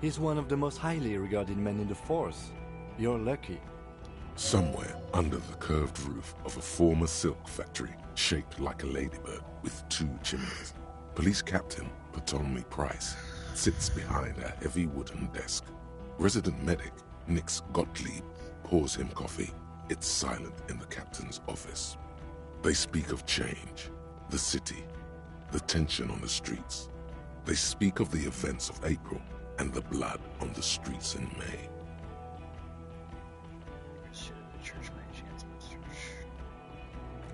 He's one of the most highly regarded men in the force. You're lucky. Somewhere under the curved roof of a former silk factory, shaped like a ladybird with 2 chimneys, Police Captain Ptolemy Price sits behind a heavy wooden desk. Resident medic Nix Gottlieb pours him coffee. It's silent in the captain's office. They speak of change, the city, the tension on the streets. They speak of the events of April and the blood on the streets in May.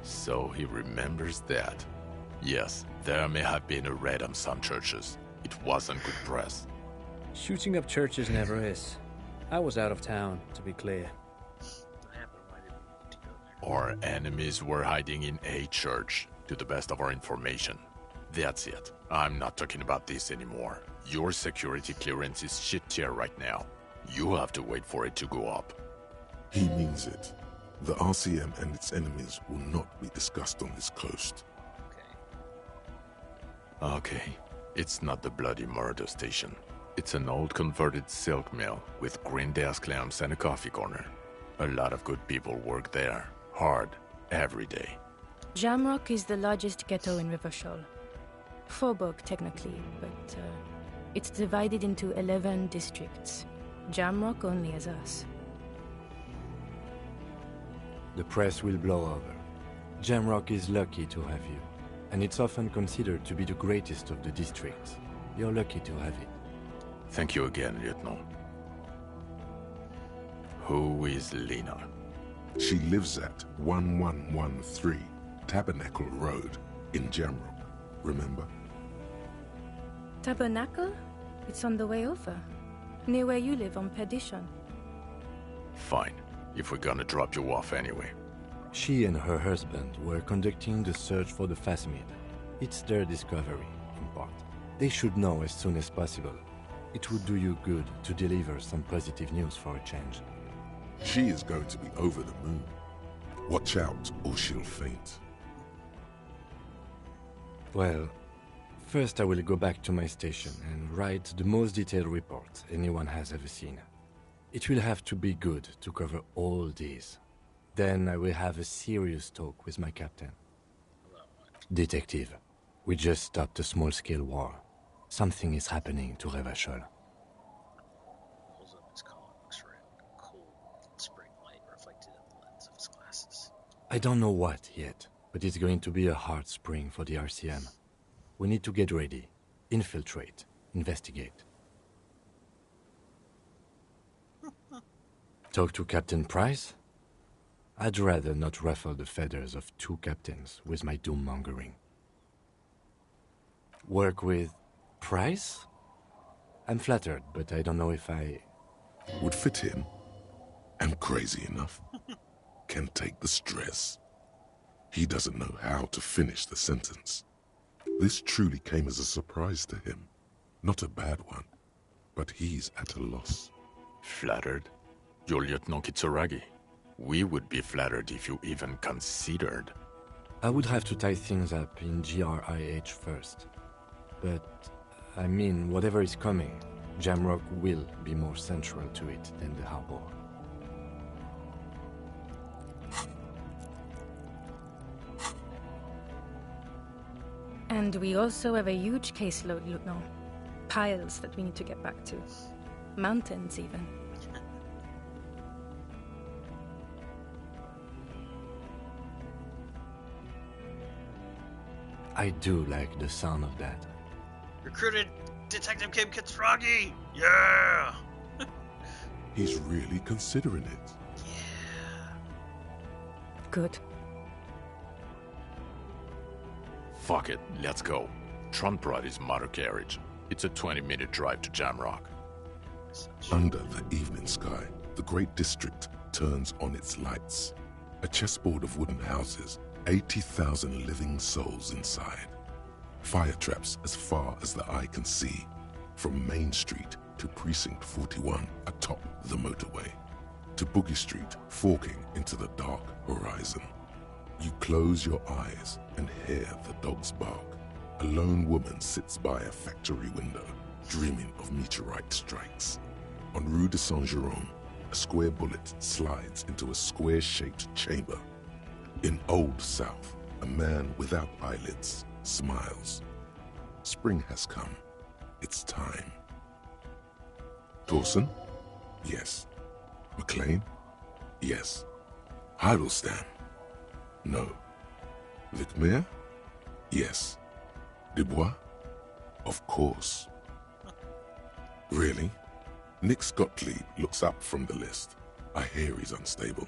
So he remembers that. Yes, there may have been a raid on some churches. It wasn't good press. Shooting up churches never is. I was out of town, to be clear. Our enemies were hiding in a church, to the best of our information. That's it. I'm not talking about this anymore. Your security clearance is shit tier right now. You have to wait for it to go up. He means it. The RCM and its enemies will not be discussed on this coast. Okay. It's not the bloody murder station. It's an old converted silk mill with green desk lamps and a coffee corner. A lot of good people work there. Hard. Every day. Jamrock is the largest ghetto in Rivershoal. Faubourg, technically, but it's divided into 11 districts. Jamrock only has us. The press will blow over. Jamrock is lucky to have you, and it's often considered to be the greatest of the districts. You're lucky to have it. Thank you again, Lieutenant. Who is Lena? She lives at 1113 Tabernacle Road in Jamrock, remember? Tabernacle? It's on the way over. Near where you live on Perdition. Fine, if we're gonna drop you off anyway. She and her husband were conducting the search for the Phasmid. It's their discovery, in part. They should know as soon as possible. It would do you good to deliver some positive news for a change. She is going to be over the moon. Watch out, or she'll faint. Well, first I will go back to my station and write the most detailed report anyone has ever seen. It will have to be good to cover all these. Then I will have a serious talk with my captain. Detective, we just stopped a small-scale war. Something is happening to Revachol. Pulls up his collar, looks around. Cool spring light reflected in the lens of his glasses. I don't know what yet, but it's going to be a hard spring for the RCM. We need to get ready, infiltrate, investigate. Talk to Captain Price? I'd rather not ruffle the feathers of two captains with my doom-mongering. Work with Price? I'm flattered, but I don't know if I... Would fit him. I'm crazy enough. Can take the stress. He doesn't know how to finish the sentence. This truly came as a surprise to him. Not a bad one, but he's at a loss. Flattered? You're Lieutenant Kitsuragi. We would be flattered if you even considered. I would have to tie things up in GRIH first. But, I mean, whatever is coming, Jamrock will be more central to it than the harbor. And we also have a huge caseload, Lieutenant. Piles that we need to get back to. Mountains, even. I do like the sound of that. Recruited Detective Kim Kitsuragi! Yeah! He's really considering it. Good. Fuck it, let's go. Tron brought his motor carriage. It's a 20-minute drive to Jamrock. Under the evening sky, the great district turns on its lights. A chessboard of wooden houses, 80,000 living souls inside. Fire traps as far as the eye can see, from Main Street to Precinct 41 atop the motorway, to Boogie Street forking into the dark horizon. You close your eyes and hear the dogs bark. A lone woman sits by a factory window, dreaming of meteorite strikes. On Rue de Saint-Jérôme, a square bullet slides into a square-shaped chamber. In Old South, a man without eyelids smiles. Spring has come. It's time. Dawson? Yes. McLean? Yes. Heidelstein? No. Vicmere? Yes. Dubois? Of course. Really? Nix Gottlieb looks up from the list. I hear he's unstable.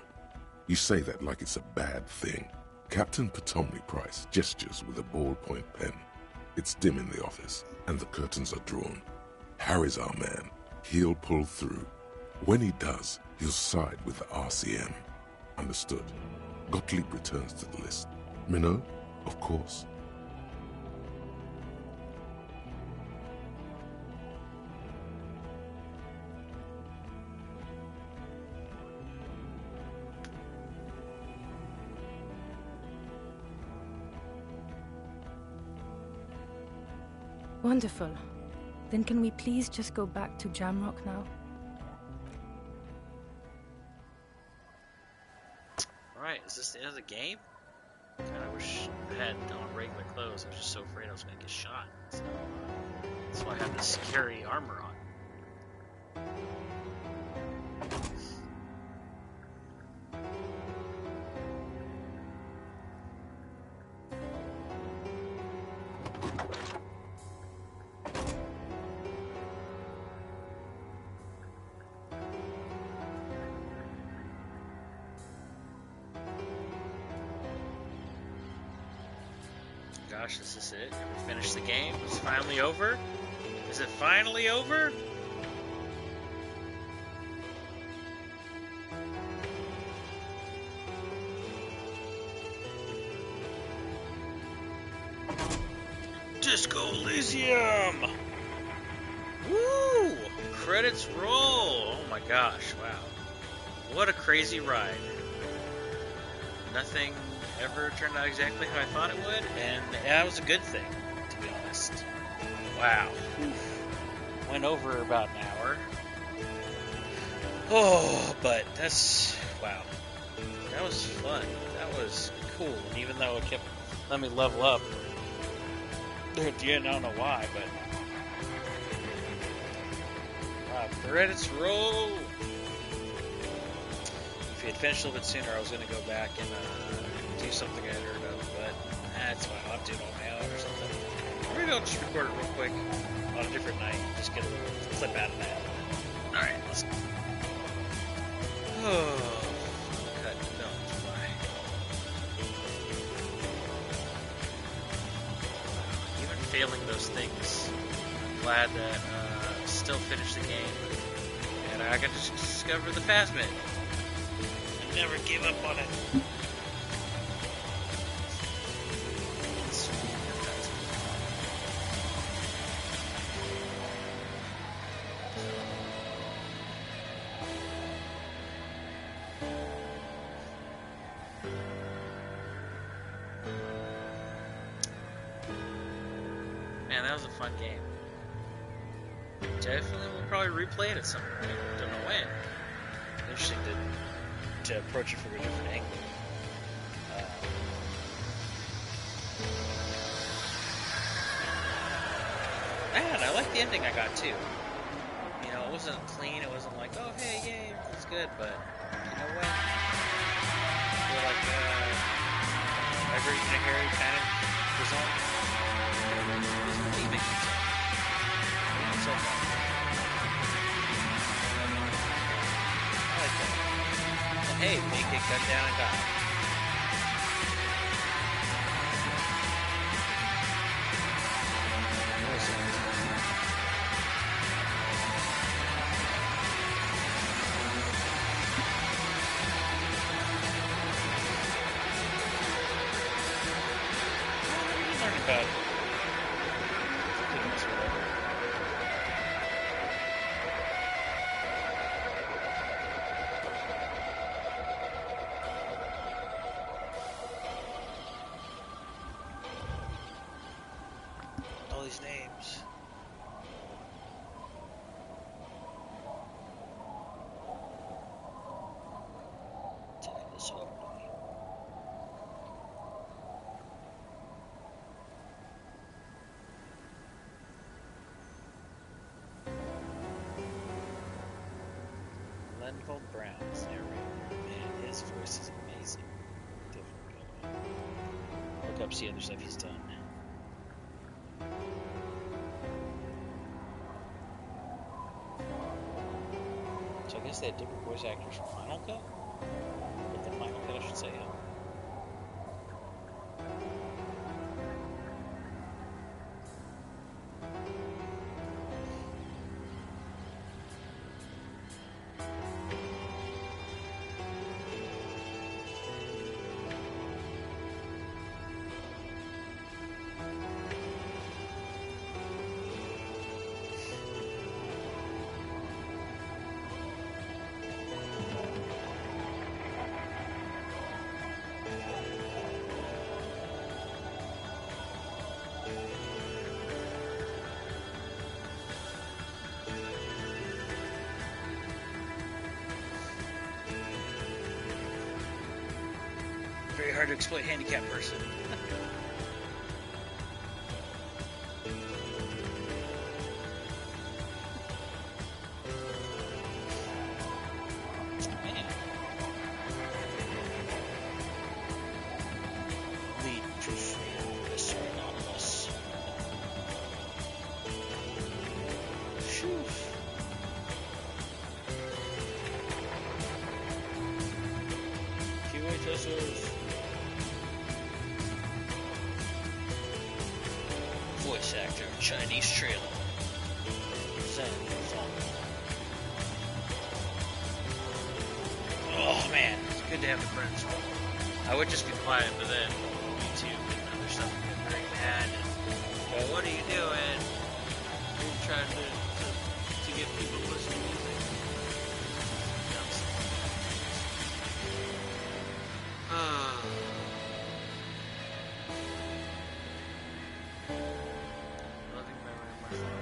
You say that like it's a bad thing. Captain Potomny Price gestures with a ballpoint pen. It's dim in the office, and the curtains are drawn. Harry's our man. He'll pull through. When he does, he'll side with the RCM. Understood. Gottlieb returns to the list. Minot? Of course. Wonderful. Then can we please just go back to Jamrock now? Alright, is this the end of the game? God, I wish I had on regular clothes. I was just so afraid I was gonna get shot. So, that's why I have this scary armor on. gosh, this is it. Have we finished the game? It's finally over? Is it finally over? Disco Elysium! Woo! Credits roll! Oh my gosh, wow. What a crazy ride. Nothing ever turned out exactly how I thought it would, and that was a good thing, to be honest. Wow. Oof. Went over about an hour. Oh, but that's... wow. That was fun. That was cool, and even though it kept letting me level up at the end, I don't know why, but... wow, credits roll! If he had finished a little bit sooner, I was going to go back and do something I heard of, but that's fine. I'll have to do it on my own or something. Or maybe I'll just record it real quick on a different night, just get a little clip out of that. Alright, let's go. Oh, cut films, fine. Even failing those things, I'm glad that I still finished the game, and I got to discover the Phasmid. Never give up on it. Man, that was a fun game. Definitely will probably replay it at some point. Don't know when. Interesting to approach it from a different angle. Man, I like the ending I got too. You know, it wasn't clean, it wasn't like, oh hey, yay, it's good, but you know what? I feel like every Harry kind of result is leaving so far. I like that. Hey, make it cut down and die. Learn about pretty much whatever. All these names. Take this over. Lenvold Brown's narrator. Man, his voice is amazing. Definitely. Look up, see other stuff he's done. So I guess they had different voice actors for Final Cut? But the Final Cut, I should say, yeah. Very hard to exploit handicapped person. Man. Lead to freedom, Mr. Anonymous. Phew. QHSers. sector, Chinese trailer. Oh man, it's good to have the friends. I would just be quiet, but then YouTube and other stuff would get very mad and go, "What are you doing? You're trying to get people to listen to music." Loving memory of my father.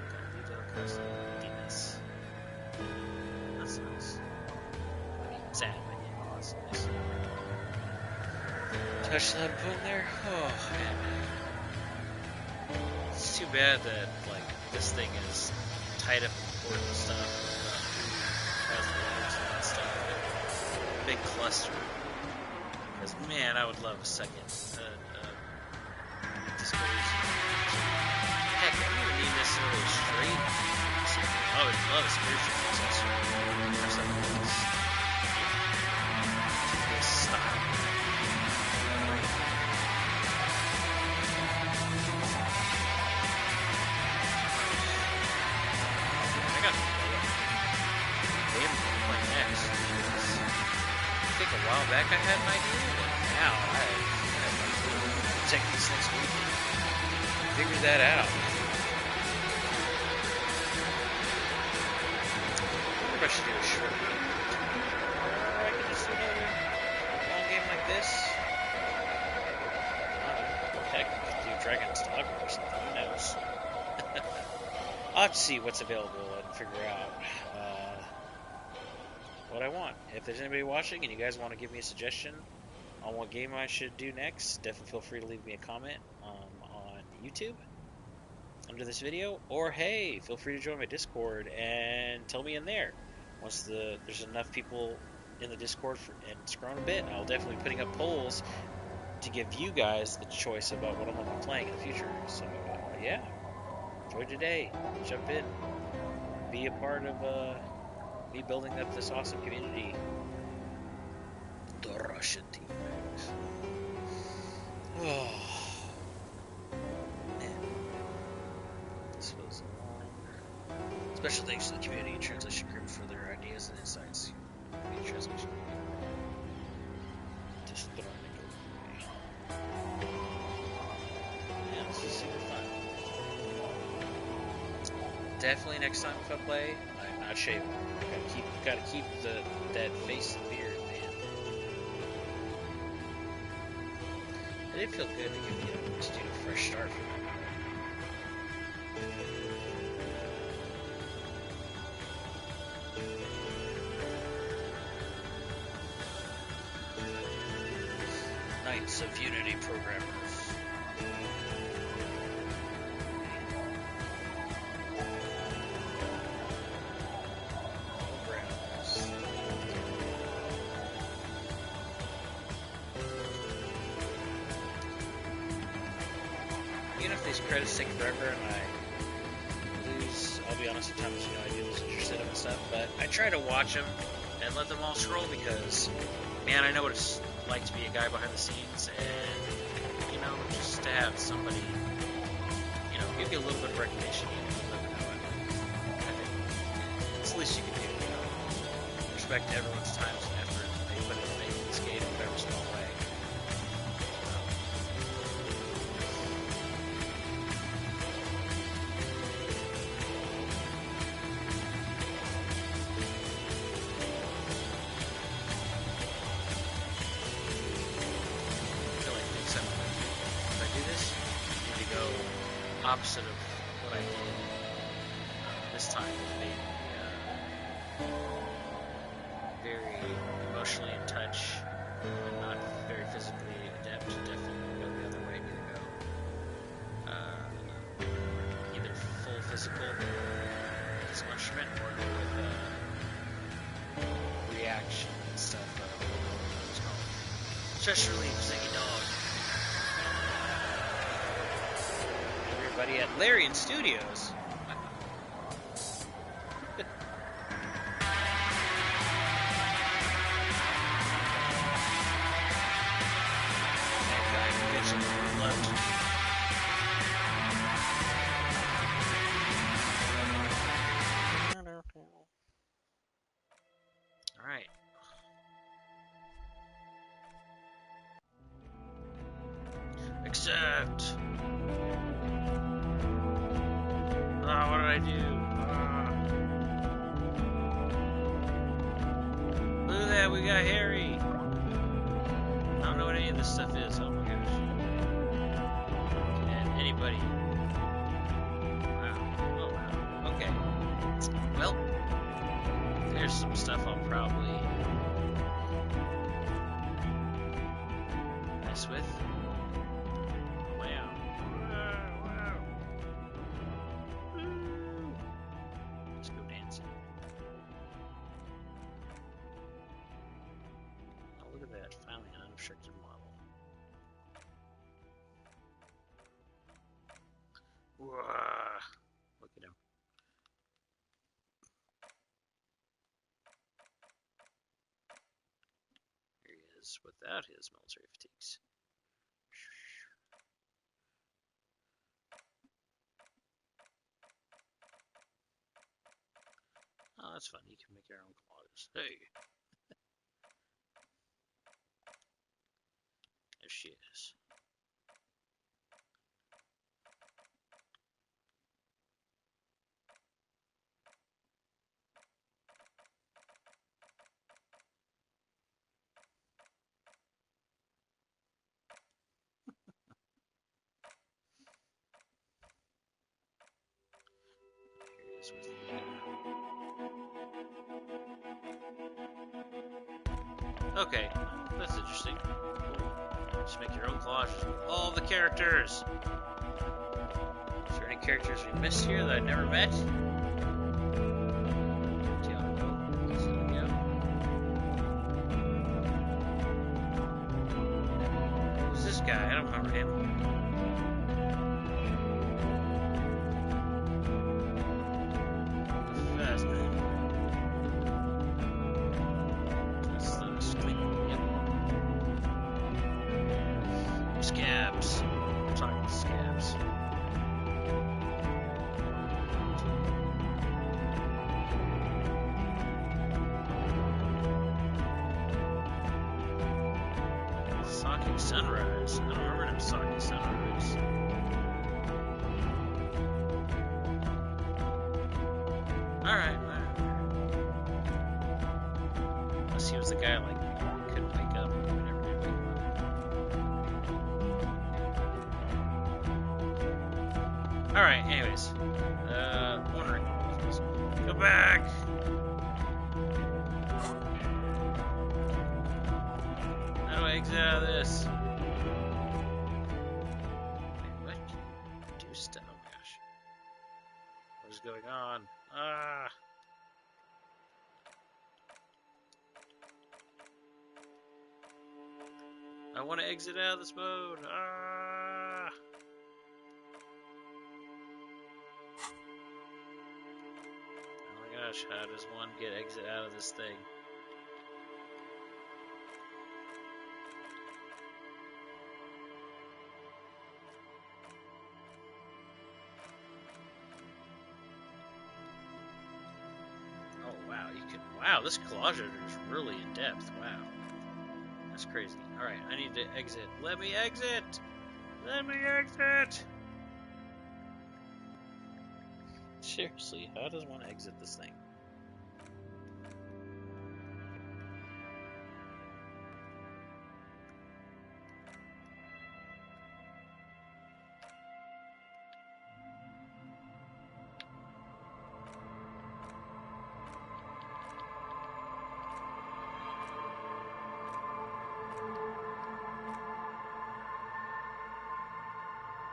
Got detailed custom emptiness. That's nice. I mean, sad, but yeah, that's nice. Touch that button there? Oh, man. It's too bad that, like, this thing is tied up in important stuff. Has the legs and that stuff. Big cluster. Because, man, I would love a second Discord. Heck, I don't even need necessarily a straight. I would love a spiritual successor. Or something else. This style. I got the game to play next. I think a while back I had an idea, but now I have no clue. I'll take this next week and figure that out. I wonder if I should do a short game. Or I could just do another long game like this. Heck, I could do Dragon's Dogma or something. Who knows? I'll have to see what's available and figure out what I want. If there's anybody watching and you guys want to give me a suggestion on what game I should do next, definitely feel free to leave me a comment on YouTube under this video, or hey, feel free to join my Discord and tell me in there. Once there's enough people in the Discord and it's grown a bit, I'll definitely be putting up polls to give you guys the choice about what I'm going to be playing in the future. So yeah, enjoy today, jump in, be a part of me building up this awesome community. The Russian team. Oh. This was long. Special thanks to the community and translation group for their ideas and insights. Community translation group. Just throwing it away. Yeah, this is super fun. Definitely next time if I play, I'm not shaving. Gotta keep that face and beard, man. It did feel good to give me to do a fresh start for that. Knights of Unity programmers. Even if these credits take forever and I lose, I'll be honest, sometimes I do lose interest in them and stuff, but I try to watch them and let them all scroll because, man, I know what it's like to be a guy behind the scenes and, just to have somebody, give you a little bit of recognition, let them know it. I think it's the least you can do, respect everyone's time and effort they put into making this game in whatever small way. Opposite of what I did this time. It made me very emotionally in touch and not very physically adept. Definitely go the other way. Either full physical instrument or go with reaction and stuff. What's it called? Stress relief, Ziggy Dog. Everybody at Larian Studios. I do? Look at that, we got Harry. I don't know what any of this stuff is. Oh my gosh. Can anybody? Wow. Oh wow. Okay. Well, there's some stuff I'll probably mess with. Wow. Wow. Woo. Let's go dancing. Oh, look at that. Finally an unobstructed model. Whoa. Look at him. Here he is without his military fatigues. Oh, that's fun. You can make your own collages. Hey. There she is. Here he is with Okay, that's interesting. Cool. Just make your own collages with all the characters. Is there any characters we missed here that I never met? Who's this guy? I don't remember him. Fast man. That's the squid. Yep. Scabs. Sorry, scabs. Sake Sunrise. I don't remember him Sake Sunrise. Alright, unless he was the guy like couldn't wake up. We never did wake up. Alright, anyways. Wondering. Go back! How do I exit out of this? Wait, what? Do stuff? Oh my gosh. What is going on? Ah! I want to exit out of this mode. Ah! Oh my gosh, how does one get exit out of this thing? Wow, you can. Wow, this collage editor is really in depth. Wow, that's crazy. All right, I need to exit. Let me exit. Let me exit. Seriously, how does one exit this thing?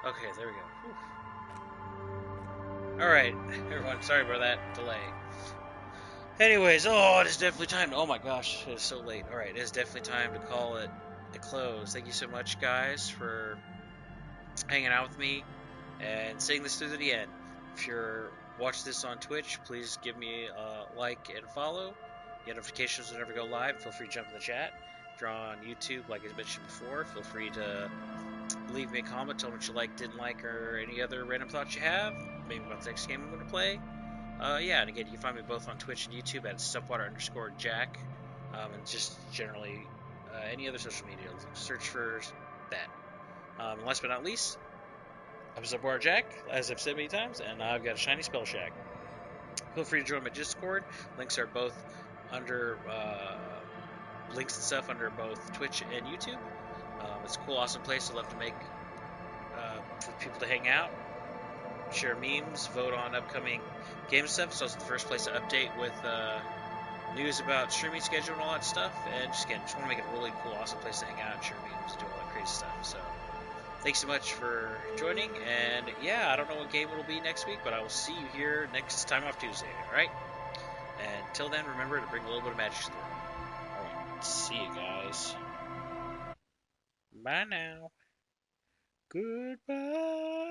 Okay, there we go. Alright, everyone, sorry about that delay. Anyways, oh, it is definitely time. Oh my gosh, it is so late. Alright, it is definitely time to call it a close. Thank you so much, guys, for hanging out with me and seeing this through to the end. If you're watching this on Twitch, please give me a like and follow. Get notifications whenever I go live. Feel free to jump in the chat. If you're on YouTube, like I mentioned before, feel free to leave me a comment, tell me what you like, didn't like, or any other random thoughts you have, maybe about the next game I'm going to play. Yeah, and again, you can find me both on Twitch and YouTube at Stumpwater_Jack, and just generally any other social media, search for that. And last but not least, I'm Stumpwater Jack, as I've said many times, and I've got a shiny spell shack. Feel free to join my Discord. Links are both under links and stuff under both Twitch and YouTube. It's a cool, awesome place. I love to make for people to hang out, share memes, vote on upcoming game stuff. So it's the first place to update with news about streaming schedule and all that stuff. And just want to make it a really cool, awesome place to hang out and share memes and do all that crazy stuff. So thanks so much for joining. And yeah, I don't know what game it'll be next week, but I will see you here next time off Tuesday. All right. And until then, remember to bring a little bit of magic to the world. All right. See you guys. Bye now. Goodbye.